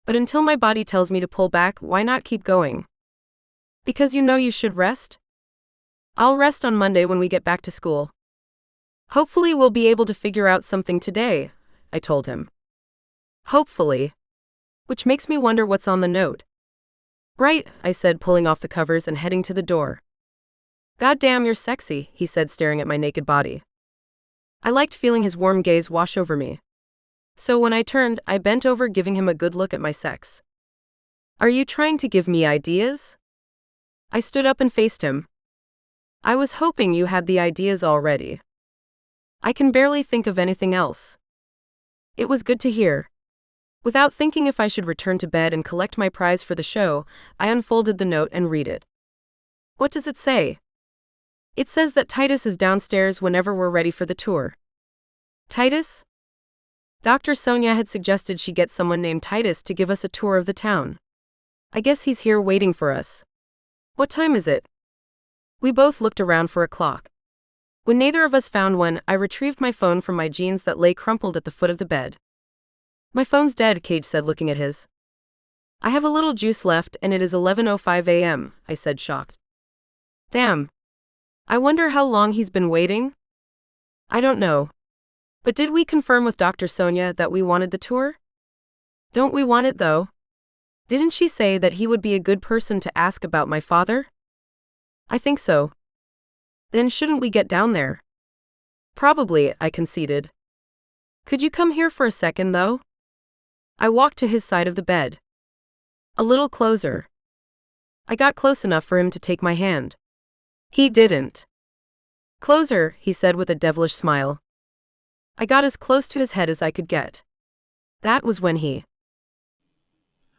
But until my body tells me to pull back, why not keep going? Because you know you should rest? I'll rest on Monday when we get back to school. Hopefully we'll be able to figure out something today, I told him. Hopefully. Which makes me wonder what's on the note. Right, I said, pulling off the covers and heading to the door. Goddamn, you're sexy, he said, staring at my naked body. I liked feeling his warm gaze wash over me. So when I turned, I bent over, giving him a good look at my sex. Are you trying to give me ideas? I stood up and faced him. I was hoping you had the ideas already. I can barely think of anything else. It was good to hear. Without thinking if I should return to bed and collect my prize for the show, I unfolded the note and read it. What does it say? It says that Titus is downstairs whenever we're ready for the tour. Titus? Dr. Sonia had suggested she get someone named Titus to give us a tour of the town. I guess he's here waiting for us. What time is it? We both looked around for a clock. When neither of us found one, I retrieved my phone from my jeans that lay crumpled at the foot of the bed. My phone's dead, Cage said, looking at his. I have a little juice left and it is 11:05 a.m., I said, shocked. Damn. I wonder how long he's been waiting? I don't know. But did we confirm with Dr. Sonia that we wanted the tour? Don't we want it, though? Didn't she say that he would be a good person to ask about my father? I think so. Then shouldn't we get down there? Probably, I conceded. Could you come here for a second, though? I walked to his side of the bed. A little closer. I got close enough for him to take my hand. He didn't. Closer, he said with a devilish smile. I got as close to his head as I could get. That was when he...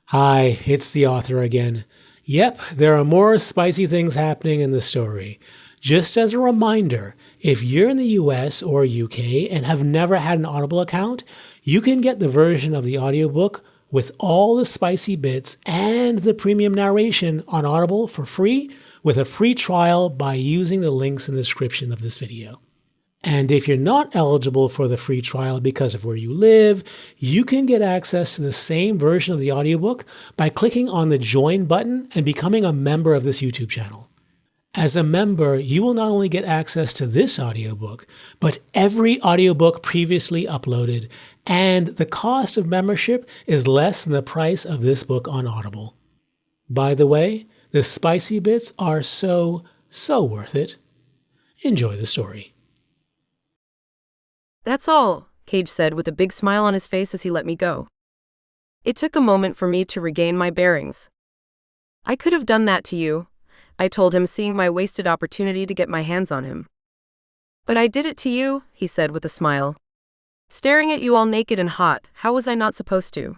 Hi, it's the author again. Yep, there are more spicy things happening in the story. Just as a reminder, if you're in the US or UK and have never had an Audible account, you can get the version of the audiobook with all the spicy bits and the premium narration on Audible for free with a free trial by using the links in the description of this video. And if you're not eligible for the free trial because of where you live, you can get access to the same version of the audiobook by clicking on the join button and becoming a member of this YouTube channel. As a member, you will not only get access to this audiobook, but every audiobook previously uploaded, and the cost of membership is less than the price of this book on Audible. By the way, the spicy bits are so worth it. Enjoy the story. That's all, Cage said with a big smile on his face as he let me go. It took a moment for me to regain my bearings. I could have done that to you, I told him, seeing my wasted opportunity to get my hands on him. But I did it to you, he said with a smile. Staring at you all naked and hot, how was I not supposed to?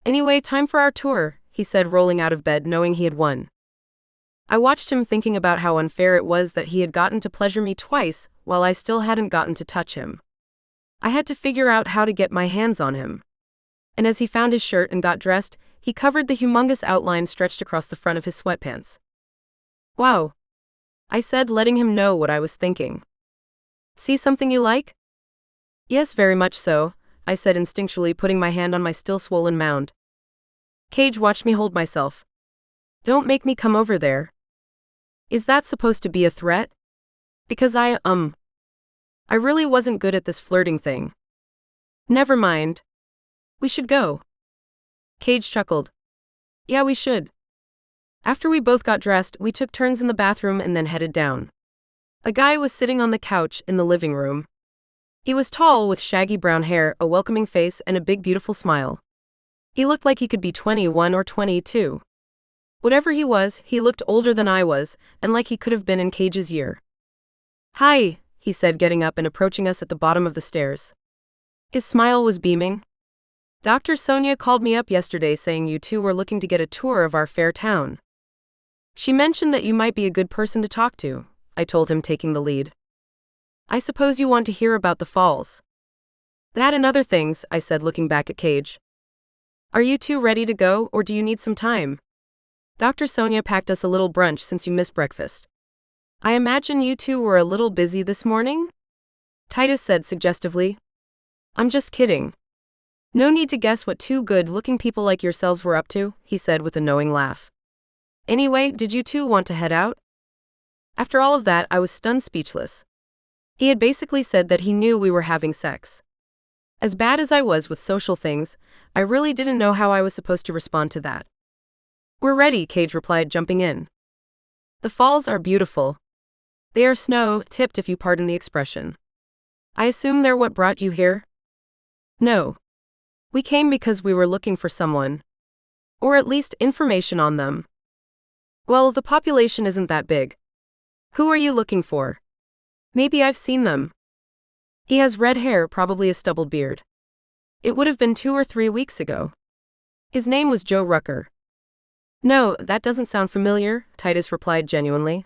Anyway, time for our tour, he said, rolling out of bed knowing he had won. I watched him, thinking about how unfair it was that he had gotten to pleasure me twice while I still hadn't gotten to touch him. I had to figure out how to get my hands on him. And as he found his shirt and got dressed, he covered the humongous outline stretched across the front of his sweatpants. Wow, I said, letting him know what I was thinking. See something you like? Yes, very much so, I said instinctually, putting my hand on my still swollen mound. Cage watched me hold myself. Don't make me come over there. Is that supposed to be a threat? Because I really wasn't good at this flirting thing. Never mind. We should go. Cage chuckled. Yeah, we should. After we both got dressed, we took turns in the bathroom and then headed down. A guy was sitting on the couch in the living room. He was tall with shaggy brown hair, a welcoming face, and a big beautiful smile. He looked like he could be 21 or 22. Whatever he was, he looked older than I was, and like he could have been in Cage's year. "Hi," he said, getting up and approaching us at the bottom of the stairs. His smile was beaming. "Dr. Sonia called me up yesterday saying you two were looking to get a tour of our fair town. She mentioned that you might be a good person to talk to," I told him, taking the lead. "I suppose you want to hear about the falls." "That and other things," I said, looking back at Cage. "Are you two ready to go, or do you need some time? Dr. Sonia packed us a little brunch since you missed breakfast. I imagine you two were a little busy this morning?" Titus said suggestively. "I'm just kidding. No need to guess what two good-looking people like yourselves were up to," he said with a knowing laugh. "Anyway, did you two want to head out?" After all of that, I was stunned speechless. He had basically said that he knew we were having sex. As bad as I was with social things, I really didn't know how I was supposed to respond to that. "We're ready," Cage replied, jumping in. "The falls are beautiful. They are snow-tipped, if you pardon the expression. I assume they're what brought you here?" "No. We came because we were looking for someone. Or at least information on them." "Well, the population isn't that big. Who are you looking for?" "Maybe I've seen them. He has red hair, probably a stubbled beard. It would have been 2 or 3 weeks ago. His name was Joe Rucker." "No, that doesn't sound familiar," Titus replied genuinely.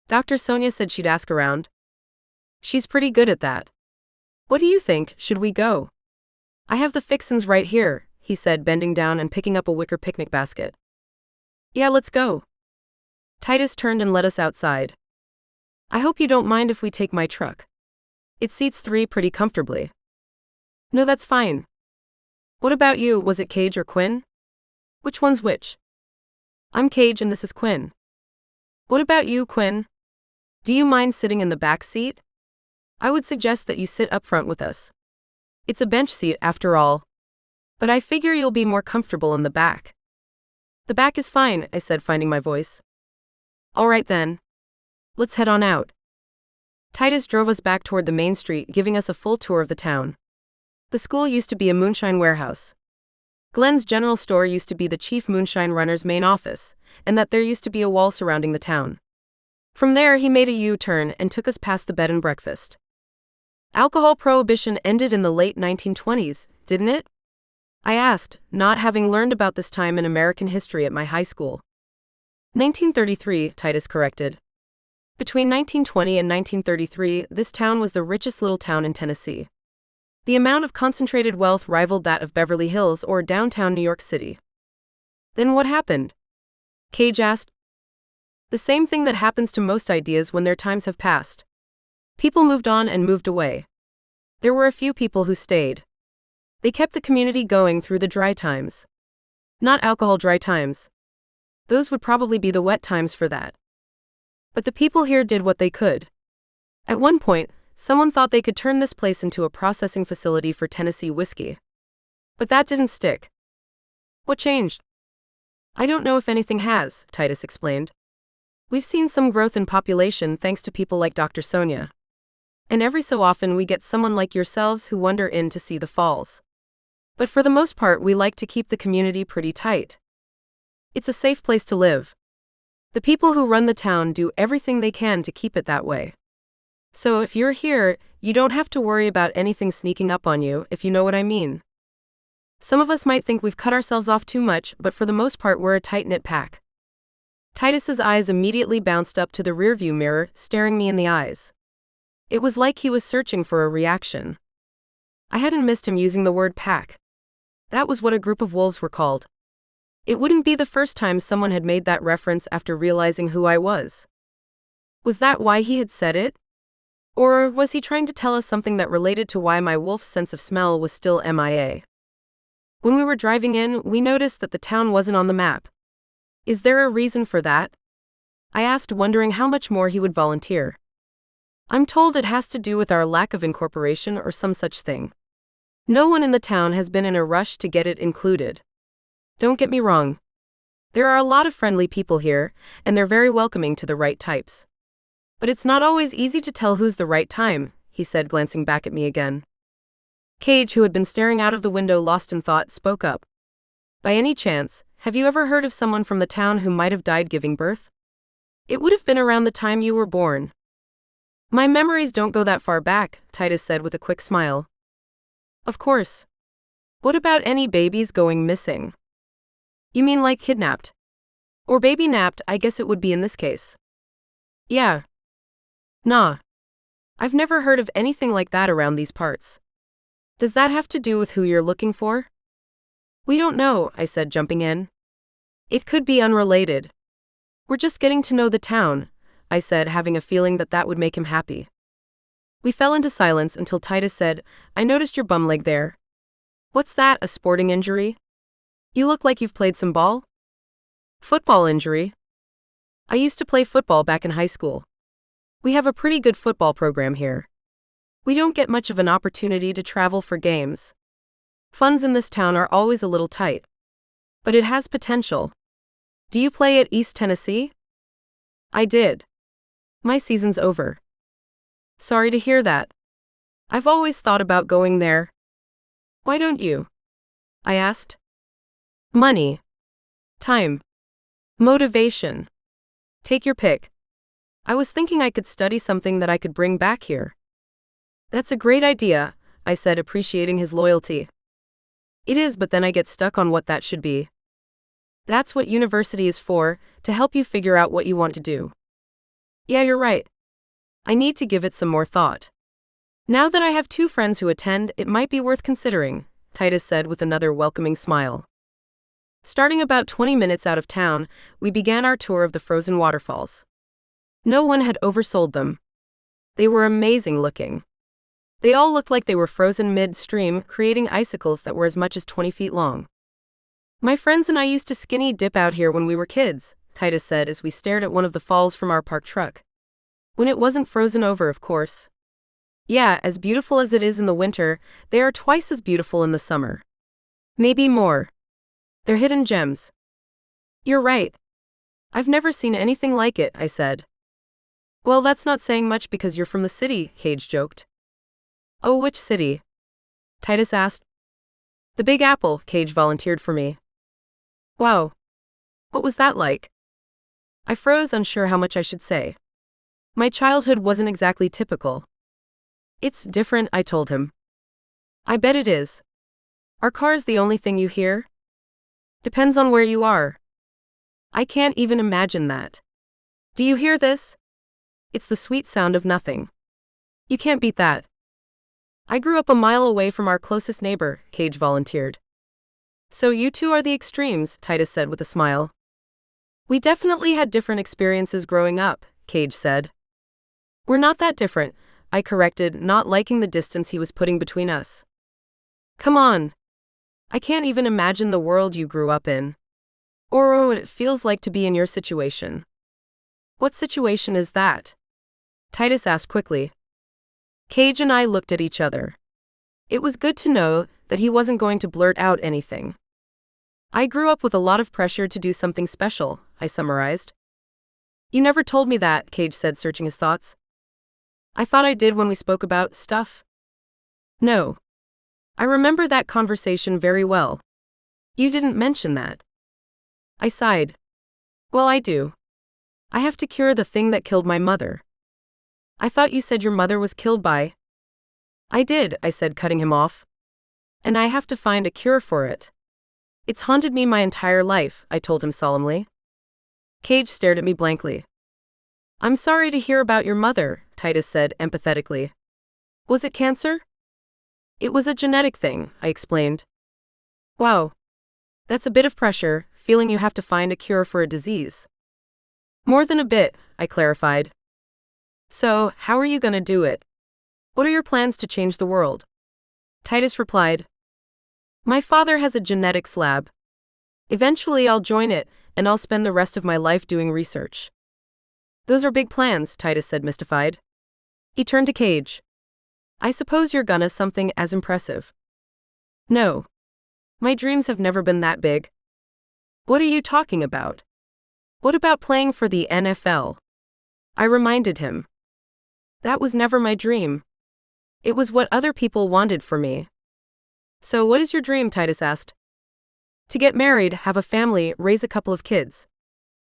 "Dr. Sonia said she'd ask around. She's pretty good at that. What do you think, should we go?" "I have the fixins right here," he said, bending down and picking up a wicker picnic basket. "Yeah, let's go." Titus turned and led us outside. "I hope you don't mind if we take my truck. It seats 3 pretty comfortably." "No, that's fine." "What about you, was it Cage or Quinn?" "Which one's which?" "I'm Cage and this is Quinn." "What about you, Quinn? Do you mind sitting in the back seat? I would suggest that you sit up front with us. It's a bench seat after all. But I figure you'll be more comfortable in the back." "The back is fine," I said, finding my voice. "All right then. Let's head on out." Titus drove us back toward the main street, giving us a full tour of the town. The school used to be a moonshine warehouse. Glenn's general store used to be the chief moonshine runner's main office, and that there used to be a wall surrounding the town. From there, he made a U-turn and took us past the bed and breakfast. "Alcohol prohibition ended in the late 1920s, didn't it?" I asked, not having learned about this time in American history at my high school. 1933, Titus corrected. Between 1920 and 1933, this town was the richest little town in Tennessee. The amount of concentrated wealth rivaled that of Beverly Hills or downtown New York City. "Then what happened?" Cage asked. "The same thing that happens to most ideas when their times have passed. People moved on and moved away. There were a few people who stayed. They kept the community going through the dry times. Not alcohol dry times. Those would probably be the wet times for that. But the people here did what they could. At one point, someone thought they could turn this place into a processing facility for Tennessee whiskey. But that didn't stick." "What changed?" "I don't know if anything has," Titus explained. "We've seen some growth in population thanks to people like Dr. Sonia. And every so often we get someone like yourselves who wander in to see the falls. But for the most part, we like to keep the community pretty tight. It's a safe place to live. The people who run the town do everything they can to keep it that way. So if you're here, you don't have to worry about anything sneaking up on you, if you know what I mean. Some of us might think we've cut ourselves off too much, but for the most part we're a tight-knit pack." Titus's eyes immediately bounced up to the rearview mirror, staring me in the eyes. It was like he was searching for a reaction. I hadn't missed him using the word pack. That was what a group of wolves were called. It wouldn't be the first time someone had made that reference after realizing who I was. Was that why he had said it? Or was he trying to tell us something that related to why my wolf's sense of smell was still MIA? When we were driving in, we noticed that the town wasn't on the map. "Is there a reason for that?" I asked, wondering how much more he would volunteer. "I'm told it has to do with our lack of incorporation or some such thing. No one in the town has been in a rush to get it included. Don't get me wrong. There are a lot of friendly people here, and they're very welcoming to the right types. But it's not always easy to tell who's the right time," he said, glancing back at me again. Cage, who had been staring out of the window lost in thought, spoke up. By any chance, have you ever heard of someone from the town who might have died giving birth? It would have been around the time you were born. My memories don't go that far back, Titus said with a quick smile. Of course. What about any babies going missing? You mean like kidnapped? Or baby napped, I guess it would be in this case. Yeah. Nah. I've never heard of anything like that around these parts. Does that have to do with who you're looking for? We don't know, I said, jumping in. It could be unrelated. We're just getting to know the town, I said, having a feeling that that would make him happy. We fell into silence until Titus said, I noticed your bum leg there. What's that, a sporting injury? You look like you've played some ball? Football injury? I used to play football back in high school. We have a pretty good football program here. We don't get much of an opportunity to travel for games. Funds in this town are always a little tight. But it has potential. Do you play at East Tennessee? I did. My season's over. Sorry to hear that. I've always thought about going there. Why don't you? I asked. Money. Time. Motivation. Take your pick. I was thinking I could study something that I could bring back here. That's a great idea, I said, appreciating his loyalty. It is, but then I get stuck on what that should be. That's what university is for, to help you figure out what you want to do. Yeah, you're right. I need to give it some more thought. Now that I have 2 friends who attend, it might be worth considering, Titus said with another welcoming smile. Starting about 20 minutes out of town, we began our tour of the frozen waterfalls. No one had oversold them. They were amazing looking. They all looked like they were frozen mid-stream, creating icicles that were as much as 20 feet long. My friends and I used to skinny dip out here when we were kids, Titus said as we stared at one of the falls from our parked truck. When it wasn't frozen over, of course. Yeah, as beautiful as it is in the winter, they are twice as beautiful in the summer. Maybe more. They're hidden gems. You're right. I've never seen anything like it, I said. Well, that's not saying much because you're from the city, Cage joked. Oh, which city? Titus asked. The Big Apple, Cage volunteered for me. Wow. What was that like? I froze, unsure how much I should say. My childhood wasn't exactly typical. It's different, I told him. I bet it is. Are cars the only thing you hear? Depends on where you are. I can't even imagine that. Do you hear this? It's the sweet sound of nothing. You can't beat that. I grew up a mile away from our closest neighbor, Cage volunteered. So you two are the extremes, Titus said with a smile. We definitely had different experiences growing up, Cage said. We're not that different, I corrected, not liking the distance he was putting between us. Come on. I can't even imagine the world you grew up in. Or what it feels like to be in your situation. What situation is that? Titus asked quickly. Cage and I looked at each other. It was good to know that he wasn't going to blurt out anything. I grew up with a lot of pressure to do something special, I summarized. You never told me that, Cage said, searching his thoughts. I thought I did when we spoke about stuff. No. I remember that conversation very well. You didn't mention that. I sighed. Well, I do. I have to cure the thing that killed my mother. I thought you said your mother was killed by. I did, I said, cutting him off. And I have to find a cure for it. It's haunted me my entire life, I told him solemnly. Cage stared at me blankly. I'm sorry to hear about your mother, Titus said empathetically. Was it cancer? It was a genetic thing, I explained. Wow. That's a bit of pressure, feeling you have to find a cure for a disease. More than a bit, I clarified. So, how are you going to do it? What are your plans to change the world? Titus replied. My father has a genetics lab. Eventually I'll join it, and I'll spend the rest of my life doing research. Those are big plans, Titus said, mystified. He turned to Cage. I suppose you're gonna something as impressive. No. My dreams have never been that big. What are you talking about? What about playing for the NFL? I reminded him. That was never my dream. It was what other people wanted for me. So what is your dream, Titus asked. To get married, have a family, raise a couple of kids.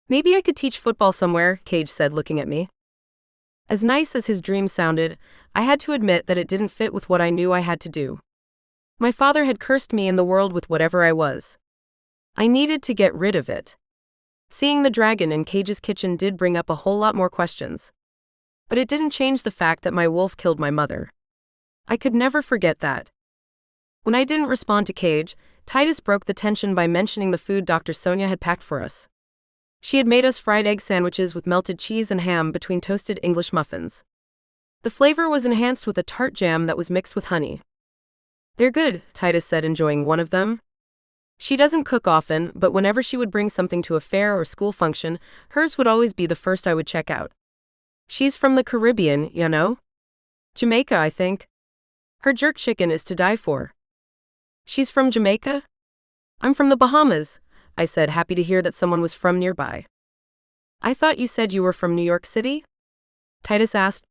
Maybe I could teach football somewhere, Cage said, looking at me. As nice as his dream sounded, I had to admit that it didn't fit with what I knew I had to do. My father had cursed me in the world with whatever I was. I needed to get rid of it. Seeing the dragon in Cage's kitchen did bring up a whole lot more questions. But it didn't change the fact that my wolf killed my mother. I could never forget that. When I didn't respond to Cage, Titus broke the tension by mentioning the food Dr. Sonia had packed for us. She had made us fried egg sandwiches with melted cheese and ham between toasted English muffins. The flavor was enhanced with a tart jam that was mixed with honey. They're good, Titus said, enjoying one of them. She doesn't cook often, but whenever she would bring something to a fair or school function, hers would always be the first I would check out. She's from the Caribbean, you know? Jamaica, I think. Her jerk chicken is to die for. She's from Jamaica? I'm from the Bahamas, I said, happy to hear that someone was from nearby. I thought you said you were from New York City? Titus asked.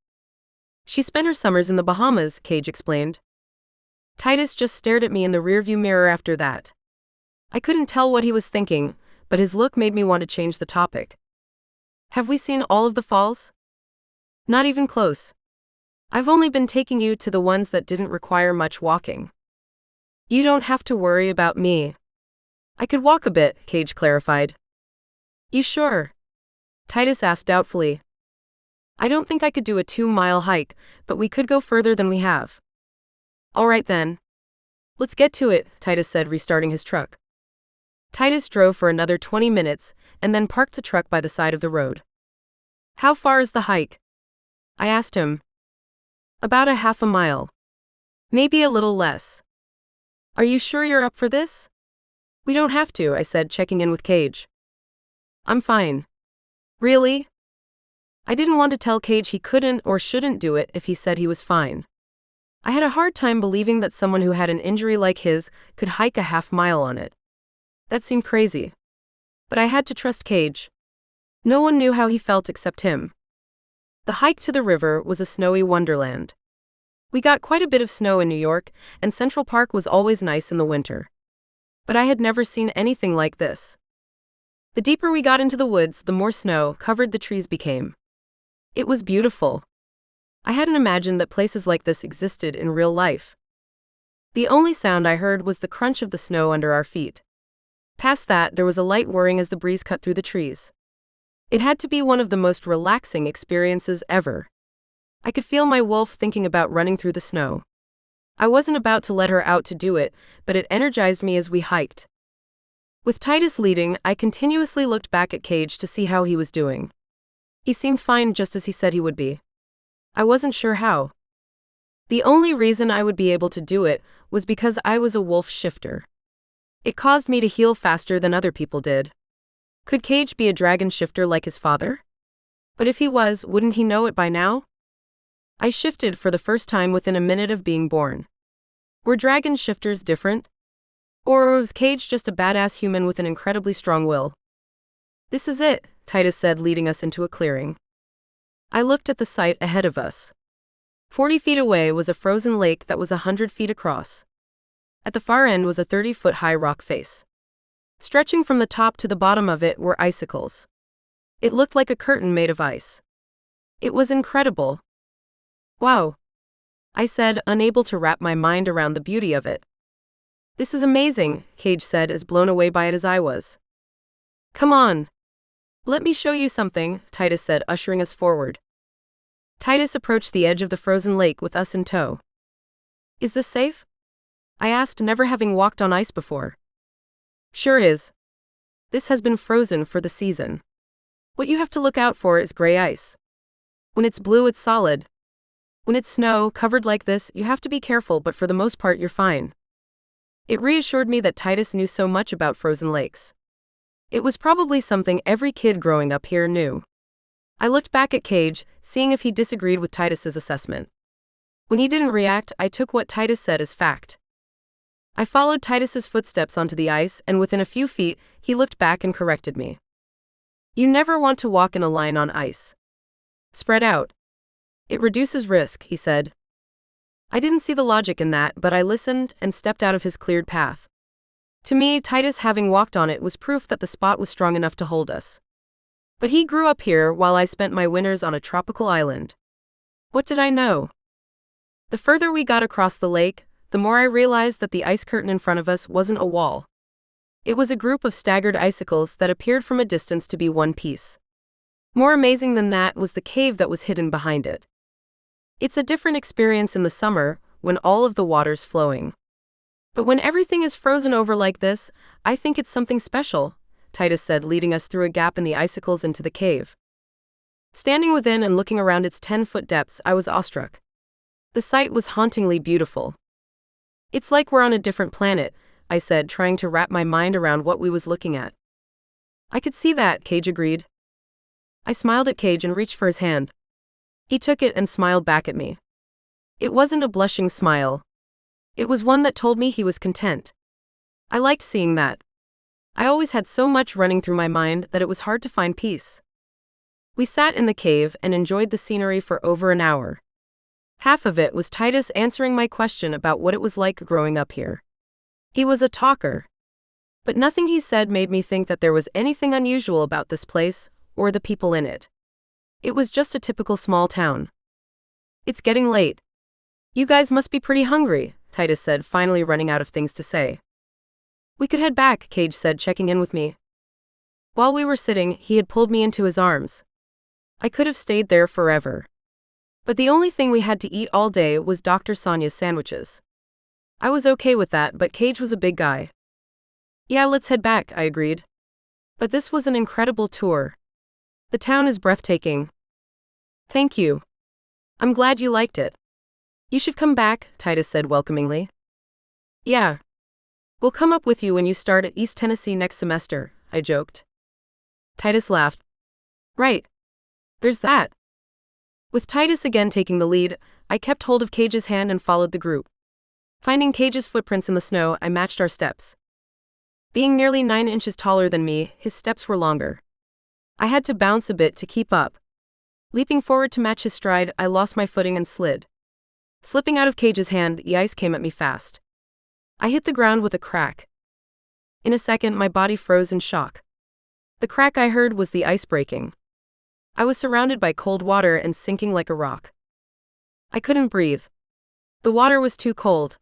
She spent her summers in the Bahamas, Cage explained. Titus just stared at me in the rearview mirror after that. I couldn't tell what he was thinking, but his look made me want to change the topic. Have we seen all of the falls? Not even close. I've only been taking you to the ones that didn't require much walking. You don't have to worry about me. I could walk a bit, Cage clarified. You sure? Titus asked doubtfully. I don't think I could do a 2-mile hike, but we could go further than we have. All right then. Let's get to it, Titus said, restarting his truck. Titus drove for another 20 minutes and then parked the truck by the side of the road. How far is the hike? I asked him. About a half a mile. Maybe a little less. Are you sure you're up for this? We don't have to, I said, checking in with Cage. I'm fine. Really? I didn't want to tell Cage he couldn't or shouldn't do it if he said he was fine. I had a hard time believing that someone who had an injury like his could hike a half-mile on it. That seemed crazy. But I had to trust Cage. No one knew how he felt except him. The hike to the river was a snowy wonderland. We got quite a bit of snow in New York, and Central Park was always nice in the winter. But I had never seen anything like this. The deeper we got into the woods, the more snow-covered the trees became. It was beautiful. I hadn't imagined that places like this existed in real life. The only sound I heard was the crunch of the snow under our feet. Past that, there was a light whirring as the breeze cut through the trees. It had to be one of the most relaxing experiences ever. I could feel my wolf thinking about running through the snow. I wasn't about to let her out to do it, but it energized me as we hiked. With Titus leading, I continuously looked back at Cage to see how he was doing. He seemed fine, just as he said he would be. I wasn't sure how. The only reason I would be able to do it was because I was a wolf shifter. It caused me to heal faster than other people did. Could Cage be a dragon shifter like his father? But if he was, wouldn't he know it by now? I shifted for the first time within a minute of being born. Were dragon shifters different? Or was Cage just a badass human with an incredibly strong will? This is it, Titus said, leading us into a clearing. I looked at the site ahead of us. 40 feet away was a frozen lake that was 100 feet across. At the far end was a 30-foot-high rock face. Stretching from the top to the bottom of it were icicles. It looked like a curtain made of ice. It was incredible. Wow, I said, unable to wrap my mind around the beauty of it. This is amazing, Cage said, as blown away by it as I was. Come on. Let me show you something, Titus said, ushering us forward. Titus approached the edge of the frozen lake with us in tow. Is this safe? I asked, never having walked on ice before. Sure is. This has been frozen for the season. What you have to look out for is gray ice. When it's blue, it's solid. When it's snow-covered like this, you have to be careful, but for the most part, you're fine. It reassured me that Titus knew so much about frozen lakes. It was probably something every kid growing up here knew. I looked back at Cage, seeing if he disagreed with Titus's assessment. When he didn't react, I took what Titus said as fact. I followed Titus's footsteps onto the ice, and within a few feet, he looked back and corrected me. You never want to walk in a line on ice. Spread out. It reduces risk, he said. I didn't see the logic in that, but I listened and stepped out of his cleared path. To me, Titus having walked on it was proof that the spot was strong enough to hold us. But he grew up here while I spent my winters on a tropical island. What did I know? The further we got across the lake, the more I realized that the ice curtain in front of us wasn't a wall. It was a group of staggered icicles that appeared from a distance to be one piece. More amazing than that was the cave that was hidden behind it. It's a different experience in the summer, when all of the water's flowing. But when everything is frozen over like this, I think it's something special, Titus said, leading us through a gap in the icicles into the cave. Standing within and looking around its 10-foot depths, I was awestruck. The sight was hauntingly beautiful. It's like we're on a different planet, I said, trying to wrap my mind around what we was looking at. I could see that, Cage agreed. I smiled at Cage and reached for his hand. He took it and smiled back at me. It wasn't a blushing smile. It was one that told me he was content. I liked seeing that. I always had so much running through my mind that it was hard to find peace. We sat in the cave and enjoyed the scenery for over an hour. Half of it was Titus answering my question about what it was like growing up here. He was a talker. But nothing he said made me think that there was anything unusual about this place, or the people in it. It was just a typical small town. It's getting late. You guys must be pretty hungry, Titus said, finally running out of things to say. We could head back, Cage said, checking in with me. While we were sitting, he had pulled me into his arms. I could have stayed there forever. But the only thing we had to eat all day was Dr. Sonia's sandwiches. I was okay with that, but Cage was a big guy. Yeah, let's head back, I agreed. But this was an incredible tour. The town is breathtaking. Thank you. I'm glad you liked it. You should come back, Titus said welcomingly. Yeah. We'll come up with you when you start at East Tennessee next semester, I joked. Titus laughed. Right. There's that. With Titus again taking the lead, I kept hold of Cage's hand and followed the group. Finding Cage's footprints in the snow, I matched our steps. Being nearly 9 inches taller than me, his steps were longer. I had to bounce a bit to keep up. Leaping forward to match his stride, I lost my footing and slid. Slipping out of Cage's hand, the ice came at me fast. I hit the ground with a crack. In a second, my body froze in shock. The crack I heard was the ice breaking. I was surrounded by cold water and sinking like a rock. I couldn't breathe. The water was too cold.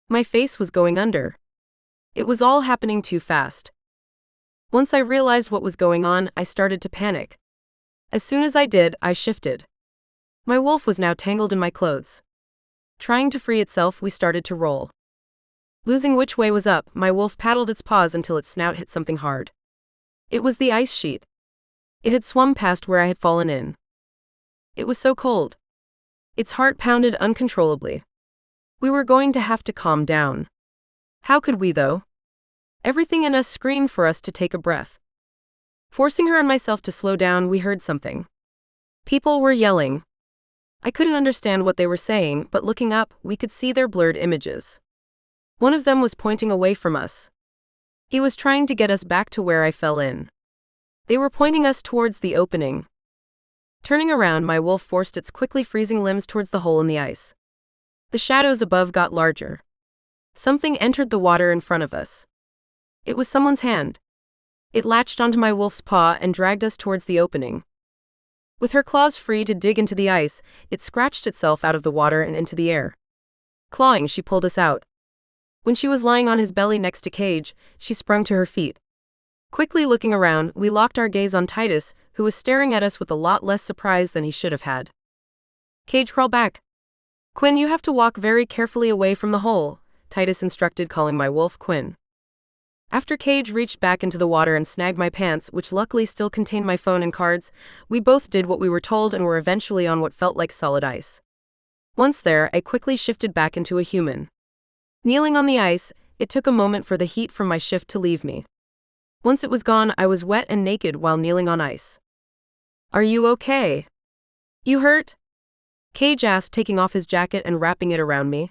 My face was going under. It was all happening too fast. Once I realized what was going on, I started to panic. As soon as I did, I shifted. My wolf was now tangled in my clothes. Trying to free itself, we started to roll. Losing which way was up, my wolf paddled its paws until its snout hit something hard. It was the ice sheet. It had swum past where I had fallen in. It was so cold. Its heart pounded uncontrollably. We were going to have to calm down. How could we, though? Everything in us screamed for us to take a breath. Forcing her and myself to slow down, we heard something. People were yelling. I couldn't understand what they were saying, but looking up, we could see their blurred images. One of them was pointing away from us. He was trying to get us back to where I fell in. They were pointing us towards the opening. Turning around, my wolf forced its quickly freezing limbs towards the hole in the ice. The shadows above got larger. Something entered the water in front of us. It was someone's hand. It latched onto my wolf's paw and dragged us towards the opening. With her claws free to dig into the ice, it scratched itself out of the water and into the air. Clawing, she pulled us out. When she was lying on his belly next to Cage, she sprung to her feet. Quickly looking around, we locked our gaze on Titus, who was staring at us with a lot less surprise than he should have had. Cage, crawl back. Quinn, you have to walk very carefully away from the hole, Titus instructed, calling my wolf Quinn. After Cage reached back into the water and snagged my pants, which luckily still contained my phone and cards, we both did what we were told and were eventually on what felt like solid ice. Once there, I quickly shifted back into a human. Kneeling on the ice, it took a moment for the heat from my shift to leave me. Once it was gone, I was wet and naked while kneeling on ice. Are you okay? You hurt? Cage asked, taking off his jacket and wrapping it around me.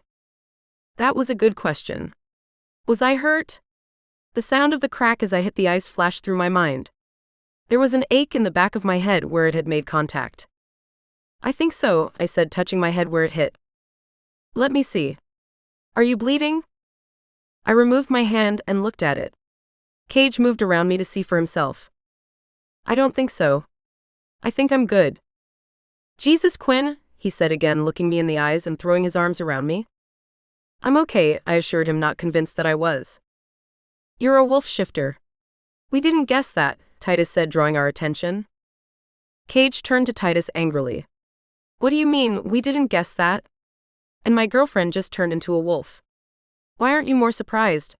That was a good question. Was I hurt? The sound of the crack as I hit the ice flashed through my mind. There was an ache in the back of my head where it had made contact. I think so, I said, touching my head where it hit. Let me see. Are you bleeding? I removed my hand and looked at it. Cage moved around me to see for himself. I don't think so. I think I'm good. Jesus, Quinn, he said again, looking me in the eyes and throwing his arms around me. I'm okay, I assured him, not convinced that I was. You're a wolf shifter. We didn't guess that, Titus said, drawing our attention. Cage turned to Titus angrily. What do you mean, we didn't guess that? And my girlfriend just turned into a wolf. Why aren't you more surprised?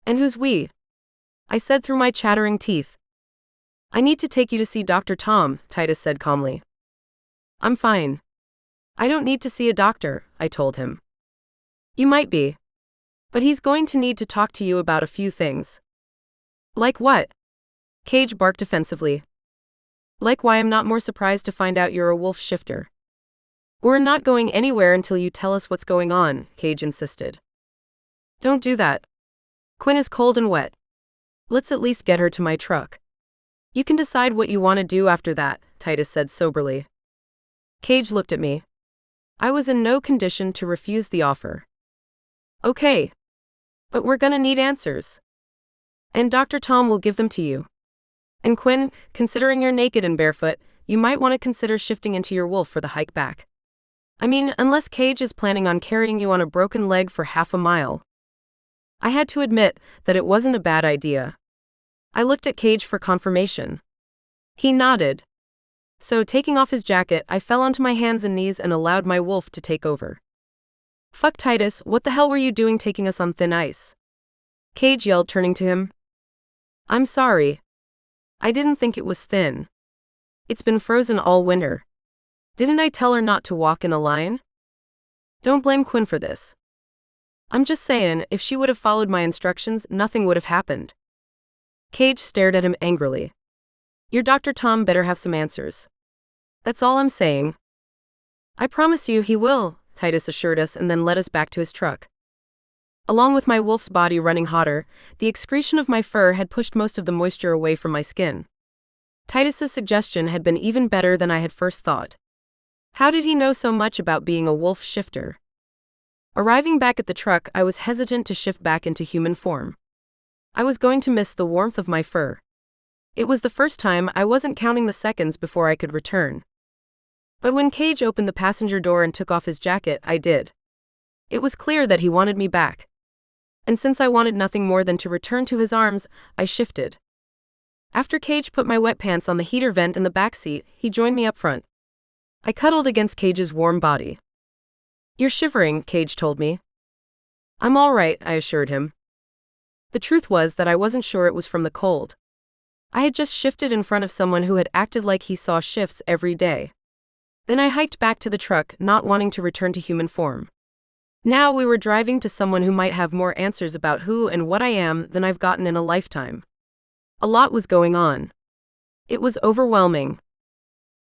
And who's we? I said through my chattering teeth. I need to take you to see Dr. Tom, Titus said calmly. I'm fine. I don't need to see a doctor, I told him. You might be. But he's going to need to talk to you about a few things. Like what? Cage barked defensively. Like why I'm not more surprised to find out you're a wolf shifter. We're not going anywhere until you tell us what's going on, Cage insisted. Don't do that. Quinn is cold and wet. Let's at least get her to my truck. You can decide what you want to do after that, Titus said soberly. Cage looked at me. I was in no condition to refuse the offer. Okay. But we're gonna need answers. And Dr. Tom will give them to you. And Quinn, considering you're naked and barefoot, you might want to consider shifting into your wolf for the hike back. I mean, unless Cage is planning on carrying you on a broken leg for half a mile. I had to admit that it wasn't a bad idea. I looked at Cage for confirmation. He nodded. So, taking off his jacket, I fell onto my hands and knees and allowed my wolf to take over. Fuck Titus, what the hell were you doing taking us on thin ice? Cage yelled, turning to him. I'm sorry. I didn't think it was thin. It's been frozen all winter. Didn't I tell her not to walk in a line? Don't blame Quinn for this. I'm just saying, if she would have followed my instructions, nothing would have happened. Cage stared at him angrily. Your Dr. Tom better have some answers. That's all I'm saying. I promise you he will, Titus assured us and then led us back to his truck. Along with my wolf's body running hotter, the excretion of my fur had pushed most of the moisture away from my skin. Titus's suggestion had been even better than I had first thought. How did he know so much about being a wolf shifter? Arriving back at the truck, I was hesitant to shift back into human form. I was going to miss the warmth of my fur. It was the first time I wasn't counting the seconds before I could return. But when Cage opened the passenger door and took off his jacket, I did. It was clear that he wanted me back. And since I wanted nothing more than to return to his arms, I shifted. After Cage put my wet pants on the heater vent in the back seat, he joined me up front. I cuddled against Cage's warm body. You're shivering, Cage told me. I'm all right, I assured him. The truth was that I wasn't sure it was from the cold. I had just shifted in front of someone who had acted like he saw shifts every day. Then I hiked back to the truck, not wanting to return to human form. Now we were driving to someone who might have more answers about who and what I am than I've gotten in a lifetime. A lot was going on. It was overwhelming.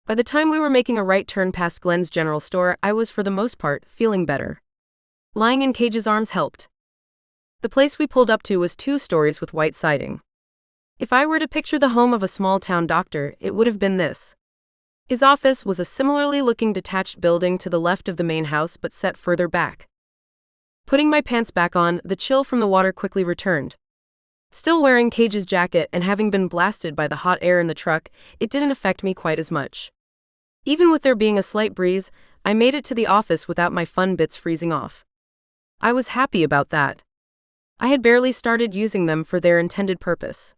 By the time we were making a right turn past Glenn's general store, I was for the most part feeling better. Lying in Cage's arms helped. The place we pulled up to was 2 stories with white siding. If I were to picture the home of a small-town doctor, it would have been this. His office was a similarly looking detached building to the left of the main house but set further back. Putting my pants back on, the chill from the water quickly returned. Still wearing Cage's jacket and having been blasted by the hot air in the truck, it didn't affect me quite as much. Even with there being a slight breeze, I made it to the office without my fun bits freezing off. I was happy about that. I had barely started using them for their intended purpose.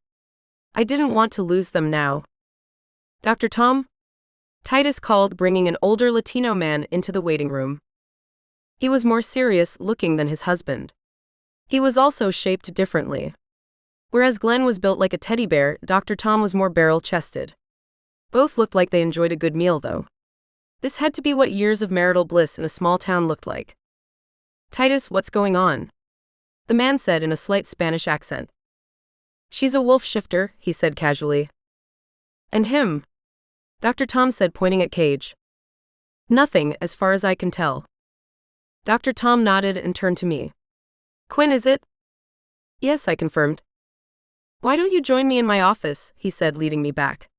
I didn't want to lose them now. Dr. Tom? Titus called, bringing an older Latino man into the waiting room. He was more serious looking than his husband. He was also shaped differently. Whereas Glenn was built like a teddy bear, Dr. Tom was more barrel-chested. Both looked like they enjoyed a good meal, though. This had to be what years of marital bliss in a small town looked like. Titus, what's going on? The man said in a slight Spanish accent. She's a wolf shifter, he said casually. And him? Dr. Tom said, pointing at Cage. Nothing, as far as I can tell. Dr. Tom nodded and turned to me. Quinn, is it? Yes, I confirmed. Why don't you join me in my office, he said, leading me back.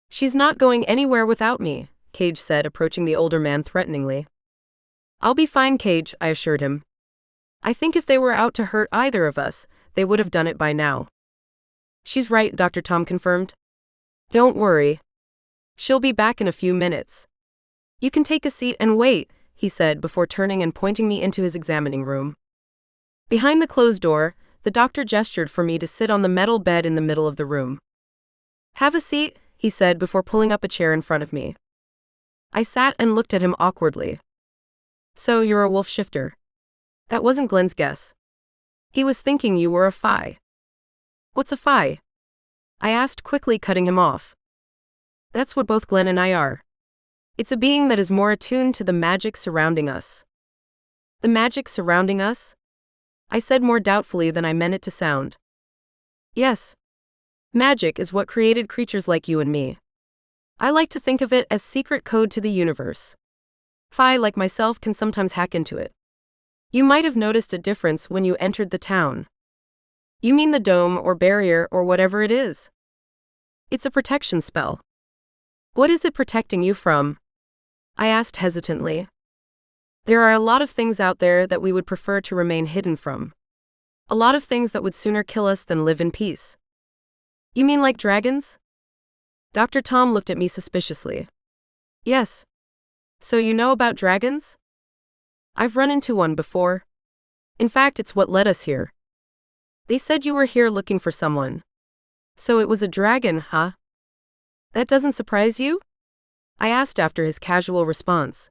She's not going anywhere without me, Cage said, approaching the older man threateningly. I'll be fine, Cage, I assured him. I think if they were out to hurt either of us, they would have done it by now. She's right, Dr. Tom confirmed. Don't worry. She'll be back in a few minutes. You can take a seat and wait, he said before turning and pointing me into his examining room. Behind the closed door, the doctor gestured for me to sit on the metal bed in the middle of the room. Have a seat, he said before pulling up a chair in front of me. I sat and looked at him awkwardly. So you're a wolf shifter. That wasn't Glenn's guess. He was thinking you were a fae. What's a fae? I asked quickly, cutting him off. That's what both Glenn and I are. It's a being that is more attuned to the magic surrounding us. The magic surrounding us? I said more doubtfully than I meant it to sound. Yes. Magic is what created creatures like you and me. I like to think of it as secret code to the universe. Fae like myself can sometimes hack into it. You might have noticed a difference when you entered the town. You mean the dome or barrier or whatever it is? It's a protection spell. What is it protecting you from? I asked hesitantly. There are a lot of things out there that we would prefer to remain hidden from. A lot of things that would sooner kill us than live in peace. You mean like dragons? Dr. Tom looked at me suspiciously. Yes. So you know about dragons? I've run into one before. In fact, it's what led us here. They said you were here looking for someone. So it was a dragon, huh? That doesn't surprise you? I asked after his casual response.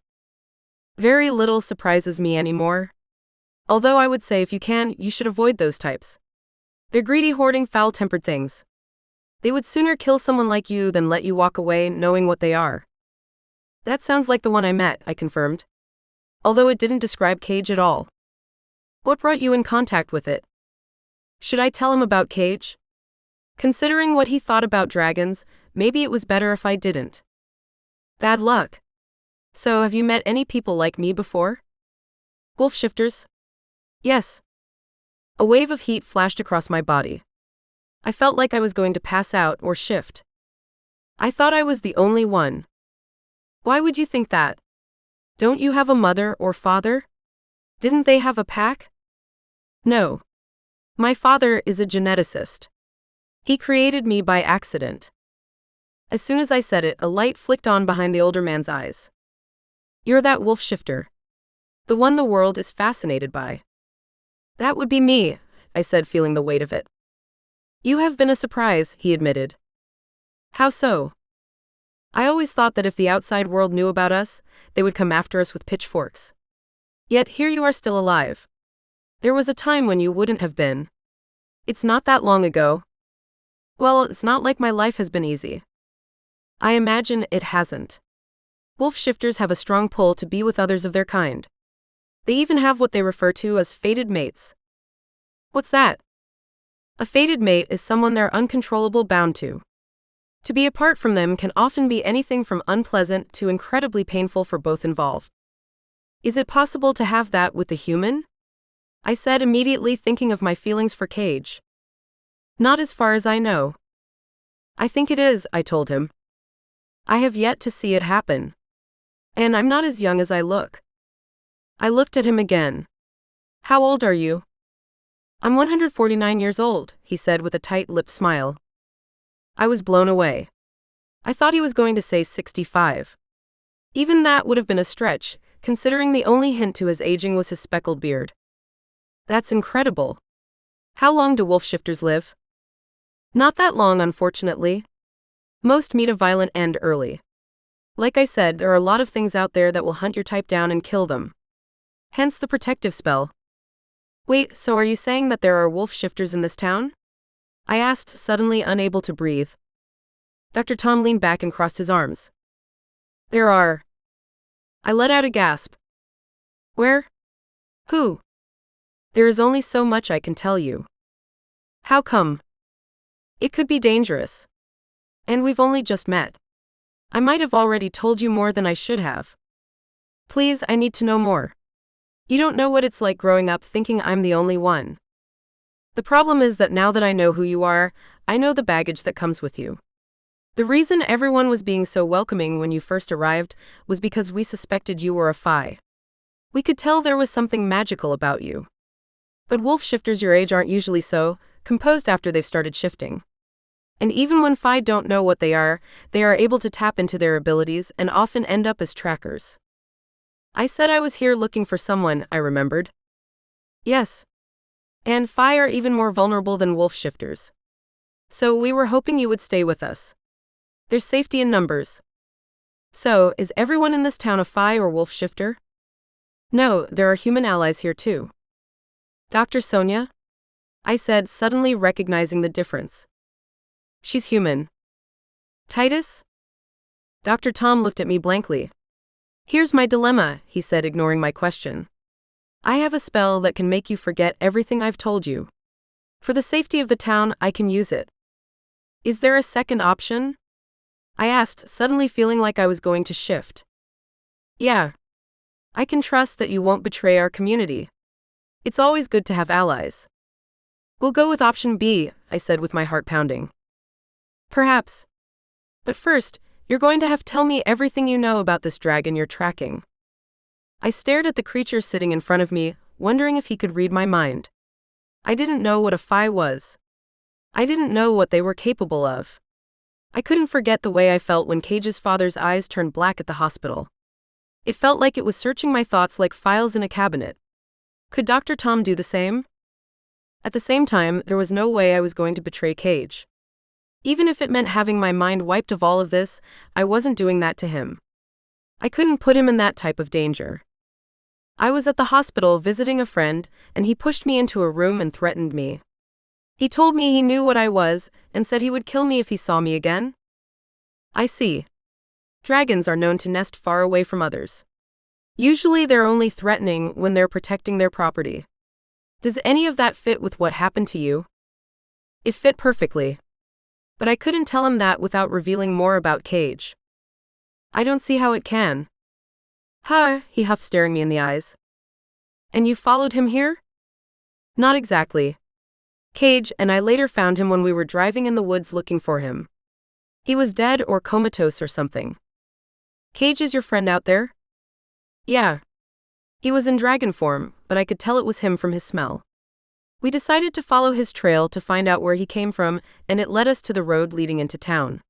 Very little surprises me anymore. Although I would say if you can, you should avoid those types. They're greedy, hoarding, foul-tempered things. They would sooner kill someone like you than let you walk away knowing what they are. That sounds like the one I met, I confirmed. Although it didn't describe Cage at all. What brought you in contact with it? Should I tell him about Cage? Considering what he thought about dragons, maybe it was better if I didn't. Bad luck. So have you met any people like me before? Wolf shifters? Yes. A wave of heat flashed across my body. I felt like I was going to pass out or shift. I thought I was the only one. Why would you think that? Don't you have a mother or father? Didn't they have a pack? No. My father is a geneticist. He created me by accident. As soon as I said it, a light flicked on behind the older man's eyes. You're that wolf shifter. The one the world is fascinated by. That would be me, I said, feeling the weight of it. You have been a surprise, he admitted. How so? I always thought that if the outside world knew about us, they would come after us with pitchforks. Yet here you are still alive. There was a time when you wouldn't have been. It's not that long ago. Well, it's not like my life has been easy. I imagine it hasn't. Wolf shifters have a strong pull to be with others of their kind. They even have what they refer to as fated mates. What's that? A fated mate is someone they're uncontrollable bound to. To be apart from them can often be anything from unpleasant to incredibly painful for both involved. Is it possible to have that with a human? I said, immediately thinking of my feelings for Cage. Not as far as I know. I think it is, I told him. I have yet to see it happen. And I'm not as young as I look. I looked at him again. How old are you? I'm 149 years old, he said with a tight-lipped smile. I was blown away. I thought he was going to say 65. Even that would have been a stretch, considering the only hint to his aging was his speckled beard. That's incredible. How long do wolf shifters live? Not that long, unfortunately. Most meet a violent end early. Like I said, there are a lot of things out there that will hunt your type down and kill them. Hence the protective spell. Wait, so are you saying that there are wolf shifters in this town? I asked, suddenly unable to breathe. Dr. Tom leaned back and crossed his arms. There are. I let out a gasp. Where? Who? There is only so much I can tell you. How come? It could be dangerous. And we've only just met. I might have already told you more than I should have. Please, I need to know more. You don't know what it's like growing up thinking I'm the only one. The problem is that now that I know who you are, I know the baggage that comes with you. The reason everyone was being so welcoming when you first arrived was because we suspected you were a fae. We could tell there was something magical about you. But wolf shifters your age aren't usually so composed after they've started shifting. And even when Phi don't know what they are able to tap into their abilities and often end up as trackers. I said I was here looking for someone, I remembered. Yes. And Phi are even more vulnerable than wolf shifters. So we were hoping you would stay with us. There's safety in numbers. So, is everyone in this town a Phi or wolf shifter? No, there are human allies here too. Dr. Sonia? I said, suddenly recognizing the difference. She's human. Titus? Dr. Tom looked at me blankly. Here's my dilemma, he said, ignoring my question. I have a spell that can make you forget everything I've told you. For the safety of the town, I can use it. Is there a second option? I asked, suddenly feeling like I was going to shift. Yeah. I can trust that you won't betray our community. It's always good to have allies. We'll go with option B, I said with my heart pounding. Perhaps. But first, you're going to have to tell me everything you know about this dragon you're tracking. I stared at the creature sitting in front of me, wondering if he could read my mind. I didn't know what a Phi was. I didn't know what they were capable of. I couldn't forget the way I felt when Cage's father's eyes turned black at the hospital. It felt like it was searching my thoughts like files in a cabinet. Could Dr. Tom do the same? At the same time, there was no way I was going to betray Cage. Even if it meant having my mind wiped of all of this, I wasn't doing that to him. I couldn't put him in that type of danger. I was at the hospital visiting a friend, and he pushed me into a room and threatened me. He told me he knew what I was, and said he would kill me if he saw me again. I see. Dragons are known to nest far away from others. Usually they're only threatening when they're protecting their property. Does any of that fit with what happened to you? It fit perfectly. But I couldn't tell him that without revealing more about Cage. I don't see how it can. Huh, he huffed, staring me in the eyes. And you followed him here? Not exactly. Cage and I later found him when we were driving in the woods looking for him. He was dead or comatose or something. Cage is your friend out there? Yeah. He was in dragon form, but I could tell it was him from his smell. We decided to follow his trail to find out where he came from, and it led us to the road leading into town.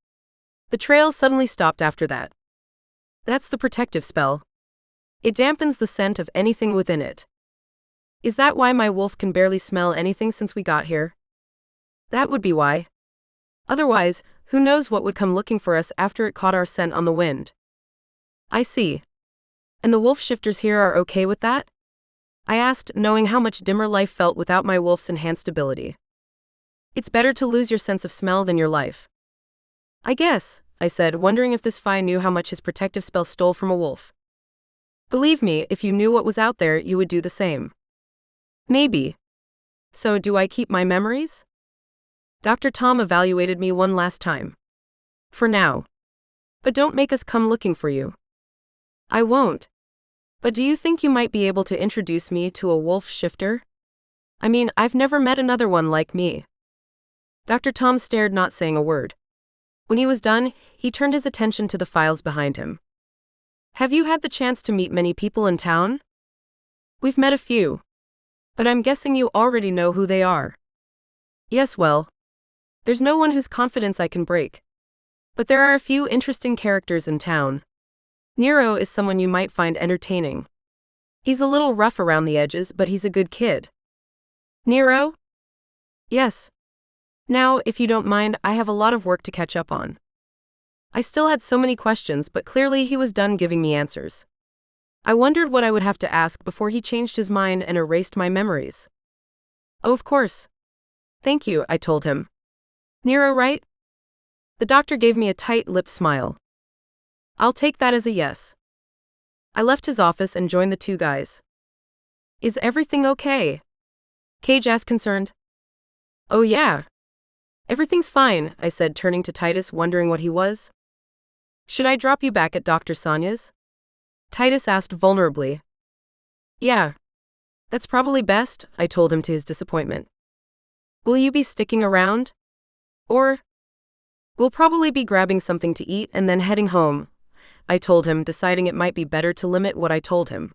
The trail suddenly stopped after that. That's the protective spell. It dampens the scent of anything within it. Is that why my wolf can barely smell anything since we got here? That would be why. Otherwise, who knows what would come looking for us after it caught our scent on the wind. I see. And the wolf shifters here are okay with that? I asked, knowing how much dimmer life felt without my wolf's enhanced ability. It's better to lose your sense of smell than your life. I guess, I said, wondering if this Phi knew how much his protective spell stole from a wolf. Believe me, if you knew what was out there, you would do the same. Maybe. So do I keep my memories? Dr. Tom evaluated me one last time. For now. But don't make us come looking for you. I won't. But do you think you might be able to introduce me to a wolf shifter? I mean, I've never met another one like me. Dr. Tom stared, not saying a word. When he was done, he turned his attention to the files behind him. Have you had the chance to meet many people in town? We've met a few. But I'm guessing you already know who they are. Yes, well. There's no one whose confidence I can break. But there are a few interesting characters in town. Nero is someone you might find entertaining. He's a little rough around the edges, but he's a good kid. Nero? Yes. Now, if you don't mind, I have a lot of work to catch up on. I still had so many questions, but clearly he was done giving me answers. I wondered what I would have to ask before he changed his mind and erased my memories. Oh, of course. Thank you, I told him. Nero, right? The doctor gave me a tight-lipped smile. I'll take that as a yes. I left his office and joined the two guys. Is everything okay? Cage asked, concerned. Oh yeah. Everything's fine, I said, turning to Titus, wondering what he was. Should I drop you back at Dr. Sonia's? Titus asked vulnerably. Yeah. That's probably best, I told him to his disappointment. Will you be sticking around? Or? We'll probably be grabbing something to eat and then heading home, I told him, deciding it might be better to limit what I told him.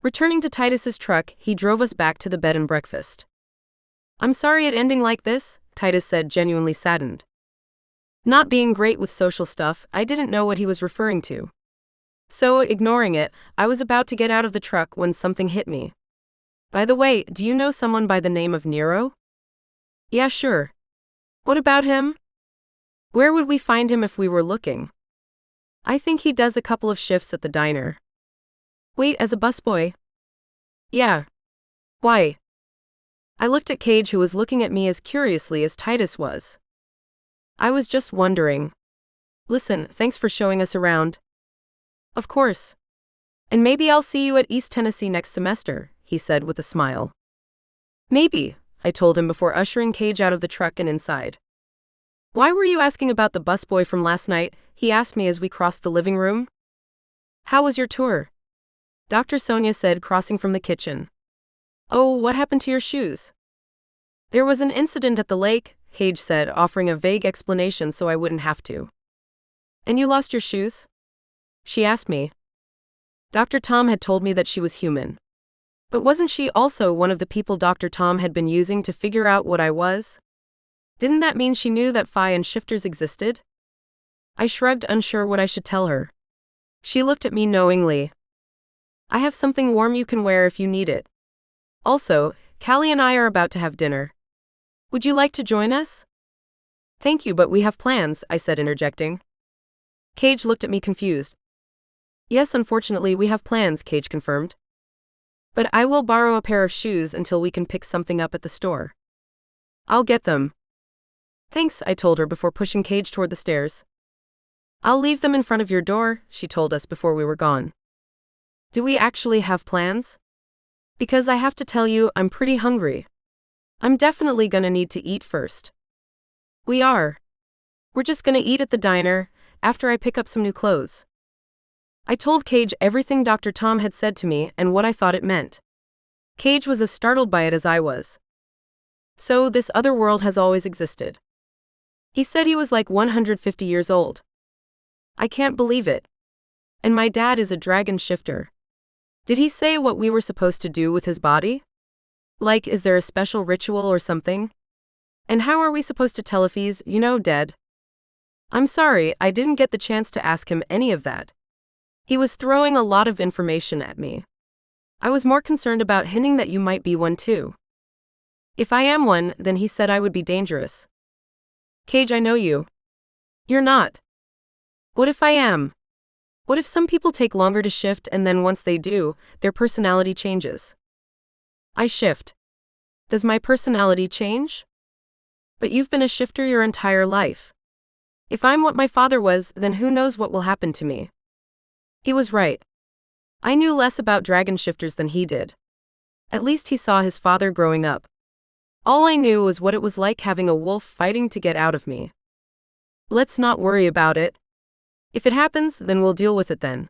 Returning to Titus's truck, he drove us back to the bed and breakfast. "I'm sorry it ending like this," Titus said, genuinely saddened. Not being great with social stuff, I didn't know what he was referring to. So, ignoring it, I was about to get out of the truck when something hit me. "By the way, do you know someone by the name of Nero?" "Yeah, sure. What about him?" "Where would we find him if we were looking?" "I think he does a couple of shifts at the diner." "Wait, as a busboy?" "Yeah. Why?" I looked at Cage, who was looking at me as curiously as Titus was. "I was just wondering." "Listen, thanks for showing us around." "Of course. And maybe I'll see you at East Tennessee next semester," he said with a smile. "Maybe," I told him before ushering Cage out of the truck and inside. "Why were you asking about the busboy from last night?" he asked me as we crossed the living room. "How was your tour?" Dr. Sonia said, crossing from the kitchen. "Oh, what happened to your shoes?" "There was an incident at the lake," Cage said, offering a vague explanation so I wouldn't have to. "And you lost your shoes?" she asked me. Dr. Tom had told me that she was human. But wasn't she also one of the people Dr. Tom had been using to figure out what I was? Didn't that mean she knew that Phi and shifters existed? I shrugged, unsure what I should tell her. She looked at me knowingly. "I have something warm you can wear if you need it. Also, Callie and I are about to have dinner. Would you like to join us?" "Thank you, but we have plans," I said, interjecting. Cage looked at me confused. "Yes, unfortunately we have plans," Cage confirmed. "But I will borrow a pair of shoes until we can pick something up at the store." "I'll get them." "Thanks," I told her before pushing Cage toward the stairs. "I'll leave them in front of your door," she told us before we were gone. "Do we actually have plans?" "Because I have to tell you, I'm pretty hungry. I'm definitely gonna need to eat first." "We are. We're just gonna eat at the diner, after I pick up some new clothes." I told Cage everything Dr. Tom had said to me and what I thought it meant. Cage was as startled by it as I was. "So, this other world has always existed." He said he was like 150 years old. I can't believe it. And my dad is a dragon shifter. Did he say what we were supposed to do with his body? Like, is there a special ritual or something? And how are we supposed to tell if he's, dead? I'm sorry, I didn't get the chance to ask him any of that. He was throwing a lot of information at me. I was more concerned about hinting that you might be one too. If I am one, then he said I would be dangerous. Cage, I know you. You're not. What if I am? What if some people take longer to shift and then once they do, their personality changes? I shift. Does my personality change? But you've been a shifter your entire life. If I'm what my father was, then who knows what will happen to me? He was right. I knew less about dragon shifters than he did. At least he saw his father growing up. All I knew was what it was like having a wolf fighting to get out of me. Let's not worry about it. If it happens, then we'll deal with it then.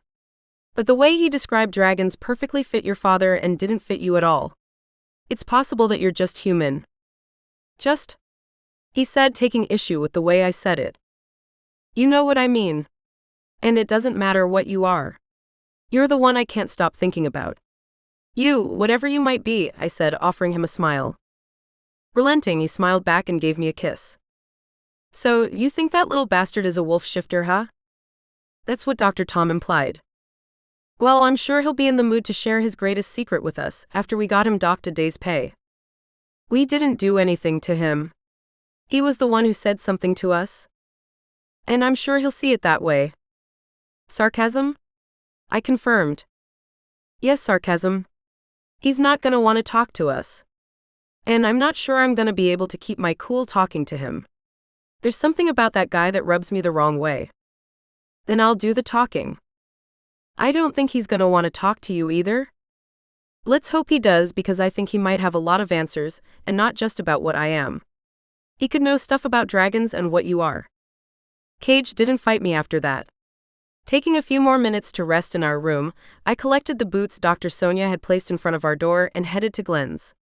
But the way he described dragons perfectly fit your father and didn't fit you at all. It's possible that you're just human. Just? He said, taking issue with the way I said it. You know what I mean. And it doesn't matter what you are. You're the one I can't stop thinking about. You, whatever you might be, I said, offering him a smile. Relenting, he smiled back and gave me a kiss. So, you think that little bastard is a wolf shifter, huh? That's what Dr. Tom implied. Well, I'm sure he'll be in the mood to share his greatest secret with us after we got him docked a day's pay. We didn't do anything to him. He was the one who said something to us. And I'm sure he'll see it that way. Sarcasm? I confirmed. Yes, sarcasm. He's not gonna want to talk to us. And I'm not sure I'm gonna be able to keep my cool talking to him. There's something about that guy that rubs me the wrong way. Then I'll do the talking. I don't think he's gonna want to talk to you either. Let's hope he does, because I think he might have a lot of answers, and not just about what I am. He could know stuff about dragons and what you are. Cage didn't fight me after that. Taking a few more minutes to rest in our room, I collected the boots Dr. Sonia had placed in front of our door and headed to Glenn's.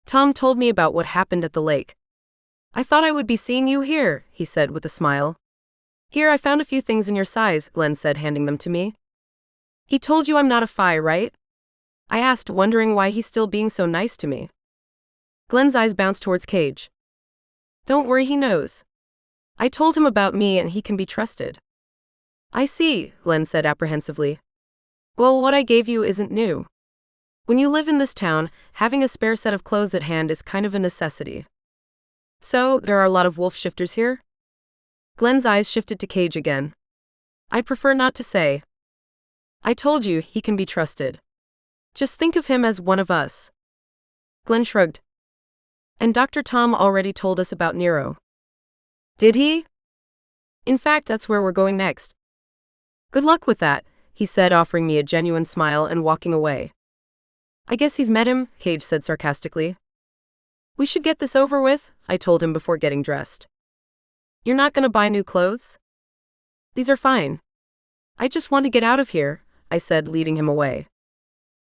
Tom told me about what happened at the lake. I thought I would be seeing you here, he said with a smile. Here, I found a few things in your size, Glenn said, handing them to me. He told you I'm not a Phi, right? I asked, wondering why he's still being so nice to me. Glenn's eyes bounced towards Cage. Don't worry, he knows. I told him about me and he can be trusted. I see, Glenn said apprehensively. Well, what I gave you isn't new. When you live in this town, having a spare set of clothes at hand is kind of a necessity. So, there are a lot of wolf shifters here? Glenn's eyes shifted to Cage again. I'd prefer not to say. I told you, he can be trusted. Just think of him as one of us. Glenn shrugged. And Dr. Tom already told us about Nero. Did he? In fact, that's where we're going next. Good luck with that, he said, offering me a genuine smile and walking away. I guess he's met him, Cage said sarcastically. We should get this over with, I told him before getting dressed. You're not going to buy new clothes? These are fine. I just want to get out of here, I said, leading him away.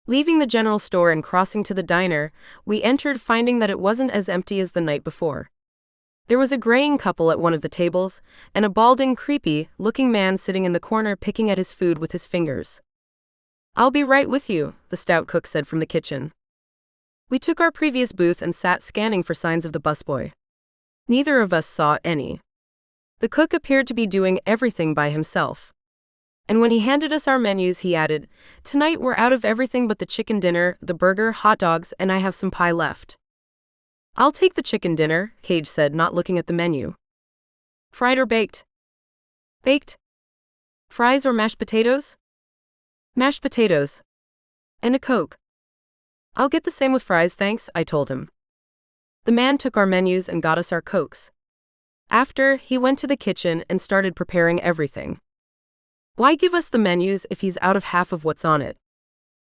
Leaving the general store and crossing to the diner, we entered, finding that it wasn't as empty as the night before. There was a graying couple at one of the tables, and a balding, creepy-looking man sitting in the corner picking at his food with his fingers. I'll be right with you, the stout cook said from the kitchen. We took our previous booth and sat scanning for signs of the busboy. Neither of us saw any. The cook appeared to be doing everything by himself. And when he handed us our menus, he added, Tonight we're out of everything but the chicken dinner, the burger, hot dogs, and I have some pie left. I'll take the chicken dinner, Cage said, not looking at the menu. Fried or baked? Baked. Fries or mashed potatoes? Mashed potatoes. And a Coke. I'll get the same with fries, thanks, I told him. The man took our menus and got us our Cokes. After, he went to the kitchen and started preparing everything. Why give us the menus if he's out of half of what's on it?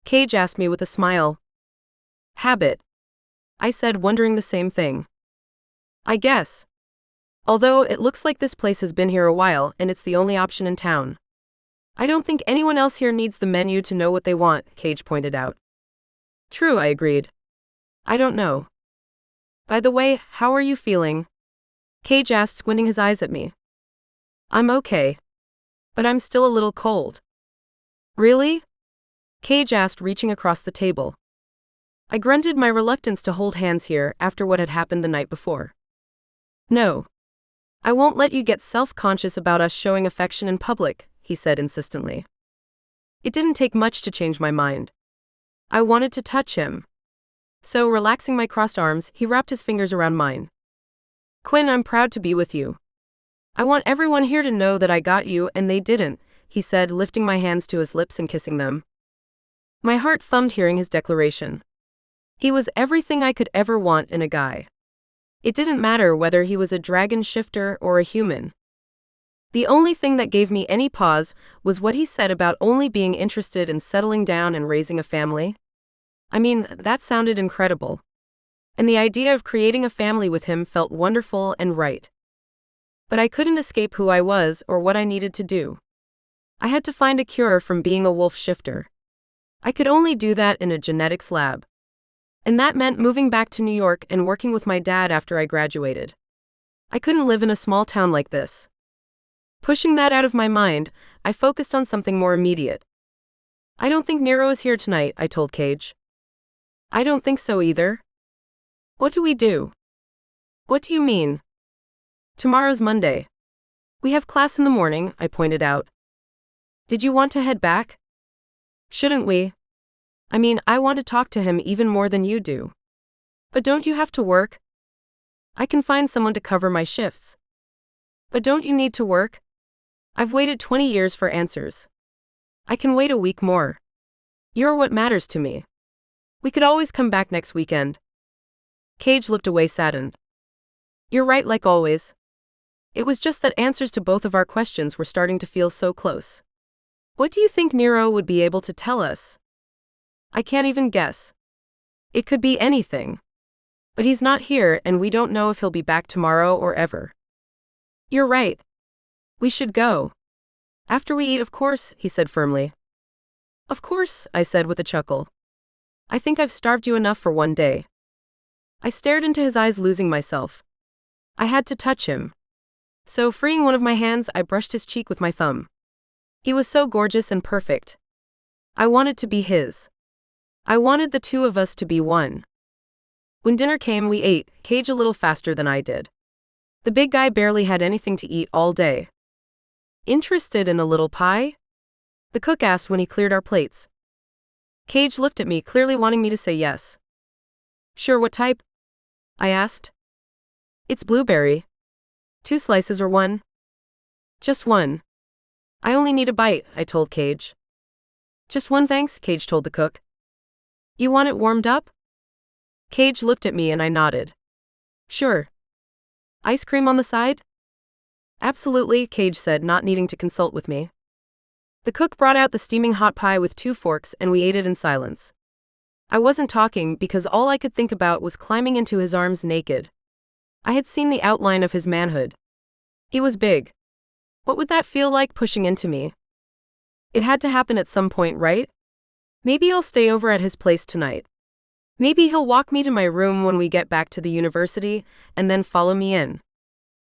Cage asked me with a smile. Habit. I said, wondering the same thing. I guess. Although it looks like this place has been here a while and it's the only option in town. I don't think anyone else here needs the menu to know what they want, Cage pointed out. True, I agreed. I don't know. By the way, how are you feeling? Cage asked, squinting his eyes at me. I'm okay. But I'm still a little cold. Really? Cage asked, reaching across the table. I grunted my reluctance to hold hands here after what had happened the night before. No. I won't let you get self-conscious about us showing affection in public, he said insistently. It didn't take much to change my mind. I wanted to touch him. So, relaxing my crossed arms, he wrapped his fingers around mine. Quinn, I'm proud to be with you. I want everyone here to know that I got you and they didn't, he said, lifting my hands to his lips and kissing them. My heart thumped hearing his declaration. He was everything I could ever want in a guy. It didn't matter whether he was a dragon shifter or a human. The only thing that gave me any pause was what he said about only being interested in settling down and raising a family. I mean, that sounded incredible. And the idea of creating a family with him felt wonderful and right. But I couldn't escape who I was or what I needed to do. I had to find a cure from being a wolf shifter. I could only do that in a genetics lab. And that meant moving back to New York and working with my dad after I graduated. I couldn't live in a small town like this. Pushing that out of my mind, I focused on something more immediate. I don't think Nero is here tonight, I told Cage. I don't think so either. What do we do? What do you mean? Tomorrow's Monday. We have class in the morning, I pointed out. Did you want to head back? Shouldn't we? I mean, I want to talk to him even more than you do. But don't you have to work? I can find someone to cover my shifts. But don't you need to work? I've waited 20 years for answers. I can wait a week more. You're what matters to me. We could always come back next weekend. Cage looked away saddened. You're right, like always. It was just that answers to both of our questions were starting to feel so close. What do you think Nero would be able to tell us? I can't even guess. It could be anything. But he's not here and we don't know if he'll be back tomorrow or ever. You're right. We should go. After we eat, of course, he said firmly. Of course, I said with a chuckle. I think I've starved you enough for one day. I stared into his eyes, losing myself. I had to touch him. So, freeing one of my hands, I brushed his cheek with my thumb. He was so gorgeous and perfect. I wanted to be his. I wanted the two of us to be one. When dinner came, we ate, Cage a little faster than I did. The big guy barely had anything to eat all day. Interested in a little pie? The cook asked when he cleared our plates. Cage looked at me, clearly wanting me to say yes. Sure, what type? I asked. It's blueberry. 2 slices or 1? Just 1. I only need a bite, I told Cage. Just 1, thanks, Cage told the cook. You want it warmed up? Cage looked at me and I nodded. Sure. Ice cream on the side? Absolutely, Cage said, not needing to consult with me. The cook brought out the steaming hot pie with 2 forks and we ate it in silence. I wasn't talking because all I could think about was climbing into his arms naked. I had seen the outline of his manhood. He was big. What would that feel like, pushing into me? It had to happen at some point, right? Maybe I'll stay over at his place tonight. Maybe he'll walk me to my room when we get back to the university, and then follow me in.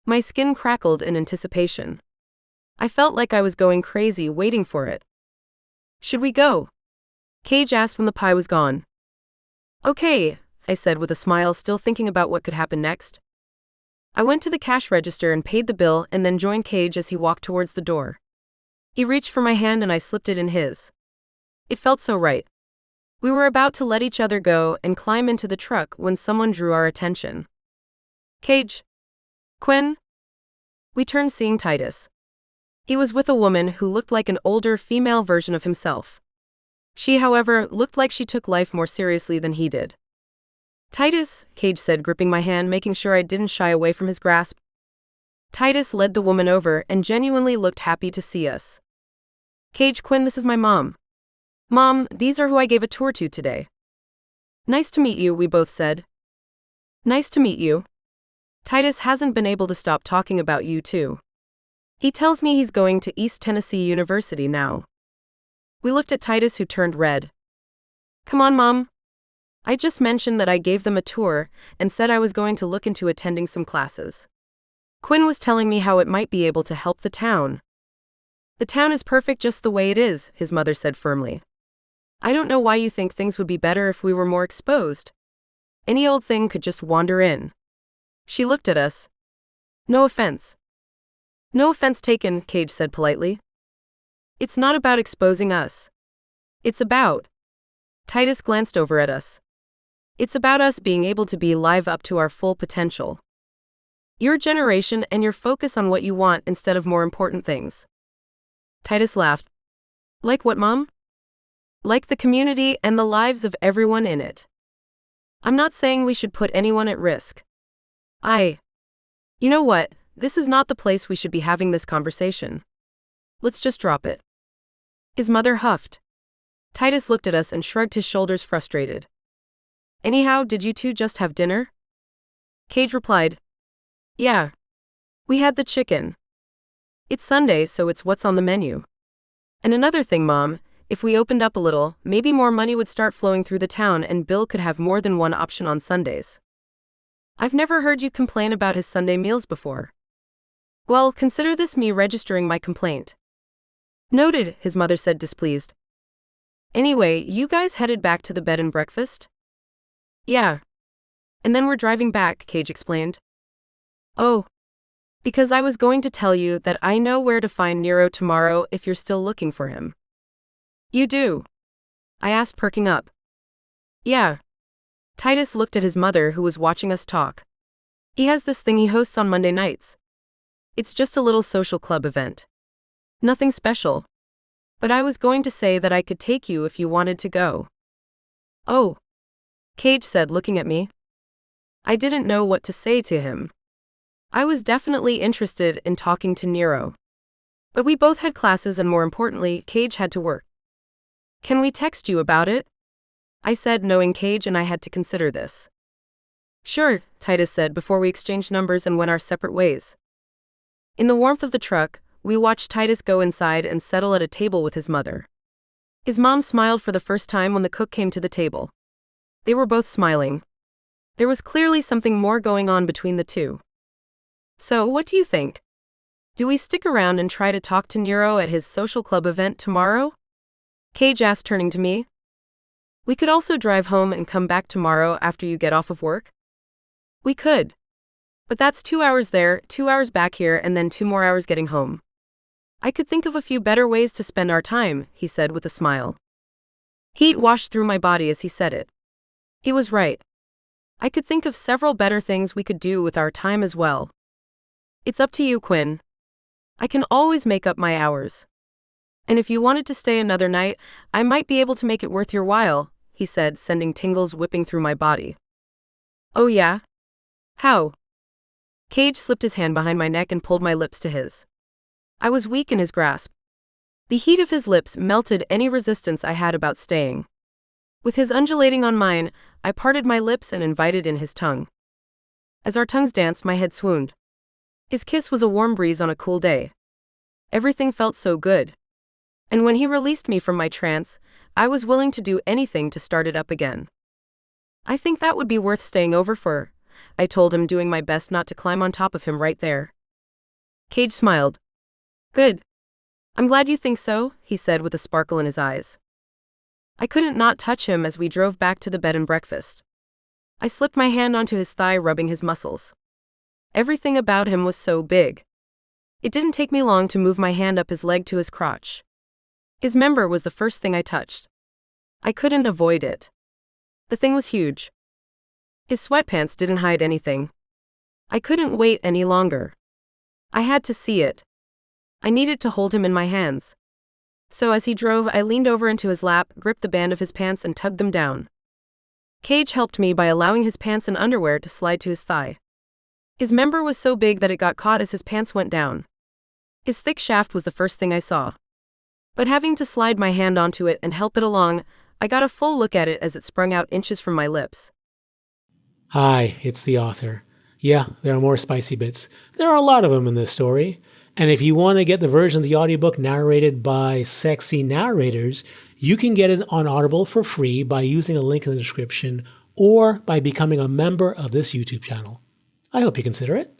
My skin crackled in anticipation. I felt like I was going crazy waiting for it. Should we go? Cage asked when the pie was gone. Okay, I said with a smile, still thinking about what could happen next. I went to the cash register and paid the bill and then joined Cage as he walked towards the door. He reached for my hand and I slipped it in his. It felt so right. We were about to let each other go and climb into the truck when someone drew our attention. Cage. Quinn? We turned, seeing Titus. He was with a woman who looked like an older female version of himself. She, however, looked like she took life more seriously than he did. Titus, Cage said, gripping my hand, making sure I didn't shy away from his grasp. Titus led the woman over and genuinely looked happy to see us. Cage, Quinn, this is my mom. Mom, these are who I gave a tour to today. Nice to meet you, we both said. Nice to meet you. Titus hasn't been able to stop talking about you too. He tells me he's going to East Tennessee University now. We looked at Titus, who turned red. Come on, Mom. I just mentioned that I gave them a tour and said I was going to look into attending some classes. Quinn was telling me how it might be able to help the town. The town is perfect just the way it is, his mother said firmly. I don't know why you think things would be better if we were more exposed. Any old thing could just wander in. She looked at us. No offense. No offense taken, Cage said politely. It's not about exposing us. It's about... Titus glanced over at us. It's about us being able to be live up to our full potential. Your generation and your focus on what you want instead of more important things. Titus laughed. Like what, Mom? Like the community and the lives of everyone in it. I'm not saying we should put anyone at risk. You know what? This is not the place we should be having this conversation. Let's just drop it. His mother huffed. Titus looked at us and shrugged his shoulders, frustrated. Anyhow, did you two just have dinner? Cage replied. Yeah. We had the chicken. It's Sunday, so it's what's on the menu. And another thing, Mom, if we opened up a little, maybe more money would start flowing through the town and Bill could have more than one option on Sundays. I've never heard you complain about his Sunday meals before. Well, consider this me registering my complaint. Noted, his mother said, displeased. Anyway, you guys headed back to the bed and breakfast? Yeah. And then we're driving back, Cage explained. Oh. Because I was going to tell you that I know where to find Nero tomorrow if you're still looking for him. You do? I asked, perking up. Yeah. Titus looked at his mother, who was watching us talk. He has this thing he hosts on Monday nights. It's just a little social club event. Nothing special. But I was going to say that I could take you if you wanted to go. Oh. Cage said, looking at me. I didn't know what to say to him. I was definitely interested in talking to Nero. But we both had classes and, more importantly, Cage had to work. Can we text you about it? I said, knowing Cage and I had to consider this. Sure, Titus said before we exchanged numbers and went our separate ways. In the warmth of the truck, we watched Titus go inside and settle at a table with his mother. His mom smiled for the first time when the cook came to the table. They were both smiling. There was clearly something more going on between the two. So, what do you think? Do we stick around and try to talk to Nero at his social club event tomorrow? Cage asked, turning to me. We could also drive home and come back tomorrow after you get off of work. We could. But that's 2 hours there, 2 hours back here, and then 2 more hours getting home. I could think of a few better ways to spend our time, he said with a smile. Heat washed through my body as he said it. He was right. I could think of several better things we could do with our time as well. It's up to you, Quinn. I can always make up my hours. And if you wanted to stay another night, I might be able to make it worth your while, he said, sending tingles whipping through my body. Oh yeah? How? Cage slipped his hand behind my neck and pulled my lips to his. I was weak in his grasp. The heat of his lips melted any resistance I had about staying. With his undulating on mine, I parted my lips and invited in his tongue. As our tongues danced, my head swooned. His kiss was a warm breeze on a cool day. Everything felt so good. And when he released me from my trance, I was willing to do anything to start it up again. I think that would be worth staying over for, I told him, doing my best not to climb on top of him right there. Cage smiled. Good. I'm glad you think so, he said with a sparkle in his eyes. I couldn't not touch him as we drove back to the bed and breakfast. I slipped my hand onto his thigh, rubbing his muscles. Everything about him was so big. It didn't take me long to move my hand up his leg to his crotch. His member was the first thing I touched. I couldn't avoid it. The thing was huge. His sweatpants didn't hide anything. I couldn't wait any longer. I had to see it. I needed to hold him in my hands. So as he drove, I leaned over into his lap, gripped the band of his pants and tugged them down. Cage helped me by allowing his pants and underwear to slide to his thigh. His member was so big that it got caught as his pants went down. His thick shaft was the first thing I saw. But having to slide my hand onto it and help it along, I got a full look at it as it sprung out inches from my lips. Hi, it's the author. Yeah, there are more spicy bits. There are a lot of them in this story. And if you want to get the version of the audiobook narrated by sexy narrators, you can get it on Audible for free by using a link in the description or by becoming a member of this YouTube channel. I hope you consider it.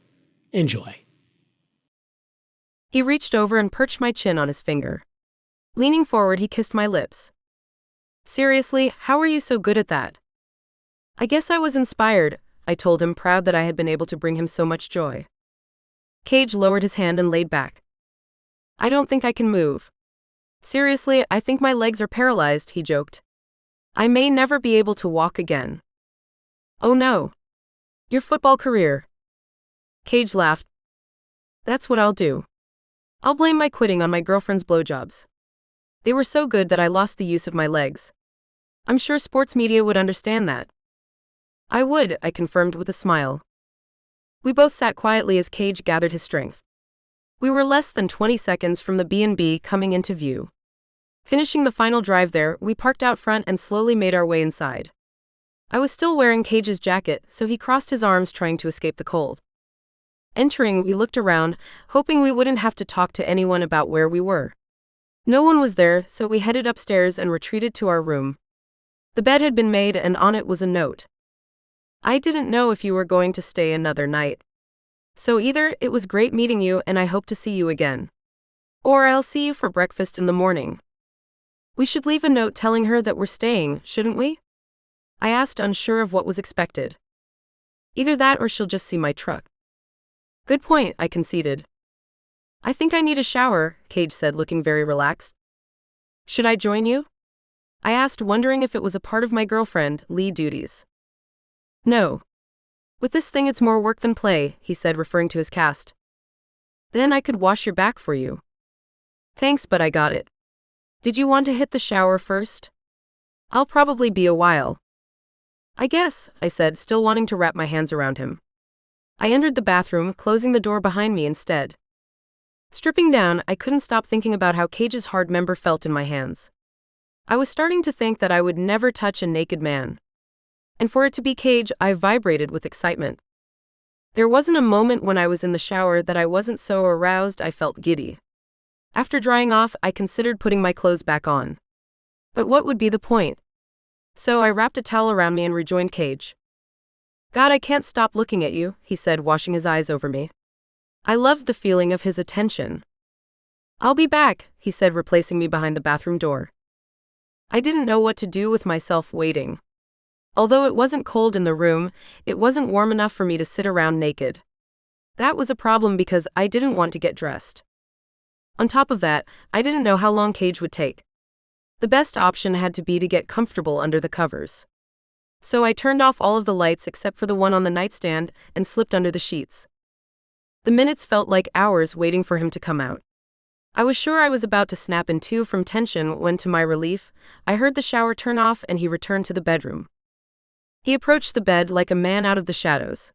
Enjoy. He reached over and perched my chin on his finger. Leaning forward, he kissed my lips. Seriously, how are you so good at that? I guess I was inspired, I told him, proud that I had been able to bring him so much joy. Cage lowered his hand and laid back. I don't think I can move. Seriously, I think my legs are paralyzed, he joked. I may never be able to walk again. Oh no. Your football career. Cage laughed. That's what I'll do. I'll blame my quitting on my girlfriend's blowjobs. They were so good that I lost the use of my legs. I'm sure sports media would understand that. I would, I confirmed with a smile. We both sat quietly as Cage gathered his strength. We were less than 20 seconds from the B&B coming into view. Finishing the final drive there, we parked out front and slowly made our way inside. I was still wearing Cage's jacket, so he crossed his arms trying to escape the cold. Entering, we looked around, hoping we wouldn't have to talk to anyone about where we were. No one was there, so we headed upstairs and retreated to our room. The bed had been made and on it was a note. I didn't know if you were going to stay another night. So either it was great meeting you and I hope to see you again. Or I'll see you for breakfast in the morning. We should leave a note telling her that we're staying, shouldn't we? I asked, unsure of what was expected. Either that or she'll just see my truck. Good point, I conceded. I think I need a shower, Cage said, looking very relaxed. Should I join you? I asked, wondering if it was a part of my girlfriend, Lee duties. No. With this thing it's more work than play, he said, referring to his cast. Then I could wash your back for you. Thanks, but I got it. Did you want to hit the shower first? I'll probably be a while. I guess, I said, still wanting to wrap my hands around him. I entered the bathroom, closing the door behind me instead. Stripping down, I couldn't stop thinking about how Cage's hard member felt in my hands. I was starting to think that I would never touch a naked man. And for it to be Cage, I vibrated with excitement. There wasn't a moment when I was in the shower that I wasn't so aroused I felt giddy. After drying off, I considered putting my clothes back on. But what would be the point? So I wrapped a towel around me and rejoined Cage. God, I can't stop looking at you, he said, washing his eyes over me. I loved the feeling of his attention. I'll be back, he said, replacing me behind the bathroom door. I didn't know what to do with myself waiting. Although it wasn't cold in the room, it wasn't warm enough for me to sit around naked. That was a problem because I didn't want to get dressed. On top of that, I didn't know how long Cage would take. The best option had to be to get comfortable under the covers. So I turned off all of the lights except for the one on the nightstand and slipped under the sheets. The minutes felt like hours waiting for him to come out. I was sure I was about to snap in two from tension when, to my relief, I heard the shower turn off and he returned to the bedroom. He approached the bed like a man out of the shadows.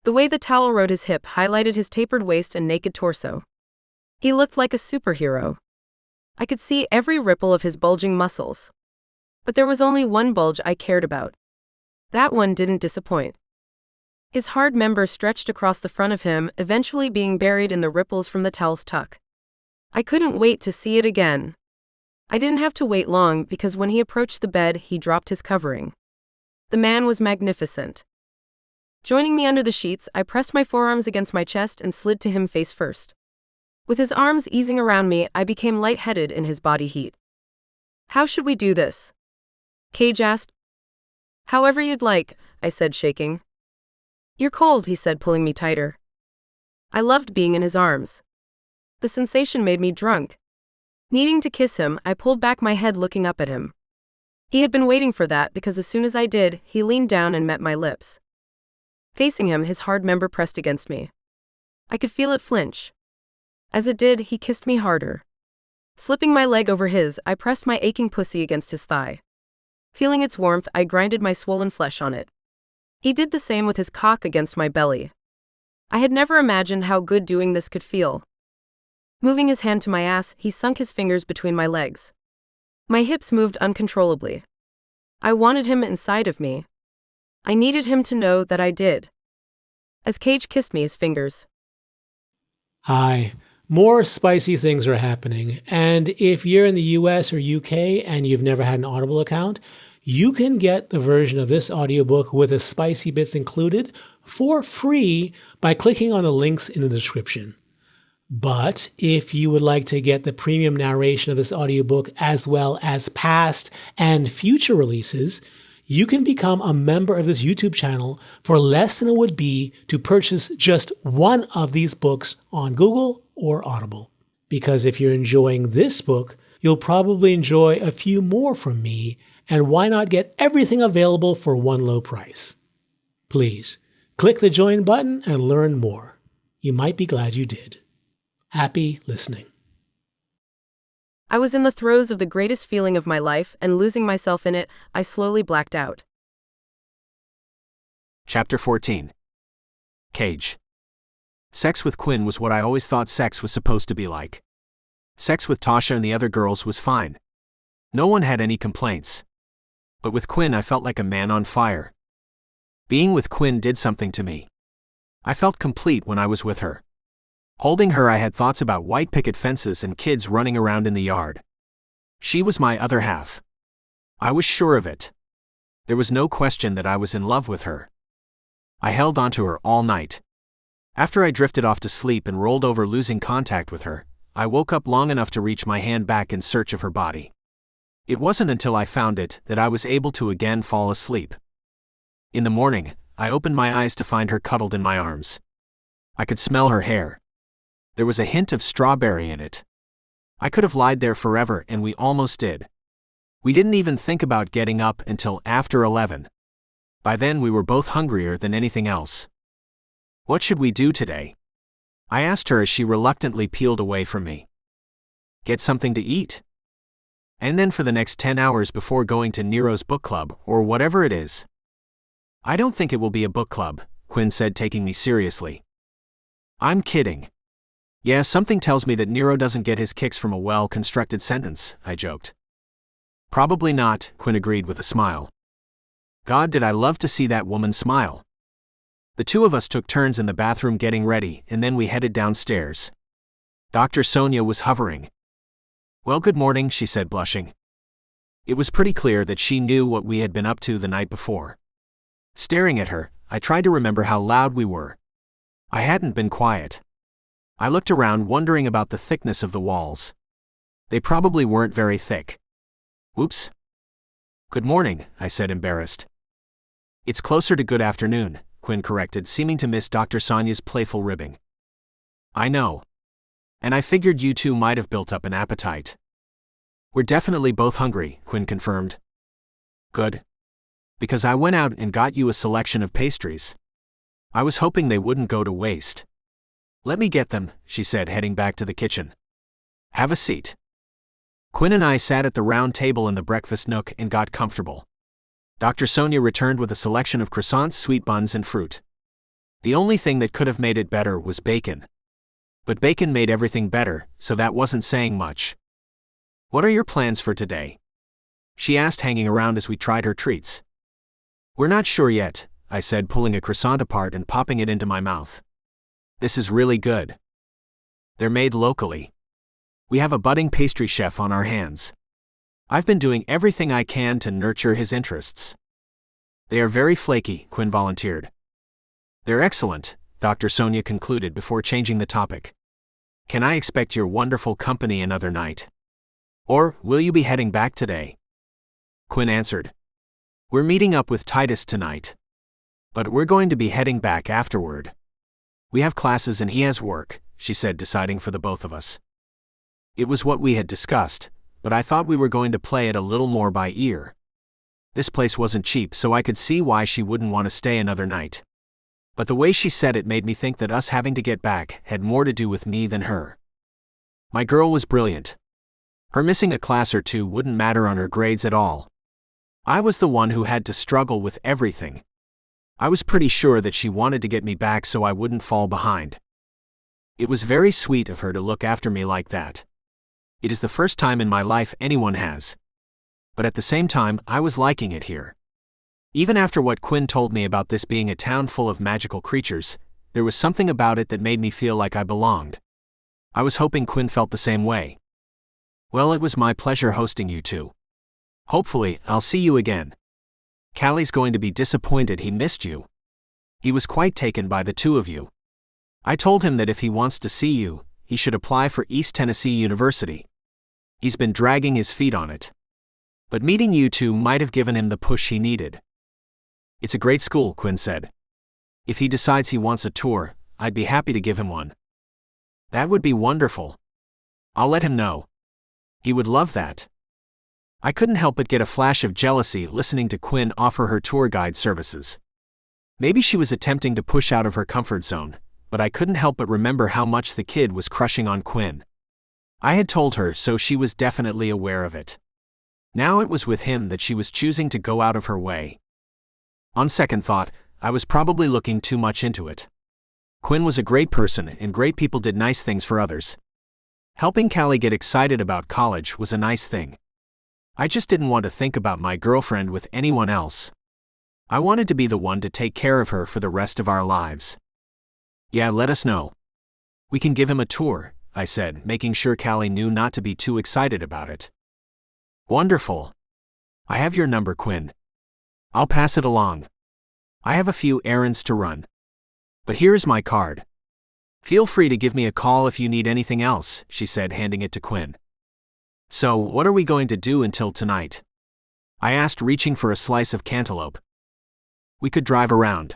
The way the towel rode his hip highlighted his tapered waist and naked torso. He looked like a superhero. I could see every ripple of his bulging muscles. But there was only one bulge I cared about. That one didn't disappoint. His hard member stretched across the front of him, eventually being buried in the ripples from the towel's tuck. I couldn't wait to see it again. I didn't have to wait long because when he approached the bed, he dropped his covering. The man was magnificent. Joining me under the sheets, I pressed my forearms against my chest and slid to him face first. With his arms easing around me, I became lightheaded in his body heat. "How should we do this?" Cage asked. "However you'd like," I said, shaking. "You're cold," he said, pulling me tighter. I loved being in his arms. The sensation made me drunk. Needing to kiss him, I pulled back my head looking up at him. He had been waiting for that because as soon as I did, he leaned down and met my lips. Facing him, his hard member pressed against me. I could feel it flinch. As it did, he kissed me harder. Slipping my leg over his, I pressed my aching pussy against his thigh. Feeling its warmth, I grinded my swollen flesh on it. He did the same with his cock against my belly. I had never imagined how good doing this could feel. Moving his hand to my ass, he sunk his fingers between my legs. My hips moved uncontrollably. I wanted him inside of me. I needed him to know that I did. As Cage kissed me, his fingers. Hi. More spicy things are happening, and if you're in the US or UK and you've never had an Audible account, you can get the version of this audiobook with the spicy bits included for free by clicking on the links in the description. But if you would like to get the premium narration of this audiobook as well as past and future releases, you can become a member of this YouTube channel for less than it would be to purchase just one of these books on Google or Audible. Because if you're enjoying this book, you'll probably enjoy a few more from me, and why not get everything available for one low price? Please, click the join button and learn more. You might be glad you did. Happy listening. I was in the throes of the greatest feeling of my life, and losing myself in it, I slowly blacked out. Chapter 14. Cage. Sex with Quinn was what I always thought sex was supposed to be like. Sex with Tasha and the other girls was fine. No one had any complaints. But with Quinn, I felt like a man on fire. Being with Quinn did something to me. I felt complete when I was with her. Holding her, I had thoughts about white picket fences and kids running around in the yard. She was my other half. I was sure of it. There was no question that I was in love with her. I held onto her all night. After I drifted off to sleep and rolled over, losing contact with her, I woke up long enough to reach my hand back in search of her body. It wasn't until I found it that I was able to again fall asleep. In the morning, I opened my eyes to find her cuddled in my arms. I could smell her hair. There was a hint of strawberry in it. I could have lied there forever, and we almost did. We didn't even think about getting up until after 11. By then we were both hungrier than anything else. What should we do today? I asked her as she reluctantly peeled away from me. Get something to eat. And then for the next 10 hours before going to Nero's book club, or whatever it is. I don't think it will be a book club, Quinn said, taking me seriously. I'm kidding. Yeah, something tells me that Nero doesn't get his kicks from a well-constructed sentence, I joked. Probably not, Quinn agreed with a smile. God, did I love to see that woman smile. The two of us took turns in the bathroom getting ready, and then we headed downstairs. Dr. Sonia was hovering. Well, good morning, she said, blushing. It was pretty clear that she knew what we had been up to the night before. Staring at her, I tried to remember how loud we were. I hadn't been quiet. I looked around, wondering about the thickness of the walls. They probably weren't very thick. Oops, Good morning, I said, embarrassed. It's closer to good afternoon, Quinn corrected, seeming to miss Dr. Sonia's playful ribbing. I know. And I figured you two might have built up an appetite. We're definitely both hungry, Quinn confirmed. Good. Because I went out and got you a selection of pastries. I was hoping they wouldn't go to waste. Let me get them, she said, heading back to the kitchen. Have a seat. Quinn and I sat at the round table in the breakfast nook and got comfortable. Dr. Sonia returned with a selection of croissants, sweet buns, and fruit. The only thing that could have made it better was bacon. But bacon made everything better, so that wasn't saying much. What are your plans for today? She asked, hanging around as we tried her treats. We're not sure yet, I said, pulling a croissant apart and popping it into my mouth. This is really good. They're made locally. We have a budding pastry chef on our hands. I've been doing everything I can to nurture his interests. They are very flaky, Quinn volunteered. They're excellent, Dr. Sonia concluded before changing the topic. Can I expect your wonderful company another night? Or will you be heading back today? Quinn answered. We're meeting up with Titus tonight. But we're going to be heading back afterward. We have classes and he has work, she said, deciding for the both of us. It was what we had discussed, but I thought we were going to play it a little more by ear. This place wasn't cheap, so I could see why she wouldn't want to stay another night. But the way she said it made me think that us having to get back had more to do with me than her. My girl was brilliant. Her missing a class or two wouldn't matter on her grades at all. I was the one who had to struggle with everything. I was pretty sure that she wanted to get me back so I wouldn't fall behind. It was very sweet of her to look after me like that. It is the first time in my life anyone has. But at the same time, I was liking it here. Even after what Quinn told me about this being a town full of magical creatures, there was something about it that made me feel like I belonged. I was hoping Quinn felt the same way. Well, it was my pleasure hosting you two. Hopefully, I'll see you again. Callie's going to be disappointed he missed you. He was quite taken by the two of you. I told him that if he wants to see you, he should apply for East Tennessee University. He's been dragging his feet on it. But meeting you two might have given him the push he needed. It's a great school, Quinn said. If he decides he wants a tour, I'd be happy to give him one. That would be wonderful. I'll let him know. He would love that. I couldn't help but get a flash of jealousy listening to Quinn offer her tour guide services. Maybe she was attempting to push out of her comfort zone, but I couldn't help but remember how much the kid was crushing on Quinn. I had told her, so she was definitely aware of it. Now it was with him that she was choosing to go out of her way. On second thought, I was probably looking too much into it. Quinn was a great person, and great people did nice things for others. Helping Callie get excited about college was a nice thing. I just didn't want to think about my girlfriend with anyone else. I wanted to be the one to take care of her for the rest of our lives. Yeah, let us know. We can give him a tour, I said, making sure Callie knew not to be too excited about it. Wonderful. I have your number, Quinn. I'll pass it along. I have a few errands to run. But here's my card. Feel free to give me a call if you need anything else, she said, handing it to Quinn. So, what are we going to do until tonight? I asked, reaching for a slice of cantaloupe. We could drive around.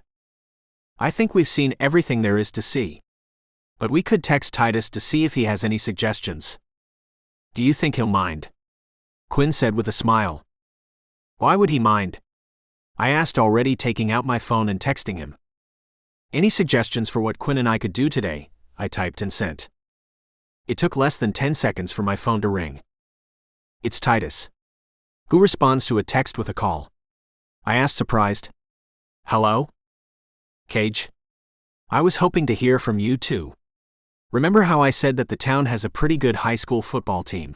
I think we've seen everything there is to see. But we could text Titus to see if he has any suggestions. Do you think he'll mind? Quinn said with a smile. Why would he mind? I asked, already taking out my phone and texting him. Any suggestions for what Quinn and I could do today? I typed and sent. It took less than 10 seconds for my phone to ring. It's Titus. Who responds to a text with a call? I asked, surprised. Hello? Cage? I was hoping to hear from you too. Remember how I said that the town has a pretty good high school football team?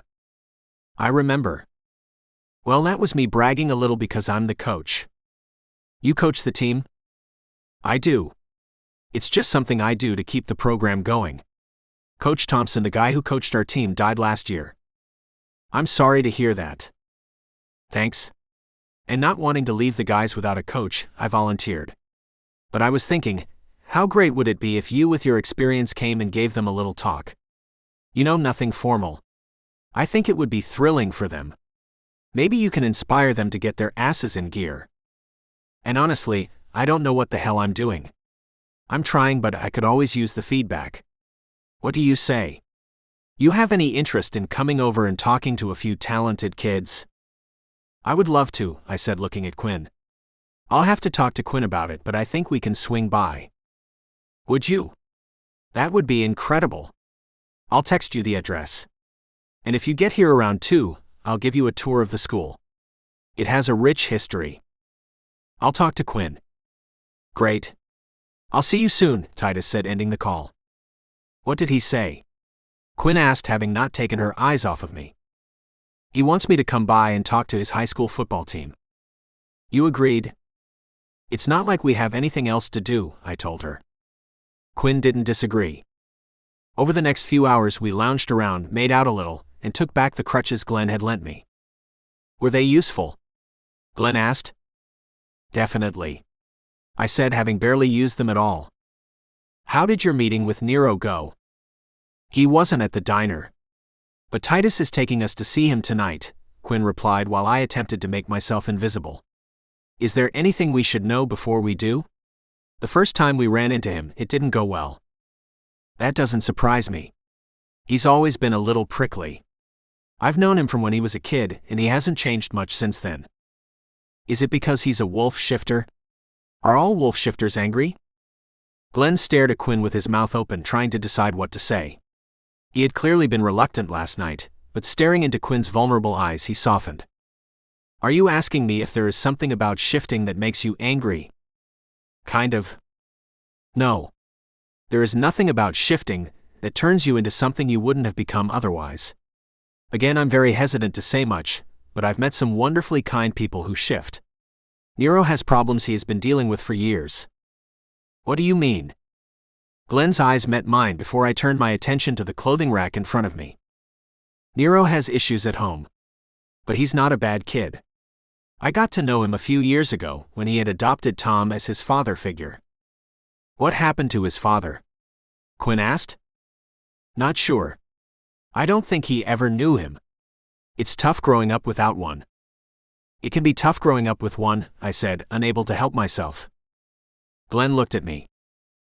I remember. Well, that was me bragging a little because I'm the coach. You coach the team? I do. It's just something I do to keep the program going. Coach Thompson, the guy who coached our team, died last year. I'm sorry to hear that. Thanks. And not wanting to leave the guys without a coach, I volunteered. But I was thinking, how great would it be if you with your experience came and gave them a little talk? You know, nothing formal. I think it would be thrilling for them. Maybe you can inspire them to get their asses in gear. And honestly, I don't know what the hell I'm doing. I'm trying, but I could always use the feedback. What do you say? You have any interest in coming over and talking to a few talented kids? I would love to, I said, looking at Quinn. I'll have to talk to Quinn about it, but I think we can swing by. Would you? That would be incredible. I'll text you the address. And if you get here around 2, I'll give you a tour of the school. It has a rich history. I'll talk to Quinn. Great. I'll see you soon, Titus said, ending the call. What did he say? Quinn asked, having not taken her eyes off of me. He wants me to come by and talk to his high school football team. You agreed? It's not like we have anything else to do, I told her. Quinn didn't disagree. Over the next few hours we lounged around, made out a little, and took back the crutches Glenn had lent me. Were they useful? Glenn asked. Definitely, I said, having barely used them at all. How did your meeting with Nero go? He wasn't at the diner. But Titus is taking us to see him tonight, Quinn replied while I attempted to make myself invisible. Is there anything we should know before we do? The first time we ran into him, it didn't go well. That doesn't surprise me. He's always been a little prickly. I've known him from when he was a kid, and he hasn't changed much since then. Is it because he's a wolf shifter? Are all wolf shifters angry? Glenn stared at Quinn with his mouth open, trying to decide what to say. He had clearly been reluctant last night, but staring into Quinn's vulnerable eyes, he softened. Are you asking me if there is something about shifting that makes you angry? Kind of. No. There is nothing about shifting that turns you into something you wouldn't have become otherwise. Again, I'm very hesitant to say much, but I've met some wonderfully kind people who shift. Nero has problems he has been dealing with for years. What do you mean? Glenn's eyes met mine before I turned my attention to the clothing rack in front of me. Nero has issues at home. But he's not a bad kid. I got to know him a few years ago when he had adopted Tom as his father figure. What happened to his father? Quinn asked. Not sure. I don't think he ever knew him. It's tough growing up without one. It can be tough growing up with one, I said, unable to help myself. Glenn looked at me.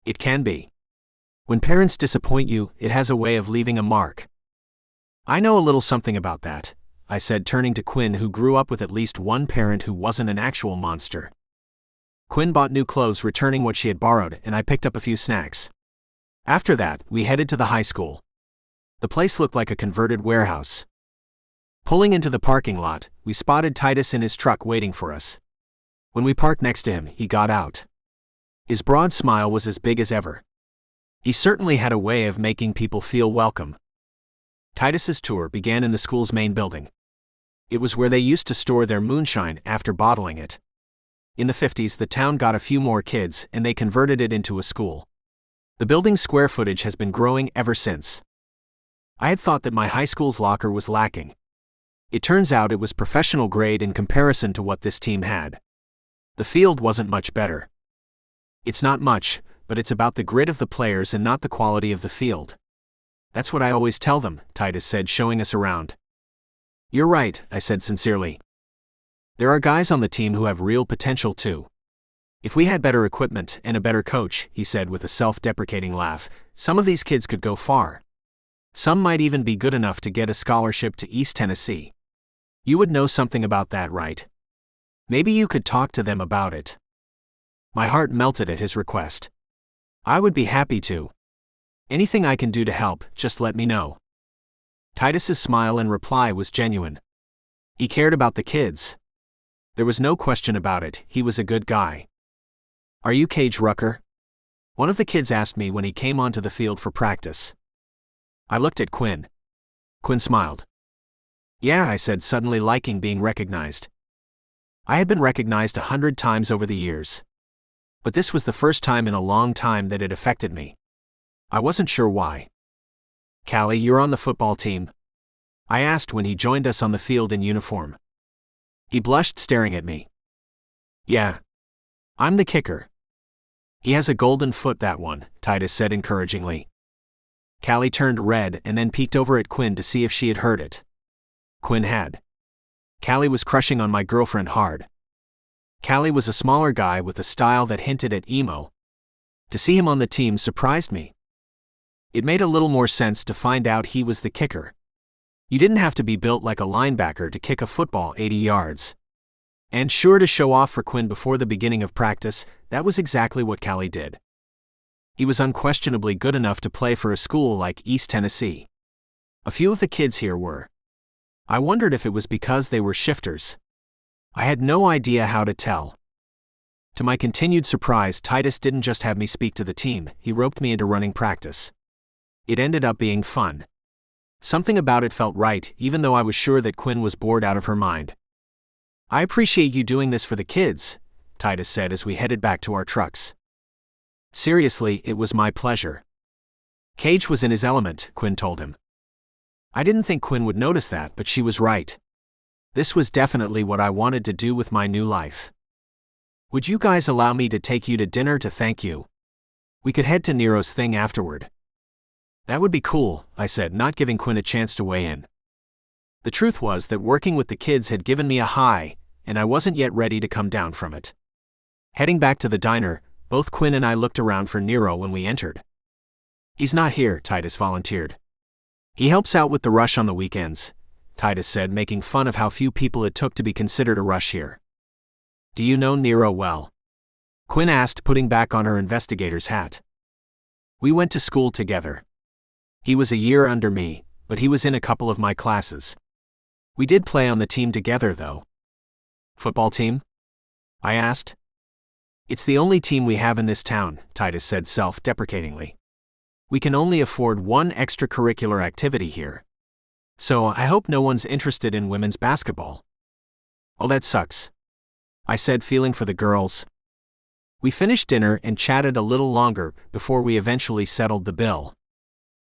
It can be. When parents disappoint you, it has a way of leaving a mark. I know a little something about that, I said, turning to Quinn, who grew up with at least one parent who wasn't an actual monster. Quinn bought new clothes, returning what she had borrowed, and I picked up a few snacks. After that, we headed to the high school. The place looked like a converted warehouse. Pulling into the parking lot, we spotted Titus in his truck waiting for us. When we parked next to him, he got out. His broad smile was as big as ever. He certainly had a way of making people feel welcome. Titus's tour began in the school's main building. It was where they used to store their moonshine after bottling it. In the 50s, the town got a few more kids, and they converted it into a school. The building's square footage has been growing ever since. I had thought that my high school's locker was lacking. It turns out it was professional grade in comparison to what this team had. The field wasn't much better. It's not much, but it's about the grit of the players and not the quality of the field. That's what I always tell them, Titus said, showing us around. You're right, I said sincerely. There are guys on the team who have real potential too. If we had better equipment and a better coach, he said with a self-deprecating laugh, some of these kids could go far. Some might even be good enough to get a scholarship to East Tennessee. You would know something about that, right? Maybe you could talk to them about it. My heart melted at his request. I would be happy to. Anything I can do to help, just let me know. Titus's smile and reply was genuine. He cared about the kids. There was no question about it, he was a good guy. Are you Cage Rucker? One of the kids asked me when he came onto the field for practice. I looked at Quinn. Quinn smiled. Yeah, I said, suddenly liking being recognized. I had been recognized 100 times over the years. But this was the first time in a long time that it affected me. I wasn't sure why. Callie, you're on the football team? I asked when he joined us on the field in uniform. He blushed, staring at me. Yeah. I'm the kicker. He has a golden foot, that one, Titus said encouragingly. Callie turned red and then peeked over at Quinn to see if she had heard it. Quinn had. Callie was crushing on my girlfriend hard. Callie was a smaller guy with a style that hinted at emo. To see him on the team surprised me. It made a little more sense to find out he was the kicker. You didn't have to be built like a linebacker to kick a football 80 yards. And sure to show off for Quinn before the beginning of practice, that was exactly what Callie did. He was unquestionably good enough to play for a school like East Tennessee. A few of the kids here were. I wondered if it was because they were shifters. I had no idea how to tell. To my continued surprise, Titus didn't just have me speak to the team, he roped me into running practice. It ended up being fun. Something about it felt right, even though I was sure that Quinn was bored out of her mind. I appreciate you doing this for the kids, Titus said as we headed back to our trucks. Seriously, it was my pleasure. Cage was in his element, Quinn told him. I didn't think Quinn would notice that, but she was right. This was definitely what I wanted to do with my new life. Would you guys allow me to take you to dinner to thank you? We could head to Nero's thing afterward. That would be cool, I said, not giving Quinn a chance to weigh in. The truth was that working with the kids had given me a high, and I wasn't yet ready to come down from it. Heading back to the diner, both Quinn and I looked around for Nero when we entered. He's not here, Titus volunteered. He helps out with the rush on the weekends, Titus said, making fun of how few people it took to be considered a rush here. Do you know Nero well? Quinn asked, putting back on her investigator's hat. We went to school together. He was a year under me, but he was in a couple of my classes. We did play on the team together, though. Football team? I asked. It's the only team we have in this town, Titus said self-deprecatingly. We can only afford one extracurricular activity here. So I hope no one's interested in women's basketball. Oh, that sucks, I said, feeling for the girls. We finished dinner and chatted a little longer before we eventually settled the bill.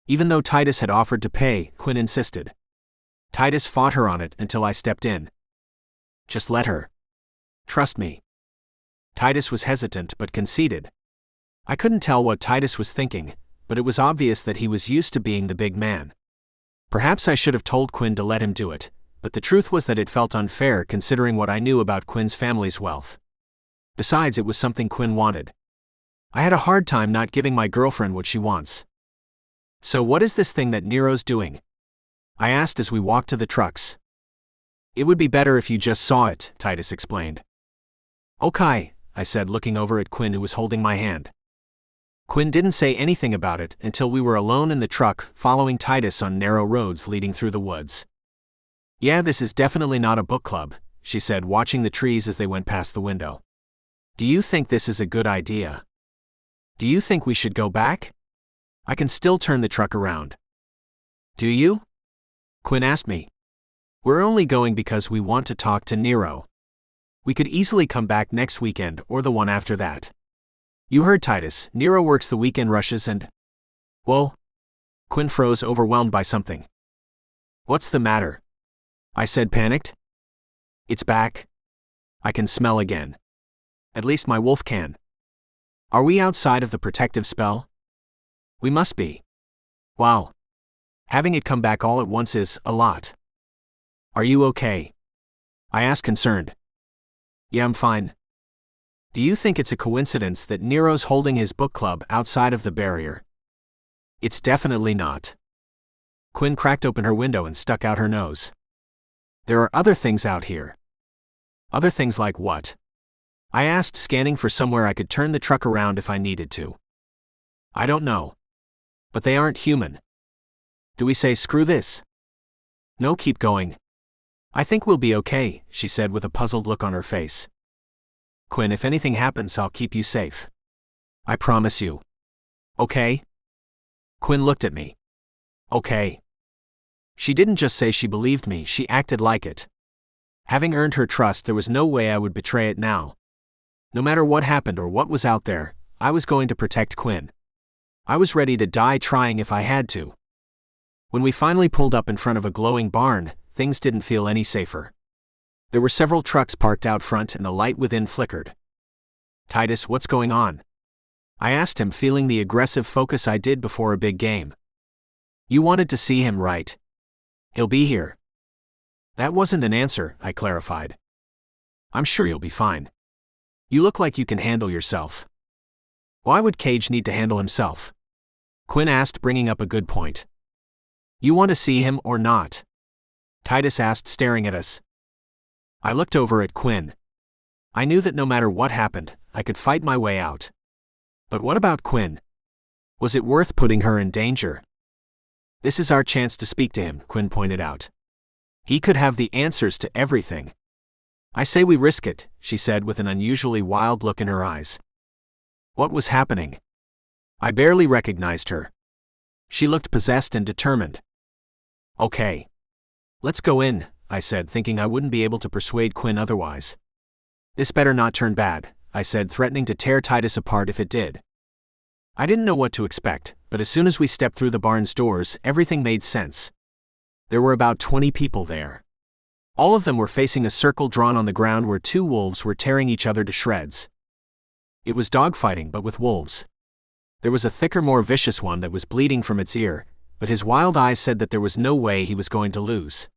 Even though Titus had offered to pay, Quinn insisted. Titus fought her on it until I stepped in. Just let her. Trust me. Titus was hesitant but conceded. I couldn't tell what Titus was thinking, but it was obvious that he was used to being the big man. Perhaps I should have told Quinn to let him do it, but the truth was that it felt unfair considering what I knew about Quinn's family's wealth. Besides, it was something Quinn wanted. I had a hard time not giving my girlfriend what she wants. So what is this thing that Nero's doing? I asked as we walked to the trucks. It would be better if you just saw it, Titus explained. Okay, I said, looking over at Quinn, who was holding my hand. Quinn didn't say anything about it until we were alone in the truck following Titus on narrow roads leading through the woods. Yeah, this is definitely not a book club, she said, watching the trees as they went past the window. Do you think this is a good idea? Do you think we should go back? I can still turn the truck around. Do you? Quinn asked me. We're only going because we want to talk to Nero. We could easily come back next weekend or the one after that. You heard Titus, Nero works the weekend rushes and… Whoa. Quinn froze, overwhelmed by something. What's the matter? I said, panicked. It's back. I can smell again. At least my wolf can. Are we outside of the protective spell? We must be. Wow. Having it come back all at once is a lot. Are you okay? I asked, concerned. Yeah, I'm fine. Do you think it's a coincidence that Nero's holding his book club outside of the barrier? It's definitely not. Quinn cracked open her window and stuck out her nose. There are other things out here. Other things like what? I asked, scanning for somewhere I could turn the truck around if I needed to. I don't know. But they aren't human. Do we say screw this? No, keep going. I think we'll be okay, she said with a puzzled look on her face. Quinn, if anything happens, I'll keep you safe. I promise you. Okay? Quinn looked at me. Okay. She didn't just say she believed me, she acted like it. Having earned her trust, there was no way I would betray it now. No matter what happened or what was out there, I was going to protect Quinn. I was ready to die trying if I had to. When we finally pulled up in front of a glowing barn, things didn't feel any safer. There were several trucks parked out front and the light within flickered. Titus, what's going on? I asked him, feeling the aggressive focus I did before a big game. You wanted to see him, right? He'll be here. That wasn't an answer, I clarified. I'm sure you'll be fine. You look like you can handle yourself. Why would Cage need to handle himself? Quinn asked, bringing up a good point. You want to see him or not? Titus asked, staring at us. I looked over at Quinn. I knew that no matter what happened, I could fight my way out. But what about Quinn? Was it worth putting her in danger? This is our chance to speak to him, Quinn pointed out. He could have the answers to everything. I say we risk it, she said with an unusually wild look in her eyes. What was happening? I barely recognized her. She looked possessed and determined. Okay. Let's go in, I said, thinking I wouldn't be able to persuade Quinn otherwise. This better not turn bad, I said, threatening to tear Titus apart if it did. I didn't know what to expect, but as soon as we stepped through the barn's doors, everything made sense. There were about 20 people there. All of them were facing a circle drawn on the ground where two wolves were tearing each other to shreds. It was dogfighting, but with wolves. There was a thicker, more vicious one that was bleeding from its ear, but his wild eyes said that there was no way he was going to lose.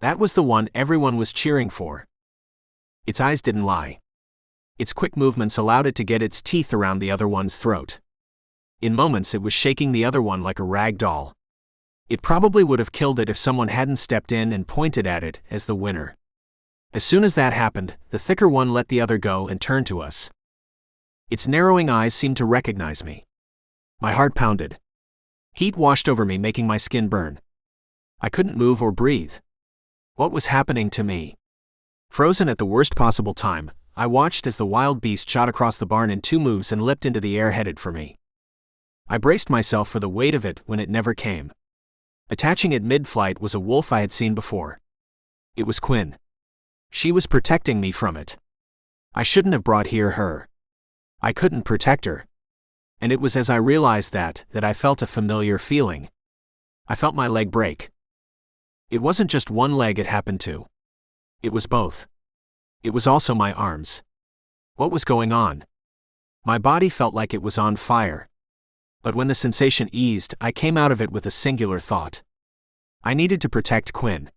That was the one everyone was cheering for. Its eyes didn't lie. Its quick movements allowed it to get its teeth around the other one's throat. In moments it was shaking the other one like a rag doll. It probably would have killed it if someone hadn't stepped in and pointed at it as the winner. As soon as that happened, the thicker one let the other go and turned to us. Its narrowing eyes seemed to recognize me. My heart pounded. Heat washed over me, making my skin burn. I couldn't move or breathe. What was happening to me? Frozen at the worst possible time, I watched as the wild beast shot across the barn in 2 moves and leapt into the air headed for me. I braced myself for the weight of it when it never came. Attaching it mid-flight was a wolf I had seen before. It was Quinn. She was protecting me from it. I shouldn't have brought here her. I couldn't protect her. And it was as I realized that I felt a familiar feeling. I felt my leg break. It wasn't just one leg it happened to. It was both. It was also my arms. What was going on? My body felt like it was on fire. But when the sensation eased, I came out of it with a singular thought. I needed to protect Quinn.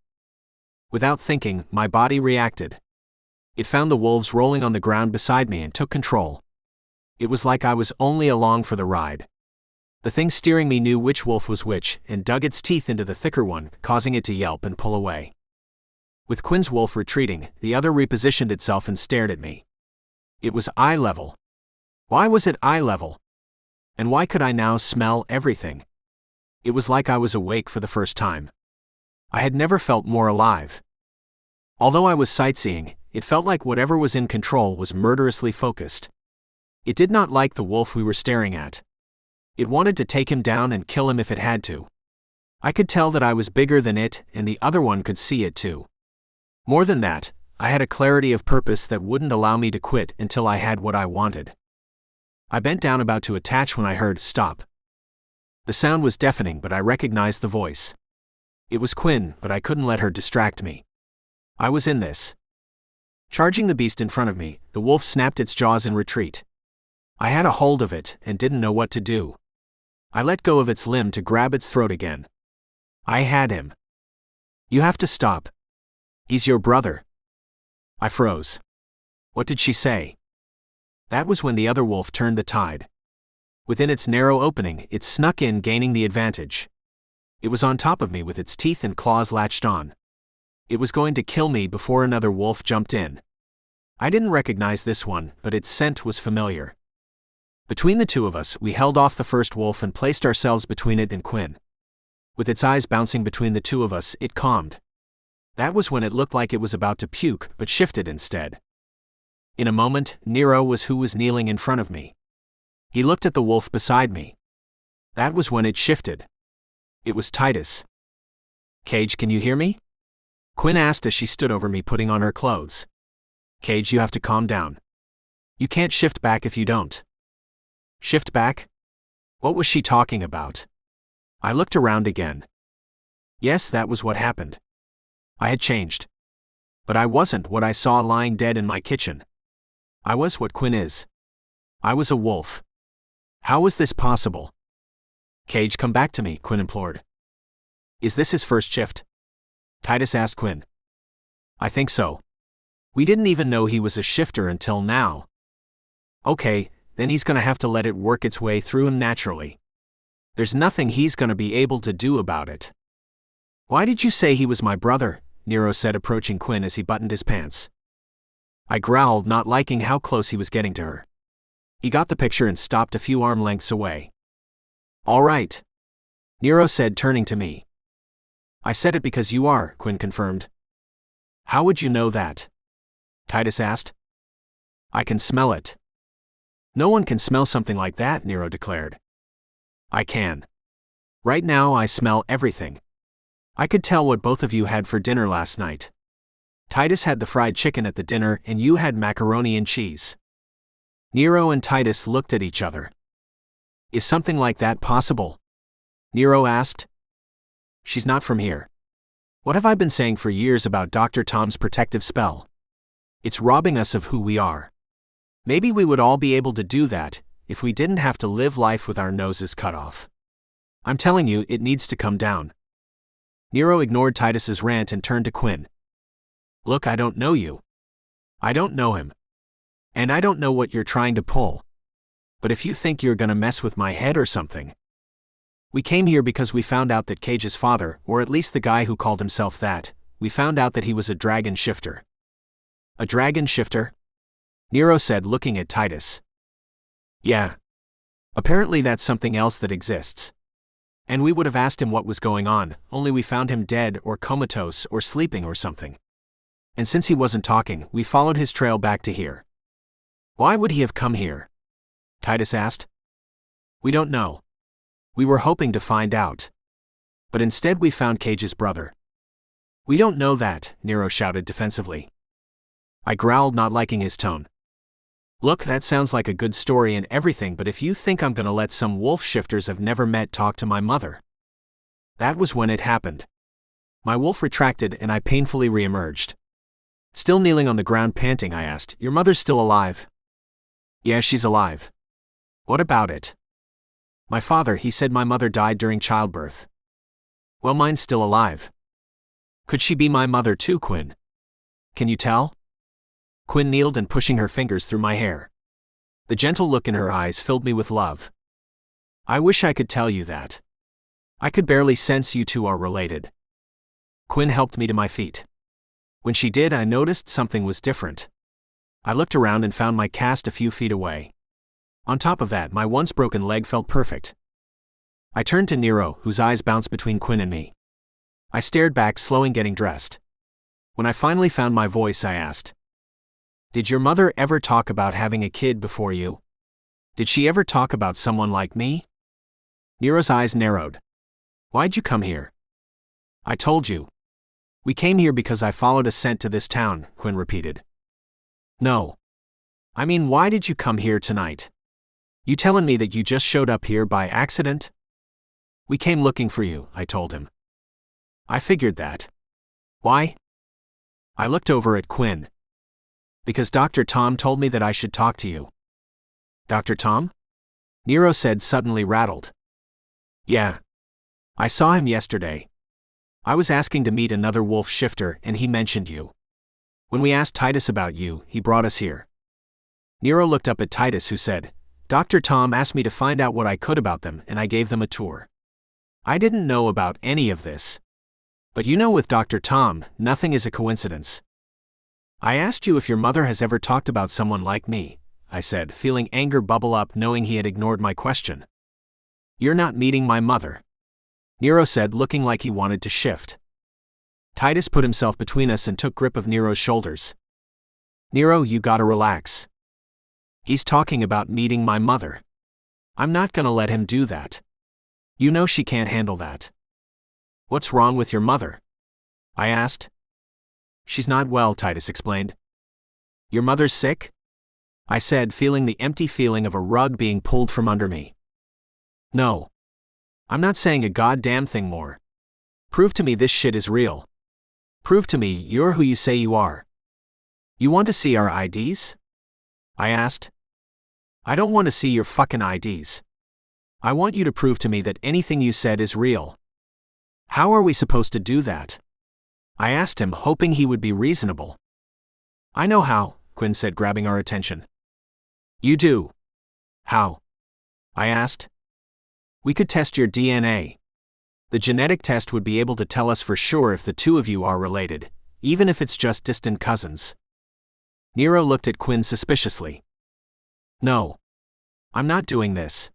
Without thinking, my body reacted. It found the wolves rolling on the ground beside me and took control. It was like I was only along for the ride. The thing steering me knew which wolf was which and dug its teeth into the thicker one, causing it to yelp and pull away. With Quinn's wolf retreating, the other repositioned itself and stared at me. It was eye level. Why was it eye level? And why could I now smell everything? It was like I was awake for the first time. I had never felt more alive. Although I was sightseeing, it felt like whatever was in control was murderously focused. It did not like the wolf we were staring at. It wanted to take him down and kill him if it had to. I could tell that I was bigger than it, and the other one could see it too. More than that, I had a clarity of purpose that wouldn't allow me to quit until I had what I wanted. I bent down about to attach when I heard "stop." The sound was deafening, but I recognized the voice. It was Quinn, but I couldn't let her distract me. I was in this. Charging the beast in front of me, the wolf snapped its jaws in retreat. I had a hold of it and didn't know what to do. I let go of its limb to grab its throat again. I had him. You have to stop. He's your brother. I froze. What did she say? That was when the other wolf turned the tide. Within its narrow opening, it snuck in, gaining the advantage. It was on top of me with its teeth and claws latched on. It was going to kill me before another wolf jumped in. I didn't recognize this one, but its scent was familiar. Between the two of us, we held off the first wolf and placed ourselves between it and Quinn. With its eyes bouncing between the two of us, it calmed. That was when it looked like it was about to puke, but shifted instead. In a moment, Nero was who was kneeling in front of me. He looked at the wolf beside me. That was when it shifted. It was Titus. Cage, can you hear me? Quinn asked as she stood over me putting on her clothes. Cage, you have to calm down. You can't shift back if you don't. Shift back? What was she talking about? I looked around again. Yes, that was what happened. I had changed. But I wasn't what I saw lying dead in my kitchen. I was what Quinn is. I was a wolf. How was this possible? Cage, come back to me, Quinn implored. Is this his first shift? Titus asked Quinn. I think so. We didn't even know he was a shifter until now. Okay, then he's gonna have to let it work its way through him naturally. There's nothing he's gonna be able to do about it. Why did you say he was my brother? Nero said, approaching Quinn as he buttoned his pants. I growled, not liking how close he was getting to her. He got the picture and stopped a few arm lengths away. All right, Nero said, turning to me. I said it because you are, Quinn confirmed. How would you know that? Titus asked. I can smell it. No one can smell something like that, Nero declared. I can. Right now I smell everything. I could tell what both of you had for dinner last night. Titus had the fried chicken at the dinner and you had macaroni and cheese. Nero and Titus looked at each other. Is something like that possible? Nero asked. She's not from here. What have I been saying for years about Dr. Tom's protective spell? It's robbing us of who we are. Maybe we would all be able to do that if we didn't have to live life with our noses cut off. I'm telling you, it needs to come down. Nero ignored Titus's rant and turned to Quinn. Look, I don't know you. I don't know him. And I don't know what you're trying to pull. But if you think you're gonna mess with my head or something. We came here because we found out that Cage's father, or at least the guy who called himself that, we found out that he was a dragon shifter. A dragon shifter? Nero said, looking at Titus. Yeah. Apparently that's something else that exists. And we would have asked him what was going on, only we found him dead or comatose or sleeping or something. And since he wasn't talking, we followed his trail back to here. Why would he have come here? Titus asked. We don't know. We were hoping to find out. But instead we found Cage's brother. We don't know that, Nero shouted defensively. I growled, not liking his tone. Look, that sounds like a good story and everything, but if you think I'm gonna let some wolf shifters I've never met talk to my mother. That was when it happened. My wolf retracted and I painfully reemerged. Still kneeling on the ground panting, I asked, Your mother's still alive? Yeah, she's alive. What about it? My father, he said my mother died during childbirth. Well, mine's still alive. Could she be my mother too, Quinn? Can you tell? Quinn kneeled and pushing her fingers through my hair. The gentle look in her eyes filled me with love. I wish I could tell you that. I could barely sense you two are related. Quinn helped me to my feet. When she did, I noticed something was different. I looked around and found my cast a few feet away. On top of that, my once broken leg felt perfect. I turned to Nero, whose eyes bounced between Quinn and me. I stared back, slowing getting dressed. When I finally found my voice, I asked, Did your mother ever talk about having a kid before you? Did she ever talk about someone like me? Nero's eyes narrowed. Why'd you come here? I told you. We came here because I followed a scent to this town, Quinn repeated. No. I mean, why did you come here tonight? You telling me that you just showed up here by accident? We came looking for you, I told him. I figured that. Why? I looked over at Quinn. Because Dr. Tom told me that I should talk to you. Dr. Tom? Nero said, suddenly rattled. Yeah. I saw him yesterday. I was asking to meet another wolf shifter and he mentioned you. When we asked Titus about you, he brought us here. Nero looked up at Titus, who said, Dr. Tom asked me to find out what I could about them and I gave them a tour. I didn't know about any of this. But you know, with Dr. Tom, nothing is a coincidence. I asked you if your mother has ever talked about someone like me, I said, feeling anger bubble up knowing he had ignored my question. You're not meeting my mother, Nero said, looking like he wanted to shift. Titus put himself between us and took grip of Nero's shoulders. Nero, you gotta relax. He's talking about meeting my mother. I'm not gonna let him do that. You know she can't handle that. What's wrong with your mother? I asked. She's not well, Titus explained. Your mother's sick? I said, feeling the empty feeling of a rug being pulled from under me. No. I'm not saying a goddamn thing more. Prove to me this shit is real. Prove to me you're who you say you are. You want to see our IDs? I asked. I don't want to see your fucking IDs. I want you to prove to me that anything you said is real. How are we supposed to do that? I asked him, hoping he would be reasonable. I know how, Quinn said, grabbing our attention. You do? How? I asked. We could test your DNA. The genetic test would be able to tell us for sure if the two of you are related, even if it's just distant cousins. Nero looked at Quinn suspiciously. No. I'm not doing this.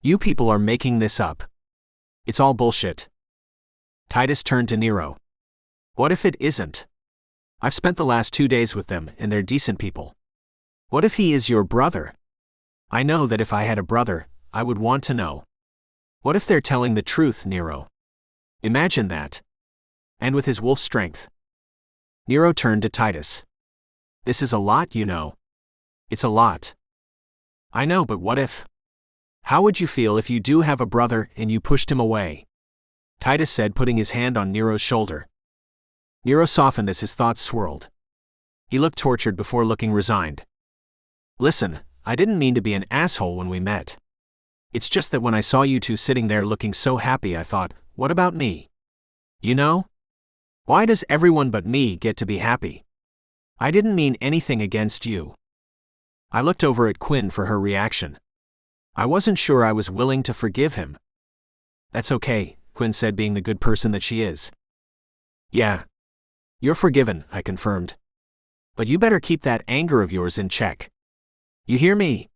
You people are making this up. It's all bullshit. Titus turned to Nero. What if it isn't? I've spent the last 2 days with them, and they're decent people. What if he is your brother? I know that if I had a brother, I would want to know. What if they're telling the truth, Nero? Imagine that. And with his wolf strength. Nero turned to Titus. This is a lot, you know. It's a lot. I know, but what if? How would you feel if you do have a brother and you pushed him away? Titus said, putting his hand on Nero's shoulder. Nero softened as his thoughts swirled. He looked tortured before looking resigned. Listen, I didn't mean to be an asshole when we met. It's just that when I saw you two sitting there looking so happy, I thought, what about me? You know? Why does everyone but me get to be happy? I didn't mean anything against you. I looked over at Quinn for her reaction. I wasn't sure I was willing to forgive him. That's okay, Quinn said, being the good person that she is. Yeah. You're forgiven, I confirmed. But you better keep that anger of yours in check. You hear me?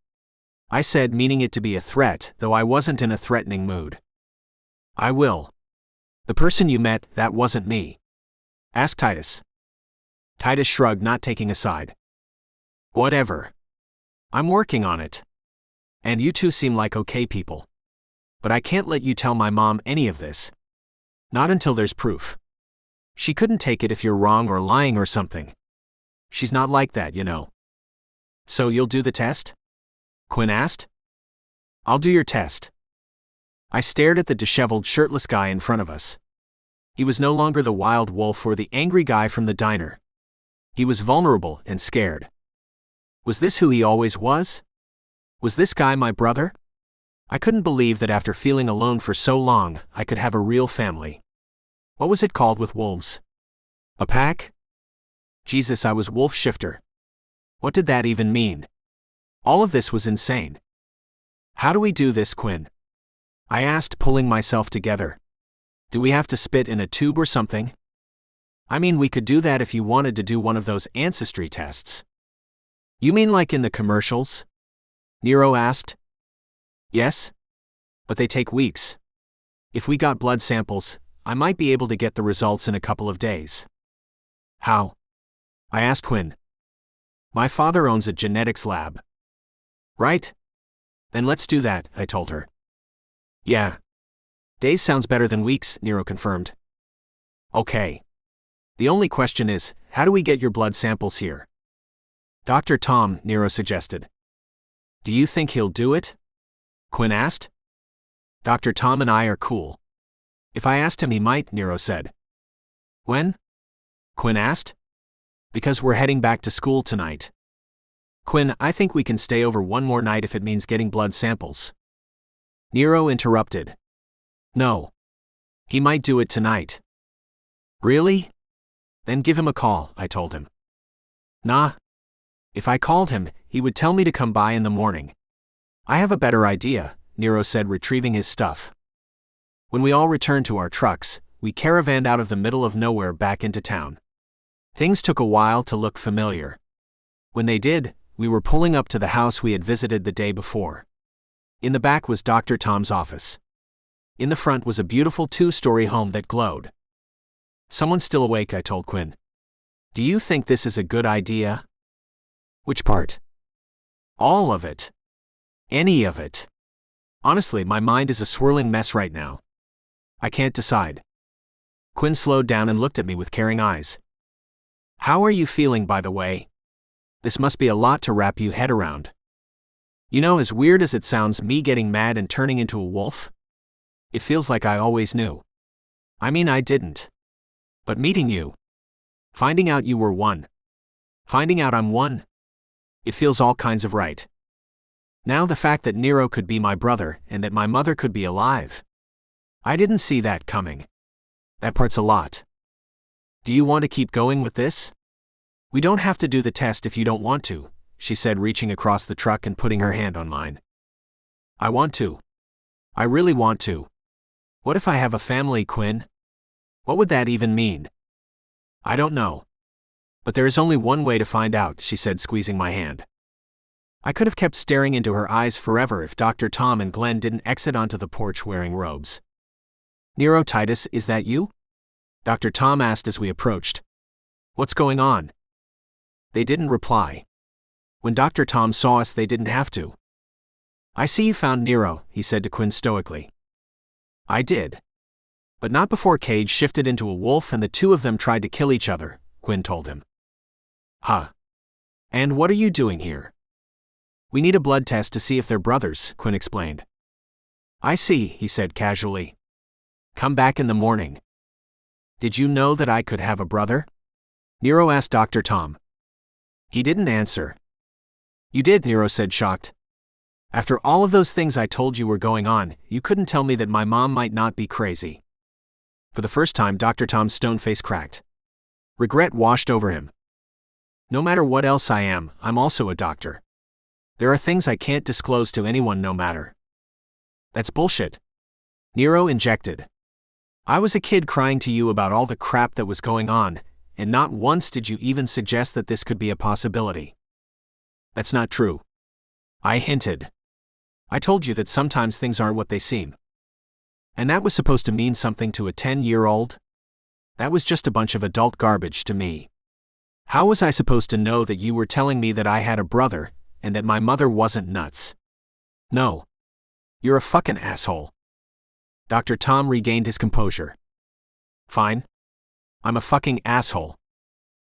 I said, meaning it to be a threat, though I wasn't in a threatening mood. I will. The person you met, that wasn't me. Ask Titus. Titus shrugged, not taking a side. Whatever. I'm working on it. And you two seem like okay people. But I can't let you tell my mom any of this. Not until there's proof. She couldn't take it if you're wrong or lying or something. She's not like that, you know. So you'll do the test? Quinn asked. I'll do your test. I stared at the disheveled, shirtless guy in front of us. He was no longer the wild wolf or the angry guy from the diner. He was vulnerable and scared. Was this who he always was? Was this guy my brother? I couldn't believe that after feeling alone for so long, I could have a real family. What was it called with wolves? A pack? Jesus, I was wolf shifter. What did that even mean? All of this was insane. How do we do this, Quinn? I asked, pulling myself together. Do we have to spit in a tube or something? I mean, we could do that if you wanted to do one of those ancestry tests. You mean like in the commercials? Nero asked. Yes. But they take weeks. If we got blood samples, I might be able to get the results in a couple of days. How? I asked Quinn. My father owns a genetics lab. Right? Then let's do that, I told her. Yeah. Days sounds better than weeks, Nero confirmed. Okay. The only question is, how do we get your blood samples here? Dr. Tom, Nero suggested. Do you think he'll do it? Quinn asked. Dr. Tom and I are cool. If I asked him, he might, Nero said. When? Quinn asked. Because we're heading back to school tonight. Quinn, I think we can stay over one more night if it means getting blood samples. Nero interrupted. No. He might do it tonight. Really? Then give him a call, I told him. Nah. If I called him, he would tell me to come by in the morning. I have a better idea, Nero said, retrieving his stuff. When we all returned to our trucks, we caravanned out of the middle of nowhere back into town. Things took a while to look familiar. When they did, we were pulling up to the house we had visited the day before. In the back was Dr. Tom's office. In the front was a beautiful 2-story home that glowed. Someone's still awake, I told Quinn. Do you think this is a good idea? Which part? All of it. Any of it. Honestly, my mind is a swirling mess right now. I can't decide. Quinn slowed down and looked at me with caring eyes. How are you feeling, by the way? This must be a lot to wrap your head around. You know, as weird as it sounds, me getting mad and turning into a wolf? It feels like I always knew. I mean, I didn't. But meeting you. Finding out you were one. Finding out I'm one. It feels all kinds of right. Now the fact that Nero could be my brother and that my mother could be alive. I didn't see that coming. That part's a lot. Do you want to keep going with this? We don't have to do the test if you don't want to, she said, reaching across the truck and putting her hand on mine. I want to. I really want to. What if I have a family, Quinn? What would that even mean? I don't know. But there is only one way to find out, she said, squeezing my hand. I could have kept staring into her eyes forever if Dr. Tom and Glenn didn't exit onto the porch wearing robes. Nero, Titus, is that you? Dr. Tom asked as we approached. What's going on? They didn't reply. When Dr. Tom saw us, they didn't have to. I see you found Nero, he said to Quinn stoically. I did. But not before Cage shifted into a wolf and the two of them tried to kill each other, Quinn told him. Huh. And what are you doing here? We need a blood test to see if they're brothers, Quinn explained. I see, he said casually. Come back in the morning. Did you know that I could have a brother? Nero asked Dr. Tom. He didn't answer. You did, Nero said, shocked. After all of those things I told you were going on, you couldn't tell me that my mom might not be crazy. For the first time, Dr. Tom's stone face cracked. Regret washed over him. No matter what else I am, I'm also a doctor. There are things I can't disclose to anyone no matter. That's bullshit. Nero injected. I was a kid crying to you about all the crap that was going on, and not once did you even suggest that this could be a possibility. That's not true. I hinted. I told you that sometimes things aren't what they seem. And that was supposed to mean something to a 10-year-old? That was just a bunch of adult garbage to me. How was I supposed to know that you were telling me that I had a brother, and that my mother wasn't nuts? No. You're a fucking asshole. Dr. Tom regained his composure. Fine. I'm a fucking asshole.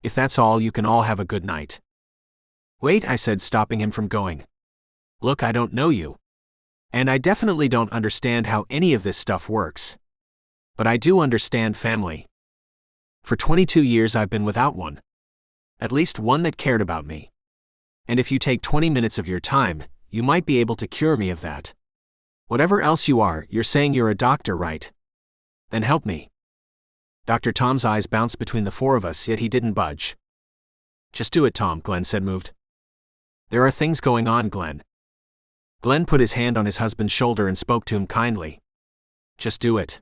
If that's all, you can all have a good night. Wait, I said, stopping him from going. Look, I don't know you. And I definitely don't understand how any of this stuff works. But I do understand family. For 22 years I've been without one. At least one that cared about me. And if you take 20 minutes of your time, you might be able to cure me of that. Whatever else you are, you're saying you're a doctor, right? Then help me. Dr. Tom's eyes bounced between the four of us, yet he didn't budge. Just do it, Tom, Glenn said, moved. There are things going on, Glenn. Glenn put his hand on his husband's shoulder and spoke to him kindly. Just do it.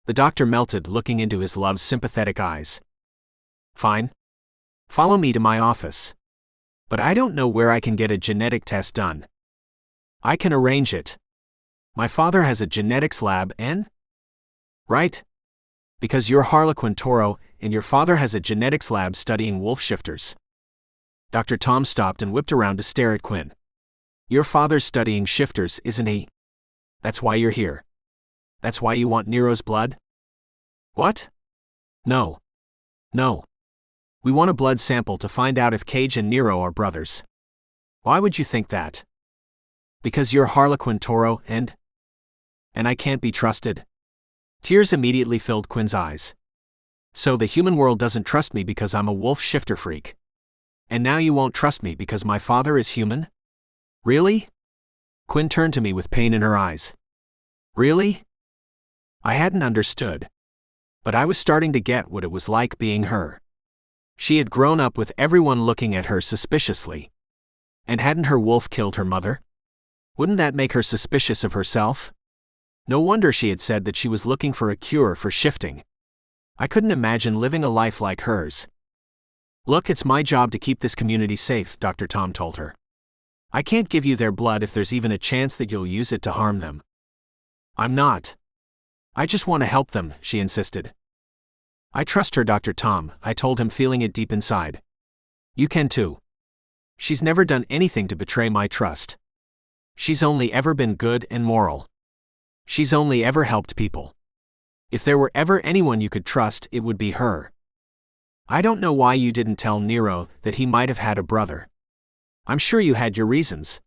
The doctor melted, looking into his love's sympathetic eyes. Fine. Follow me to my office. But I don't know where I can get a genetic test done. I can arrange it. My father has a genetics lab and? Right? Because you're Harlequin Toro, and your father has a genetics lab studying wolf shifters. Dr. Tom stopped and whipped around to stare at Quinn. Your father's studying shifters, isn't he? That's why you're here. That's why you want Nero's blood? What? No. No. We want a blood sample to find out if Cage and Nero are brothers. Why would you think that? Because you're Harlequin Toro and I can't be trusted. Tears immediately filled Quinn's eyes. So the human world doesn't trust me because I'm a wolf shifter freak. And now you won't trust me because my father is human? Really? Quinn turned to me with pain in her eyes. Really? I hadn't understood. But I was starting to get what it was like being her. She had grown up with everyone looking at her suspiciously. And hadn't her wolf killed her mother? Wouldn't that make her suspicious of herself? No wonder she had said that she was looking for a cure for shifting. I couldn't imagine living a life like hers. Look, it's my job to keep this community safe, Dr. Tom told her. I can't give you their blood if there's even a chance that you'll use it to harm them. I'm not. I just want to help them, she insisted. I trust her, Dr. Tom, I told him, feeling it deep inside. You can too. She's never done anything to betray my trust. She's only ever been good and moral. She's only ever helped people. If there were ever anyone you could trust, it would be her. I don't know why you didn't tell Nero that he might have had a brother. I'm sure you had your reasons.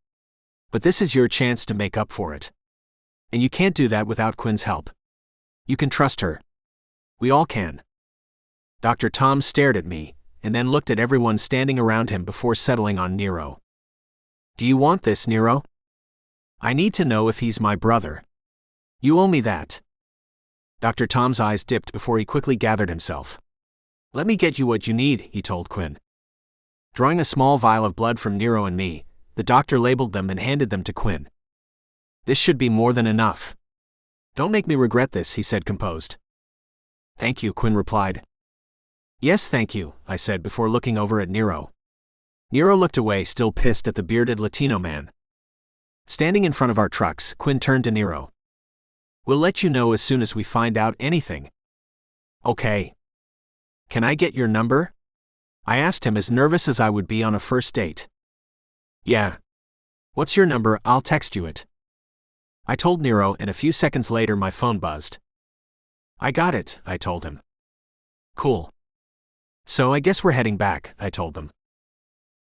But this is your chance to make up for it. And you can't do that without Quinn's help. You can trust her. We all can. Dr. Tom stared at me, and then looked at everyone standing around him before settling on Nero. Do you want this, Nero? I need to know if he's my brother. You owe me that. Dr. Tom's eyes dipped before he quickly gathered himself. Let me get you what you need, he told Quinn. Drawing a small vial of blood from Nero and me, the doctor labeled them and handed them to Quinn. This should be more than enough. Don't make me regret this, he said composed. Thank you, Quinn replied. Yes, thank you, I said before looking over at Nero. Nero looked away, still pissed at the bearded Latino man. Standing in front of our trucks, Quinn turned to Nero. We'll let you know as soon as we find out anything. Okay. Can I get your number? I asked him, as nervous as I would be on a first date. Yeah. What's your number? I'll text you it. I told Nero, and a few seconds later my phone buzzed. I got it, I told him. Cool. So I guess we're heading back, I told them.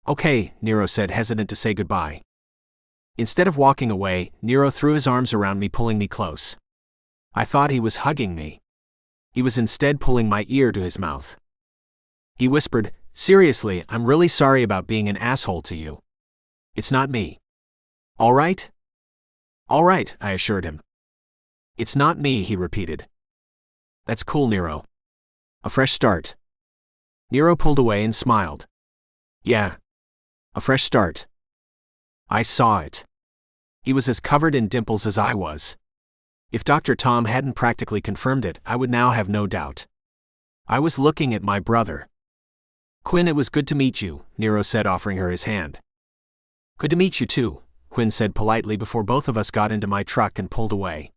Okay, Nero said, hesitant to say goodbye. Instead of walking away, Nero threw his arms around me, pulling me close. I thought he was hugging me. He was instead pulling my ear to his mouth. He whispered, seriously, I'm really sorry about being an asshole to you. It's not me. All right? All right, I assured him. It's not me, he repeated. That's cool, Nero. A fresh start. Nero pulled away and smiled. Yeah. A fresh start. I saw it. He was as covered in dimples as I was. If Dr. Tom hadn't practically confirmed it, I would now have no doubt. I was looking at my brother. Quinn, it was good to meet you, Nero said, offering her his hand. Good to meet you too, Quinn said politely before both of us got into my truck and pulled away.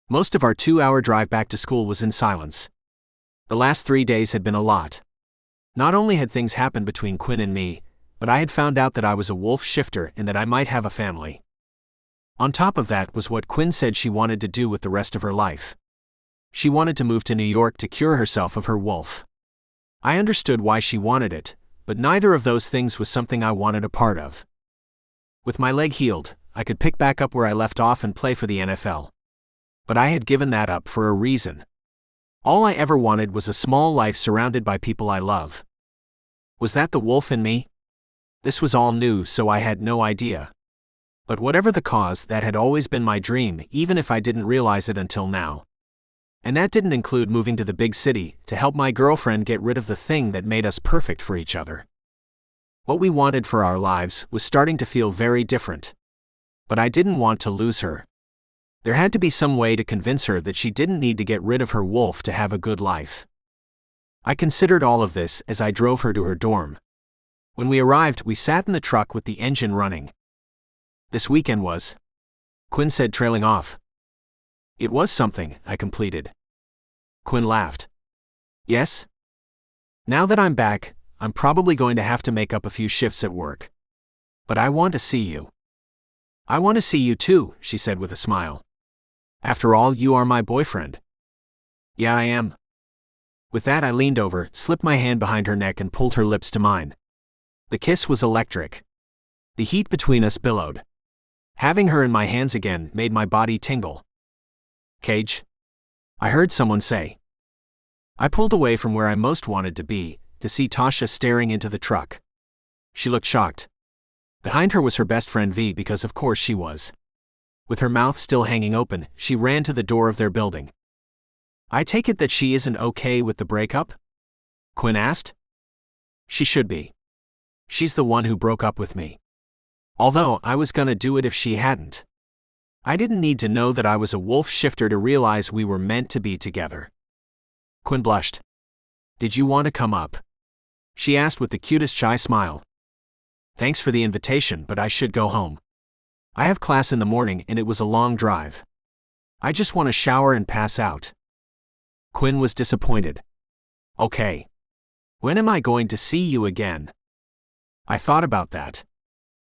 Most of our 2-hour drive back to school was in silence. The last 3 days had been a lot. Not only had things happened between Quinn and me, but I had found out that I was a wolf shifter and that I might have a family. On top of that was what Quinn said she wanted to do with the rest of her life. She wanted to move to New York to cure herself of her wolf. I understood why she wanted it, but neither of those things was something I wanted a part of. With my leg healed, I could pick back up where I left off and play for the NFL. But I had given that up for a reason. All I ever wanted was a small life surrounded by people I love. Was that the wolf in me? This was all new, so I had no idea. But whatever the cause, that had always been my dream, even if I didn't realize it until now. And that didn't include moving to the big city to help my girlfriend get rid of the thing that made us perfect for each other. What we wanted for our lives was starting to feel very different. But I didn't want to lose her. There had to be some way to convince her that she didn't need to get rid of her wolf to have a good life. I considered all of this as I drove her to her dorm. When we arrived, we sat in the truck with the engine running. This weekend was, Quinn said, trailing off. It was something, I completed. Quinn laughed. Yes? Now that I'm back, I'm probably going to have to make up a few shifts at work. But I want to see you. I want to see you too, she said with a smile. After all, you are my boyfriend. Yeah, I am. With that, I leaned over, slipped my hand behind her neck and pulled her lips to mine. The kiss was electric. The heat between us billowed. Having her in my hands again made my body tingle. Cage? I heard someone say. I pulled away from where I most wanted to be, to see Tasha staring into the truck. She looked shocked. Behind her was her best friend V, because of course she was. With her mouth still hanging open, she ran to the door of their building. I take it that she isn't okay with the breakup? Quinn asked. She should be. She's the one who broke up with me. Although I was gonna do it if she hadn't. I didn't need to know that I was a wolf shifter to realize we were meant to be together. Quinn blushed. Did you want to come up? She asked with the cutest shy smile. Thanks for the invitation, but I should go home. I have class in the morning and it was a long drive. I just want to shower and pass out. Quinn was disappointed. Okay. When am I going to see you again? I thought about that.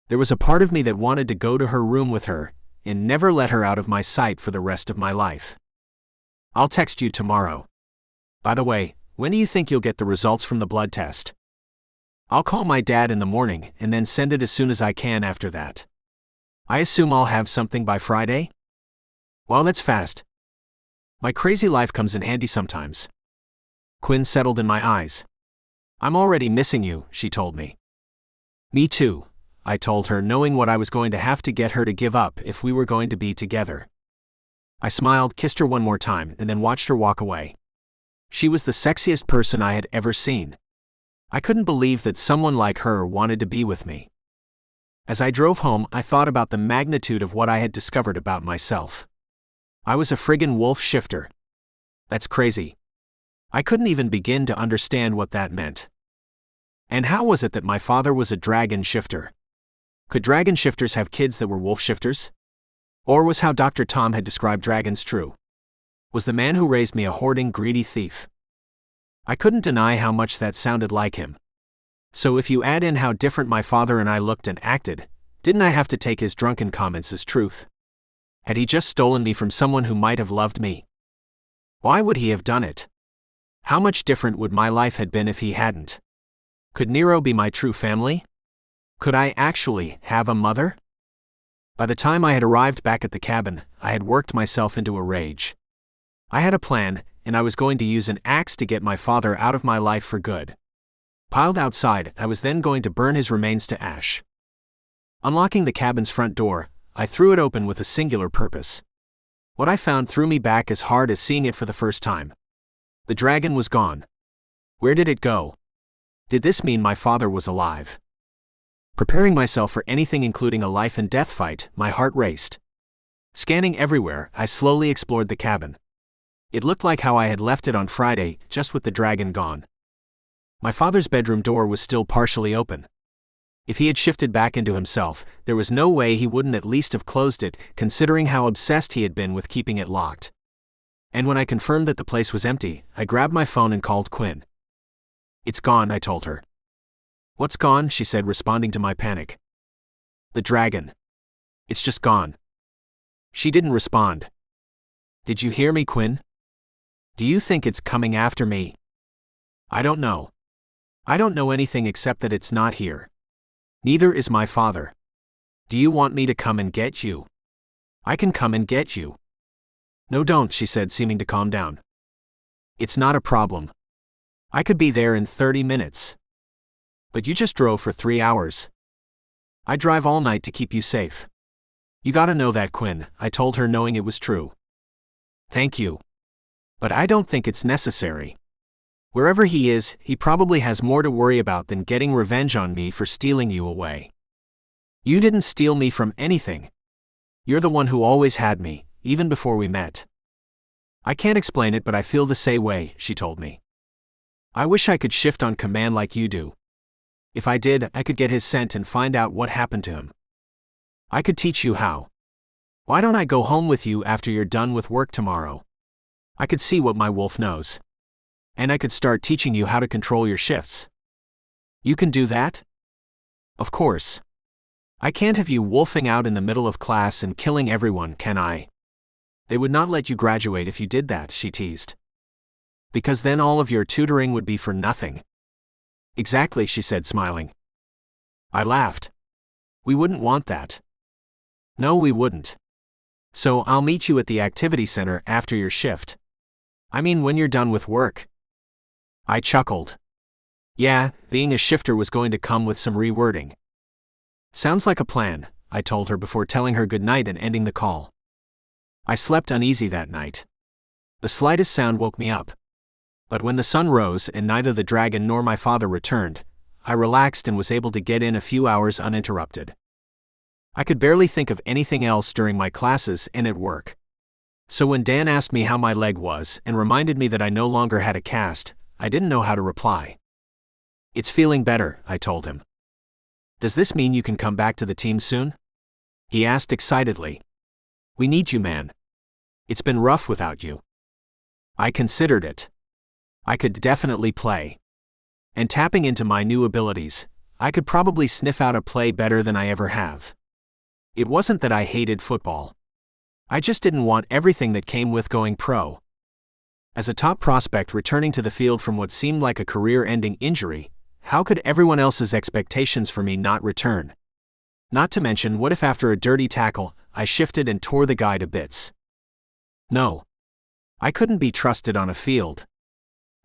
There was a part of me that wanted to go to her room with her and never let her out of my sight for the rest of my life. I'll text you tomorrow. By the way, when do you think you'll get the results from the blood test? I'll call my dad in the morning and then send it as soon as I can after that. I assume I'll have something by Friday? Well, that's fast. My crazy life comes in handy sometimes. Quinn settled in my eyes. I'm already missing you, she told me. Me too, I told her, knowing what I was going to have to get her to give up if we were going to be together. I smiled, kissed her one more time, and then watched her walk away. She was the sexiest person I had ever seen. I couldn't believe that someone like her wanted to be with me. As I drove home, I thought about the magnitude of what I had discovered about myself. I was a friggin' wolf shifter. That's crazy. I couldn't even begin to understand what that meant. And how was it that my father was a dragon shifter? Could dragon shifters have kids that were wolf shifters? Or was how Dr. Tom had described dragons true? Was the man who raised me a hoarding, greedy thief? I couldn't deny how much that sounded like him. So if you add in how different my father and I looked and acted, didn't I have to take his drunken comments as truth? Had he just stolen me from someone who might have loved me? Why would he have done it? How much different would my life have been if he hadn't? Could Nero be my true family? Could I actually have a mother? By the time I had arrived back at the cabin, I had worked myself into a rage. I had a plan, and I was going to use an axe to get my father out of my life for good. Piled outside, I was then going to burn his remains to ash. Unlocking the cabin's front door, I threw it open with a singular purpose. What I found threw me back as hard as seeing it for the first time. The dragon was gone. Where did it go? Did this mean my father was alive? Preparing myself for anything including a life and death fight, my heart raced. Scanning everywhere, I slowly explored the cabin. It looked like how I had left it on Friday, just with the dragon gone. My father's bedroom door was still partially open. If he had shifted back into himself, there was no way he wouldn't at least have closed it, considering how obsessed he had been with keeping it locked. And when I confirmed that the place was empty, I grabbed my phone and called Quinn. "It's gone," I told her. "What's gone?" she said, responding to my panic. "The dragon. It's just gone." She didn't respond. "Did you hear me, Quinn? Do you think it's coming after me?" "I don't know. I don't know anything except that it's not here. Neither is my father. Do you want me to come and get you?" "I can come and get you." "No, don't," she said, seeming to calm down. "It's not a problem. I could be there in 30 minutes. But you just drove for 3 hours. I drive all night to keep you safe. You gotta know that, Quinn," I told her, knowing it was true. "Thank you. But I don't think it's necessary. Wherever he is, he probably has more to worry about than getting revenge on me for stealing you away. You didn't steal me from anything. You're the one who always had me, even before we met." "I can't explain it, but I feel the same way," she told me. "I wish I could shift on command like you do. If I did, I could get his scent and find out what happened to him. I could teach you how. Why don't I go home with you after you're done with work tomorrow? I could see what my wolf knows. And I could start teaching you how to control your shifts." "You can do that?" "Of course. I can't have you wolfing out in the middle of class and killing everyone, can I? They would not let you graduate if you did that," she teased. "Because then all of your tutoring would be for nothing." "Exactly," she said, smiling. I laughed. "We wouldn't want that." "No, we wouldn't. So I'll meet you at the activity center after your shift. I mean, when you're done with work." I chuckled. Yeah, being a shifter was going to come with some rewording. "Sounds like a plan," I told her before telling her goodnight and ending the call. I slept uneasy that night. The slightest sound woke me up. But when the sun rose and neither the dragon nor my father returned, I relaxed and was able to get in a few hours uninterrupted. I could barely think of anything else during my classes and at work. So when Dan asked me how my leg was and reminded me that I no longer had a cast, I didn't know how to reply. "It's feeling better," I told him. "Does this mean you can come back to the team soon?" He asked excitedly. "We need you, man. It's been rough without you." I considered it. I could definitely play. And tapping into my new abilities, I could probably sniff out a play better than I ever have. It wasn't that I hated football. I just didn't want everything that came with going pro. As a top prospect returning to the field from what seemed like a career-ending injury, how could everyone else's expectations for me not return? Not to mention, what if after a dirty tackle, I shifted and tore the guy to bits? No. I couldn't be trusted on a field.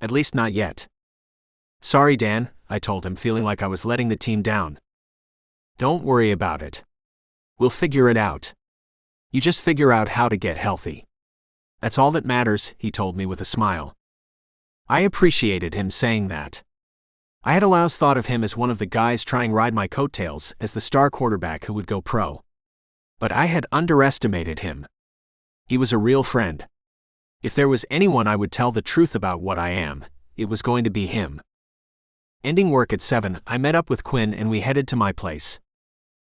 At least not yet. "Sorry, Dan," I told him, feeling like I was letting the team down. "Don't worry about it. We'll figure it out. You just figure out how to get healthy. That's all that matters," he told me with a smile. I appreciated him saying that. I had always thought of him as one of the guys trying to ride my coattails as the star quarterback who would go pro. But I had underestimated him. He was a real friend. If there was anyone I would tell the truth about what I am, it was going to be him. Ending work at 7, I met up with Quinn and we headed to my place.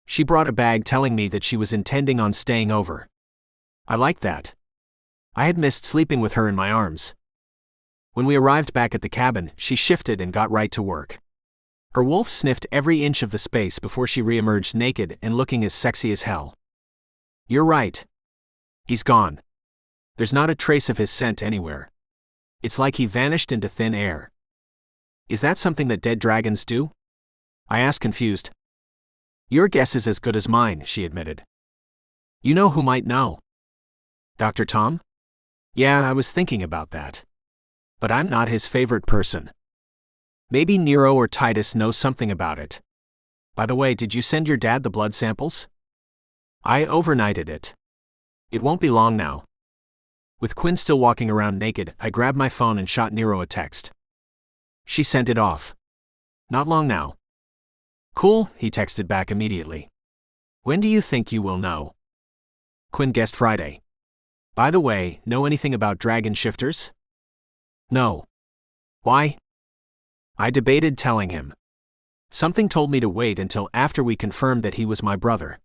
She brought a bag telling me that she was intending on staying over. I liked that. I had missed sleeping with her in my arms. When we arrived back at the cabin, she shifted and got right to work. Her wolf sniffed every inch of the space before she reemerged naked and looking as sexy as hell. You're right. He's gone. There's not a trace of his scent anywhere. It's like he vanished into thin air. Is that something that dead dragons do? I asked, confused. Your guess is as good as mine, she admitted. You know who might know? Dr. Tom? Yeah, I was thinking about that. But I'm not his favorite person. Maybe Nero or Titus knows something about it. By the way, did you send your dad the blood samples? I overnighted it. It won't be long now. With Quinn still walking around naked, I grabbed my phone and shot Nero a text. She sent it off. Not long now. Cool, he texted back immediately. When do you think you will know? Quinn guessed Friday. By the way, know anything about dragon shifters? No. Why? I debated telling him. Something told me to wait until after we confirmed that he was my brother.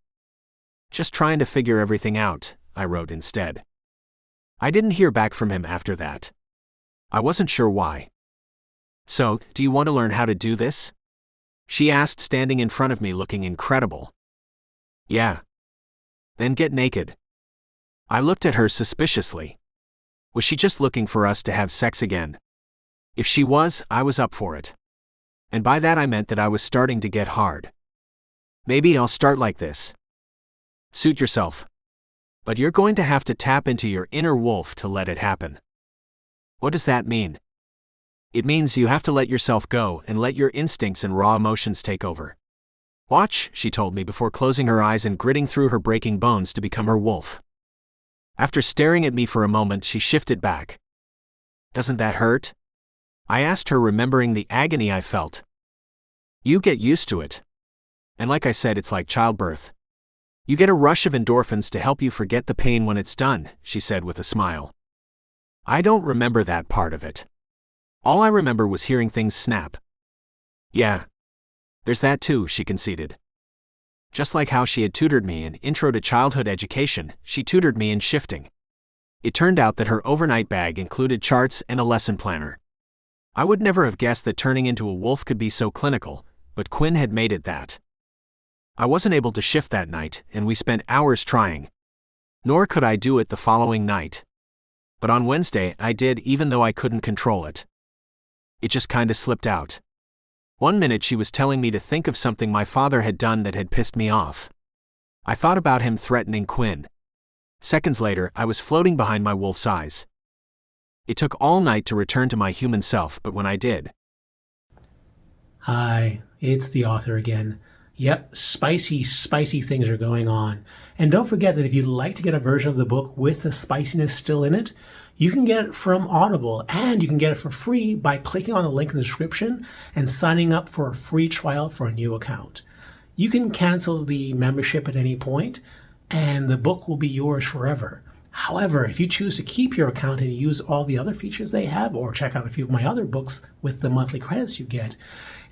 Just trying to figure everything out, I wrote instead. I didn't hear back from him after that. I wasn't sure why. So, do you want to learn how to do this? She asked, standing in front of me looking incredible. Yeah. Then get naked. I looked at her suspiciously. Was she just looking for us to have sex again? If she was, I was up for it. And by that I meant that I was starting to get hard. Maybe I'll start like this. Suit yourself. But you're going to have to tap into your inner wolf to let it happen. What does that mean? It means you have to let yourself go and let your instincts and raw emotions take over. Watch, she told me before closing her eyes and gritting through her breaking bones to become her wolf. After staring at me for a moment, she shifted back. Doesn't that hurt? I asked her, remembering the agony I felt. You get used to it. And like I said, it's like childbirth. You get a rush of endorphins to help you forget the pain when it's done, she said with a smile. I don't remember that part of it. All I remember was hearing things snap. Yeah. There's that too, she conceded. Just like how she had tutored me in Intro to Childhood Education, she tutored me in shifting. It turned out that her overnight bag included charts and a lesson planner. I would never have guessed that turning into a wolf could be so clinical, but Quinn had made it that. I wasn't able to shift that night, and we spent hours trying. Nor could I do it the following night. But on Wednesday I did, even though I couldn't control it. It just kinda slipped out. One minute she was telling me to think of something my father had done that had pissed me off. I thought about him threatening Quinn. Seconds later, I was floating behind my wolf's eyes. It took all night to return to my human self, but when I did... Hi, it's the author again. Yep, spicy things are going on. And don't forget that if you'd like to get a version of the book with the spiciness still in it, you can get it from Audible, and you can get it for free by clicking on the link in the description and signing up for a free trial for a new account. You can cancel the membership at any point, and the book will be yours forever. However, if you choose to keep your account and use all the other features they have, or check out a few of my other books with the monthly credits you get,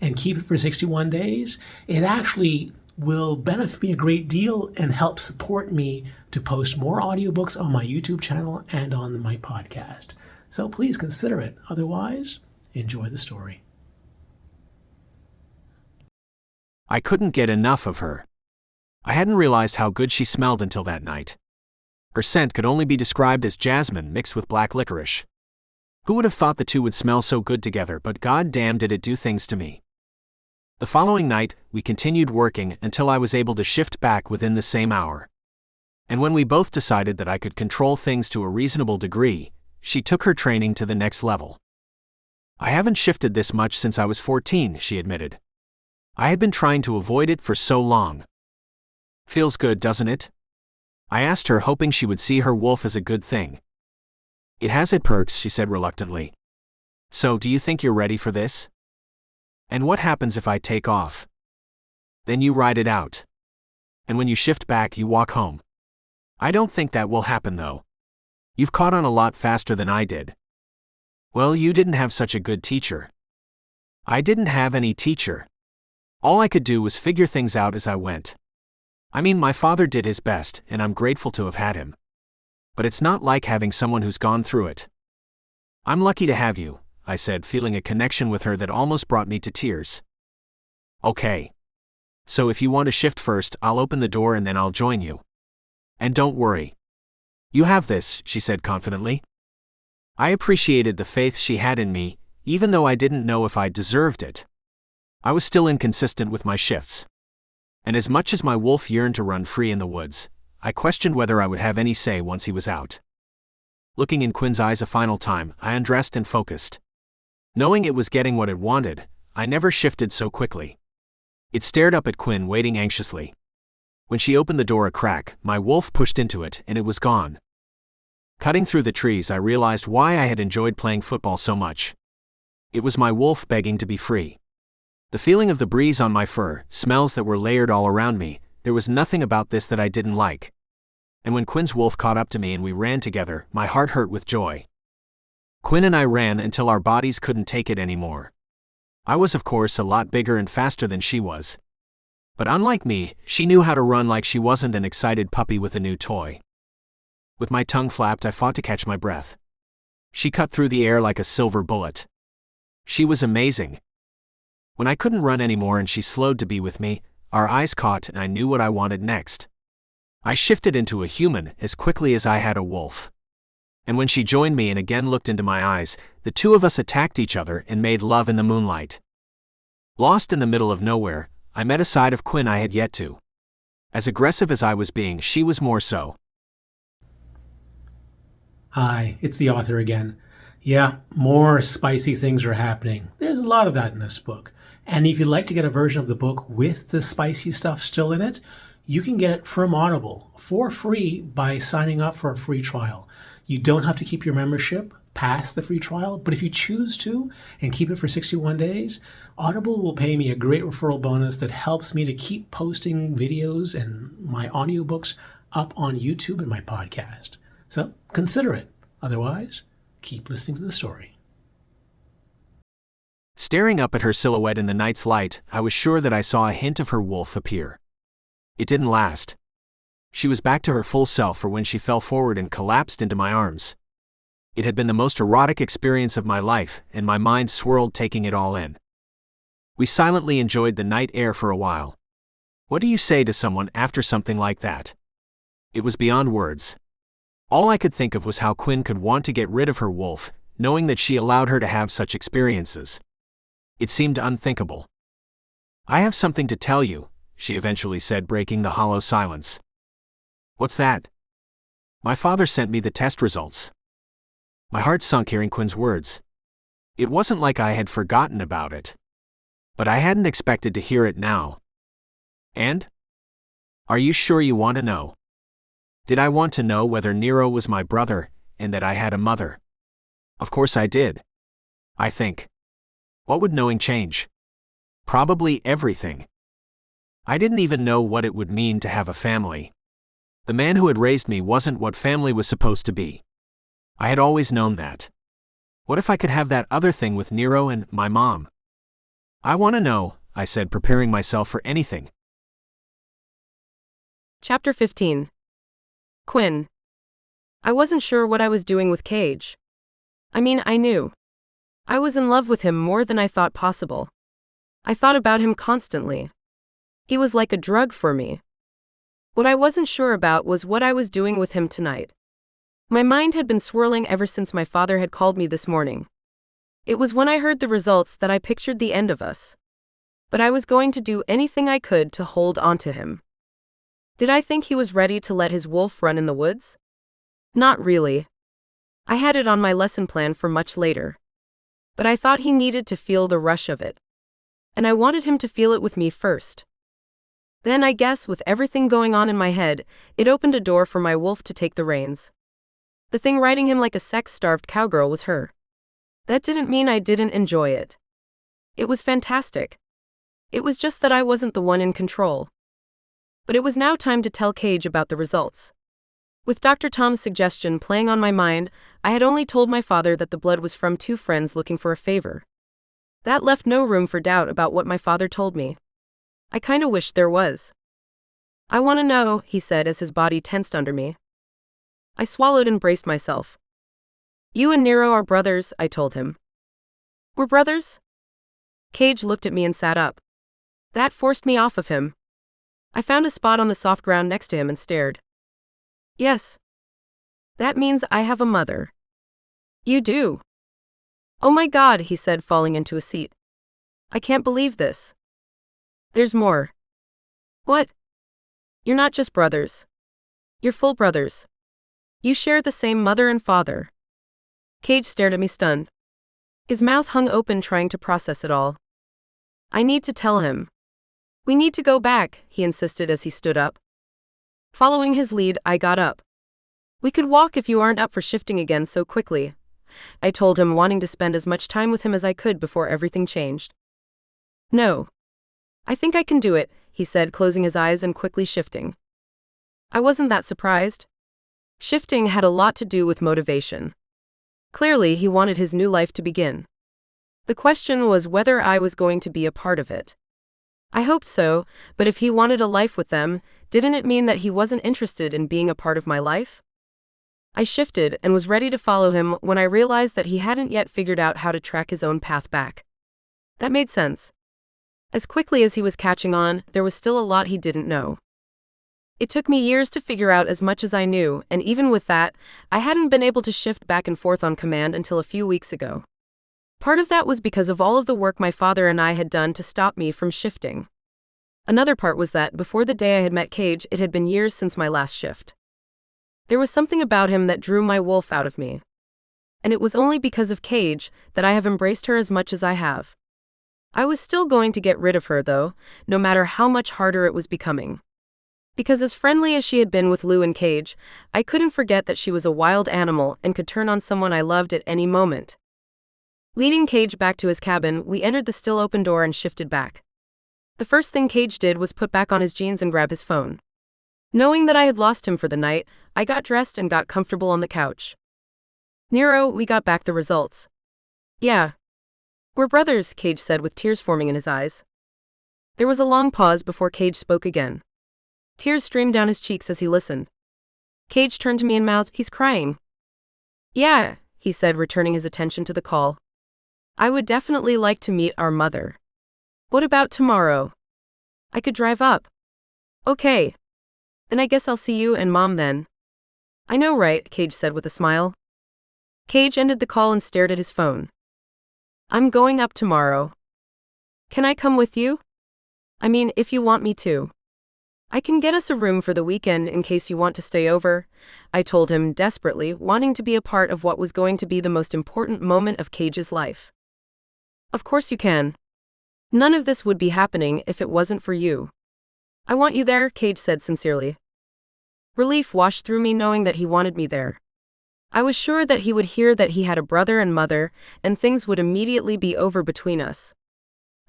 and keep it for 61 days, it actually will benefit me a great deal and help support me to post more audiobooks on my YouTube channel and on my podcast. So please consider it. Otherwise, enjoy the story. I couldn't get enough of her. I hadn't realized how good she smelled until that night. Her scent could only be described as jasmine mixed with black licorice. Who would have thought the two would smell so good together, but goddamn did it do things to me. The following night, we continued working until I was able to shift back within the same hour. And when we both decided that I could control things to a reasonable degree, she took her training to the next level. I haven't shifted this much since I was 14, she admitted. I had been trying to avoid it for so long. Feels good, doesn't it? I asked her, hoping she would see her wolf as a good thing. It has its perks, she said reluctantly. So, do you think you're ready for this? And what happens if I take off? Then you ride it out. And when you shift back, you walk home. I don't think that will happen though. You've caught on a lot faster than I did. Well, you didn't have such a good teacher. I didn't have any teacher. All I could do was figure things out as I went. I mean, my father did his best, and I'm grateful to have had him. But it's not like having someone who's gone through it. I'm lucky to have you, I said, feeling a connection with her that almost brought me to tears. Okay. So if you want to shift first, I'll open the door and then I'll join you. And don't worry. You have this, she said confidently. I appreciated the faith she had in me, even though I didn't know if I deserved it. I was still inconsistent with my shifts. And as much as my wolf yearned to run free in the woods, I questioned whether I would have any say once he was out. Looking in Quinn's eyes a final time, I undressed and focused. Knowing it was getting what it wanted, I never shifted so quickly. It stared up at Quinn, waiting anxiously. When she opened the door a crack, my wolf pushed into it, and it was gone. Cutting through the trees, I realized why I had enjoyed playing football so much. It was my wolf begging to be free. The feeling of the breeze on my fur, smells that were layered all around me, there was nothing about this that I didn't like. And when Quinn's wolf caught up to me and we ran together, my heart hurt with joy. Quinn and I ran until our bodies couldn't take it anymore. I was, of course, a lot bigger and faster than she was. But unlike me, she knew how to run like she wasn't an excited puppy with a new toy. With my tongue flapped, I fought to catch my breath. She cut through the air like a silver bullet. She was amazing. When I couldn't run anymore and she slowed to be with me, our eyes caught and I knew what I wanted next. I shifted into a human as quickly as I had a wolf. And when she joined me and again looked into my eyes, the two of us attacked each other and made love in the moonlight. Lost in the middle of nowhere, I met a side of Quinn I had yet to. As aggressive as I was being, she was more so. Hi, it's the author again. Yeah, more spicy things are happening. There's a lot of that in this book. And if you'd like to get a version of the book with the spicy stuff still in it, you can get it from Audible for free by signing up for a free trial. You don't have to keep your membership past the free trial, but if you choose to and keep it for 61 days, Audible will pay me a great referral bonus that helps me to keep posting videos and my audiobooks up on YouTube and my podcast. So consider it. Otherwise, keep listening to the story. Staring up at her silhouette in the night's light, I was sure that I saw a hint of her wolf appear. It didn't last. She was back to her full self for when she fell forward and collapsed into my arms. It had been the most erotic experience of my life, and my mind swirled taking it all in. We silently enjoyed the night air for a while. What do you say to someone after something like that? It was beyond words. All I could think of was how Quinn could want to get rid of her wolf, knowing that she allowed her to have such experiences. It seemed unthinkable. I have something to tell you, she eventually said, breaking the hollow silence. What's that? My father sent me the test results. My heart sunk hearing Quinn's words. It wasn't like I had forgotten about it. But I hadn't expected to hear it now. And? Are you sure you want to know? Did I want to know whether Nero was my brother, and that I had a mother? Of course I did. I think. What would knowing change? Probably everything. I didn't even know what it would mean to have a family. The man who had raised me wasn't what family was supposed to be. I had always known that. What if I could have that other thing with Nero and my mom? I want to know, I said, preparing myself for anything. Chapter 15. Quinn. I wasn't sure what I was doing with Cage. I mean, I knew. I was in love with him more than I thought possible. I thought about him constantly. He was like a drug for me. What I wasn't sure about was what I was doing with him tonight. My mind had been swirling ever since my father had called me this morning. It was when I heard the results that I pictured the end of us. But I was going to do anything I could to hold on to him. Did I think he was ready to let his wolf run in the woods? Not really. I had it on my lesson plan for much later. But I thought he needed to feel the rush of it. And I wanted him to feel it with me first. Then I guess with everything going on in my head, it opened a door for my wolf to take the reins. The thing riding him like a sex-starved cowgirl was her. That didn't mean I didn't enjoy it. It was fantastic. It was just that I wasn't the one in control. But it was now time to tell Cage about the results. With Dr. Tom's suggestion playing on my mind, I had only told my father that the blood was from 2 friends looking for a favor. That left no room for doubt about what my father told me. I kinda wished there was. I want to know, he said as his body tensed under me. I swallowed and braced myself. You and Nero are brothers, I told him. We're brothers? Cage looked at me and sat up. That forced me off of him. I found a spot on the soft ground next to him and stared. Yes. That means I have a mother. You do. Oh my God, he said, falling into a seat. I can't believe this. There's more. What? You're not just brothers. You're full brothers. You share the same mother and father. Cage stared at me stunned. His mouth hung open, trying to process it all. I need to tell him. We need to go back, he insisted as he stood up. Following his lead, I got up. We could walk if you aren't up for shifting again so quickly, I told him, wanting to spend as much time with him as I could before everything changed. No. I think I can do it, he said, closing his eyes and quickly shifting. I wasn't that surprised. Shifting had a lot to do with motivation. Clearly, he wanted his new life to begin. The question was whether I was going to be a part of it. I hoped so, but if he wanted a life with them, didn't it mean that he wasn't interested in being a part of my life? I shifted and was ready to follow him when I realized that he hadn't yet figured out how to track his own path back. That made sense. As quickly as he was catching on, there was still a lot he didn't know. It took me years to figure out as much as I knew, and even with that, I hadn't been able to shift back and forth on command until a few weeks ago. Part of that was because of all of the work my father and I had done to stop me from shifting. Another part was that, before the day I had met Cage, it had been years since my last shift. There was something about him that drew my wolf out of me. And it was only because of Cage that I have embraced her as much as I have. I was still going to get rid of her, though, no matter how much harder it was becoming. Because as friendly as she had been with Lou and Cage, I couldn't forget that she was a wild animal and could turn on someone I loved at any moment. Leading Cage back to his cabin, we entered the still open door and shifted back. The first thing Cage did was put back on his jeans and grab his phone. Knowing that I had lost him for the night, I got dressed and got comfortable on the couch. Nero, we got back the results. Yeah. We're brothers, Cage said with tears forming in his eyes. There was a long pause before Cage spoke again. Tears streamed down his cheeks as he listened. Cage turned to me and mouthed, "He's crying." Yeah, he said, returning his attention to the call. I would definitely like to meet our mother. What about tomorrow? I could drive up. Okay. Then I guess I'll see you and Mom then. I know, right, Cage said with a smile. Cage ended the call and stared at his phone. I'm going up tomorrow. Can I come with you? I mean, if you want me to. I can get us a room for the weekend in case you want to stay over, I told him, desperately wanting to be a part of what was going to be the most important moment of Cage's life. Of course you can. None of this would be happening if it wasn't for you. I want you there, Cage said sincerely. Relief washed through me knowing that he wanted me there. I was sure that he would hear that he had a brother and mother, and things would immediately be over between us.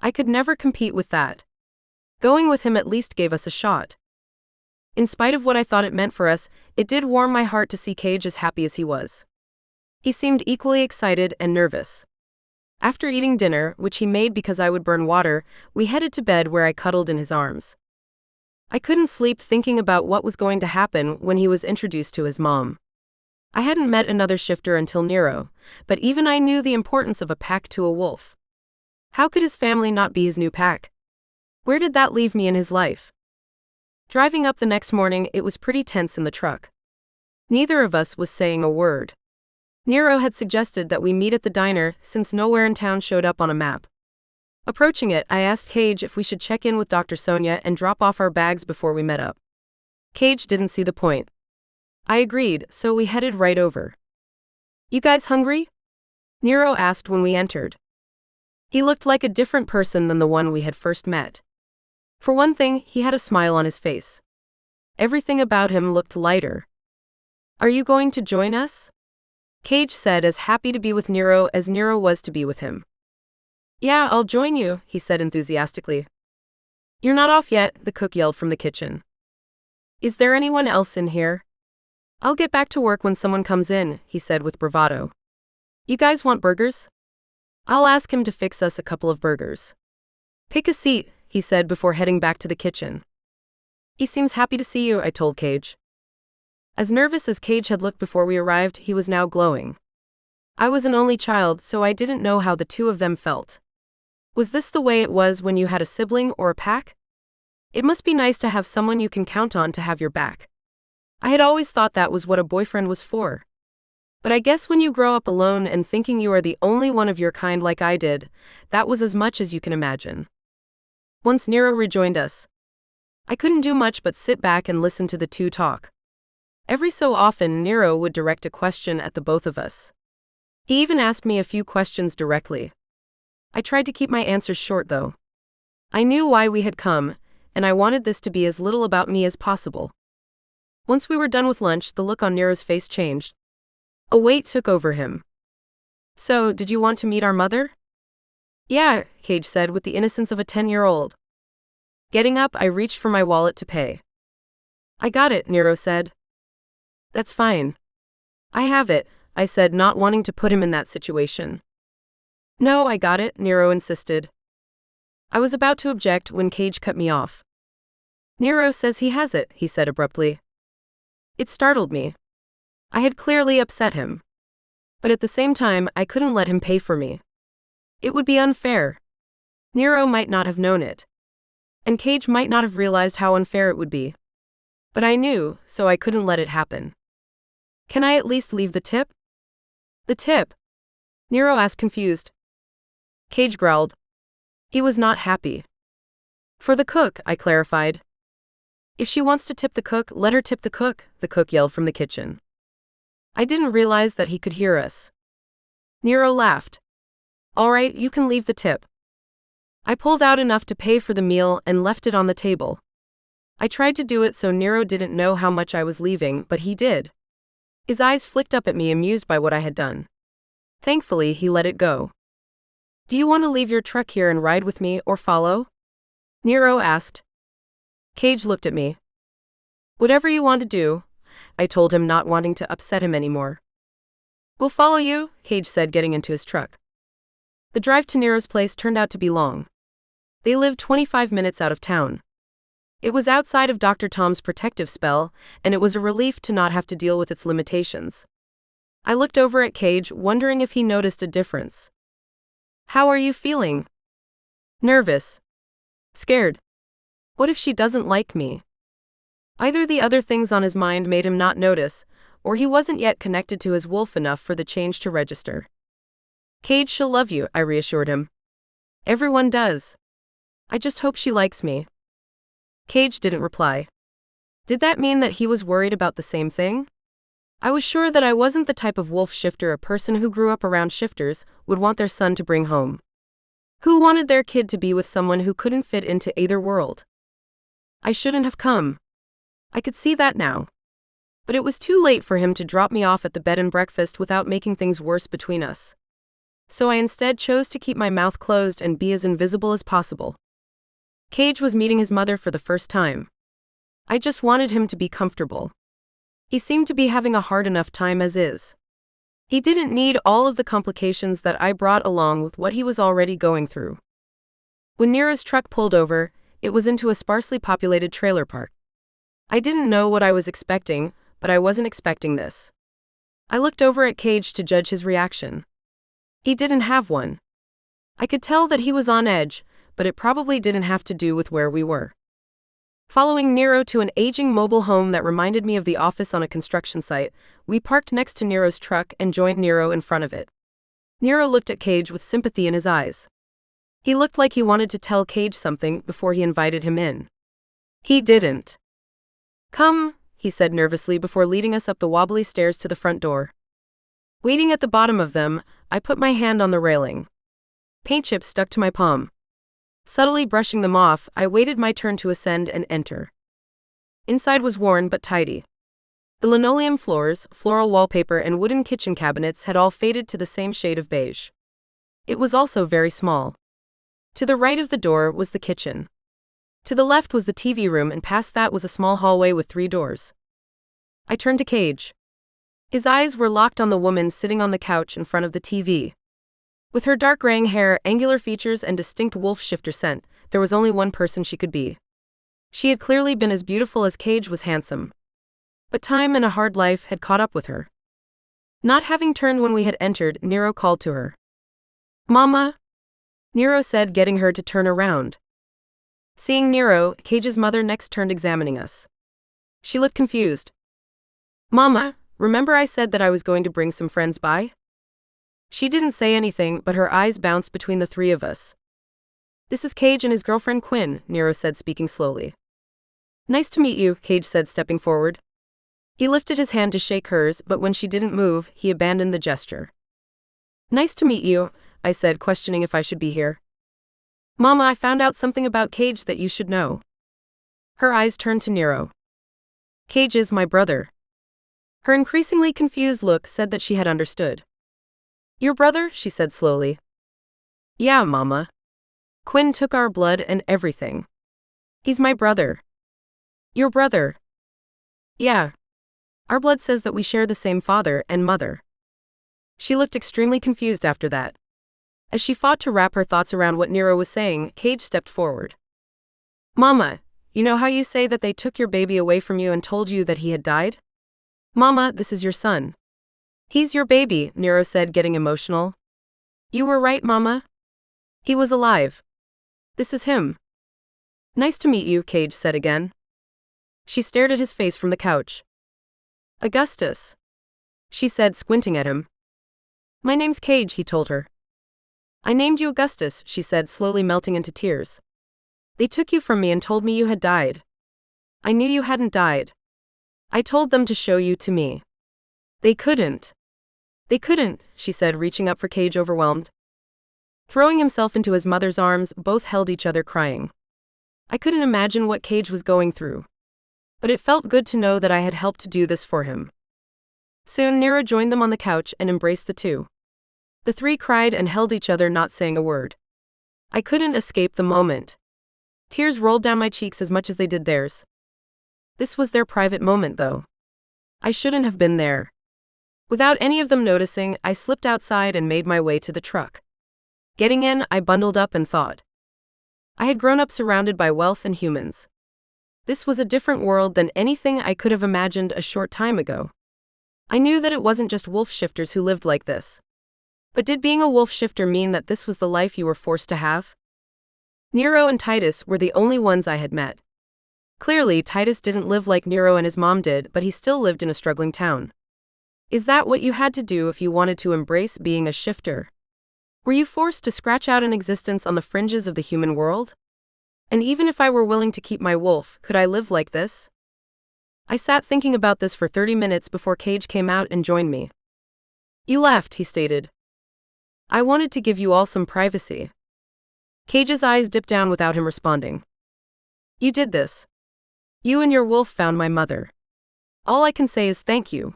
I could never compete with that. Going with him at least gave us a shot. In spite of what I thought it meant for us, it did warm my heart to see Cage as happy as he was. He seemed equally excited and nervous. After eating dinner, which he made because I would burn water, we headed to bed where I cuddled in his arms. I couldn't sleep thinking about what was going to happen when he was introduced to his mom. I hadn't met another shifter until Nero, but even I knew the importance of a pack to a wolf. How could his family not be his new pack? Where did that leave me in his life? Driving up the next morning, it was pretty tense in the truck. Neither of us was saying a word. Nero had suggested that we meet at the diner since nowhere in town showed up on a map. Approaching it, I asked Cage if we should check in with Dr. Sonia and drop off our bags before we met up. Cage didn't see the point. I agreed, so we headed right over. You guys hungry? Nero asked when we entered. He looked like a different person than the one we had first met. For one thing, he had a smile on his face. Everything about him looked lighter. Are you going to join us? Cage said, as happy to be with Nero as Nero was to be with him. "Yeah, I'll join you," he said enthusiastically. "You're not off yet," the cook yelled from the kitchen. "Is there anyone else in here?" "I'll get back to work when someone comes in," he said with bravado. "You guys want burgers? I'll ask him to fix us a couple of burgers." "Pick a seat," he said before heading back to the kitchen. "He seems happy to see you," I told Cage. As nervous as Cage had looked before we arrived, he was now glowing. I was an only child, so I didn't know how the two of them felt. Was this the way it was when you had a sibling or a pack? It must be nice to have someone you can count on to have your back. I had always thought that was what a boyfriend was for. But I guess when you grow up alone and thinking you are the only one of your kind like I did, that was as much as you can imagine. Once Nero rejoined us, I couldn't do much but sit back and listen to the two talk. Every so often, Nero would direct a question at the both of us. He even asked me a few questions directly. I tried to keep my answers short, though. I knew why we had come, and I wanted this to be as little about me as possible. Once we were done with lunch, the look on Nero's face changed. A weight took over him. "So, did you want to meet our mother?" "Yeah," Cage said with the innocence of a 10-year-old. Getting up, I reached for my wallet to pay. "I got it," Nero said. "That's fine. I have it," I said, not wanting to put him in that situation. "No, I got it," Nero insisted. I was about to object when Cage cut me off. "Nero says he has it," he said abruptly. It startled me. I had clearly upset him. But at the same time, I couldn't let him pay for me. It would be unfair. Nero might not have known it. And Cage might not have realized how unfair it would be. But I knew, so I couldn't let it happen. "Can I at least leave the tip?" "The tip?" Nero asked, confused. Cage growled. He was not happy. "For the cook," I clarified. "If she wants to tip the cook, let her tip the cook yelled from the kitchen. I didn't realize that he could hear us. Nero laughed. "All right, you can leave the tip." I pulled out enough to pay for the meal and left it on the table. I tried to do it so Nero didn't know how much I was leaving, but he did. His eyes flicked up at me, amused by what I had done. Thankfully, he let it go. "Do you want to leave your truck here and ride with me, or follow?" Nero asked. Cage looked at me. "Whatever you want to do," I told him, not wanting to upset him anymore. "We'll follow you," Cage said, getting into his truck. The drive to Nero's place turned out to be long. They lived 25 minutes out of town. It was outside of Dr. Tom's protective spell, and it was a relief to not have to deal with its limitations. I looked over at Cage, wondering if he noticed a difference. "How are you feeling?" "Nervous. Scared. What if she doesn't like me?" Either the other things on his mind made him not notice, or he wasn't yet connected to his wolf enough for the change to register. "Cage, she'll love you," I reassured him. "Everyone does. I just hope she likes me." Cage didn't reply. Did that mean that he was worried about the same thing? I was sure that I wasn't the type of wolf shifter a person who grew up around shifters would want their son to bring home. Who wanted their kid to be with someone who couldn't fit into either world? I shouldn't have come. I could see that now. But it was too late for him to drop me off at the bed and breakfast without making things worse between us. So I instead chose to keep my mouth closed and be as invisible as possible. Cage was meeting his mother for the first time. I just wanted him to be comfortable. He seemed to be having a hard enough time as is. He didn't need all of the complications that I brought along with what he was already going through. When Nero's truck pulled over, it was into a sparsely populated trailer park. I didn't know what I was expecting, but I wasn't expecting this. I looked over at Cage to judge his reaction. He didn't have one. I could tell that he was on edge, but it probably didn't have to do with where we were. Following Nero to an aging mobile home that reminded me of the office on a construction site, we parked next to Nero's truck and joined Nero in front of it. Nero looked at Cage with sympathy in his eyes. He looked like he wanted to tell Cage something before he invited him in. He didn't. "Come," he said nervously before leading us up the wobbly stairs to the front door. Waiting at the bottom of them, I put my hand on the railing. Paint chips stuck to my palm. Subtly brushing them off, I waited my turn to ascend and enter. Inside was worn but tidy. The linoleum floors, floral wallpaper, and wooden kitchen cabinets had all faded to the same shade of beige. It was also very small. To the right of the door was the kitchen. To the left was the TV room, and past that was a small hallway with 3 doors. I turned to Cage. His eyes were locked on the woman sitting on the couch in front of the TV. With her dark graying hair, angular features, and distinct wolf shifter scent, there was only one person she could be. She had clearly been as beautiful as Cage was handsome. But time and a hard life had caught up with her. Not having turned when we had entered, Nero called to her. "Mama?" Nero said, getting her to turn around. Seeing Nero, Cage's mother next turned, examining us. She looked confused. "Mama, remember I said that I was going to bring some friends by?" She didn't say anything, but her eyes bounced between the 3 of us. "This is Cage and his girlfriend Quinn," Nero said, speaking slowly. "Nice to meet you," Cage said, stepping forward. He lifted his hand to shake hers, but when she didn't move, he abandoned the gesture. "Nice to meet you," I said, questioning if I should be here. "Mama, I found out something about Cage that you should know." Her eyes turned to Nero. "Cage is my brother." Her increasingly confused look said that she had understood. "Your brother?" she said slowly. "Yeah, Mama. Quinn took our blood and everything. He's my brother." "Your brother?" "Yeah. Our blood says that we share the same father and mother." She looked extremely confused after that. As she fought to wrap her thoughts around what Nero was saying, Cage stepped forward. "Mama, you know how you say that they took your baby away from you and told you that he had died? Mama, this is your son. He's your baby," Nero said, getting emotional. "You were right, Mama. He was alive. This is him." "Nice to meet you," Cage said again. She stared at his face from the couch. "Augustus," she said, squinting at him. "My name's Cage," he told her. "I named you Augustus," she said, slowly melting into tears. "They took you from me and told me you had died. I knew you hadn't died. I told them to show you to me. They couldn't." "They couldn't," she said, reaching up for Cage, overwhelmed. Throwing himself into his mother's arms, both held each other, crying. I couldn't imagine what Cage was going through. But it felt good to know that I had helped to do this for him. Soon Nero joined them on the couch and embraced the 2. The 3 cried and held each other, not saying a word. I couldn't escape the moment. Tears rolled down my cheeks as much as they did theirs. This was their private moment, though. I shouldn't have been there. Without any of them noticing, I slipped outside and made my way to the truck. Getting in, I bundled up and thought. I had grown up surrounded by wealth and humans. This was a different world than anything I could have imagined a short time ago. I knew that it wasn't just wolf shifters who lived like this. But did being a wolf shifter mean that this was the life you were forced to have? Nero and Titus were the only ones I had met. Clearly, Titus didn't live like Nero and his mom did, but he still lived in a struggling town. Is that what you had to do if you wanted to embrace being a shifter? Were you forced to scratch out an existence on the fringes of the human world? And even if I were willing to keep my wolf, could I live like this? I sat thinking about this for 30 minutes before Cage came out and joined me. You left, he stated. I wanted to give you all some privacy. Cage's eyes dipped down without him responding. You did this. You and your wolf found my mother. All I can say is thank you.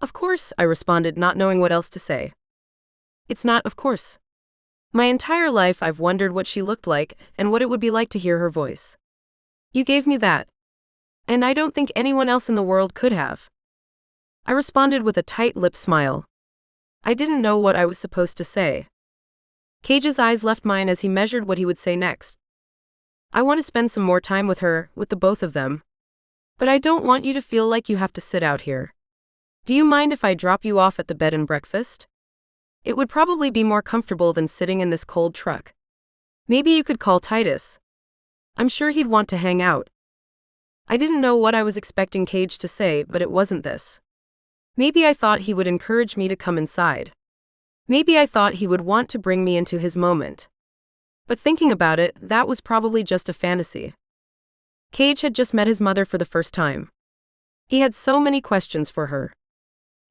Of course, I responded, not knowing what else to say. It's not of course. My entire life I've wondered what she looked like and what it would be like to hear her voice. You gave me that. And I don't think anyone else in the world could have. I responded with a tight-lipped smile. I didn't know what I was supposed to say. Cage's eyes left mine as he measured what he would say next. I want to spend some more time with her, with the both of them. But I don't want you to feel like you have to sit out here. Do you mind if I drop you off at the bed and breakfast? It would probably be more comfortable than sitting in this cold truck. Maybe you could call Titus. I'm sure he'd want to hang out. I didn't know what I was expecting Cage to say, but it wasn't this. Maybe I thought he would encourage me to come inside. Maybe I thought he would want to bring me into his moment. But thinking about it, that was probably just a fantasy. Cage had just met his mother for the first time. He had so many questions for her.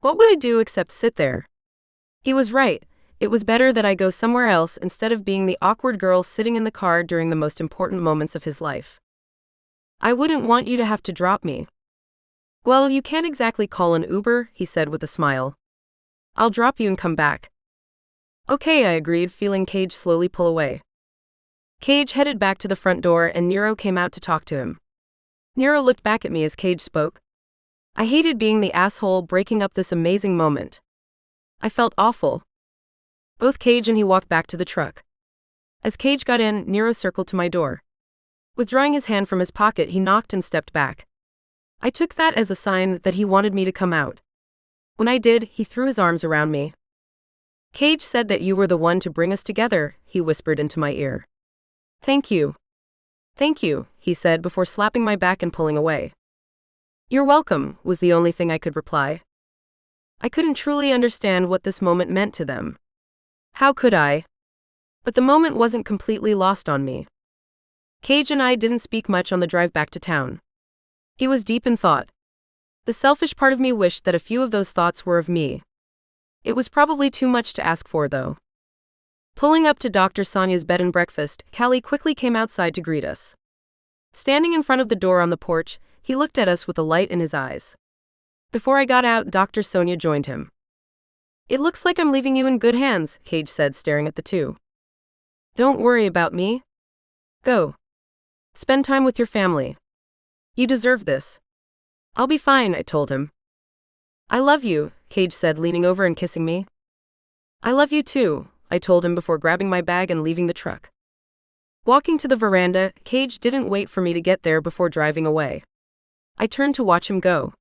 What would I do except sit there? He was right. It was better that I go somewhere else instead of being the awkward girl sitting in the car during the most important moments of his life. I wouldn't want you to have to drop me. Well, you can't exactly call an Uber, he said with a smile. I'll drop you and come back. Okay, I agreed, feeling Cage slowly pull away. Cage headed back to the front door and Nero came out to talk to him. Nero looked back at me as Cage spoke. I hated being the asshole breaking up this amazing moment. I felt awful. Both Cage and he walked back to the truck. As Cage got in, Nero circled to my door. Withdrawing his hand from his pocket, he knocked and stepped back. I took that as a sign that he wanted me to come out. When I did, he threw his arms around me. Cage said that you were the one to bring us together, he whispered into my ear. Thank you. Thank you, he said before slapping my back and pulling away. You're welcome, was the only thing I could reply. I couldn't truly understand what this moment meant to them. How could I? But the moment wasn't completely lost on me. Cage and I didn't speak much on the drive back to town. He was deep in thought. The selfish part of me wished that a few of those thoughts were of me. It was probably too much to ask for, though. Pulling up to Dr. Sonia's bed and breakfast, Callie quickly came outside to greet us. Standing in front of the door on the porch, he looked at us with a light in his eyes. Before I got out, Dr. Sonia joined him. It looks like I'm leaving you in good hands, Cage said, staring at the two. Don't worry about me. Go. Spend time with your family. You deserve this. I'll be fine, I told him. I love you, Cage said, leaning over and kissing me. I love you too, I told him before grabbing my bag and leaving the truck. Walking to the veranda, Cage didn't wait for me to get there before driving away. I turned to watch him go.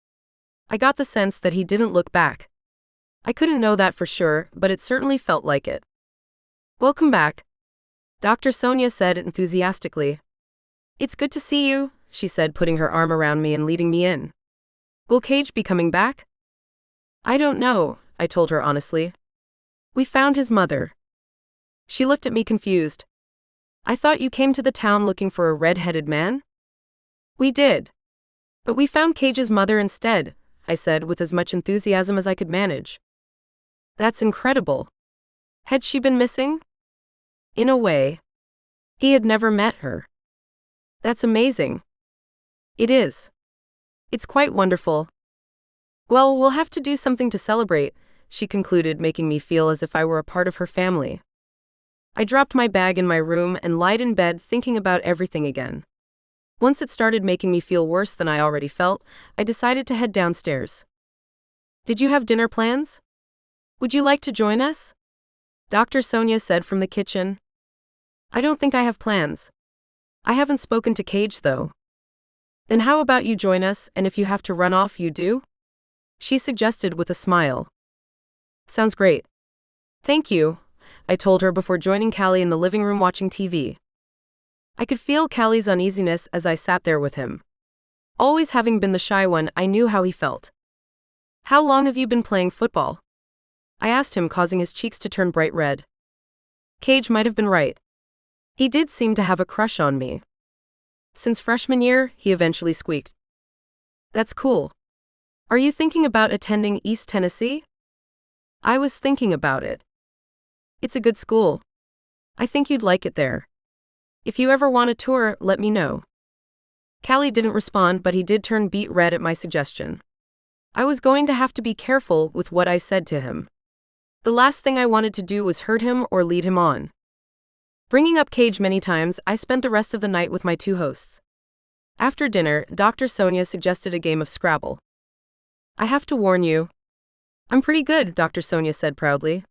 I got the sense that he didn't look back. I couldn't know that for sure, but it certainly felt like it. Welcome back, Dr. Sonia said enthusiastically. It's good to see you, she said, putting her arm around me and leading me in. Will Cage be coming back? I don't know, I told her honestly. We found his mother. She looked at me confused. I thought you came to the town looking for a red-headed man? We did. But we found Cage's mother instead, I said with as much enthusiasm as I could manage. That's incredible. Had she been missing? In a way. He had never met her. That's amazing. It is. It's quite wonderful. Well, we'll have to do something to celebrate, she concluded, making me feel as if I were a part of her family. I dropped my bag in my room and lied in bed thinking about everything again. Once it started making me feel worse than I already felt, I decided to head downstairs. Did you have dinner plans? Would you like to join us? Dr. Sonia said from the kitchen. I don't think I have plans. I haven't spoken to Cage though. Then how about you join us, and if you have to run off, you do? She suggested with a smile. Sounds great. Thank you, I told her before joining Callie in the living room watching TV. I could feel Callie's uneasiness as I sat there with him. Always having been the shy one, I knew how he felt. How long have you been playing football? I asked him, causing his cheeks to turn bright red. Cage might have been right. He did seem to have a crush on me. Since freshman year, he eventually squeaked. That's cool. Are you thinking about attending East Tennessee? I was thinking about it. It's a good school. I think you'd like it there. If you ever want a tour, let me know. Callie didn't respond, but he did turn beet red at my suggestion. I was going to have to be careful with what I said to him. The last thing I wanted to do was hurt him or lead him on. Bringing up Cage many times, I spent the rest of the night with my two hosts. After dinner, Dr. Sonia suggested a game of Scrabble. I have to warn you. I'm pretty good, Dr. Sonia said proudly.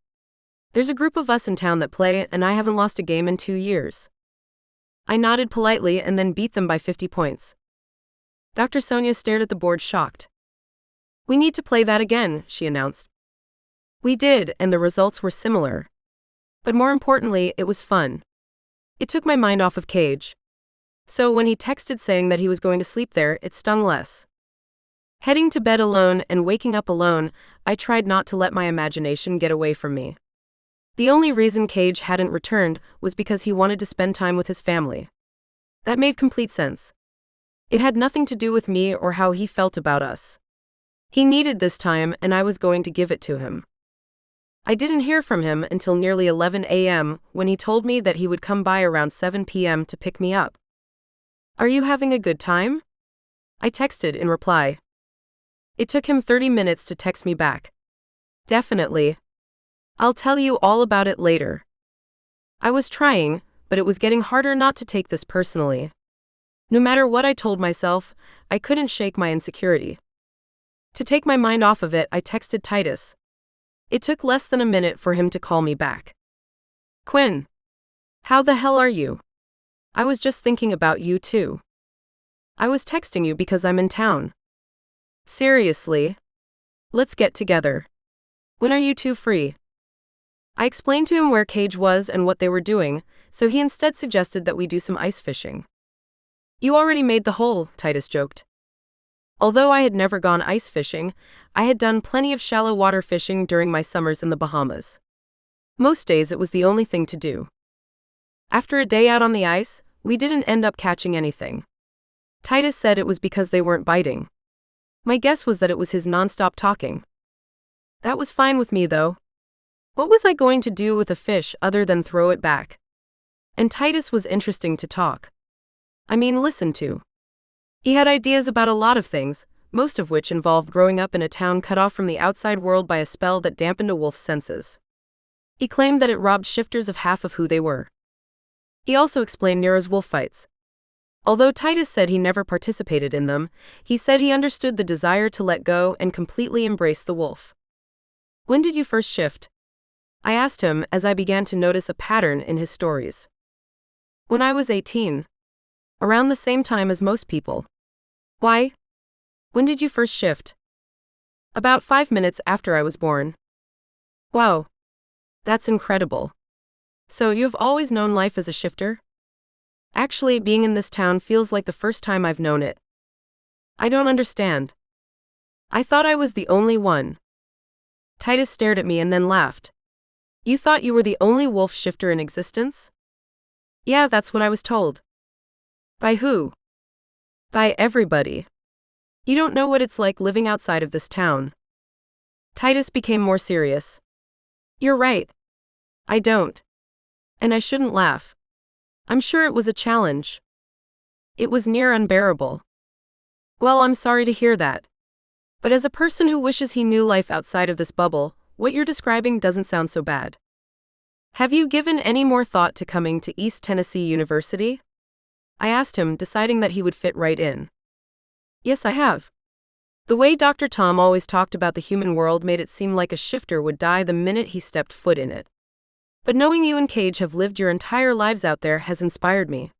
There's a group of us in town that play, and I haven't lost a game in 2 years. I nodded politely and then beat them by 50 points. Dr. Sonia stared at the board shocked. We need to play that again, she announced. We did, and the results were similar. But more importantly, it was fun. It took my mind off of Cage. So when he texted saying that he was going to sleep there, it stung less. Heading to bed alone and waking up alone, I tried not to let my imagination get away from me. The only reason Cage hadn't returned was because he wanted to spend time with his family. That made complete sense. It had nothing to do with me or how he felt about us. He needed this time, and I was going to give it to him. I didn't hear from him until nearly 11 a.m. when he told me that he would come by around 7 p.m. to pick me up. Are you having a good time? I texted in reply. It took him 30 minutes to text me back. Definitely. I'll tell you all about it later. I was trying, but it was getting harder not to take this personally. No matter what I told myself, I couldn't shake my insecurity. To take my mind off of it, I texted Titus. It took less than a minute for him to call me back. Quinn. How the hell are you? I was just thinking about you too. I was texting you because I'm in town. Seriously? Let's get together. When are you two free? I explained to him where Cage was and what they were doing, so he instead suggested that we do some ice fishing. You already made the hole, Titus joked. Although I had never gone ice fishing, I had done plenty of shallow water fishing during my summers in the Bahamas. Most days it was the only thing to do. After a day out on the ice, we didn't end up catching anything. Titus said it was because they weren't biting. My guess was that it was his nonstop talking. That was fine with me though. What was I going to do with a fish other than throw it back? And Titus was interesting to talk. Listen to. He had ideas about a lot of things, most of which involved growing up in a town cut off from the outside world by a spell that dampened a wolf's senses. He claimed that it robbed shifters of half of who they were. He also explained Nero's wolf fights. Although Titus said he never participated in them, he said he understood the desire to let go and completely embrace the wolf. When did you first shift? I asked him as I began to notice a pattern in his stories. When I was 18. Around the same time as most people. Why? When did you first shift? About 5 minutes after I was born. Wow. That's incredible. So you've always known life as a shifter? Actually, being in this town feels like the first time I've known it. I don't understand. I thought I was the only one. Titus stared at me and then laughed. You thought you were the only wolf shifter in existence? Yeah, that's what I was told. By who? By everybody. You don't know what it's like living outside of this town. Titus became more serious. You're right. I don't. And I shouldn't laugh. I'm sure it was a challenge. It was near unbearable. Well, I'm sorry to hear that. But as a person who wishes he knew life outside of this bubble, what you're describing doesn't sound so bad. Have you given any more thought to coming to East Tennessee University? I asked him, deciding that he would fit right in. Yes, I have. The way Dr. Tom always talked about the human world made it seem like a shifter would die the minute he stepped foot in it. But knowing you and Cage have lived your entire lives out there has inspired me.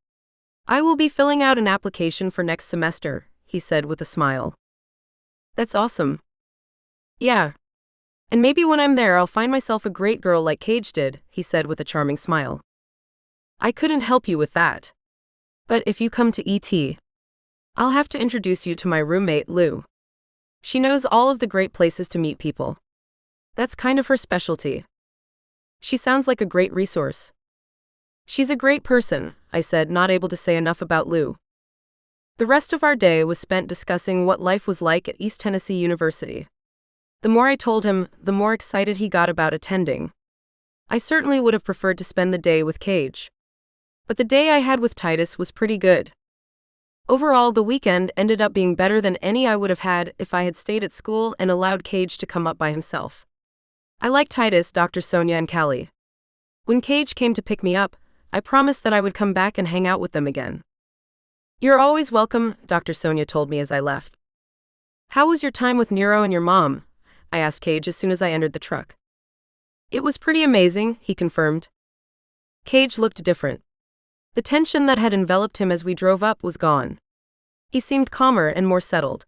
I will be filling out an application for next semester, he said with a smile. That's awesome. Yeah. And maybe when I'm there I'll find myself a great girl like Cage did, he said with a charming smile. I couldn't help you with that. But if you come to ET, I'll have to introduce you to my roommate, Lou. She knows all of the great places to meet people. That's kind of her specialty. She sounds like a great resource. She's a great person, I said, not able to say enough about Lou. The rest of our day was spent discussing what life was like at East Tennessee University. The more I told him, the more excited he got about attending. I certainly would have preferred to spend the day with Cage. But the day I had with Titus was pretty good. Overall, the weekend ended up being better than any I would have had if I had stayed at school and allowed Cage to come up by himself. I liked Titus, Dr. Sonia, and Callie. When Cage came to pick me up, I promised that I would come back and hang out with them again. You're always welcome, Dr. Sonia told me as I left. How was your time with Nero and your mom? I asked Cage as soon as I entered the truck. It was pretty amazing, he confirmed. Cage looked different. The tension that had enveloped him as we drove up was gone. He seemed calmer and more settled.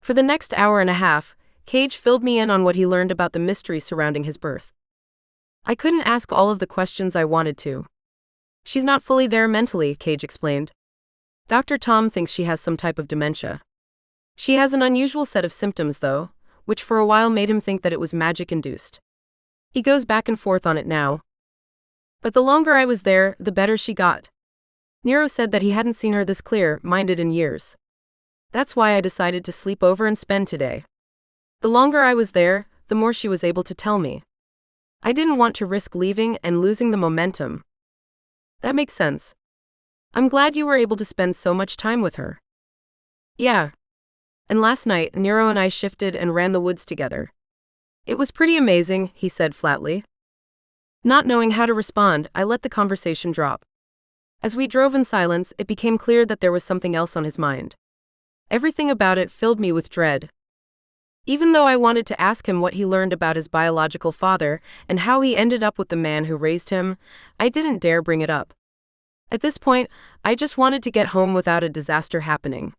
For the next hour and a half, Cage filled me in on what he learned about the mystery surrounding his birth. I couldn't ask all of the questions I wanted to. She's not fully there mentally, Cage explained. Dr. Tom thinks she has some type of dementia. She has an unusual set of symptoms, though, which for a while made him think that it was magic-induced. He goes back and forth on it now. But the longer I was there, the better she got. Nero said that he hadn't seen her this clear-minded in years. That's why I decided to sleep over and spend today. The longer I was there, the more she was able to tell me. I didn't want to risk leaving and losing the momentum. That makes sense. I'm glad you were able to spend so much time with her. Yeah. And last night, Nero and I shifted and ran the woods together. It was pretty amazing, he said flatly. Not knowing how to respond, I let the conversation drop. As we drove in silence, it became clear that there was something else on his mind. Everything about it filled me with dread. Even though I wanted to ask him what he learned about his biological father and how he ended up with the man who raised him, I didn't dare bring it up. At this point, I just wanted to get home without a disaster happening.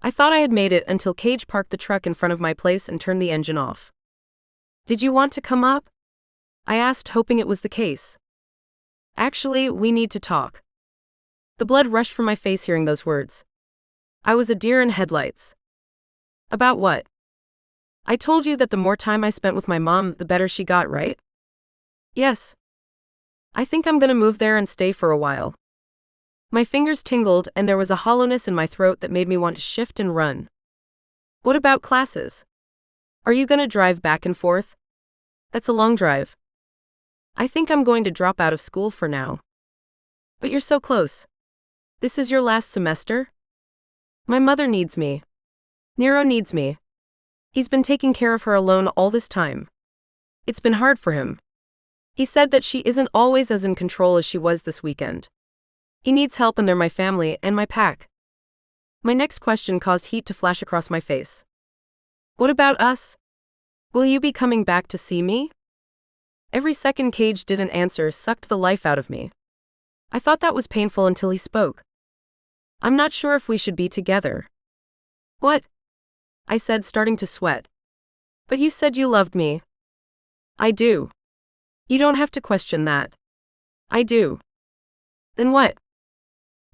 I thought I had made it until Cage parked the truck in front of my place and turned the engine off. "Did you want to come up?" I asked, hoping it was the case. "Actually, we need to talk." The blood rushed from my face hearing those words. I was a deer in headlights. "About what?" "I told you that the more time I spent with my mom, the better she got, right?" "Yes. I think I'm gonna move there and stay for a while." My fingers tingled and there was a hollowness in my throat that made me want to shift and run. "What about classes? Are you gonna drive back and forth? That's a long drive." "I think I'm going to drop out of school for now." "But you're so close. This is your last semester?" "My mother needs me. Nero needs me. He's been taking care of her alone all this time. It's been hard for him. He said that she isn't always as in control as she was this weekend. He needs help and they're my family and my pack." My next question caused heat to flash across my face. "What about us? Will you be coming back to see me?" Every second Cage didn't answer sucked the life out of me. I thought that was painful until he spoke. "I'm not sure if we should be together." "What?" I said, starting to sweat. "But you said you loved me." "I do. You don't have to question that." "I do." "Then what?"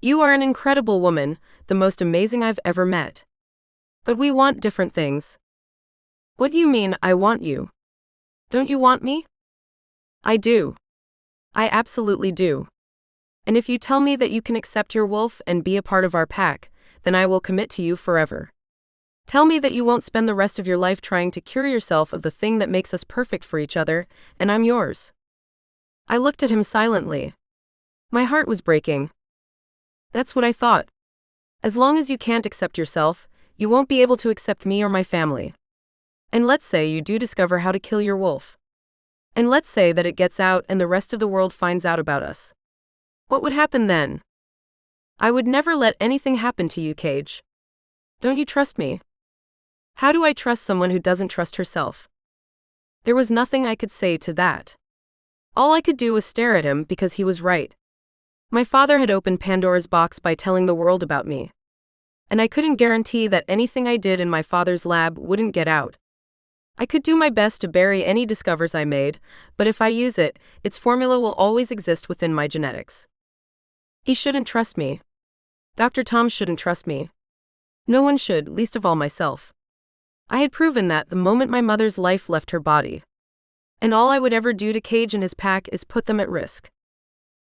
"You are an incredible woman, the most amazing I've ever met. But we want different things." "What do you mean, I want you? Don't you want me?" "I do. I absolutely do. And if you tell me that you can accept your wolf and be a part of our pack, then I will commit to you forever. Tell me that you won't spend the rest of your life trying to cure yourself of the thing that makes us perfect for each other, and I'm yours." I looked at him silently. My heart was breaking. That's what I thought. As long as you can't accept yourself, you won't be able to accept me or my family. And let's say you do discover how to kill your wolf. And let's say that it gets out and the rest of the world finds out about us. What would happen then? I would never let anything happen to you, Cage. Don't you trust me? How do I trust someone who doesn't trust herself? There was nothing I could say to that. All I could do was stare at him because he was right. My father had opened Pandora's box by telling the world about me. And I couldn't guarantee that anything I did in my father's lab wouldn't get out. I could do my best to bury any discoveries I made, but if I use it, its formula will always exist within my genetics. He shouldn't trust me. Dr. Tom shouldn't trust me. No one should, least of all myself. I had proven that the moment my mother's life left her body. And all I would ever do to Cage and his pack is put them at risk.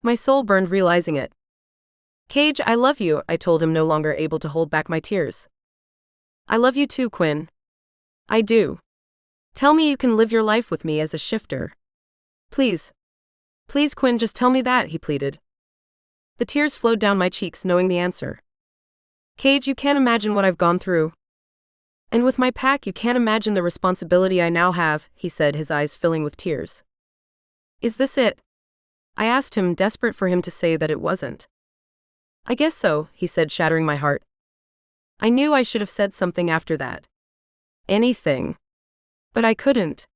My soul burned realizing it. "Cage, I love you," I told him, no longer able to hold back my tears. "I love you too, Quinn. I do. Tell me you can live your life with me as a shifter. Please. Please, Quinn, just tell me that," he pleaded. The tears flowed down my cheeks knowing the answer. "Cage, you can't imagine what I've gone through. And with my pack, you can't imagine the responsibility I now have," he said, his eyes filling with tears. "Is this it?" I asked him, desperate for him to say that it wasn't. "I guess so," he said, shattering my heart. I knew I should have said something after that. Anything. But I couldn't.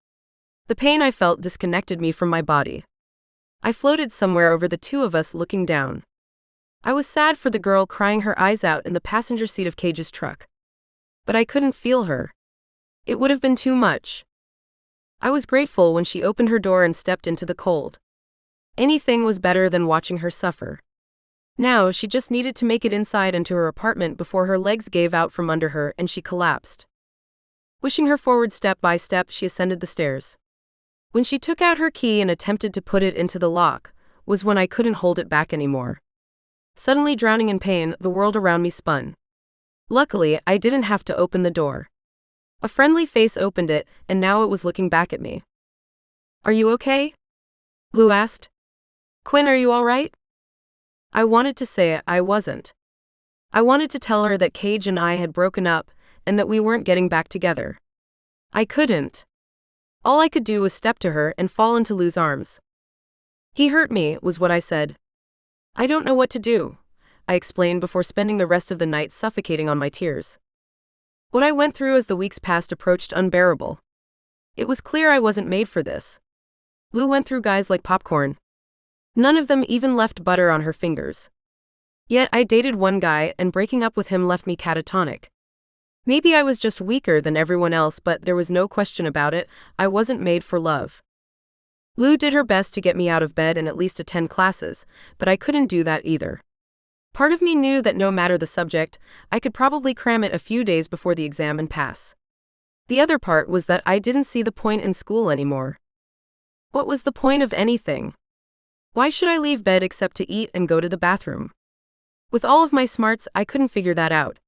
The pain I felt disconnected me from my body. I floated somewhere over the two of us looking down. I was sad for the girl crying her eyes out in the passenger seat of Cage's truck. But I couldn't feel her. It would have been too much. I was grateful when she opened her door and stepped into the cold. Anything was better than watching her suffer. Now she just needed to make it inside into her apartment before her legs gave out from under her and she collapsed. Wishing her forward step by step, she ascended the stairs. When she took out her key and attempted to put it into the lock, was when I couldn't hold it back anymore. Suddenly drowning in pain, the world around me spun. Luckily, I didn't have to open the door. A friendly face opened it, and now it was looking back at me. "Are you okay?" Lou asked. "Quinn, are you all right?" I wanted to say I wasn't. I wanted to tell her that Cage and I had broken up, and that we weren't getting back together. I couldn't. All I could do was step to her and fall into Lou's arms. He hurt me, was what I said. I don't know what to do, I explained before spending the rest of the night suffocating on my tears. What I went through as the weeks passed approached unbearable. It was clear I wasn't made for this. Lou went through guys like popcorn. None of them even left butter on her fingers. Yet I dated one guy, and breaking up with him left me catatonic. Maybe I was just weaker than everyone else, but there was no question about it, I wasn't made for love. Lou did her best to get me out of bed and at least attend classes, but I couldn't do that either. Part of me knew that no matter the subject, I could probably cram it a few days before the exam and pass. The other part was that I didn't see the point in school anymore. What was the point of anything? Why should I leave bed except to eat and go to the bathroom? With all of my smarts, I couldn't figure that out.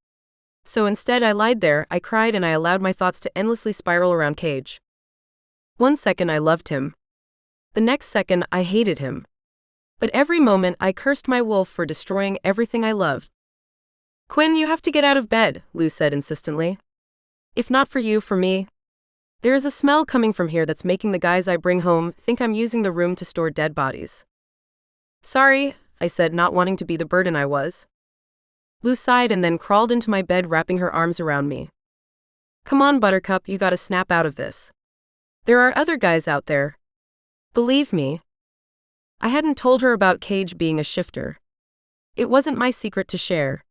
So instead I lied there, I cried, and I allowed my thoughts to endlessly spiral around Cage. One second I loved him. The next second I hated him. But every moment I cursed my wolf for destroying everything I loved. Quinn, you have to get out of bed, Lou said insistently. If not for you, for me. There is a smell coming from here that's making the guys I bring home think I'm using the room to store dead bodies. Sorry, I said, not wanting to be the burden I was. Lou sighed and then crawled into my bed, wrapping her arms around me. Come on, Buttercup, you gotta snap out of this. There are other guys out there. Believe me. I hadn't told her about Cage being a shifter. It wasn't my secret to share.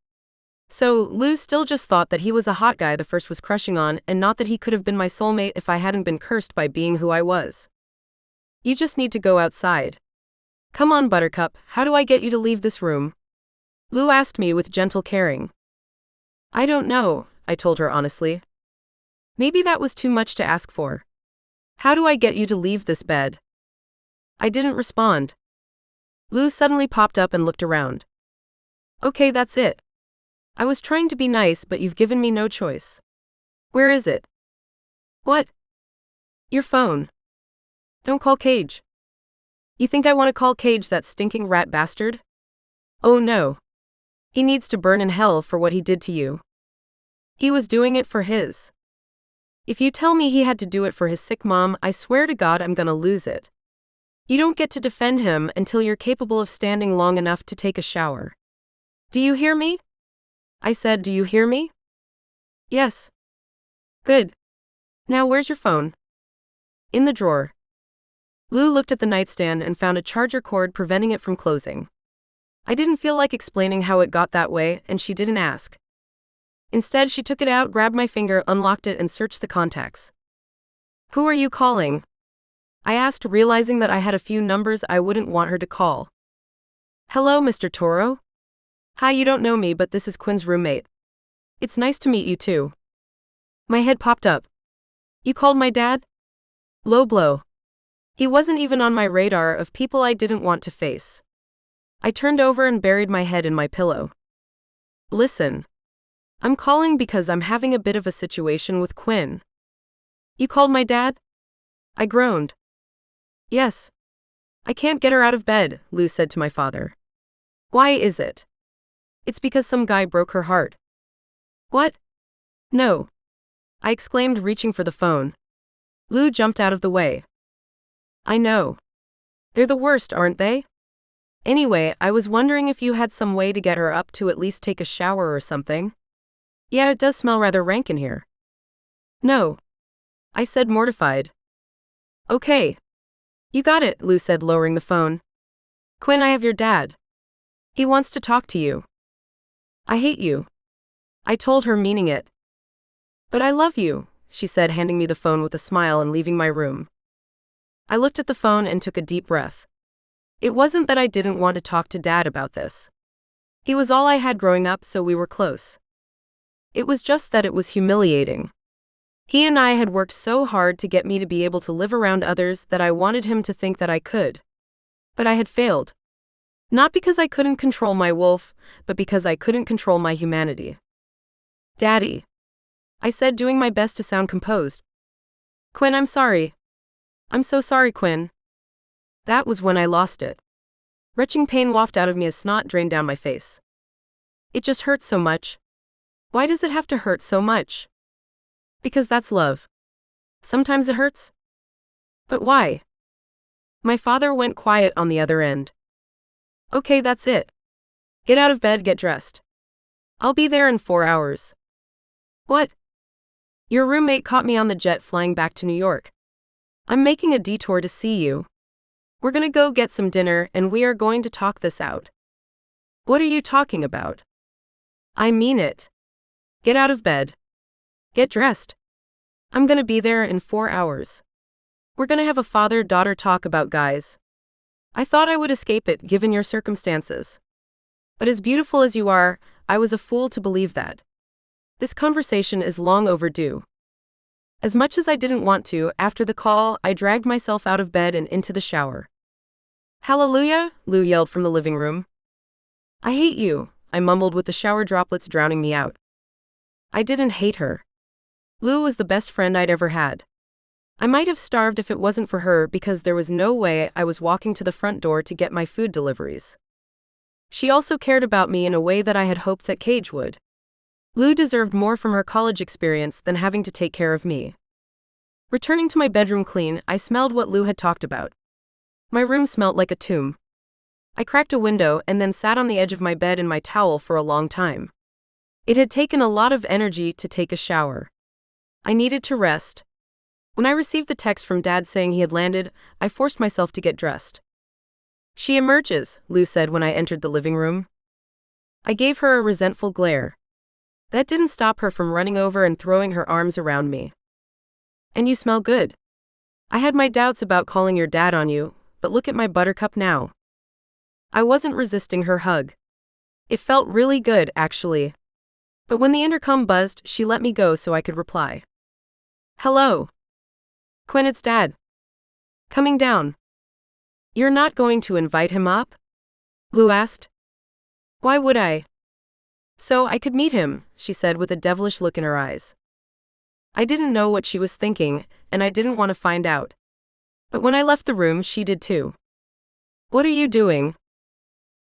So, Lou still just thought that he was a hot guy the first was crushing on, and not that he could have been my soulmate if I hadn't been cursed by being who I was. You just need to go outside. Come on, Buttercup, how do I get you to leave this room? Lou asked me with gentle caring. I don't know, I told her honestly. Maybe that was too much to ask for. How do I get you to leave this bed? I didn't respond. Lou suddenly popped up and looked around. Okay, that's it. I was trying to be nice, but you've given me no choice. Where is it? What? Your phone. Don't call Cage. You think I want to call Cage, that stinking rat bastard? Oh no. He needs to burn in hell for what he did to you. He was doing it for his. If you tell me he had to do it for his sick mom, I swear to God I'm gonna lose it. You don't get to defend him until you're capable of standing long enough to take a shower. Do you hear me? I said, do you hear me? Yes. Good. Now where's your phone? In the drawer. Lou looked at the nightstand and found a charger cord preventing it from closing. I didn't feel like explaining how it got that way, and she didn't ask. Instead, she took it out, grabbed my finger, unlocked it, and searched the contacts. Who are you calling? I asked, realizing that I had a few numbers I wouldn't want her to call. Hello, Mr. Toro? Hi, you don't know me, but this is Quinn's roommate. It's nice to meet you too. My head popped up. You called my dad? Low blow. He wasn't even on my radar of people I didn't want to face. I turned over and buried my head in my pillow. Listen. I'm calling because I'm having a bit of a situation with Quinn. You called my dad? I groaned. Yes. I can't get her out of bed, Lou said to my father. Why is it? It's because some guy broke her heart. What? No. I exclaimed, reaching for the phone. Lou jumped out of the way. I know. They're the worst, aren't they? Anyway, I was wondering if you had some way to get her up to at least take a shower or something. Yeah, it does smell rather rank in here. No. I said, mortified. Okay. You got it, Lou said, lowering the phone. Quinn, I have your dad. He wants to talk to you. I hate you. I told her, meaning it. But I love you, she said, handing me the phone with a smile and leaving my room. I looked at the phone and took a deep breath. It wasn't that I didn't want to talk to Dad about this. He was all I had growing up, so we were close. It was just that it was humiliating. He and I had worked so hard to get me to be able to live around others that I wanted him to think that I could. But I had failed. Not because I couldn't control my wolf, but because I couldn't control my humanity. Daddy. I said, doing my best to sound composed. Quinn, I'm sorry. I'm so sorry, Quinn. That was when I lost it. Retching pain wafted out of me as snot drained down my face. It just hurts so much. Why does it have to hurt so much? Because that's love. Sometimes it hurts. But why? My father went quiet on the other end. Okay, that's it. Get out of bed, get dressed. I'll be there in 4 hours. What? Your roommate caught me on the jet flying back to New York. I'm making a detour to see you. We're gonna go get some dinner and we are going to talk this out. What are you talking about? I mean it. Get out of bed. Get dressed. I'm gonna be there in 4 hours. We're gonna have a father-daughter talk about guys. I thought I would escape it given your circumstances. But as beautiful as you are, I was a fool to believe that. This conversation is long overdue. As much as I didn't want to, after the call, I dragged myself out of bed and into the shower. Hallelujah, Lou yelled from the living room. I hate you, I mumbled with the shower droplets drowning me out. I didn't hate her. Lou was the best friend I'd ever had. I might have starved if it wasn't for her because there was no way I was walking to the front door to get my food deliveries. She also cared about me in a way that I had hoped that Cage would. Lou deserved more from her college experience than having to take care of me. Returning to my bedroom clean, I smelled what Lou had talked about. My room smelt like a tomb. I cracked a window and then sat on the edge of my bed in my towel for a long time. It had taken a lot of energy to take a shower. I needed to rest. When I received the text from Dad saying he had landed, I forced myself to get dressed. She emerges, Lou said when I entered the living room. I gave her a resentful glare. That didn't stop her from running over and throwing her arms around me. And you smell good. I had my doubts about calling your dad on you, but look at my buttercup now. I wasn't resisting her hug. It felt really good, actually. But when the intercom buzzed, she let me go so I could reply. Hello. Quinn, it's Dad. Coming down. You're not going to invite him up? Lou asked. Why would I? So I could meet him, she said with a devilish look in her eyes. I didn't know what she was thinking, and I didn't want to find out. But when I left the room, she did too. What are you doing?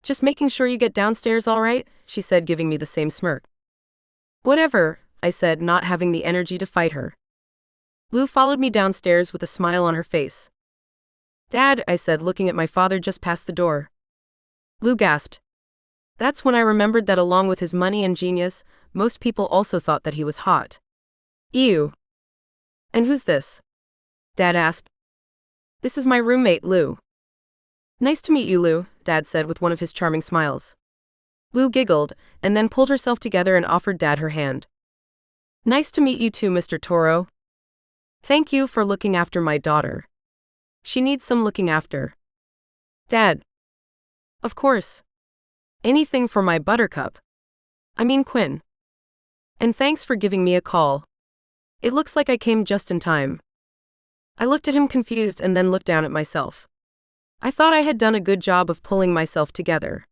Just making sure you get downstairs all right, she said, giving me the same smirk. Whatever, I said, not having the energy to fight her. Lou followed me downstairs with a smile on her face. Dad, I said, looking at my father just past the door. Lou gasped. That's when I remembered that along with his money and genius, most people also thought that he was hot. Ew. And who's this? Dad asked. This is my roommate, Lou. Nice to meet you, Lou, Dad said with one of his charming smiles. Lou giggled, and then pulled herself together and offered Dad her hand. Nice to meet you too, Mr. Toro. Thank you for looking after my daughter. She needs some looking after. Dad. Of course. Anything for my buttercup. I mean Quinn. And thanks for giving me a call. It looks like I came just in time. I looked at him confused and then looked down at myself. I thought I had done a good job of pulling myself together.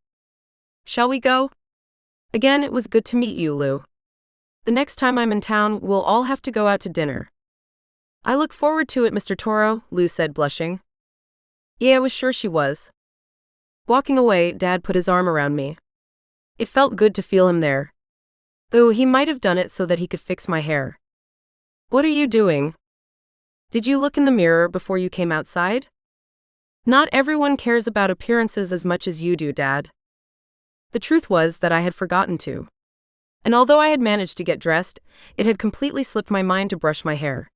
Shall we go? Again, it was good to meet you, Lou. The next time I'm in town, we'll all have to go out to dinner. I look forward to it, Mr. Toro, Lou said, blushing. Yeah, I was sure she was. Walking away, Dad put his arm around me. It felt good to feel him there. Though he might have done it so that he could fix my hair. What are you doing? Did you look in the mirror before you came outside? Not everyone cares about appearances as much as you do, Dad. The truth was that I had forgotten to. And although I had managed to get dressed, it had completely slipped my mind to brush my hair.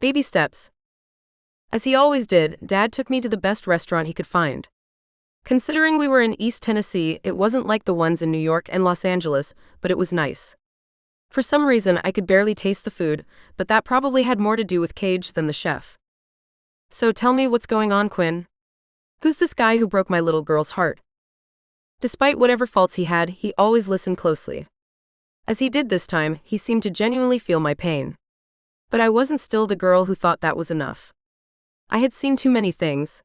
Baby steps. As he always did, Dad took me to the best restaurant he could find. Considering we were in East Tennessee, it wasn't like the ones in New York and Los Angeles, but it was nice. For some reason, I could barely taste the food, but that probably had more to do with Cage than the chef. So tell me what's going on, Quinn. Who's this guy who broke my little girl's heart? Despite whatever faults he had, he always listened closely. As he did this time, he seemed to genuinely feel my pain. But I wasn't still the girl who thought that was enough. I had seen too many things.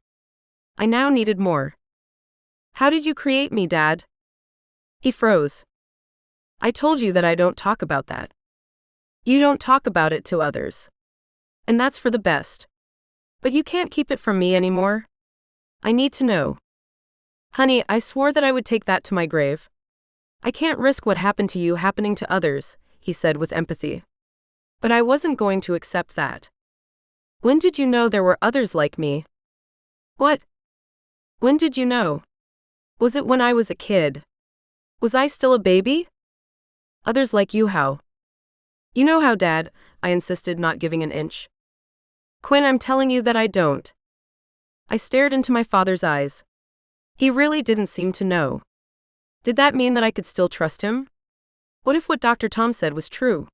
I now needed more. How did you create me, Dad? He froze. I told you that I don't talk about that. You don't talk about it to others. And that's for the best. But you can't keep it from me anymore. I need to know. Honey, I swore that I would take that to my grave. I can't risk what happened to you happening to others, he said with empathy. But I wasn't going to accept that. When did you know there were others like me? What? When did you know? Was it when I was a kid? Was I still a baby? Others like you how? You know how, Dad, I insisted, not giving an inch. Quinn, I'm telling you that I don't. I stared into my father's eyes. He really didn't seem to know. Did that mean that I could still trust him? What if what Dr. Tom said was true?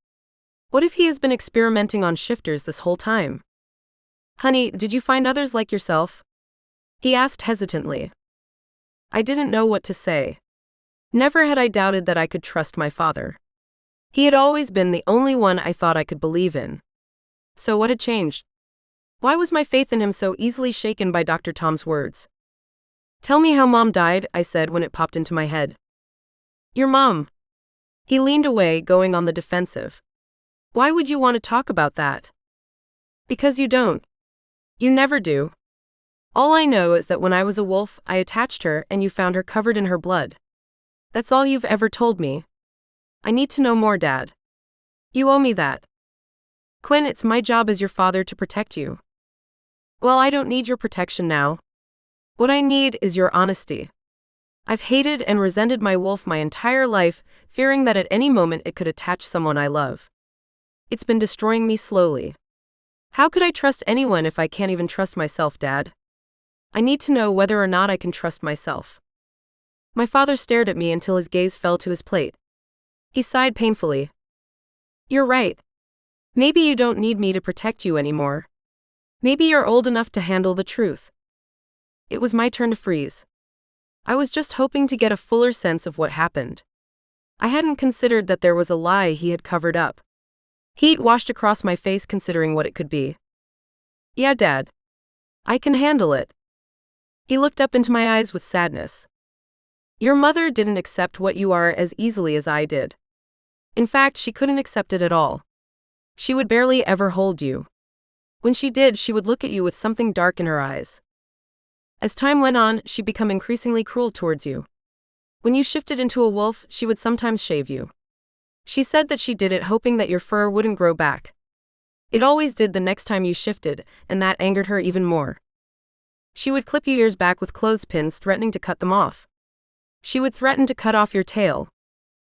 What if he has been experimenting on shifters this whole time? Honey, did you find others like yourself? He asked hesitantly. I didn't know what to say. Never had I doubted that I could trust my father. He had always been the only one I thought I could believe in. So what had changed? Why was my faith in him so easily shaken by Dr. Tom's words? Tell me how Mom died, I said when it popped into my head. Your mom. He leaned away, going on the defensive. Why would you want to talk about that? Because you don't. You never do. All I know is that when I was a wolf, I attached her and you found her covered in her blood. That's all you've ever told me. I need to know more, Dad. You owe me that. Quinn, it's my job as your father to protect you. Well, I don't need your protection now. What I need is your honesty. I've hated and resented my wolf my entire life, fearing that at any moment it could attach someone I love. It's been destroying me slowly. How could I trust anyone if I can't even trust myself, Dad? I need to know whether or not I can trust myself. My father stared at me until his gaze fell to his plate. He sighed painfully. You're right. Maybe you don't need me to protect you anymore. Maybe you're old enough to handle the truth. It was my turn to freeze. I was just hoping to get a fuller sense of what happened. I hadn't considered that there was a lie he had covered up. Heat washed across my face considering what it could be. Yeah, Dad. I can handle it. He looked up into my eyes with sadness. Your mother didn't accept what you are as easily as I did. In fact, she couldn't accept it at all. She would barely ever hold you. When she did, she would look at you with something dark in her eyes. As time went on, she'd become increasingly cruel towards you. When you shifted into a wolf, she would sometimes shave you. She said that she did it hoping that your fur wouldn't grow back. It always did the next time you shifted, and that angered her even more. She would clip your ears back with clothespins, threatening to cut them off. She would threaten to cut off your tail.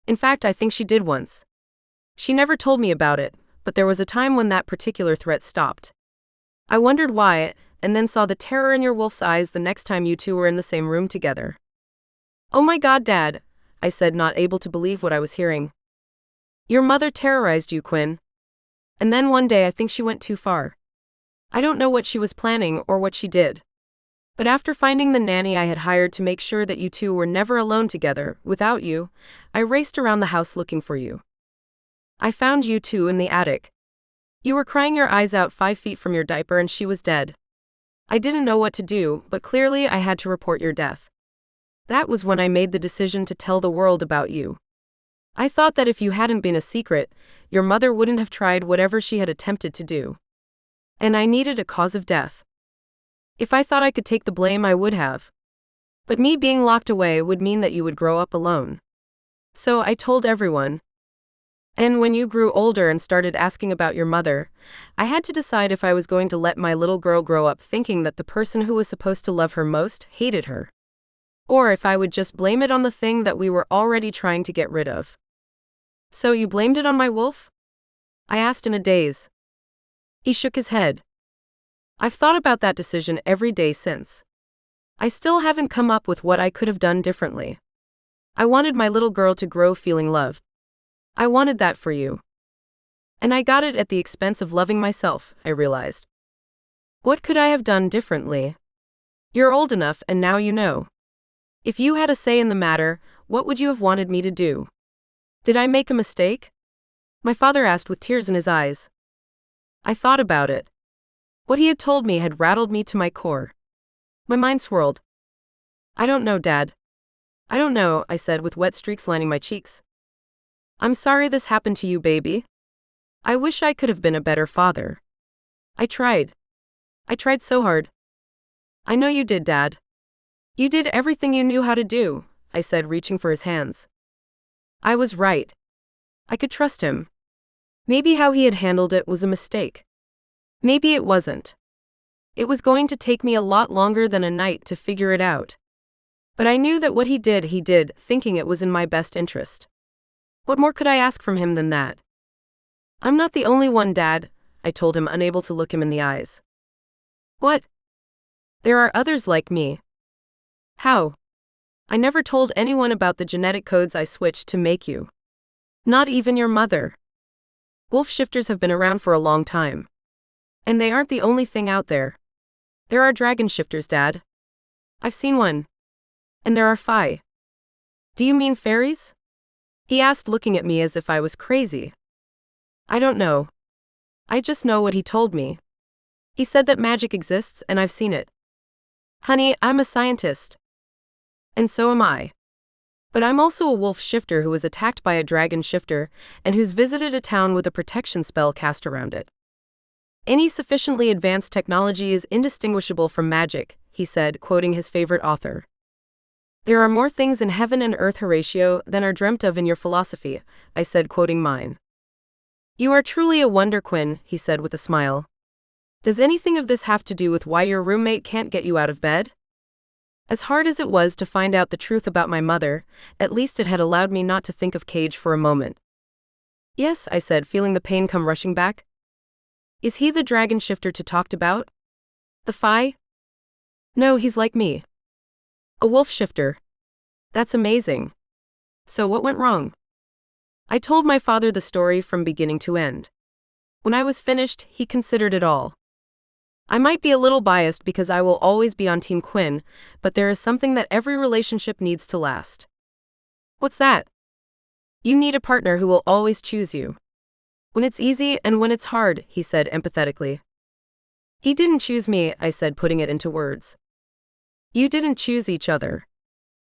In fact, I think she did once. She never told me about it, but there was a time when that particular threat stopped. I wondered why, and then saw the terror in your wolf's eyes the next time you two were in the same room together. Oh my God, Dad, I said, not able to believe what I was hearing. Your mother terrorized you, Quinn. And then one day I think she went too far. I don't know what she was planning or what she did. But after finding the nanny I had hired to make sure that you two were never alone together, without you, I raced around the house looking for you. I found you two in the attic. You were crying your eyes out 5 feet from your diaper and she was dead. I didn't know what to do, but clearly I had to report your death. That was when I made the decision to tell the world about you. I thought that if you hadn't been a secret, your mother wouldn't have tried whatever she had attempted to do. And I needed a cause of death. If I thought I could take the blame, I would have. But me being locked away would mean that you would grow up alone. So I told everyone. And when you grew older and started asking about your mother, I had to decide if I was going to let my little girl grow up thinking that the person who was supposed to love her most hated her. Or if I would just blame it on the thing that we were already trying to get rid of. So you blamed it on my wolf? I asked in a daze. He shook his head. I've thought about that decision every day since. I still haven't come up with what I could have done differently. I wanted my little girl to grow feeling loved. I wanted that for you. And I got it at the expense of loving myself, I realized. What could I have done differently? You're old enough and now you know. If you had a say in the matter, what would you have wanted me to do? Did I make a mistake? My father asked with tears in his eyes. I thought about it. What he had told me had rattled me to my core. My mind swirled. I don't know, Dad. I don't know, I said with wet streaks lining my cheeks. I'm sorry this happened to you, baby. I wish I could have been a better father. I tried. I tried so hard. I know you did, Dad. You did everything you knew how to do, I said, reaching for his hands. I was right. I could trust him. Maybe how he had handled it was a mistake. Maybe it wasn't. It was going to take me a lot longer than a night to figure it out. But I knew that what he did, thinking it was in my best interest. What more could I ask from him than that? I'm not the only one, Dad, I told him, unable to look him in the eyes. What? There are others like me. How? I never told anyone about the genetic codes I switched to make you. Not even your mother. Wolf shifters have been around for a long time. And they aren't the only thing out there. There are dragon shifters, Dad. I've seen one. And there are fae. Do you mean fairies? He asked, looking at me as if I was crazy. I don't know. I just know what he told me. He said that magic exists and I've seen it. Honey, I'm a scientist. And so am I. But I'm also a wolf shifter who was attacked by a dragon shifter and who's visited a town with a protection spell cast around it. Any sufficiently advanced technology is indistinguishable from magic, he said, quoting his favorite author. There are more things in heaven and earth, Horatio, than are dreamt of in your philosophy, I said, quoting mine. You are truly a wonder, Quinn, he said with a smile. Does anything of this have to do with why your roommate can't get you out of bed? As hard as it was to find out the truth about my mother, at least it had allowed me not to think of Cage for a moment. Yes, I said, feeling the pain come rushing back. Is he the dragon shifter to talked about? The fae? No, he's like me. A wolf shifter. That's amazing. So what went wrong? I told my father the story from beginning to end. When I was finished, he considered it all. I might be a little biased because I will always be on Team Quinn, but there is something that every relationship needs to last. What's that? You need a partner who will always choose you. When it's easy and when it's hard, he said empathetically. He didn't choose me, I said, putting it into words. You didn't choose each other.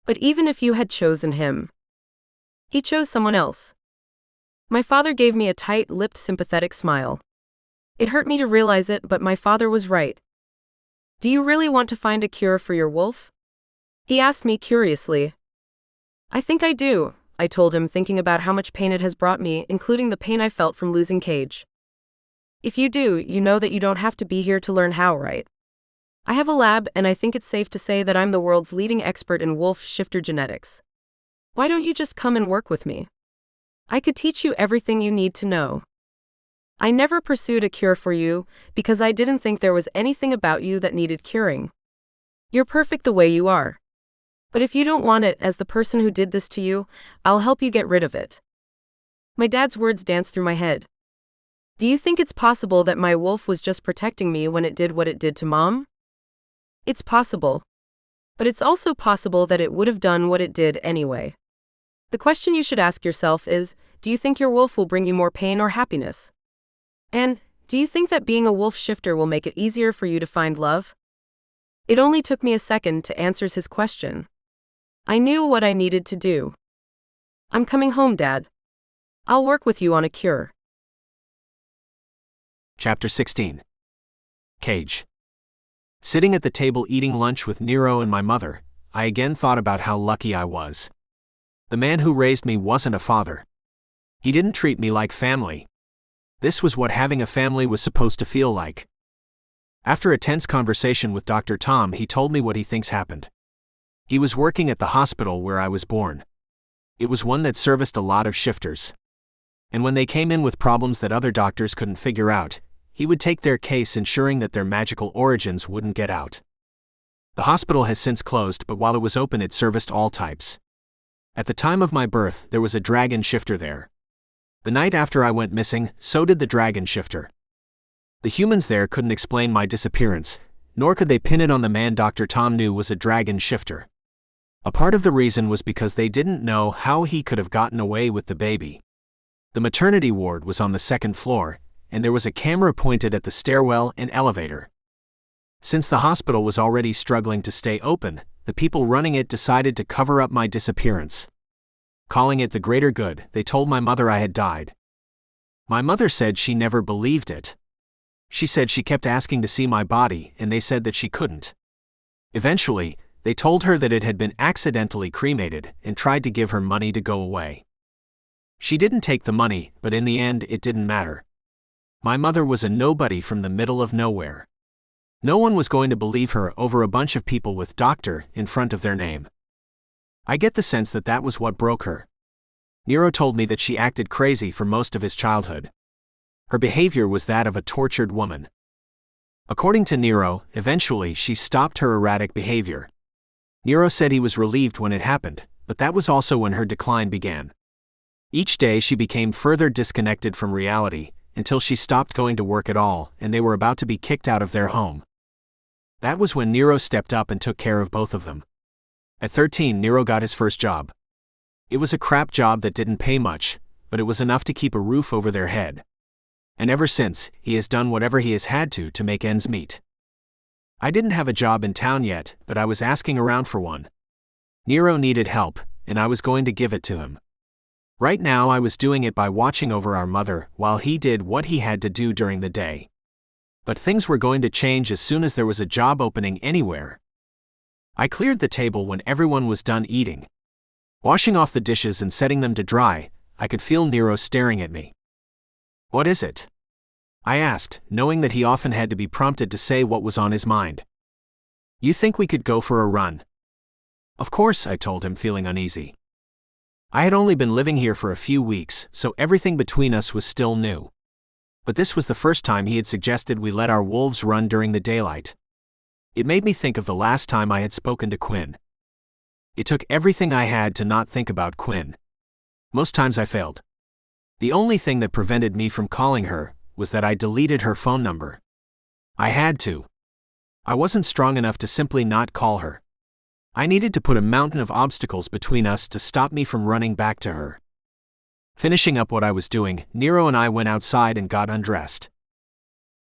But even if you had chosen him, he chose someone else. My father gave me a tight-lipped, sympathetic smile. It hurt me to realize it, but my father was right. Do you really want to find a cure for your wolf? He asked me curiously. I think I do, I told him, thinking about how much pain it has brought me, including the pain I felt from losing Cage. If you do, you know that you don't have to be here to learn how, right? I have a lab, and I think it's safe to say that I'm the world's leading expert in wolf shifter genetics. Why don't you just come and work with me? I could teach you everything you need to know. I never pursued a cure for you because I didn't think there was anything about you that needed curing. You're perfect the way you are. But if you don't want it, as the person who did this to you, I'll help you get rid of it. My dad's words danced through my head. Do you think it's possible that my wolf was just protecting me when it did what it did to Mom? It's possible. But it's also possible that it would have done what it did anyway. The question you should ask yourself is, do you think your wolf will bring you more pain or happiness? And, do you think that being a wolf shifter will make it easier for you to find love? It only took me a second to answer his question. I knew what I needed to do. I'm coming home, Dad. I'll work with you on a cure. Chapter 16. Cage. Sitting at the table eating lunch with Nero and my mother, I again thought about how lucky I was. The man who raised me wasn't a father. He didn't treat me like family. This was what having a family was supposed to feel like. After a tense conversation with Dr. Tom, he told me what he thinks happened. He was working at the hospital where I was born. It was one that serviced a lot of shifters. And when they came in with problems that other doctors couldn't figure out, he would take their case, ensuring that their magical origins wouldn't get out. The hospital has since closed, but while it was open, it serviced all types. At the time of my birth, there was a dragon shifter there. The night after I went missing, so did the dragon shifter. The humans there couldn't explain my disappearance, nor could they pin it on the man Dr. Tom knew was a dragon shifter. A part of the reason was because they didn't know how he could have gotten away with the baby. The maternity ward was on the second floor, and there was a camera pointed at the stairwell and elevator. Since the hospital was already struggling to stay open, the people running it decided to cover up my disappearance. Calling it the greater good, they told my mother I had died. My mother said she never believed it. She said she kept asking to see my body, and they said that she couldn't. Eventually, they told her that it had been accidentally cremated and tried to give her money to go away. She didn't take the money, but in the end it didn't matter. My mother was a nobody from the middle of nowhere. No one was going to believe her over a bunch of people with doctor in front of their name. I get the sense that that was what broke her. Nero told me that she acted crazy for most of his childhood. Her behavior was that of a tortured woman. According to Nero, eventually she stopped her erratic behavior. Nero said he was relieved when it happened, but that was also when her decline began. Each day she became further disconnected from reality, until she stopped going to work at all, and they were about to be kicked out of their home. That was when Nero stepped up and took care of both of them. At 13, Nero got his first job. It was a crap job that didn't pay much, but it was enough to keep a roof over their head. And ever since, he has done whatever he has had to make ends meet. I didn't have a job in town yet, but I was asking around for one. Nero needed help, and I was going to give it to him. Right now I was doing it by watching over our mother while he did what he had to do during the day. But things were going to change as soon as there was a job opening anywhere. I cleared the table when everyone was done eating. Washing off the dishes and setting them to dry, I could feel Nero staring at me. "What is it?" I asked, knowing that he often had to be prompted to say what was on his mind. "You think we could go for a run?" "Of course," I told him, feeling uneasy. I had only been living here for a few weeks, so everything between us was still new. But this was the first time he had suggested we let our wolves run during the daylight. It made me think of the last time I had spoken to Quinn. It took everything I had to not think about Quinn. Most times I failed. The only thing that prevented me from calling her was that I deleted her phone number. I had to. I wasn't strong enough to simply not call her. I needed to put a mountain of obstacles between us to stop me from running back to her. Finishing up what I was doing, Nero and I went outside and got undressed.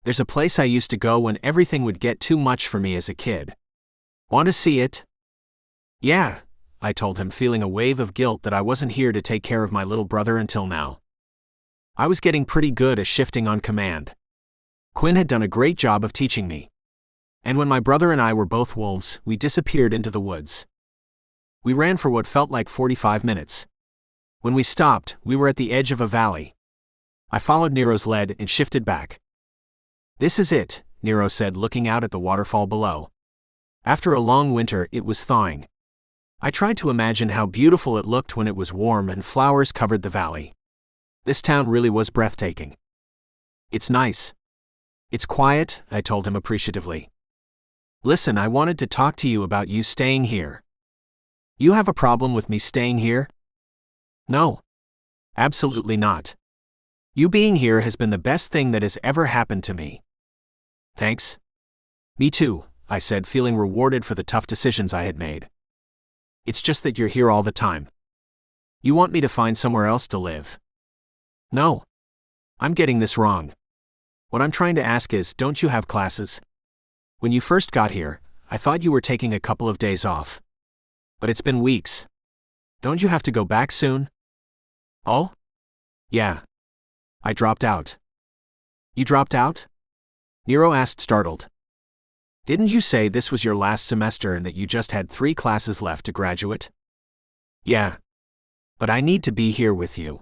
There's a place I used to go when everything would get too much for me as a kid. Want to see it? Yeah, I told him, feeling a wave of guilt that I wasn't here to take care of my little brother until now. I was getting pretty good at shifting on command. Quinn had done a great job of teaching me. And when my brother and I were both wolves, we disappeared into the woods. We ran for what felt like 45 minutes. When we stopped, we were at the edge of a valley. I followed Nero's lead and shifted back. "This is it," Nero said, looking out at the waterfall below. After a long winter, it was thawing. I tried to imagine how beautiful it looked when it was warm and flowers covered the valley. This town really was breathtaking. "It's nice. It's quiet," I told him appreciatively. "Listen, I wanted to talk to you about you staying here." "You have a problem with me staying here?" "No. Absolutely not. You being here has been the best thing that has ever happened to me." "Thanks." "Me too," I said, feeling rewarded for the tough decisions I had made. "It's just that you're here all the time. You want me to find somewhere else to live?" "No. I'm getting this wrong. What I'm trying to ask is, don't you have classes? When you first got here, I thought you were taking a couple of days off. But it's been weeks. Don't you have to go back soon?" "Oh? Yeah. I dropped out." "You dropped out?" Nero asked, startled. "Didn't you say this was your last semester and that you just had 3 classes left to graduate?" "Yeah. But I need to be here with you.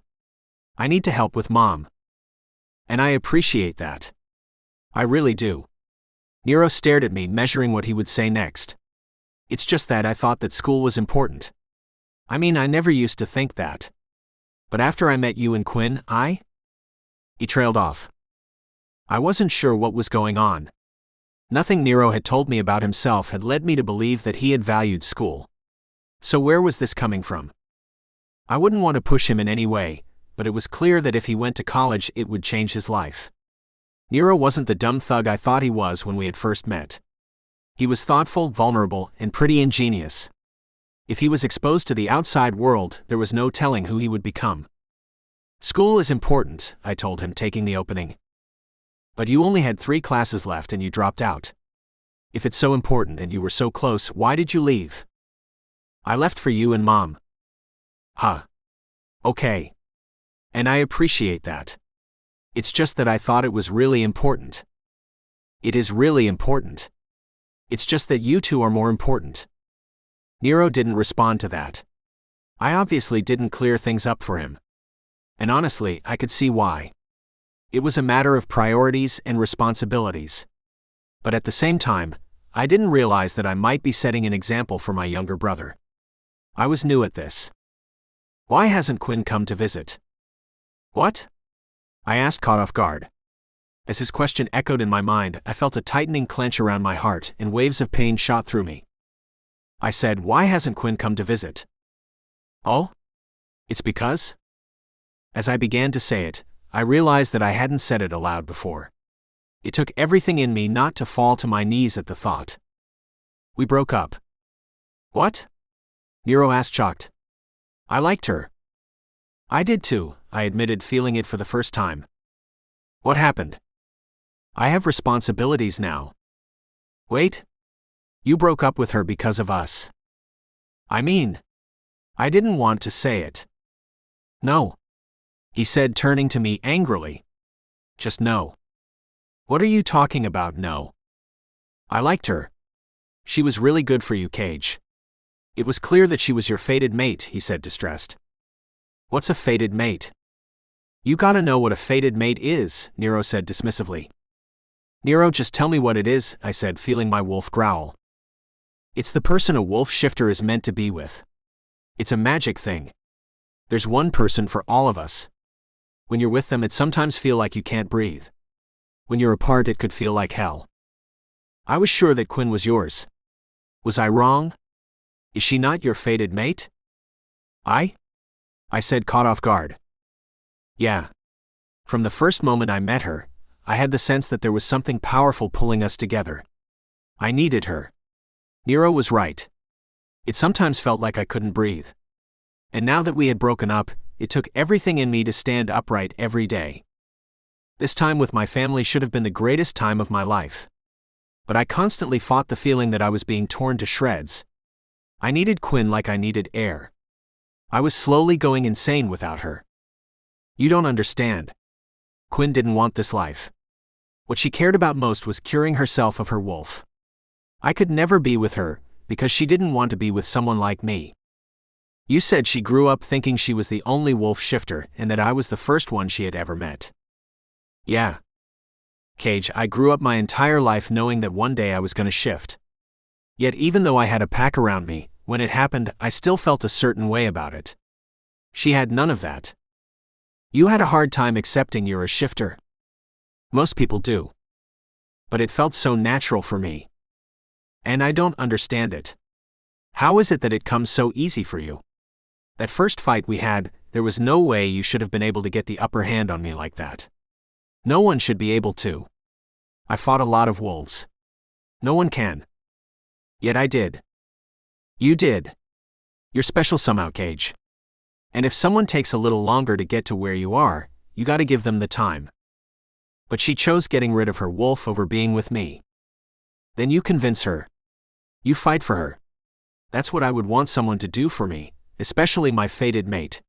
I need to help with Mom. And I appreciate that. I really do." Nero stared at me, measuring what he would say next. "It's just that I thought that school was important. I mean, I never used to think that. But after I met you and Quinn, He trailed off. I wasn't sure what was going on. Nothing Nero had told me about himself had led me to believe that he had valued school. So where was this coming from? I wouldn't want to push him in any way, but it was clear that if he went to college it would change his life. Nero wasn't the dumb thug I thought he was when we had first met. He was thoughtful, vulnerable, and pretty ingenious. If he was exposed to the outside world, there was no telling who he would become. "School is important," I told him, taking the opening. "But you only had 3 classes left and you dropped out. If it's so important and you were so close, why did you leave?" "I left for you and Mom." "Huh. Okay. And I appreciate that. It's just that I thought it was really important." "It is really important. It's just that you two are more important." Nero didn't respond to that. I obviously didn't clear things up for him. And honestly, I could see why. It was a matter of priorities and responsibilities. But at the same time, I didn't realize that I might be setting an example for my younger brother. I was new at this. Why hasn't Quinn come to visit? What? I asked, caught off guard. As his question echoed in my mind, I felt a tightening clench around my heart and waves of pain shot through me. I said, "Why hasn't Quinn come to visit?" "Oh? It's because?" As I began to say it, I realized that I hadn't said it aloud before. It took everything in me not to fall to my knees at the thought. "We broke up." "What?" Nero asked, shocked. "I liked her." "I did too," I admitted, feeling it for the first time. "What happened?" "I have responsibilities now." "Wait? You broke up with her because of us?" "I mean, I didn't want to say it." "No," he said, turning to me angrily. "Just no." "What are you talking about, no?" "I liked her. She was really good for you, Cage." "It was clear that she was your fated mate," he said, distressed. "What's a fated mate?" "You gotta know what a fated mate is," Nero said dismissively. "Nero, just tell me what it is," I said, feeling my wolf growl. "It's the person a wolf shifter is meant to be with. It's a magic thing. There's one person for all of us. When you're with them, it sometimes feels like you can't breathe. When you're apart, it could feel like hell." "I was sure that Quinn was yours. Was I wrong? Is she not your fated mate?" I said, caught off guard. "Yeah. From the first moment I met her, I had the sense that there was something powerful pulling us together. I needed her." Nero was right. It sometimes felt like I couldn't breathe. And now that we had broken up, it took everything in me to stand upright every day. This time with my family should have been the greatest time of my life. But I constantly fought the feeling that I was being torn to shreds. I needed Quinn like I needed air. I was slowly going insane without her. You don't understand. Quinn didn't want this life. What she cared about most was curing herself of her wolf. I could never be with her, because she didn't want to be with someone like me. You said she grew up thinking she was the only wolf shifter and that I was the first one she had ever met. Yeah. Cage, I grew up my entire life knowing that one day I was going to shift. Yet even though I had a pack around me, when it happened, I still felt a certain way about it. She had none of that. You had a hard time accepting you're a shifter. Most people do. But it felt so natural for me. And I don't understand it. How is it that it comes so easy for you? That first fight we had, there was no way you should have been able to get the upper hand on me like that. No one should be able to. I fought a lot of wolves. No one can. Yet I did. You did. You're special somehow, Cage. And if someone takes a little longer to get to where you are, you gotta give them the time. But she chose getting rid of her wolf over being with me. Then you convince her. You fight for her. That's what I would want someone to do for me, especially my fated mate.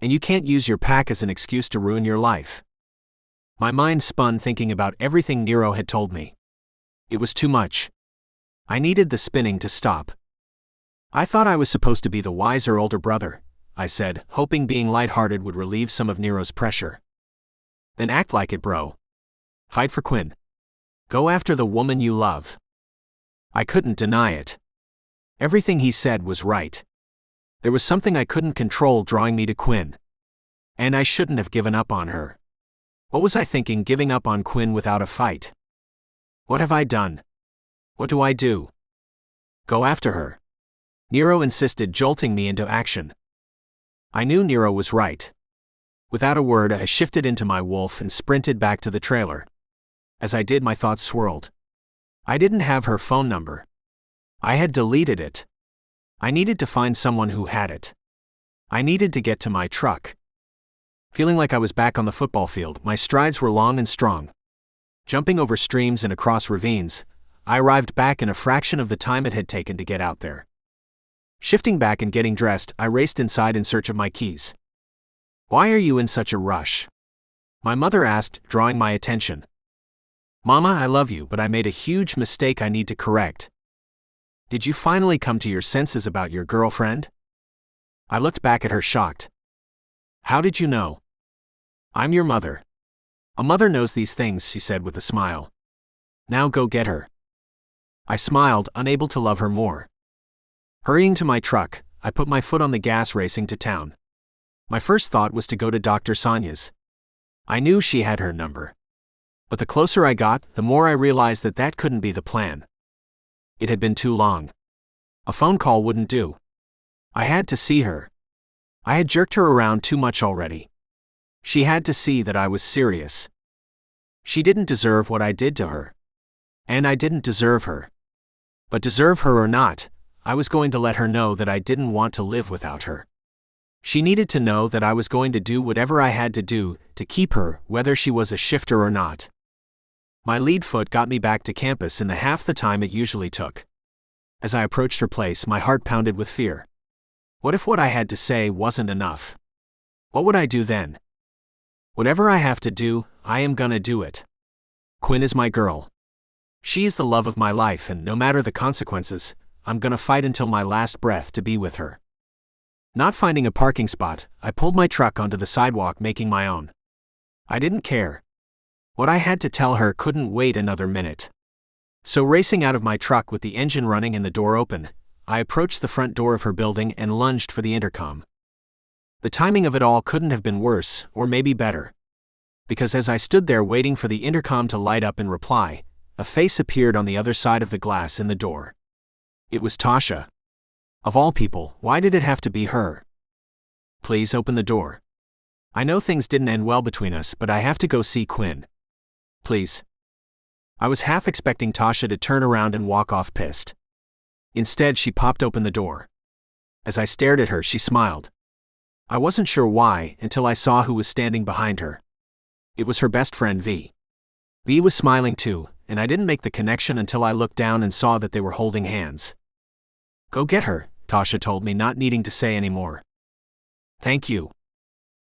And you can't use your pack as an excuse to ruin your life. My mind spun thinking about everything Nero had told me. It was too much. I needed the spinning to stop. "I thought I was supposed to be the wiser older brother," I said, hoping being lighthearted would relieve some of Nero's pressure. "Then act like it, bro. Fight for Quinn. Go after the woman you love." I couldn't deny it. Everything he said was right. There was something I couldn't control drawing me to Quinn. And I shouldn't have given up on her. What was I thinking, giving up on Quinn without a fight? What have I done? What do I do? Go after her. Nero insisted, jolting me into action. I knew Nero was right. Without a word, I shifted into my wolf and sprinted back to the trailer. As I did, my thoughts swirled. I didn't have her phone number. I had deleted it. I needed to find someone who had it. I needed to get to my truck. Feeling like I was back on the football field, my strides were long and strong. Jumping over streams and across ravines, I arrived back in a fraction of the time it had taken to get out there. Shifting back and getting dressed, I raced inside in search of my keys. "Why are you in such a rush?" my mother asked, drawing my attention. "Mama, I love you, but I made a huge mistake I need to correct." "Did you finally come to your senses about your girlfriend?" I looked back at her, shocked. "How did you know?" I'm your mother. A mother knows these things, she said with a smile. Now go get her. I smiled, unable to love her more. Hurrying to my truck, I put my foot on the gas, racing to town. My first thought was to go to Dr. Sonia's. I knew she had her number. But the closer I got, the more I realized that that couldn't be the plan. It had been too long. A phone call wouldn't do. I had to see her. I had jerked her around too much already. She had to see that I was serious. She didn't deserve what I did to her. And I didn't deserve her. But deserve her or not, I was going to let her know that I didn't want to live without her. She needed to know that I was going to do whatever I had to do to keep her, whether she was a shifter or not. My lead foot got me back to campus in the half the time it usually took. As I approached her place, my heart pounded with fear. What if what I had to say wasn't enough? What would I do then? Whatever I have to do, I am gonna do it. Quinn is my girl. She's the love of my life, and no matter the consequences, I'm gonna fight until my last breath to be with her. Not finding a parking spot, I pulled my truck onto the sidewalk, making my own. I didn't care. What I had to tell her couldn't wait another minute. So racing out of my truck with the engine running and the door open, I approached the front door of her building and lunged for the intercom. The timing of it all couldn't have been worse, or maybe better. Because as I stood there waiting for the intercom to light up and reply, a face appeared on the other side of the glass in the door. It was Tasha. Of all people, why did it have to be her? Please open the door. I know things didn't end well between us, but I have to go see Quinn. Please. I was half expecting Tasha to turn around and walk off pissed. Instead, she popped open the door. As I stared at her, she smiled. I wasn't sure why until I saw who was standing behind her. It was her best friend V. V was smiling too, and I didn't make the connection until I looked down and saw that they were holding hands. Go get her, Tasha told me, not needing to say any more. Thank you,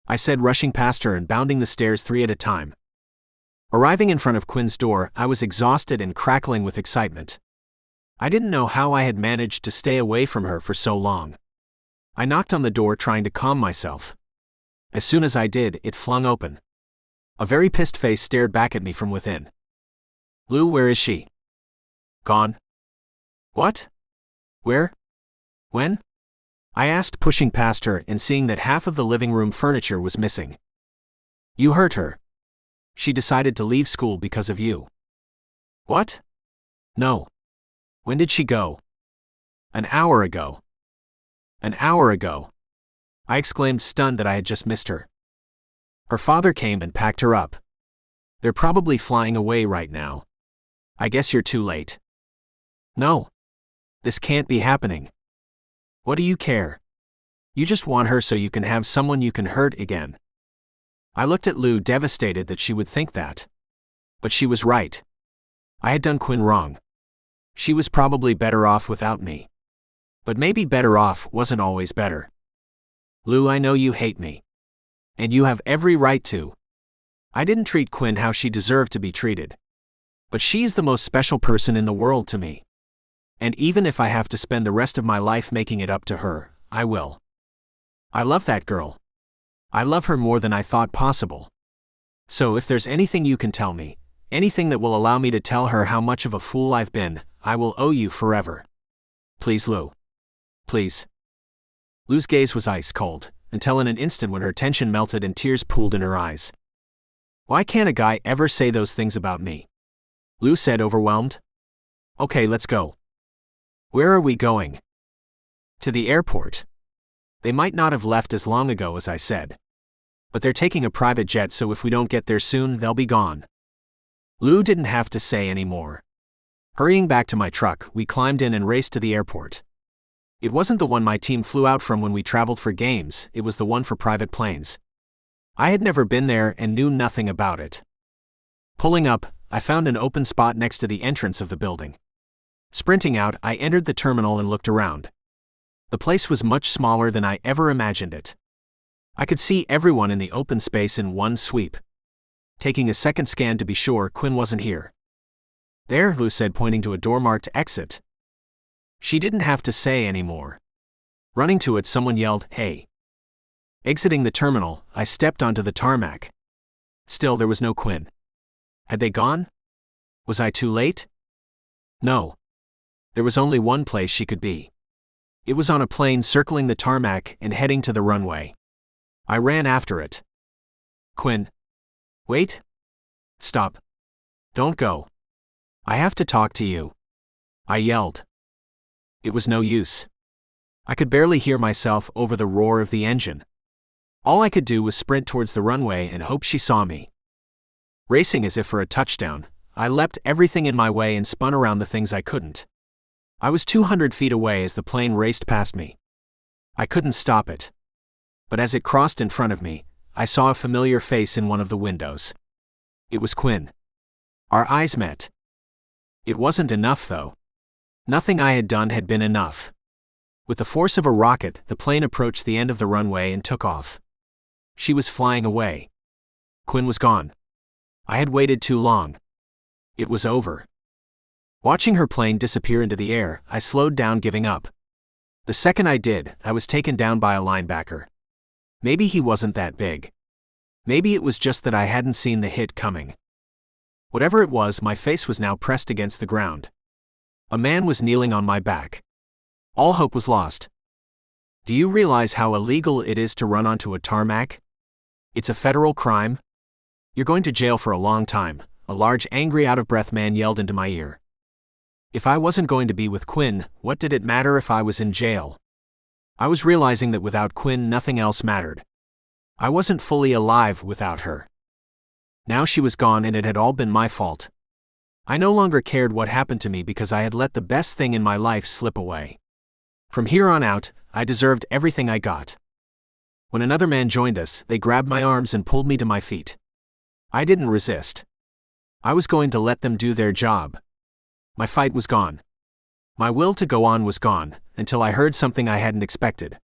I said, rushing past her and bounding the stairs 3 at a time. Arriving in front of Quinn's door, I was exhausted and crackling with excitement. I didn't know how I had managed to stay away from her for so long. I knocked on the door, trying to calm myself. As soon as I did, it flung open. A very pissed face stared back at me from within. Lou, where is she? Gone. What? Where? When? I asked, pushing past her and seeing that half of the living room furniture was missing. You hurt her. She decided to leave school because of you. What? No. When did she go? An hour ago. An hour ago. I exclaimed, stunned that I had just missed her. Her father came and packed her up. They're probably flying away right now. I guess you're too late. No. This can't be happening. What do you care? You just want her so you can have someone you can hurt again. I looked at Lou, devastated that she would think that. But she was right. I had done Quinn wrong. She was probably better off without me. But maybe better off wasn't always better. Lou, I know you hate me. And you have every right to. I didn't treat Quinn how she deserved to be treated. But she's the most special person in the world to me. And even if I have to spend the rest of my life making it up to her, I will. I love that girl. I love her more than I thought possible. So if there's anything you can tell me, anything that will allow me to tell her how much of a fool I've been, I will owe you forever. Please, Lou. Please. Lou's gaze was ice cold, until in an instant when her tension melted and tears pooled in her eyes. Why can't a guy ever say those things about me? Lou said, overwhelmed. Okay, let's go. Where are we going? To the airport. They might not have left as long ago as I said. But they're taking a private jet, so if we don't get there soon, they'll be gone. Lou didn't have to say any more. Hurrying back to my truck, we climbed in and raced to the airport. It wasn't the one my team flew out from when we traveled for games, it was the one for private planes. I had never been there and knew nothing about it. Pulling up, I found an open spot next to the entrance of the building. Sprinting out, I entered the terminal and looked around. The place was much smaller than I ever imagined it. I could see everyone in the open space in one sweep. Taking a second scan to be sure Quinn wasn't here. There, Lou said, pointing to a door marked exit. She didn't have to say any more. Running to it, someone yelled, "Hey." Exiting the terminal, I stepped onto the tarmac. Still, there was no Quinn. Had they gone? Was I too late? No. There was only one place she could be. It was on a plane circling the tarmac and heading to the runway. I ran after it. Quinn. Wait. Stop. Don't go. I have to talk to you. I yelled. It was no use. I could barely hear myself over the roar of the engine. All I could do was sprint towards the runway and hope she saw me. Racing as if for a touchdown, I leapt everything in my way and spun around the things I couldn't. I was 200 feet away as the plane raced past me. I couldn't stop it. But as it crossed in front of me, I saw a familiar face in one of the windows. It was Quinn. Our eyes met. It wasn't enough, though. Nothing I had done had been enough. With the force of a rocket, the plane approached the end of the runway and took off. She was flying away. Quinn was gone. I had waited too long. It was over. Watching her plane disappear into the air, I slowed down, giving up. The second I did, I was taken down by a linebacker. Maybe he wasn't that big. Maybe it was just that I hadn't seen the hit coming. Whatever it was, my face was now pressed against the ground. A man was kneeling on my back. All hope was lost. Do you realize how illegal it is to run onto a tarmac? It's a federal crime. You're going to jail for a long time, a large, angry, out-of-breath man yelled into my ear. If I wasn't going to be with Quinn, what did it matter if I was in jail? I was realizing that without Quinn, nothing else mattered. I wasn't fully alive without her. Now she was gone and it had all been my fault. I no longer cared what happened to me because I had let the best thing in my life slip away. From here on out, I deserved everything I got. When another man joined us, they grabbed my arms and pulled me to my feet. I didn't resist. I was going to let them do their job. My fight was gone. My will to go on was gone, until I heard something I hadn't expected.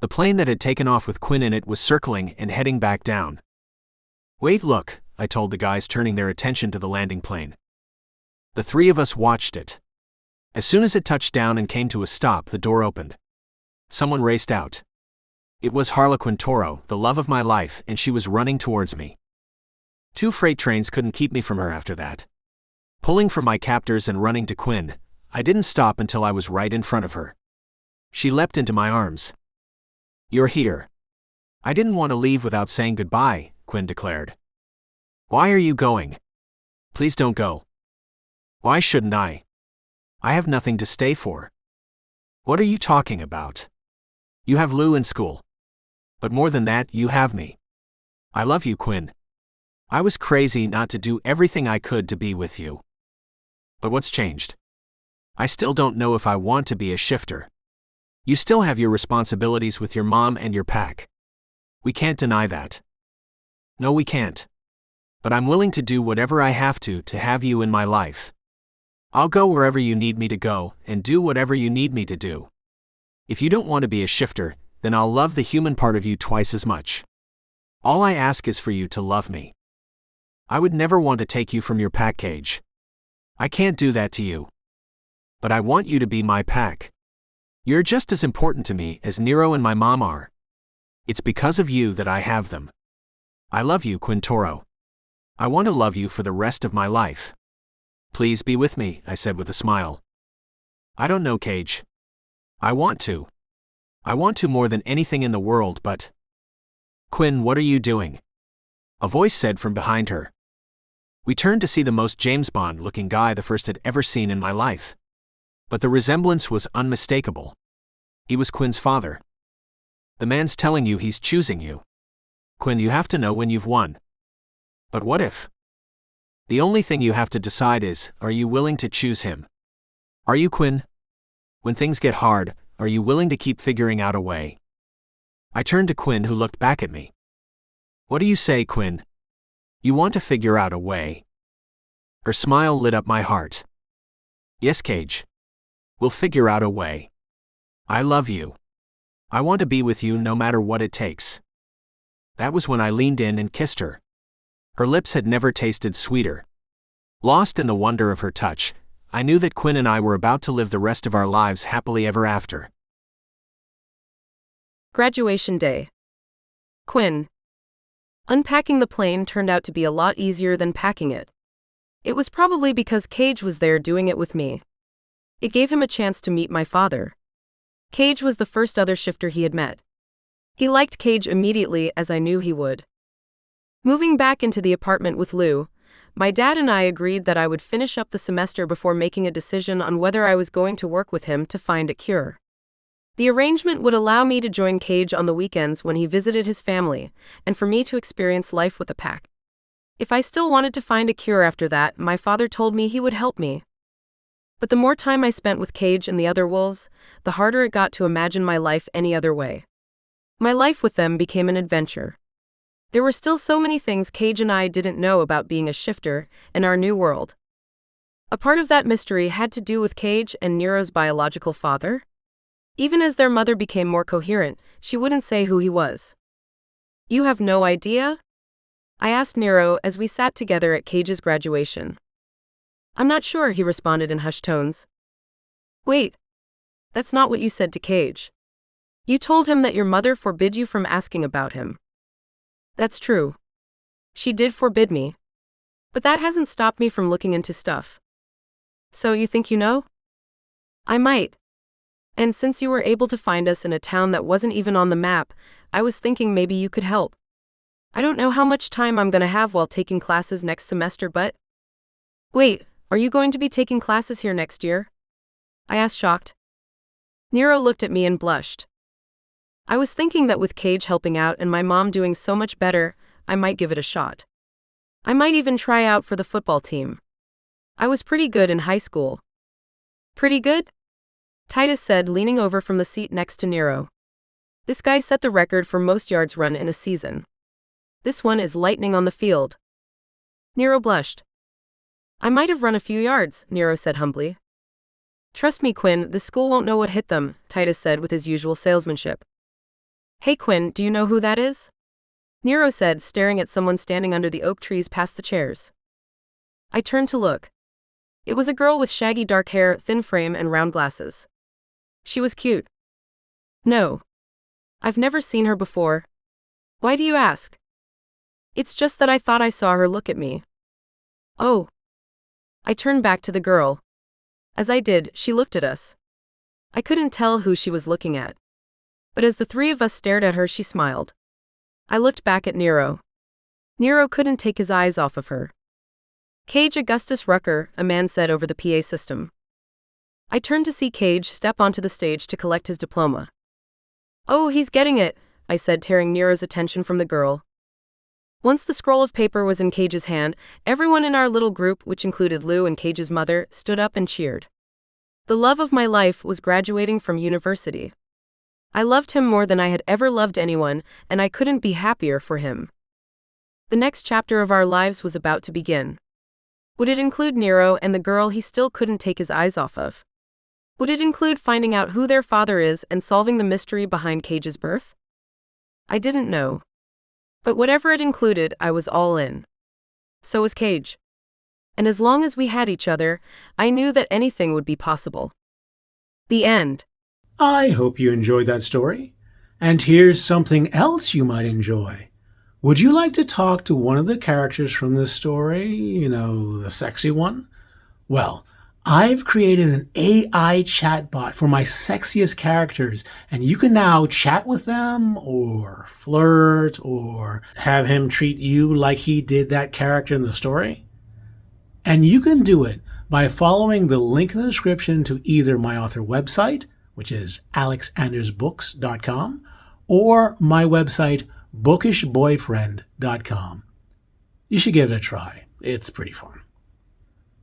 The plane that had taken off with Quinn in it was circling and heading back down. Wait, look, I told the guys, turning their attention to the landing plane. The three of us watched it. As soon as it touched down and came to a stop, the door opened. Someone raced out. It was Harlequin Toro, the love of my life, and she was running towards me. 2 freight trains couldn't keep me from her after that. Pulling from my captors and running to Quinn, I didn't stop until I was right in front of her. She leapt into my arms. You're here. I didn't want to leave without saying goodbye, Quinn declared. Why are you going? Please don't go. Why shouldn't I? I have nothing to stay for. What are you talking about? You have Lou in school. But more than that, you have me. I love you, Quinn. I was crazy not to do everything I could to be with you. But what's changed? I still don't know if I want to be a shifter. You still have your responsibilities with your mom and your pack. We can't deny that. No, we can't. But I'm willing to do whatever I have to have you in my life. I'll go wherever you need me to go and do whatever you need me to do. If you don't want to be a shifter, then I'll love the human part of you twice as much. All I ask is for you to love me. I would never want to take you from your pack cage. I can't do that to you. But I want you to be my pack. You're just as important to me as Nero and my mom are. It's because of you that I have them. I love you, Quinn Toro. I want to love you for the rest of my life. Please be with me, I said with a smile. I don't know, Cage. I want to. I want to more than anything in the world, but... Quinn, what are you doing? A voice said from behind her. We turned to see the most James Bond-looking guy the first had ever seen in my life. But the resemblance was unmistakable. He was Quinn's father. The man's telling you he's choosing you. Quinn, you have to know when you've won. But what if? The only thing you have to decide is, are you willing to choose him? Are you, Quinn? When things get hard, are you willing to keep figuring out a way? I turned to Quinn, who looked back at me. What do you say, Quinn? You want to figure out a way? Her smile lit up my heart. Yes, Cage. We'll figure out a way. I love you. I want to be with you no matter what it takes. That was when I leaned in and kissed her. Her lips had never tasted sweeter. Lost in the wonder of her touch, I knew that Quinn and I were about to live the rest of our lives happily ever after. Graduation day. Quinn. Unpacking the plane turned out to be a lot easier than packing it. It was probably because Cage was there doing it with me. It gave him a chance to meet my father. Cage was the first other shifter he had met. He liked Cage immediately, as I knew he would. Moving back into the apartment with Lou, my dad and I agreed that I would finish up the semester before making a decision on whether I was going to work with him to find a cure. The arrangement would allow me to join Cage on the weekends when he visited his family, and for me to experience life with a pack. If I still wanted to find a cure after that, my father told me he would help me. But the more time I spent with Cage and the other wolves, the harder it got to imagine my life any other way. My life with them became an adventure. There were still so many things Cage and I didn't know about being a shifter in our new world. A part of that mystery had to do with Cage and Nero's biological father. Even as their mother became more coherent, she wouldn't say who he was. "You have no idea?" I asked Nero as we sat together at Cage's graduation. "I'm not sure," he responded in hushed tones. "Wait, that's not what you said to Cage. You told him that your mother forbid you from asking about him." "That's true. She did forbid me. But that hasn't stopped me from looking into stuff." "So you think you know?" "I might. And since you were able to find us in a town that wasn't even on the map, I was thinking maybe you could help. I don't know how much time I'm gonna have while taking classes next semester, but..." "Wait, are you going to be taking classes here next year?" I asked, shocked. Nero looked at me and blushed. I was thinking that with Cage helping out and my mom doing so much better, I might give it a shot. I might even try out for the football team. I was pretty good in high school. "Pretty good?" Titus said, leaning over from the seat next to Nero. "This guy set the record for most yards run in a season. This one is lightning on the field." Nero blushed. "I might have run a few yards," Nero said humbly. "Trust me, Quinn, the school won't know what hit them," Titus said with his usual salesmanship. "Hey Quinn, do you know who that is?" Nero said, staring at someone standing under the oak trees past the chairs. I turned to look. It was a girl with shaggy dark hair, thin frame, and round glasses. She was cute. "No. I've never seen her before." "Why do you ask?" "It's just that I thought I saw her look at me." "Oh." I turned back to the girl. As I did, she looked at us. I couldn't tell who she was looking at. But as the three of us stared at her, she smiled. I looked back at Nero. Nero couldn't take his eyes off of her. "Cage Augustus Rucker," a man said over the PA system. I turned to see Cage step onto the stage to collect his diploma. "Oh, he's getting it," I said, tearing Nero's attention from the girl. Once the scroll of paper was in Cage's hand, everyone in our little group, which included Lou and Cage's mother, stood up and cheered. The love of my life was graduating from university. I loved him more than I had ever loved anyone, and I couldn't be happier for him. The next chapter of our lives was about to begin. Would it include Nero and the girl he still couldn't take his eyes off of? Would it include finding out who their father is and solving the mystery behind Cage's birth? I didn't know. But whatever it included, I was all in. So was Cage. And as long as we had each other, I knew that anything would be possible. The end. I hope you enjoyed that story. And here's something else you might enjoy. Would you like to talk to one of the characters from this story? You know, the sexy one? Well, I've created an AI chatbot for my sexiest characters, and you can now chat with them, or flirt, or have him treat you like he did that character in the story. And you can do it by following the link in the description to either my author website, which is alexandersbooks.com, or my website, bookishboyfriend.com. You should give it a try. It's pretty fun.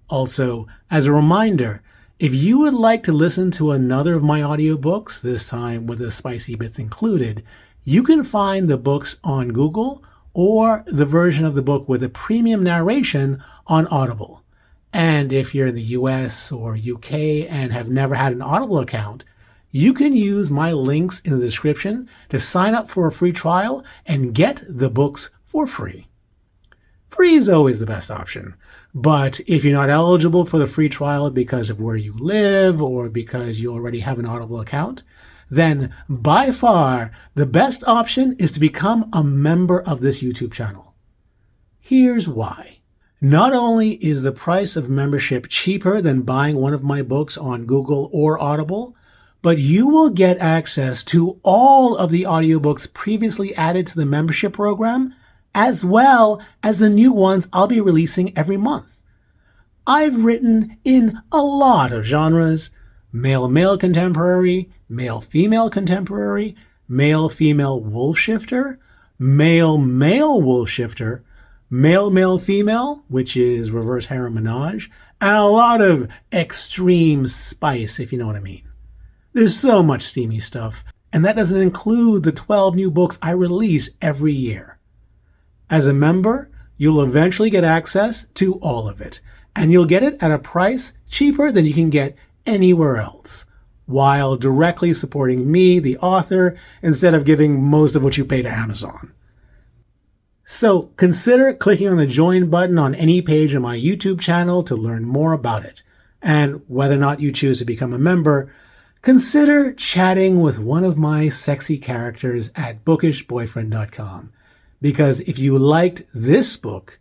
Also, as a reminder, if you would like to listen to another of my audiobooks, this time with the spicy bits included, you can find the books on Google or the version of the book with a premium narration on Audible. And if you're in the US or UK and have never had an Audible account, you can use my links in the description to sign up for a free trial and get the books for free. Free is always the best option, but if you're not eligible for the free trial because of where you live or because you already have an Audible account, then by far the best option is to become a member of this YouTube channel. Here's why. Not only is the price of membership cheaper than buying one of my books on Google or Audible, but you will get access to all of the audiobooks previously added to the membership program, as well as the new ones I'll be releasing every month. I've written in a lot of genres: male-male contemporary, male-female contemporary, male-female wolf shifter, male-male wolf shifter, male-male-female, which is reverse harem menage, and a lot of extreme spice, if you know what I mean. There's so much steamy stuff, and that doesn't include the 12 new books I release every year. As a member, you'll eventually get access to all of it, and you'll get it at a price cheaper than you can get anywhere else, while directly supporting me, the author, instead of giving most of what you pay to Amazon. So consider clicking on the join button on any page on my YouTube channel to learn more about it. And whether or not you choose to become a member, consider chatting with one of my sexy characters at bookishboyfriend.com. Because if you liked this book,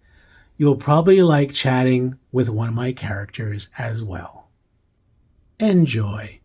you'll probably like chatting with one of my characters as well. Enjoy.